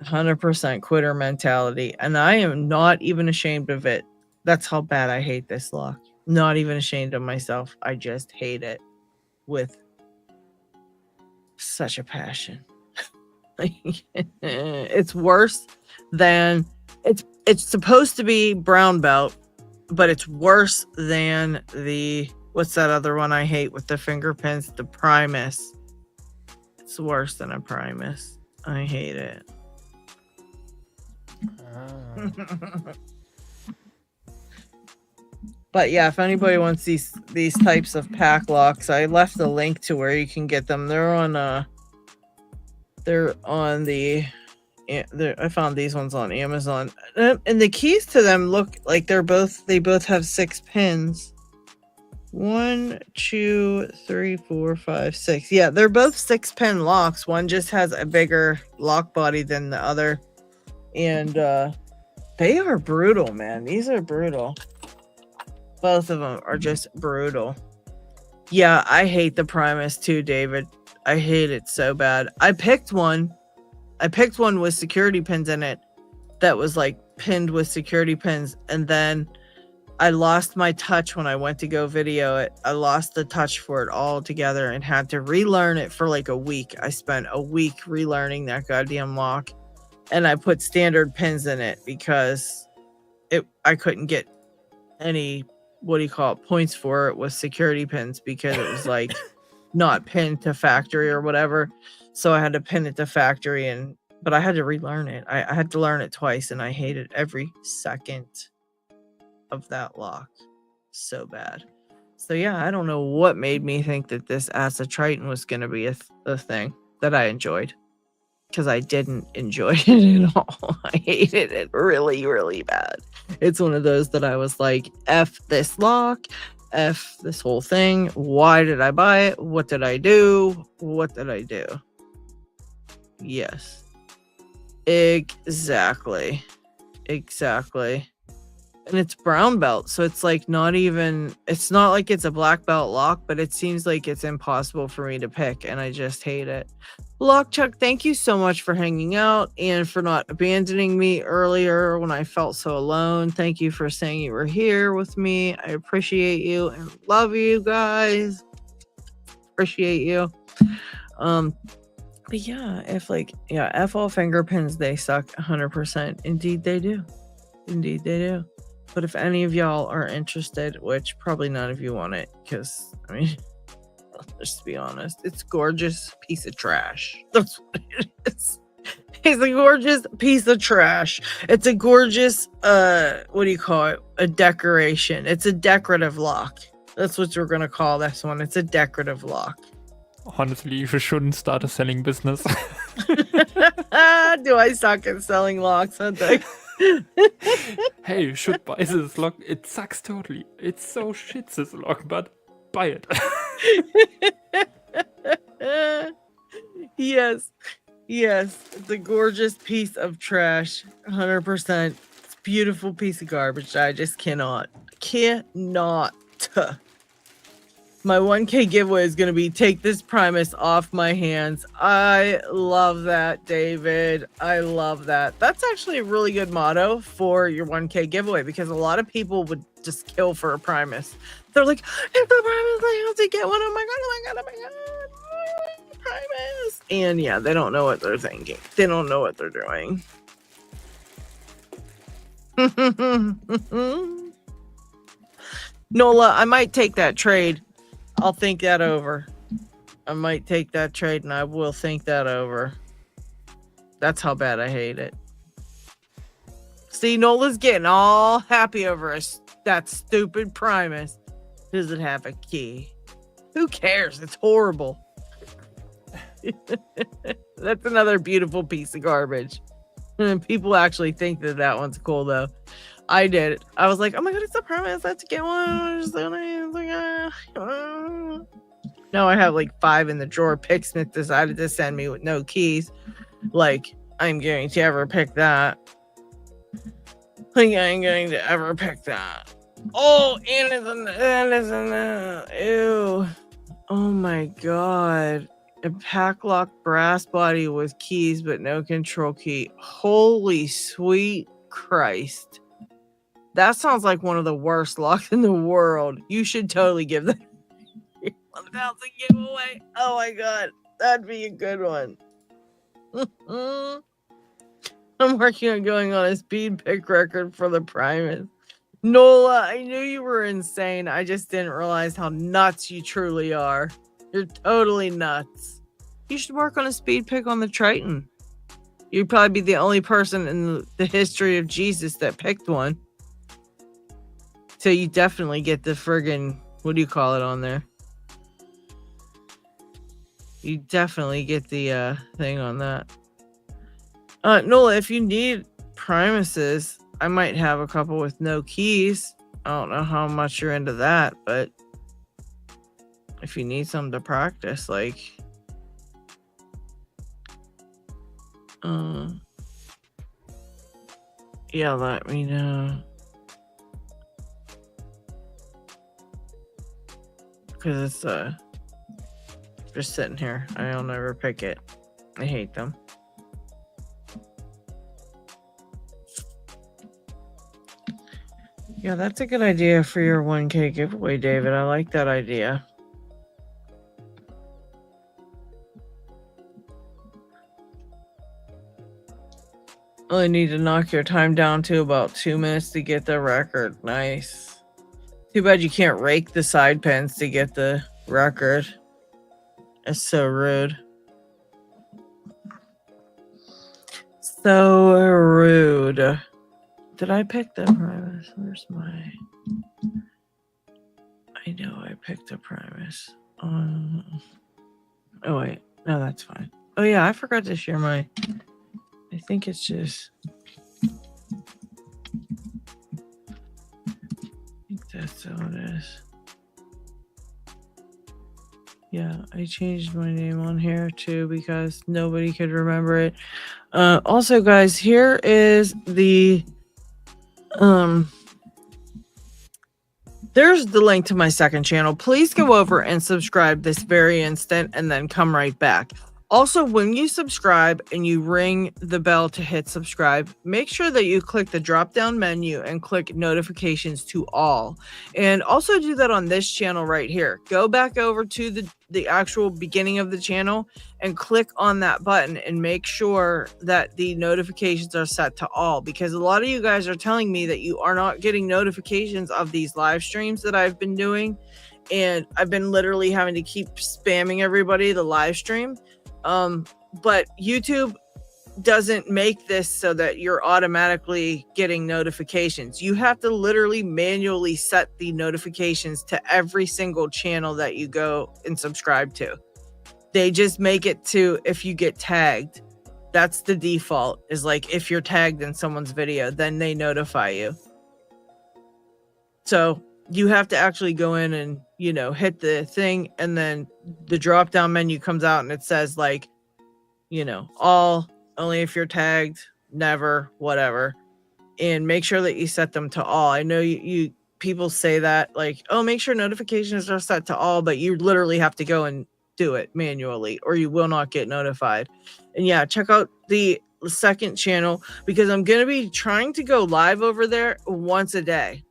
100% quitter mentality. And I am not even ashamed of it. That's how bad I hate this lock. Not even ashamed of myself. I just hate it with such a passion. It's worse than it's supposed to be brown belt, but it's worse than what's that other one I hate with the finger pins? The Primus. It's worse than a Primus. I hate it. But yeah, if anybody wants these types of pack locks, I left the link to where you can get them. They're on I found these ones on Amazon, and the keys to them look like they both have 6 pins. 1, 2, 3, 4, 5, 6. Yeah, they're both 6-pin locks. One just has a bigger lock body than the other. And they are brutal, man. These are brutal. Both of them are just brutal. Yeah, I hate the Primus too, David. I hate it so bad. I picked one with security pins in it that was like pinned with security pins, and then I lost my touch when I went to go video it. I lost the touch for it altogether and had to relearn it for like a week. I spent a week relearning that goddamn lock, and I put standard pins in it because I couldn't get any, points for it with security pins, because it was like not pinned to factory or whatever. So I had to pin it to factory, but I had to relearn it. I had to learn it twice, and I hated every second of that lock so bad. So yeah, I don't know what made me think that this Acid Triton was going to be a thing that I enjoyed, because I didn't enjoy it at all. I hated it really, really bad. It's one of those that I was like, F this lock, F this whole thing. Why did I buy it? What did I do? What did I do? Yes. Exactly. And it's brown belt, so it's like it's not like it's a black belt lock, but it seems like it's impossible for me to pick, and I just hate it. Lockchuck, thank you so much for hanging out and for not abandoning me earlier when I felt so alone. Thank you for saying you were here with me. I appreciate you and love you guys. Appreciate you. But yeah, F all finger pins, they suck 100%. Indeed they do. But if any of y'all are interested, which probably none of you want it, because, I mean, let's be honest, it's a gorgeous piece of trash. That's what it is. It's a gorgeous piece of trash. It's a gorgeous, what do you call it? A decoration. It's a decorative lock. That's what we're going to call this one. It's a decorative lock. Honestly, you shouldn't start a selling business. Do I suck at selling locks? Hey, you should buy this lock. It sucks totally. It's so shit, this lock, but buy it. Yes. It's a gorgeous piece of trash. 100%. It's a beautiful piece of garbage. I just cannot. My 1K giveaway is going to be take this Primus off my hands. I love that, David. I love that. That's actually a really good motto for your 1K giveaway, because a lot of people would just kill for a Primus. They're like, if the Primus, I have to get one. Oh my god, Primus. And yeah, they don't know what they're thinking. They don't know what they're doing. Nola, I might take that trade. I'll think that over. I might take that trade, and I will think that over. That's how bad I hate it. See, Nola's getting all happy over that stupid Primus. Does it have a key? Who cares? It's horrible. That's another beautiful piece of garbage. And people actually think that one's cool, though. I did it. I was like, oh my god, it's a Primus. I have to get one. Now I have like 5 in the drawer. Picksmith decided to send me with no keys. Like, I'm going to ever pick that. Like, I ain't going to ever pick that. Oh, and it's in the ew. Oh my god. A Paclock brass body with keys, but no control key. Holy sweet Christ. That sounds like one of the worst locks in the world. You should totally give that 1,000 giveaway. Oh my god, that'd be a good one. I'm working on going on a speed pick record for the Primus. Nola, I knew you were insane. I just didn't realize how nuts you truly are. You're totally nuts. You should work on a speed pick on the Triton. You'd probably be the only person in the history of Jesus that picked one. So you definitely get the friggin', what do you call it on there? You definitely get the thing on that. Nola, if you need Primuses, I might have a couple with no keys. I don't know how much you're into that, but if you need something to practice, like, yeah, let me know. Because it's just sitting here. I'll never pick it. I hate them. Yeah, that's a good idea for your 1K giveaway, David. I like that idea. Only need to knock your time down to about 2 minutes to get the record. Nice. Too bad you can't rake the side pins to get the record. It's so rude. So rude. Did I pick the Primus? Where's my... I know I picked a Primus. Oh, wait. No, that's fine. Oh, yeah, I forgot to share my... I think it's just... I think that's how it is. Yeah, I changed my name on here too because nobody could remember it. Also, guys, here is the there's the link to my second channel. Please go over and subscribe this very instant and then come right back. Also, when you subscribe and you ring the bell to hit subscribe, make sure that you click the drop down menu and click notifications to all. And also do that on this channel right here. Go back over to the actual beginning of the channel and click on that button and make sure that the notifications are set to all, because a lot of you guys are telling me that you are not getting notifications of these live streams that I've been doing. And I've been literally having to keep spamming everybody the live stream. But YouTube doesn't make this so that you're automatically getting notifications. You have to literally manually set the notifications to every single channel that you go and subscribe to. They just make it to if you get tagged. That's the default, is like if you're tagged in someone's video, then they notify you. So you have to actually go in and, you know, hit the thing, and then the drop down menu comes out and it says like, you know, all, only if you're tagged, never, whatever. And make sure that you set them to all. I know you people say that like, oh, make sure notifications are set to all, but you literally have to go and do it manually or you will not get notified. And yeah, check out the second channel because I'm going to be trying to go live over there once a day.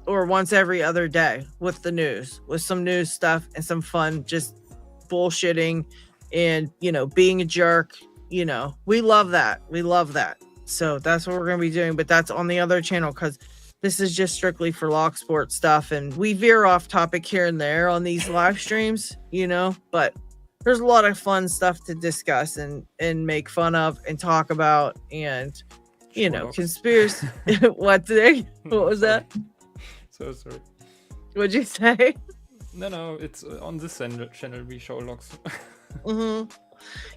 Or once every other day with the news, with some news stuff and some fun, just bullshitting and, you know, being a jerk. You know, we love that. We love that. So that's what we're going to be doing. But that's on the other channel because this is just strictly for Locksport stuff. And we veer off topic here and there on these live streams, you know, but there's a lot of fun stuff to discuss and make fun of and talk about. And, you know, conspiracy. What was that? So sorry. What'd you say? No, it's on this channel we show locks.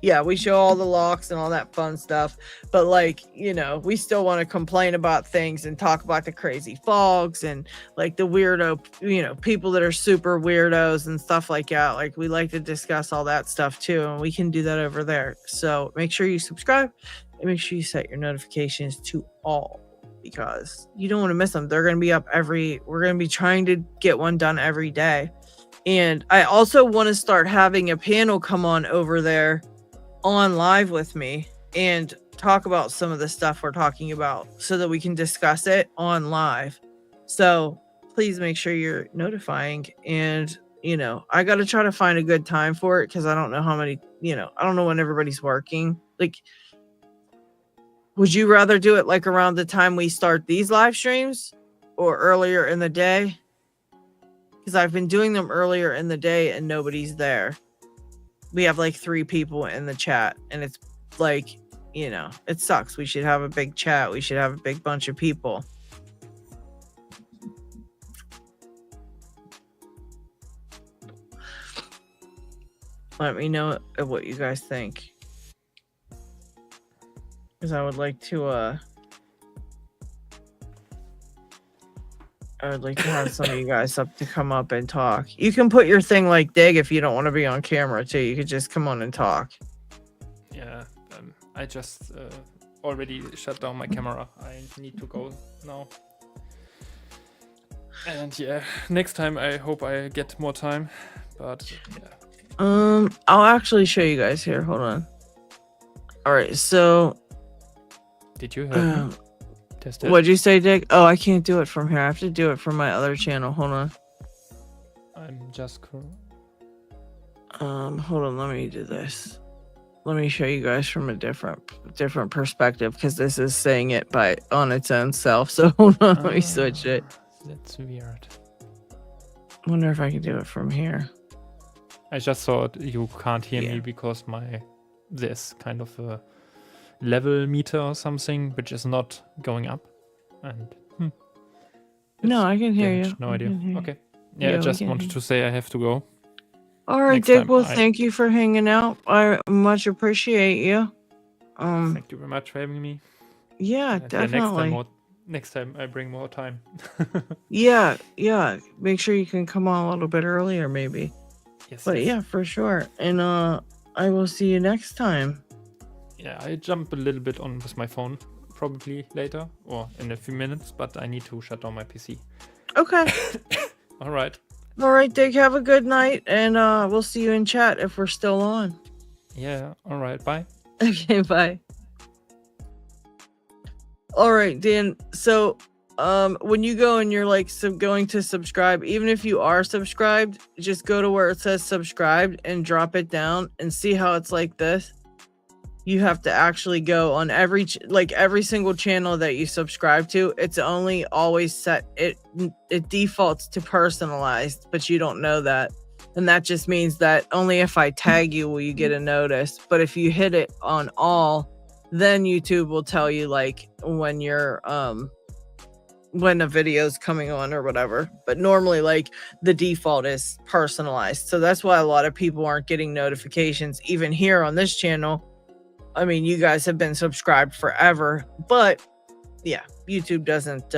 Yeah, we show all the locks and all that fun stuff. But like, you know, we still want to complain about things and talk about the crazy fogs and like the weirdo, you know, people that are super weirdos and stuff like that. Like we like to discuss all that stuff too. And we can do that over there. So make sure you subscribe and make sure you set your notifications to all, because you don't want to miss them. They're going to be up we're going to be trying to get one done every day. And I also want to start having a panel come on over there on live with me and talk about some of the stuff we're talking about so that we can discuss it on live. So please make sure you're notifying. And, you know, I got to try to find a good time for it because I don't know how many, you know, I don't know when everybody's working. Like, would you rather do it like around the time we start these live streams or earlier in the day? Because I've been doing them earlier in the day and nobody's there. We have like 3 people in the chat and it's like, you know, it sucks. We should have a big chat. We should have a big bunch of people. Let me know what you guys think. Because I would like to have some of you guys up to come up and talk. You can put your thing like Dig if you don't want to be on camera too. You could just come on and talk. Yeah, I just already shut down my camera. I need to go now. And yeah, next time I hope I get more time. But yeah. I'll actually show you guys here. Hold on. All right, so. Did you hear me? Test it. What'd you say, Dick? Oh, I can't do it from here. I have to do it from my other channel. Hold on. I'm just. Hold on. Let me do this. Let me show you guys from a different perspective because this is saying it on its own self. So hold on. Let me switch it. That's weird. Wonder if I can do it from here. I just thought you can't hear me because this kind of a level meter or something, which is not going up. And no, I can hear you. No idea. Okay. Yeah, I just wanted to say I have to go. All right, Next Dick. time Well, thank you for hanging out. I much appreciate you. Thank you very much for having me. Yeah, definitely. Next time I bring more time. Yeah. Make sure you can come on a little bit earlier, maybe. Yes. But yeah, for sure. And I will see you next time. Yeah, I jump a little bit on with my phone probably later or in a few minutes, but I need to shut down my PC. Okay. All right. All right, Dick. Have a good night, and we'll see you in chat if we're still on. Yeah. All right. Bye. Okay. Bye. All right, Dan. So, when you go and you're like going to subscribe, even if you are subscribed, just go to where it says subscribed and drop it down and see how it's like this. You have to actually go on every single channel that you subscribe to. It's only always set. It defaults to personalized, but you don't know that. And that just means that only if I tag you will you get a notice. But if you hit it on all, then YouTube will tell you like when you're when a video's coming on or whatever. But normally like the default is personalized. So that's why a lot of people aren't getting notifications even here on this channel. I mean, you guys have been subscribed forever, but yeah, YouTube doesn't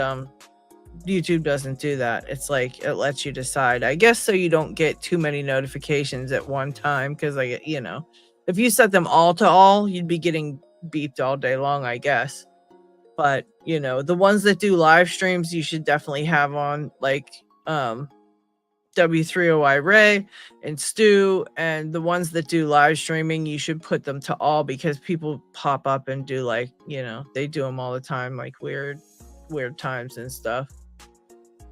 do that. It's like it lets you decide, I guess, so you don't get too many notifications at one time. Because if you set them all to all, you'd be getting beeped all day long, I guess. But the ones that do live streams, you should definitely have on, like W3OI Ray and Stu, and the ones that do live streaming, you should put them to all, because people pop up and do they do them all the time, like weird times and stuff.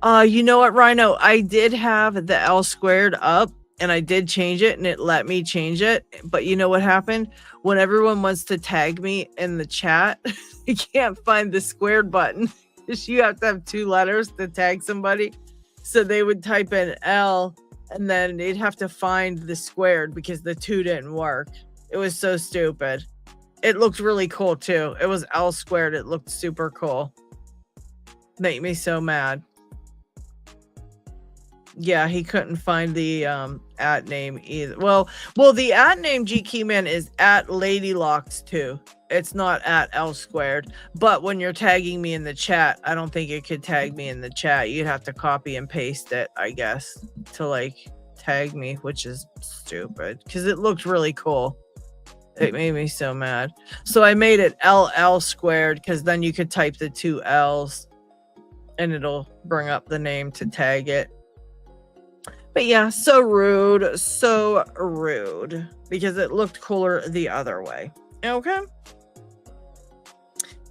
You know what, Rhino? I did have the L squared up and I did change it and it let me change it. But you know what happened? When everyone wants to tag me in the chat, you can't find the squared button. You have to have 2 letters to tag somebody. So they would type in L and then they'd have to find the squared because the 2 didn't work. It was so stupid. It looked really cool too. It was L squared. It looked super cool. Make me so mad. Yeah, he couldn't find the at name either. Well, the at name G Keyman is at Ladylocks too. It's not at L squared. But when you're tagging me in the chat, I don't think it could tag me in the chat. You'd have to copy and paste it, I guess, to tag me, which is stupid because it looked really cool. It made me so mad. So I made it LL squared because then you could type the 2 L's and it'll bring up the name to tag it. But yeah, so rude because it looked cooler the other way. Okay.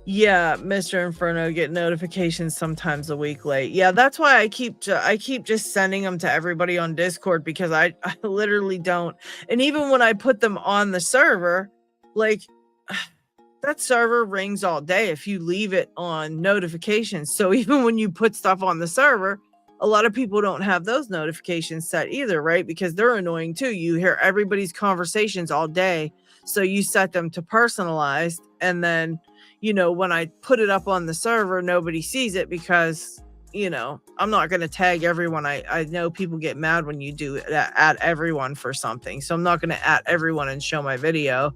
Yeah, Mr. Inferno, get notifications sometimes a week late. Yeah, that's why I keep just sending them to everybody on Discord, because I literally don't. And even when I put them on the server, that server rings all day if you leave it on notifications. So even when you put stuff on the server, a lot of people don't have those notifications set either, right? Because they're annoying too. You hear everybody's conversations all day. So you set them to personalized. And then, when I put it up on the server, nobody sees it because, I'm not going to tag everyone. I know people get mad when you do at everyone for something. So I'm not going to at everyone and show my video.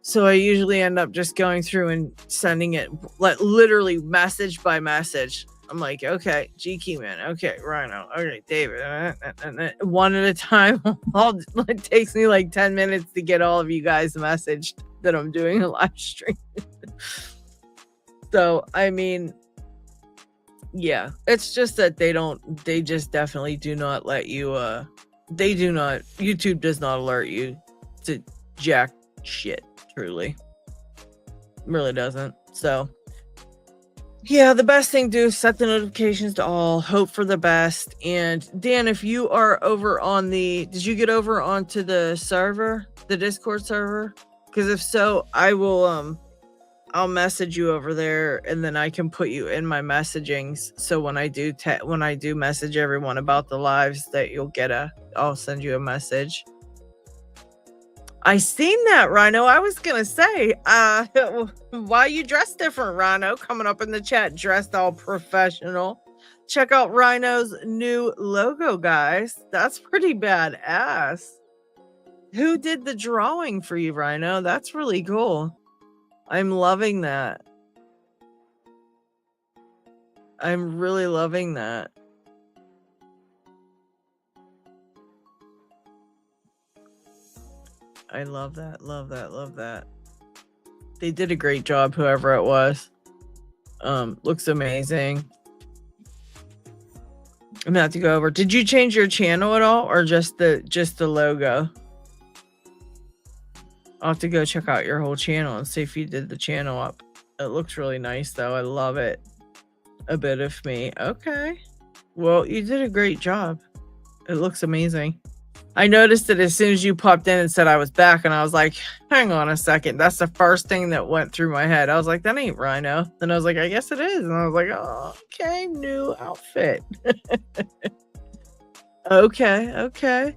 So I usually end up just going through and sending it literally message by message. I'm like, okay, G Keyman, okay, Rhino, okay, David, one at a time. It takes me 10 minutes to get all of you guys messaged that I'm doing a live stream. So, I mean, yeah, it's just that they just definitely do not let you, YouTube does not alert you to jack shit, truly. Really doesn't. So, yeah, the best thing to do is set the notifications to all, hope for the best. And Dan, if you are over on did you get over onto the server, the Discord server? Because if so, I will I'll message you over there, and then I can put you in my messagings. So when I do message everyone about the lives, that I'll send you a message. I seen that, Rhino. I was gonna say, why you dressed different, Rhino? Coming up in the chat, dressed all professional. Check out Rhino's new logo, guys. That's pretty badass. Who did the drawing for you, Rhino? That's really cool. I'm loving that. I'm really loving that. I love that, love that, love that. They did a great job, whoever it was. Looks amazing. I'm gonna have to go over. Did you change your channel at all, or just the logo? I'll have to go check out your whole channel and see if you did the channel up. It looks really nice, though. I love it. A bit of me. Okay. Well, you did a great job. It looks amazing. I noticed it as soon as you popped in and said I was back, and I was like, hang on a second. That's the first thing that went through my head. I was like, that ain't Rhino. Then I was like, I guess it is. And I was like, oh, okay, new outfit. Okay.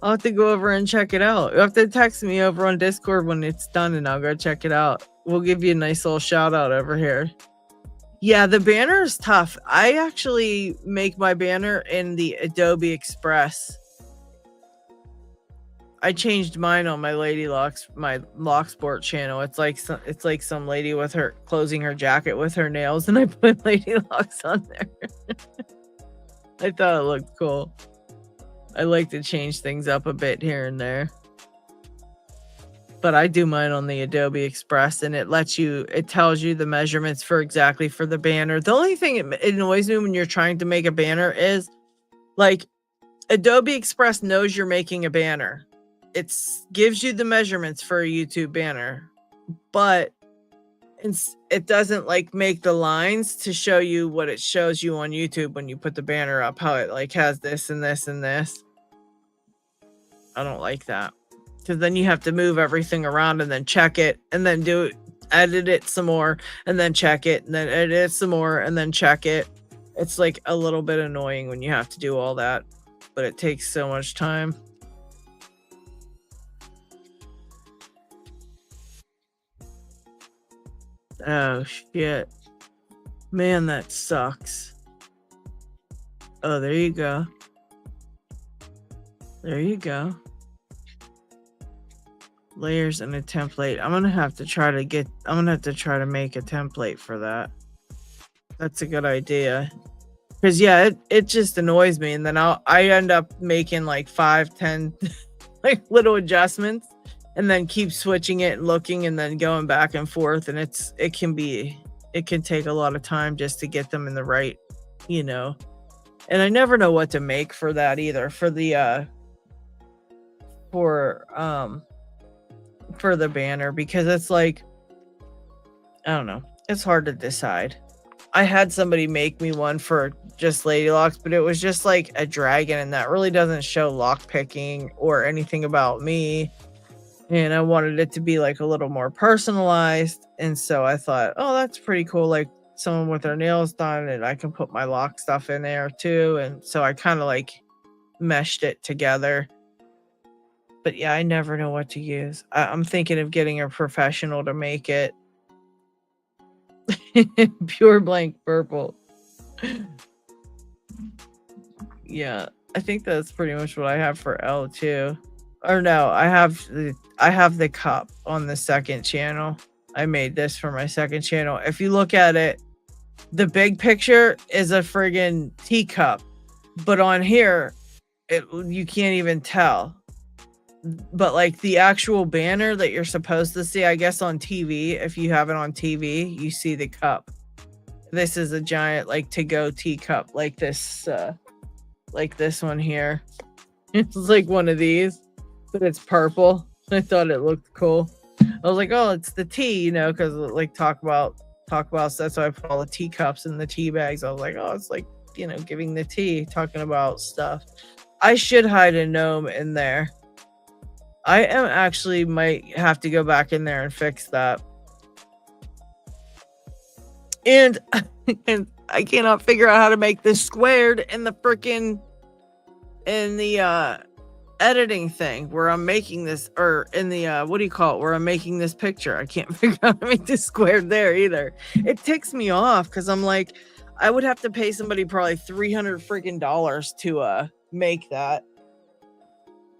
I'll have to go over and check it out. You'll have to text me over on Discord when it's done, and I'll go check it out. We'll give you a nice little shout out over here. Yeah, the banner is tough. I actually make my banner in the Adobe Express. I changed mine on my my Locksport channel. It's like some lady with her closing her jacket with her nails, and I put Lady Locks on there. I thought it looked cool. I like to change things up a bit here and there. But I do mine on the Adobe Express, and it tells you the measurements for the banner. The only thing it annoys me when you're trying to make a banner is, like, Adobe Express knows you're making a banner. It gives you the measurements for a YouTube banner, but it doesn't like make the lines to show you what it shows you on YouTube when you put the banner up, how it like has this and this and this. I don't like that, because then you have to move everything around and then check it and then edit it some more and then check it and then edit it some more and then check it. It's like a little bit annoying when you have to do all that, but it takes so much time. Oh shit, man, that sucks. Oh, there you go. Layers and a template. I'm gonna have to try to make a template for that. That's a good idea, because yeah, it just annoys me, and then I end up making like 5-10 like little adjustments, and then keep switching it and looking and then going back and forth, and it can take a lot of time just to get them in the right, and I never know what to make for that either, for the banner, because it's like, I don't know, it's hard to decide. I had somebody make me one for just Lady Locks, but it was just like a dragon, and that really doesn't show lockpicking or anything about me. And I wanted it to be like a little more personalized. And so I thought, oh, that's pretty cool. Like someone with their nails done, and I can put my lock stuff in there too. And so I kind of like meshed it together. But yeah, I never know what to use. I'm thinking of getting a professional to make it. Pure blank purple. Yeah, I think that's pretty much what I have for L2. Or no, I have the cup on the second channel. I made this for my second channel. If you look at it, the big picture is a friggin' teacup, but on here, you can't even tell. But like the actual banner that you're supposed to see, I guess on TV, if you have it on TV, you see the cup. This is a giant like to-go teacup, like this one here. It's like one of these, but it's purple. I thought it looked cool. I was like, oh, it's the tea, because like talk about that's why I put all the teacups in the tea bags. I was like, oh, it's like, giving the tea, talking about stuff. I should hide a gnome in there. I might have to go back in there and fix that. And and I cannot figure out how to make this squared in the editing thing where I'm making this, or in the what do you call it, where I'm making this picture. I can't figure out how to make this squared there either. It ticks me off because I'm like, I would have to pay somebody probably $300 to make that.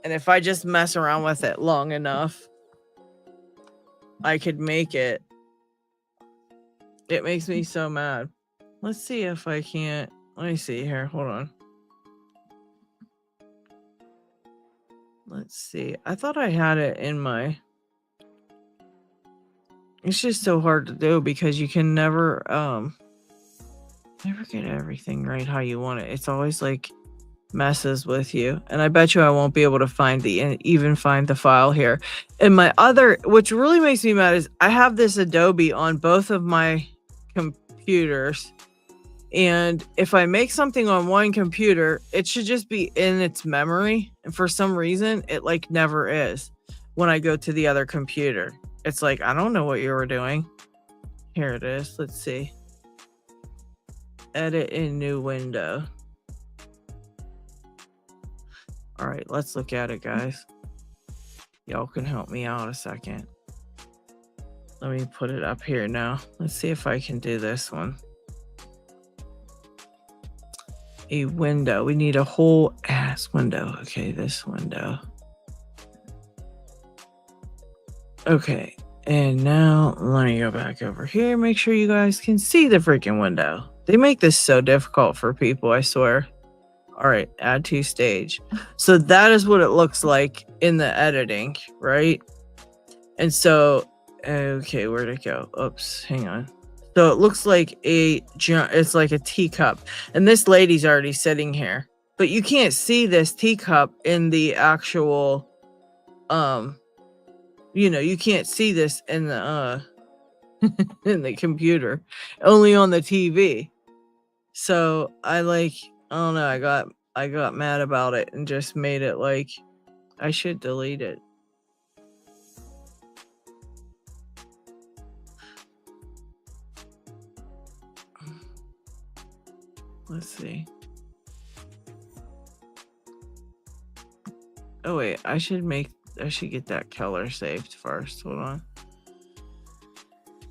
And if I just mess around with it long enough, I could make it. It makes me so mad. Let's see if I can't. Let me see here. Hold on. Let's see. I thought I had it in my... It's just so hard to do because you can never get everything right how you want it. It's always like messes with you. And I bet you I won't be able to find the file here. And my other, which really makes me mad, is I have this Adobe on both of my computers. And if I make something on one computer, it should just be in its memory. And for some reason, it like never is when I go to the other computer. It's like, I don't know what you were doing. Here it is. Let's see. Edit in new window. All right, let's look at it, guys. Y'all can help me out a second. Let me put it up here now. Let's see if I can do this one. A window. We need a whole ass window. Okay, this window. Okay, and now let me go back over here. Make sure you guys can see the freaking window. They make this so difficult for people, I swear. All right, add to stage. So that is what it looks like in the editing, right? And so, okay, where'd it go? Oops, hang on. So it looks like it's like a teacup, and this lady's already sitting here, but you can't see this teacup in the actual, you can't see this in the in the computer, only on the TV. So I don't know, I got mad about it and just made it like I should delete it. Let's see. Oh wait, I should get that color saved first. Hold on.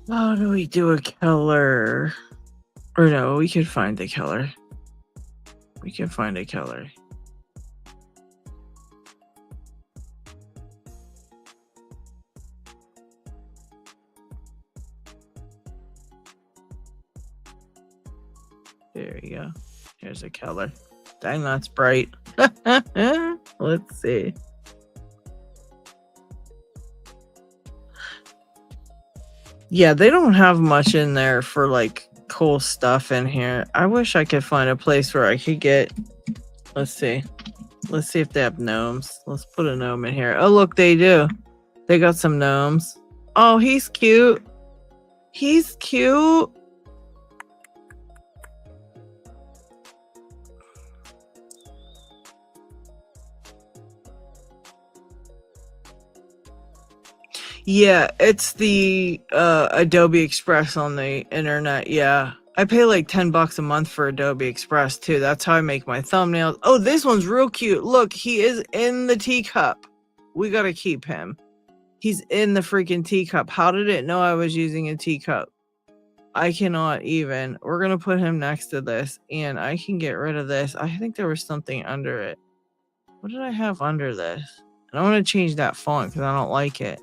How do we do a color? Or no, we could find the color. We can find a color. There you go. Here's a color. Dang, that's bright. Let's see. Yeah, they don't have much in there for like cool stuff in here. I wish I could find a place where I could get, let's see if they have gnomes. Let's put a gnome in here. Oh look, they do. They got some gnomes. Oh, he's cute. He's cute. Yeah, it's the Adobe Express on the internet. Yeah, I pay like $10 a month for Adobe Express too. That's how I make my thumbnails. Oh, this one's real cute. Look, he is in the teacup. We gotta keep him. He's in the freaking teacup. How did it know I was using a teacup? I cannot even. We're gonna put him next to this, and I can get rid of this. I think there was something under it. What did I have under this? And I want to change that font because I don't like it.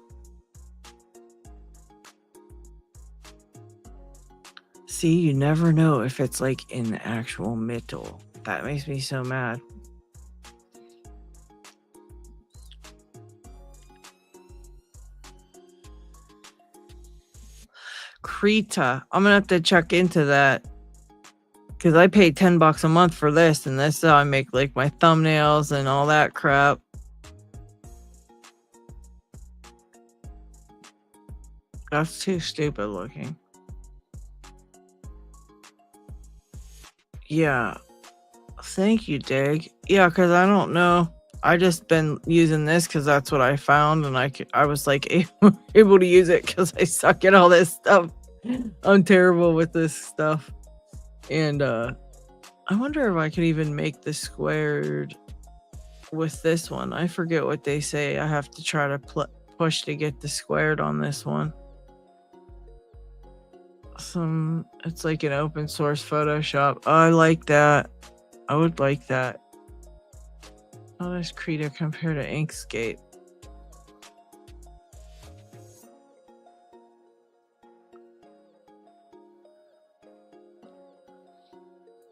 See, you never know if it's like in the actual middle. That makes me so mad. Krita. I'm gonna have to check into that because I paid $10 a month for this, and this is how I make like my thumbnails and all that crap. That's too stupid looking. Yeah. Thank you, Dig. Yeah, because I don't know. I just been using this because that's what I found, and I was like able to use it because I suck at all this stuff. I'm terrible with this stuff. And I wonder if I could even make the squared with this one. I forget what they say. I have to try to push to get the squared on this one. It's like an open source Photoshop. Oh, I like that. I would like that. How does Krita compare to Inkscape?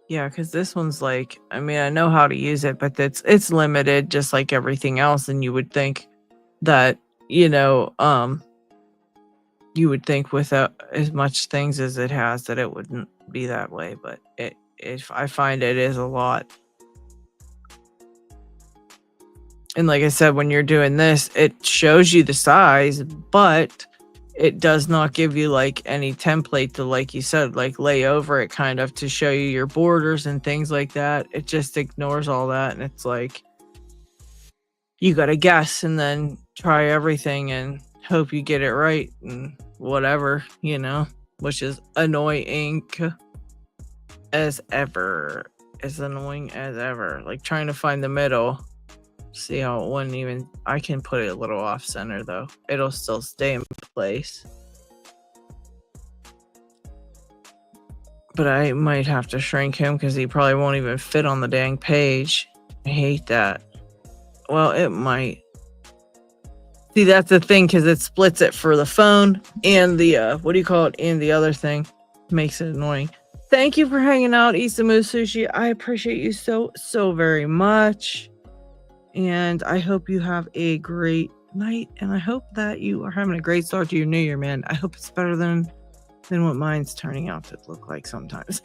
Yeah, because this one's like, I mean, I know how to use it, but it's limited just like everything else. And you would think that, you know, you would think without as much things as it has that it wouldn't be that way, but I find it is a lot. And like I said, when you're doing this, it shows you the size, but it does not give you like any template to, like you said, like lay over it kind of to show you your borders and things like that. It just ignores all that. And it's like, you got to guess and then try everything and hope you get it right and whatever, you know, which is annoying as ever. As annoying as ever. Like trying to find the middle. See how it wouldn't even, I can put it a little off center though. It'll still stay in place. But I might have to shrink him because he probably won't even fit on the dang page. I hate that. Well, it might. See, that's the thing, because it splits it for the phone and the, what do you call it? And the other thing. Makes it annoying. Thank you for hanging out, Isamu Sushi. I appreciate you so very much. And I hope you have a great night. And I hope that you are having a great start to your new year, man. I hope it's better than what mine's turning out to look like sometimes.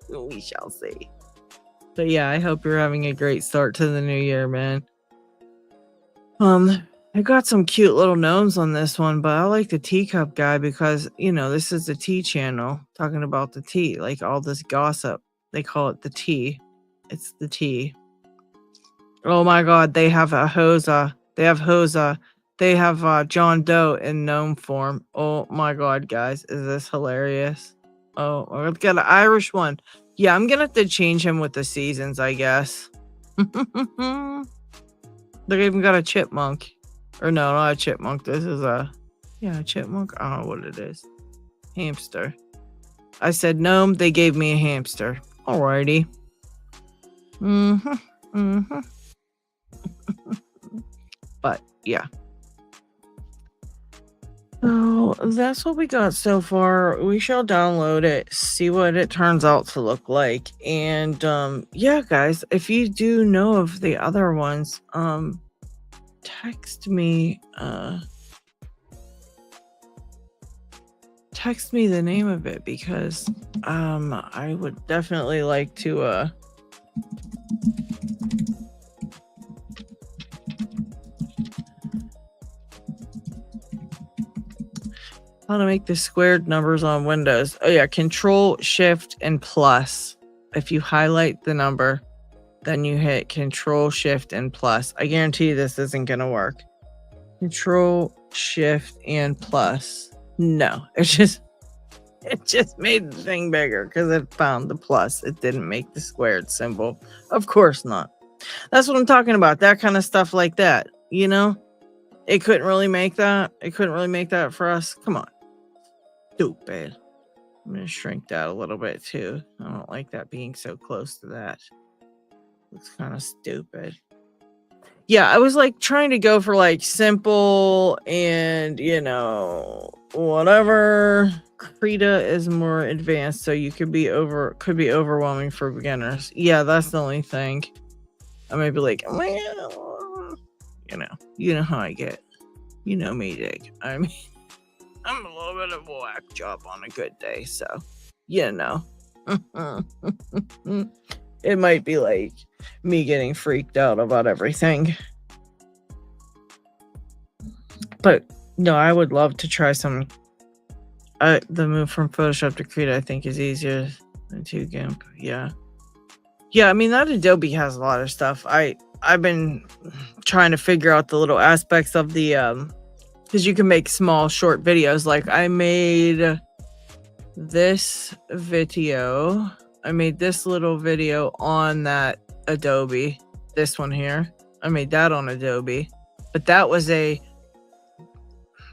We shall see. But yeah, I hope you're having a great start to the new year, man. I got some cute little gnomes on this one, but I like the teacup guy because, you know, this is the tea channel talking about the tea, like all this gossip. They call it the tea. It's the tea. Oh my God, they have a Hosa. They have Hosa. They have John Doe in gnome form. Oh my God, guys, is this hilarious? Oh, I've got an Irish one. Yeah, I'm gonna have to change him with the seasons, I guess. They even got a chipmunk. Or no, not a chipmunk. This is a chipmunk. I don't know what it is. Hamster. I said gnome. They gave me a hamster. Alrighty. But yeah. So that's what we got so far. We shall download it, see what it turns out to look like. And yeah, guys, if you do know of the other ones, text me the name of it, because I would definitely like to how to make the squared numbers on Windows. Oh yeah, Control Shift and plus. If you highlight the number, then you hit Control Shift and plus. I guarantee you this isn't gonna work. Control Shift and plus. No, it just made the thing bigger because it found the plus. It didn't make the squared symbol. Of course not. That's what I'm talking about. That kind of stuff like that. You know, it couldn't really make that. It couldn't really make that for us. Come on. Stupid. I'm gonna shrink that a little bit too. I don't like that being so close to that. Looks kind of stupid. Yeah, I was like trying to go for like simple and, you know, whatever. Krita is more advanced, so you could be overwhelming for beginners. Yeah, that's the only thing. I might be like, well, you know how I get. You know me, Dick. I mean, I'm a little bit of a whack job on a good day, so you know. It might be like me getting freaked out about everything. But no, I would love to try some. The move from Photoshop to Krita, I think, is easier than to GIMP. Yeah. Yeah, I mean, that Adobe has a lot of stuff. I've been trying to figure out the little aspects of the because you can make small short videos. Like I made this video. I made this little video on that Adobe. This one here. I made that on Adobe. But that was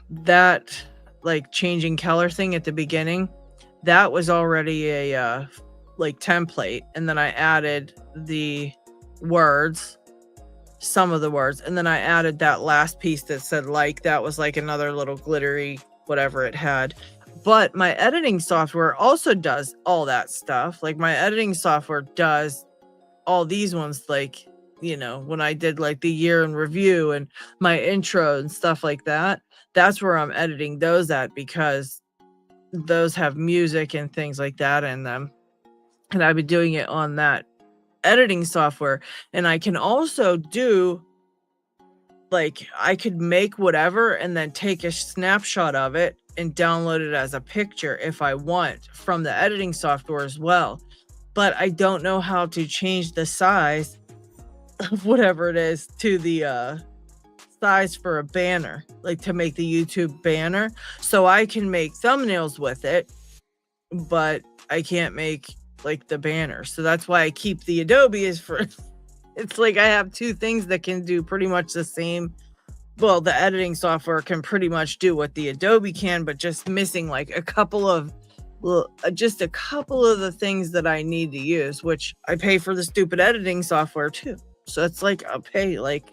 that like changing color thing at the beginning. That was already a like template. And then I added the words, some of the words. And then I added that last piece that said like, that was like another little glittery, whatever it had. But my editing software also does all that stuff. Like my editing software does all these ones, like, you know, when I did like the year in review and my intro and stuff like that, that's where I'm editing those at, because those have music and things like that in them. And I've been doing it on that editing software. And I can also do, like, I could make whatever and then take a snapshot of it and download it as a picture if I want from the editing software as well. But I don't know how to change the size of whatever it is to the size for a banner, like to make the YouTube banner. So I can make thumbnails with it, but I can't make like the banner. So that's why I keep the Adobe is for, it's like I have two things that can do pretty much the same. Well, the editing software can pretty much do what the Adobe can, but just missing like a couple of, just a couple of the things that I need to use, which I pay for the stupid editing software too. So it's like I'll pay like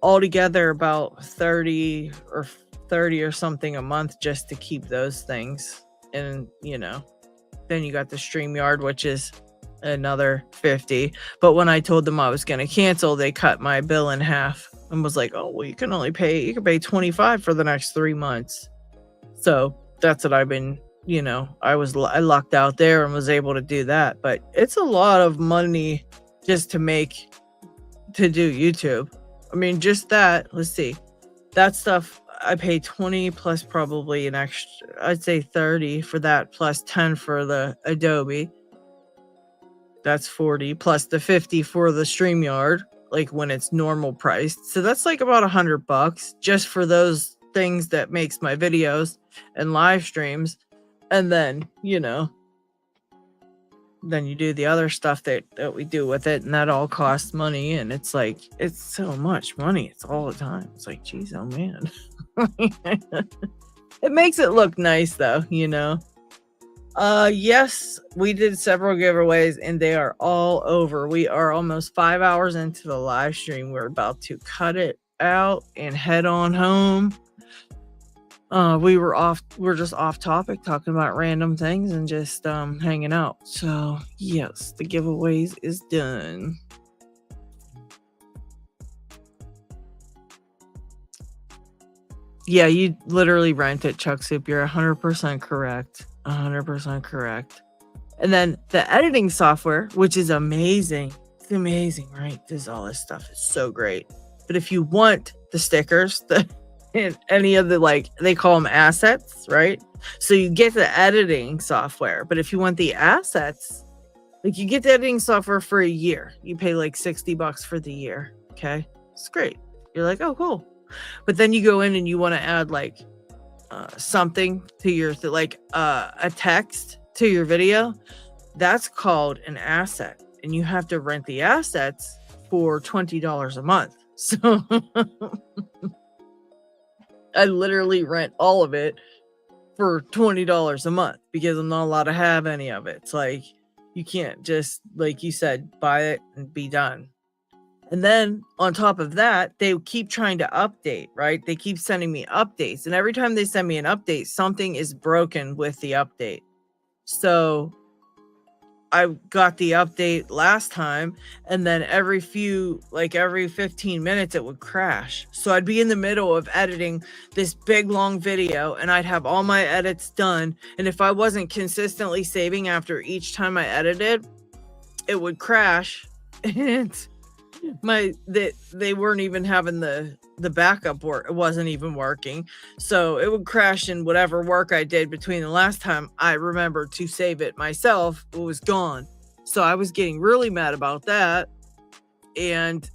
altogether about 30 or something a month just to keep those things. And, you know, then you got the StreamYard, which is another 50. But when I told them I was going to cancel, they cut my bill in half and was like, oh, well, you can pay 25 for the next 3 months. So that's what I've been, you know, I lucked out there and was able to do that. But it's a lot of money just to do YouTube. I mean, just that, let's see, that stuff, I pay 20 plus probably an extra, I'd say 30 for that, plus 10 for the Adobe. That's 40 plus the 50 for the StreamYard, like when it's normal priced. So that's like about $100 just for those things that makes my videos and live streams. And then, you know, then you do the other stuff that we do with it, and that all costs money. And it's like, it's so much money. It's all the time. It's like, geez, oh man. It makes it look nice though, you know. Yes, we did several giveaways and they are all over. We are almost 5 hours into the live stream. We're about to cut it out and head on home. We're just off topic, talking about random things and just hanging out. So yes, the giveaways is done. Yeah, you literally rent it, Chuck Soup. You're 100% correct. 100% correct. And then the editing software, which is amazing. It's amazing, right? All this stuff is so great. But if you want the stickers, and any of the, like, they call them assets, right? So you get the editing software, but if you want the assets, like, you get the editing software for a year. You pay like $60 for the year. Okay, it's great. You're like, oh, cool. But then you go in and you want to add like something to your a text to your video. That's called an asset, and you have to rent the assets for $20 a month. So I literally rent all of it for $20 a month because I'm not allowed to have any of it. It's like, you can't just, like you said, buy it and be done. And then on top of that, they keep trying to update, right? They keep sending me updates. And every time they send me an update, something is broken with the update. So I got the update last time, and then every 15 minutes it would crash. So I'd be in the middle of editing this big long video and I'd have all my edits done. And if I wasn't consistently saving after each time I edited, it would crash. And they weren't even having the backup work. It wasn't even working. So it would crash, in whatever work I did between the last time I remembered to save it myself, it was gone. So I was getting really mad about that. And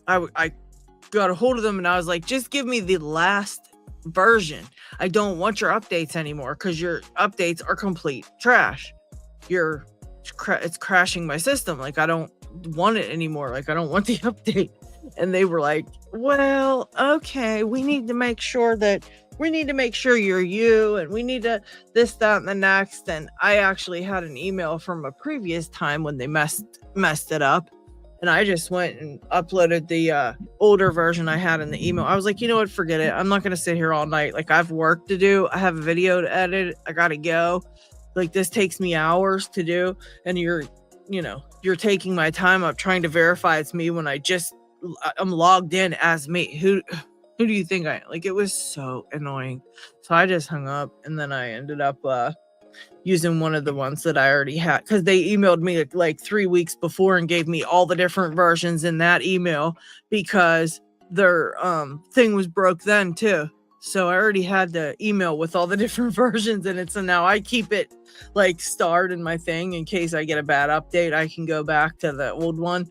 I got a hold of them and I was like, just give me the last version. I don't want your updates anymore because your updates are complete trash. It's crashing my system. Like, I don't want it anymore. Like, I don't want the update. And they were like, well, okay, we need to make sure you're you, and we need to this, that, and the next. And I actually had an email from a previous time when they messed it up. And I just went and uploaded the older version I had in the email. I was like, you know what? Forget it. I'm not going to sit here all night. Like, I have work to do. I have a video to edit. I got to go. Like, this takes me hours to do. And you're taking my time up trying to verify it's me when I'm logged in as me. Who do you think I am? Like, it was so annoying. So I just hung up, and then I ended up using one of the ones that I already had, because they emailed me like 3 weeks before and gave me all the different versions in that email because their thing was broke then too. So I already had the email with all the different versions in it. So now I keep it like starred in my thing in case I get a bad update. I can go back to the old one.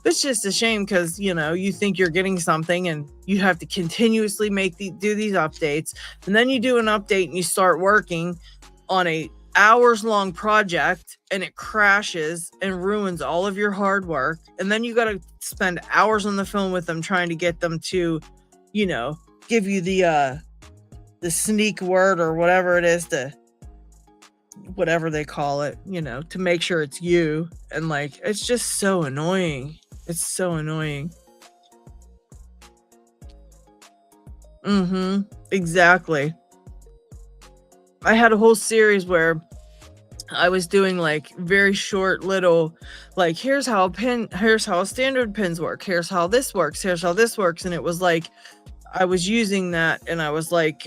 It's just a shame because, you think you're getting something and you have to continuously do these updates. And then you do an update and you start working on a hours-long project and it crashes and ruins all of your hard work. And then you got to spend hours on the phone with them trying to get them to, give you the sneak word or whatever it is, whatever they call it, to make sure it's you. And like, it's just so annoying. It's so annoying. Exactly. I had a whole series where I was doing like very short little, like, here's how standard pins work. Here's how this works. Here's how this works. And it was like, I was using that and I was like,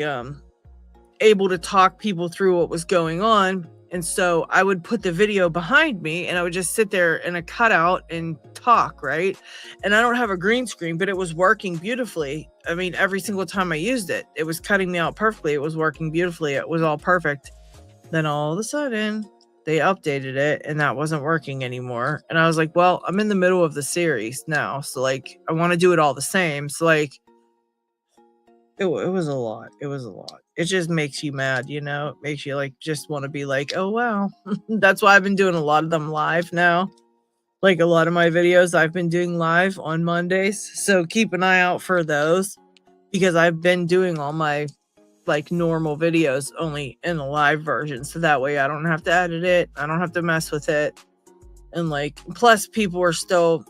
able to talk people through what was going on. And so I would put the video behind me and I would just sit there in a cutout and talk, right? And I don't have a green screen, but it was working beautifully. I mean, every single time I used it, it was cutting me out perfectly. It was working beautifully. It was all perfect. Then all of a sudden, they updated it and that wasn't working anymore. And I was like, well, I'm in the middle of the series now. So like, I want to do it all the same. So like, it was a lot. It was a lot. It just makes you mad, It makes you like just want to be like, oh wow. That's why I've been doing a lot of them live now. Like a lot of my videos I've been doing live on Mondays. So keep an eye out for those because I've been doing all my like normal videos only in the live version. So that way I don't have to edit it. I don't have to mess with it. And like, plus people are still,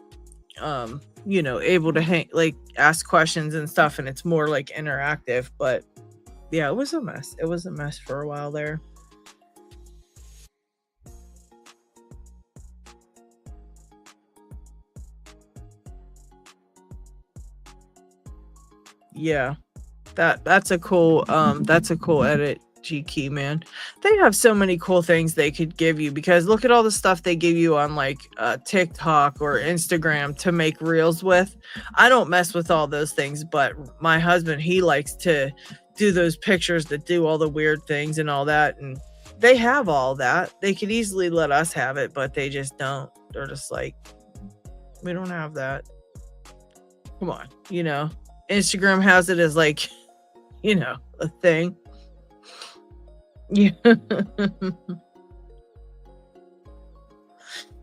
able to ask questions and stuff, and it's more like interactive. But yeah, it was a mess. It was a mess for a while there. Yeah, that's a cool edit G key, man. They have so many cool things they could give you because look at all the stuff they give you on like TikTok or Instagram to make reels with. I don't mess with all those things, but my husband, he likes to do those pictures that do all the weird things and all that, and they have all that. They could easily let us have it, but they just don't. They're just like, we don't have that. Come on, Instagram has it as like, a thing. Yeah.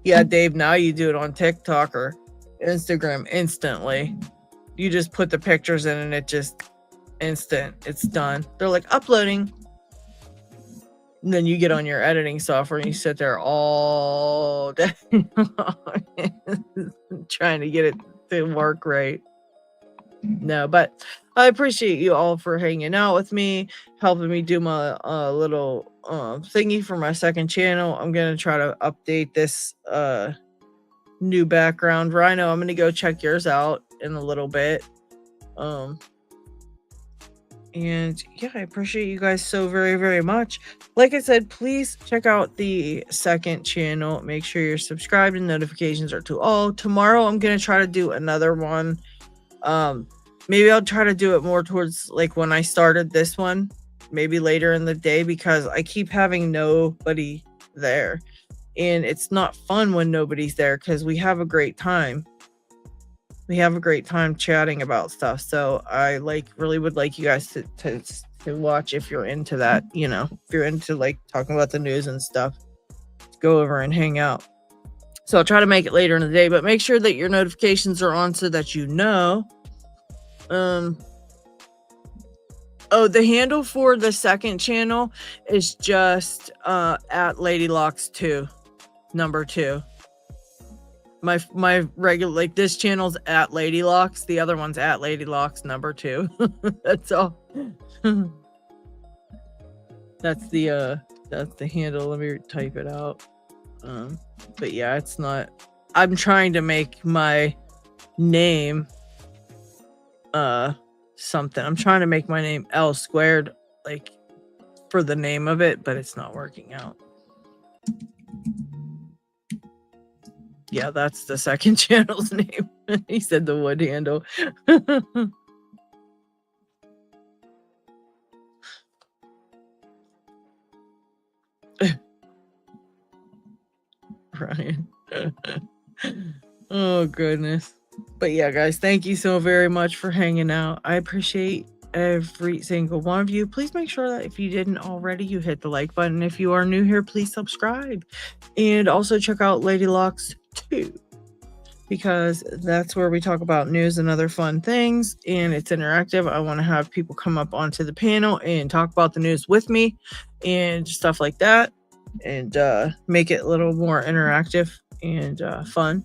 Yeah, Dave, now you do it on TikTok or Instagram instantly. You just put the pictures in and it just instant. It's done. They're like uploading. And then you get on your editing software and you sit there all day trying to get it to work right. No, but I appreciate you all for hanging out with me, helping me do my little thingy for my second channel. I'm going to try to update this new background. Rhino, I'm going to go check yours out in a little bit. And yeah, I appreciate you guys so very, very much. Like I said, please check out the second channel. Make sure you're subscribed and notifications are to all. Tomorrow, I'm going to try to do another one. Maybe I'll try to do it more towards like when I started this one, maybe later in the day, because I keep having nobody there and it's not fun when nobody's there because we have a great time. we have a great time chatting about stuff. So I really would like you guys to watch if you're into that, if you're into like talking about the news and stuff, go over and hang out. So I'll try to make it later in the day, but make sure that your notifications are on so that you know. The handle for the second channel is just at LadyLocks2, number 2. My regular, like, this channel's at LadyLocks, the other one's at LadyLocks number 2. That's all. That's the handle. Let me type it out. But yeah, it's not. I'm trying to make my name something. I'm trying to make my name L squared, like, for the name of it, but it's not working out. Yeah, that's the second channel's name. He said the wood handle. Ryan. Oh goodness. But yeah, guys, thank you so very much for hanging out. I appreciate every single one of you. Please make sure that if you didn't already, you hit the like button. If you are new here, please subscribe. And also check out LadyLocks 2, because that's where we talk about news and other fun things, and it's interactive. I want to have people come up onto the panel and talk about the news with me and stuff like that, and make it a little more interactive and fun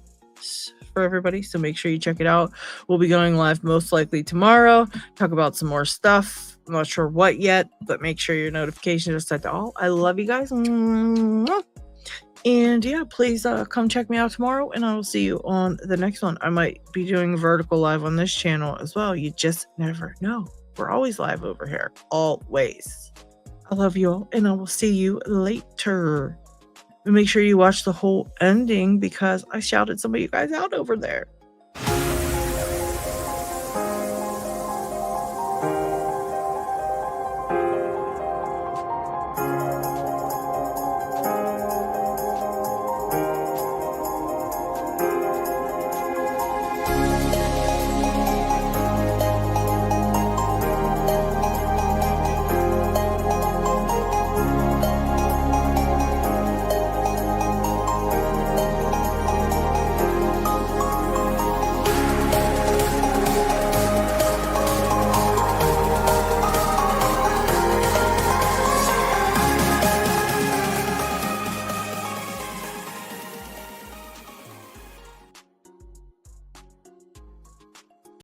for everybody. So make sure you check it out. We'll be going live most likely tomorrow, talk about some more stuff. I'm not sure what yet, but make sure your notifications are set to all. I love you guys. And yeah, please come check me out tomorrow, and I will see you on the next one. I might be doing vertical live on this channel as well. You just never know. We're always live over here. Always. I love you all, and I will see you later. And make sure you watch the whole ending, because I shouted some of you guys out over there.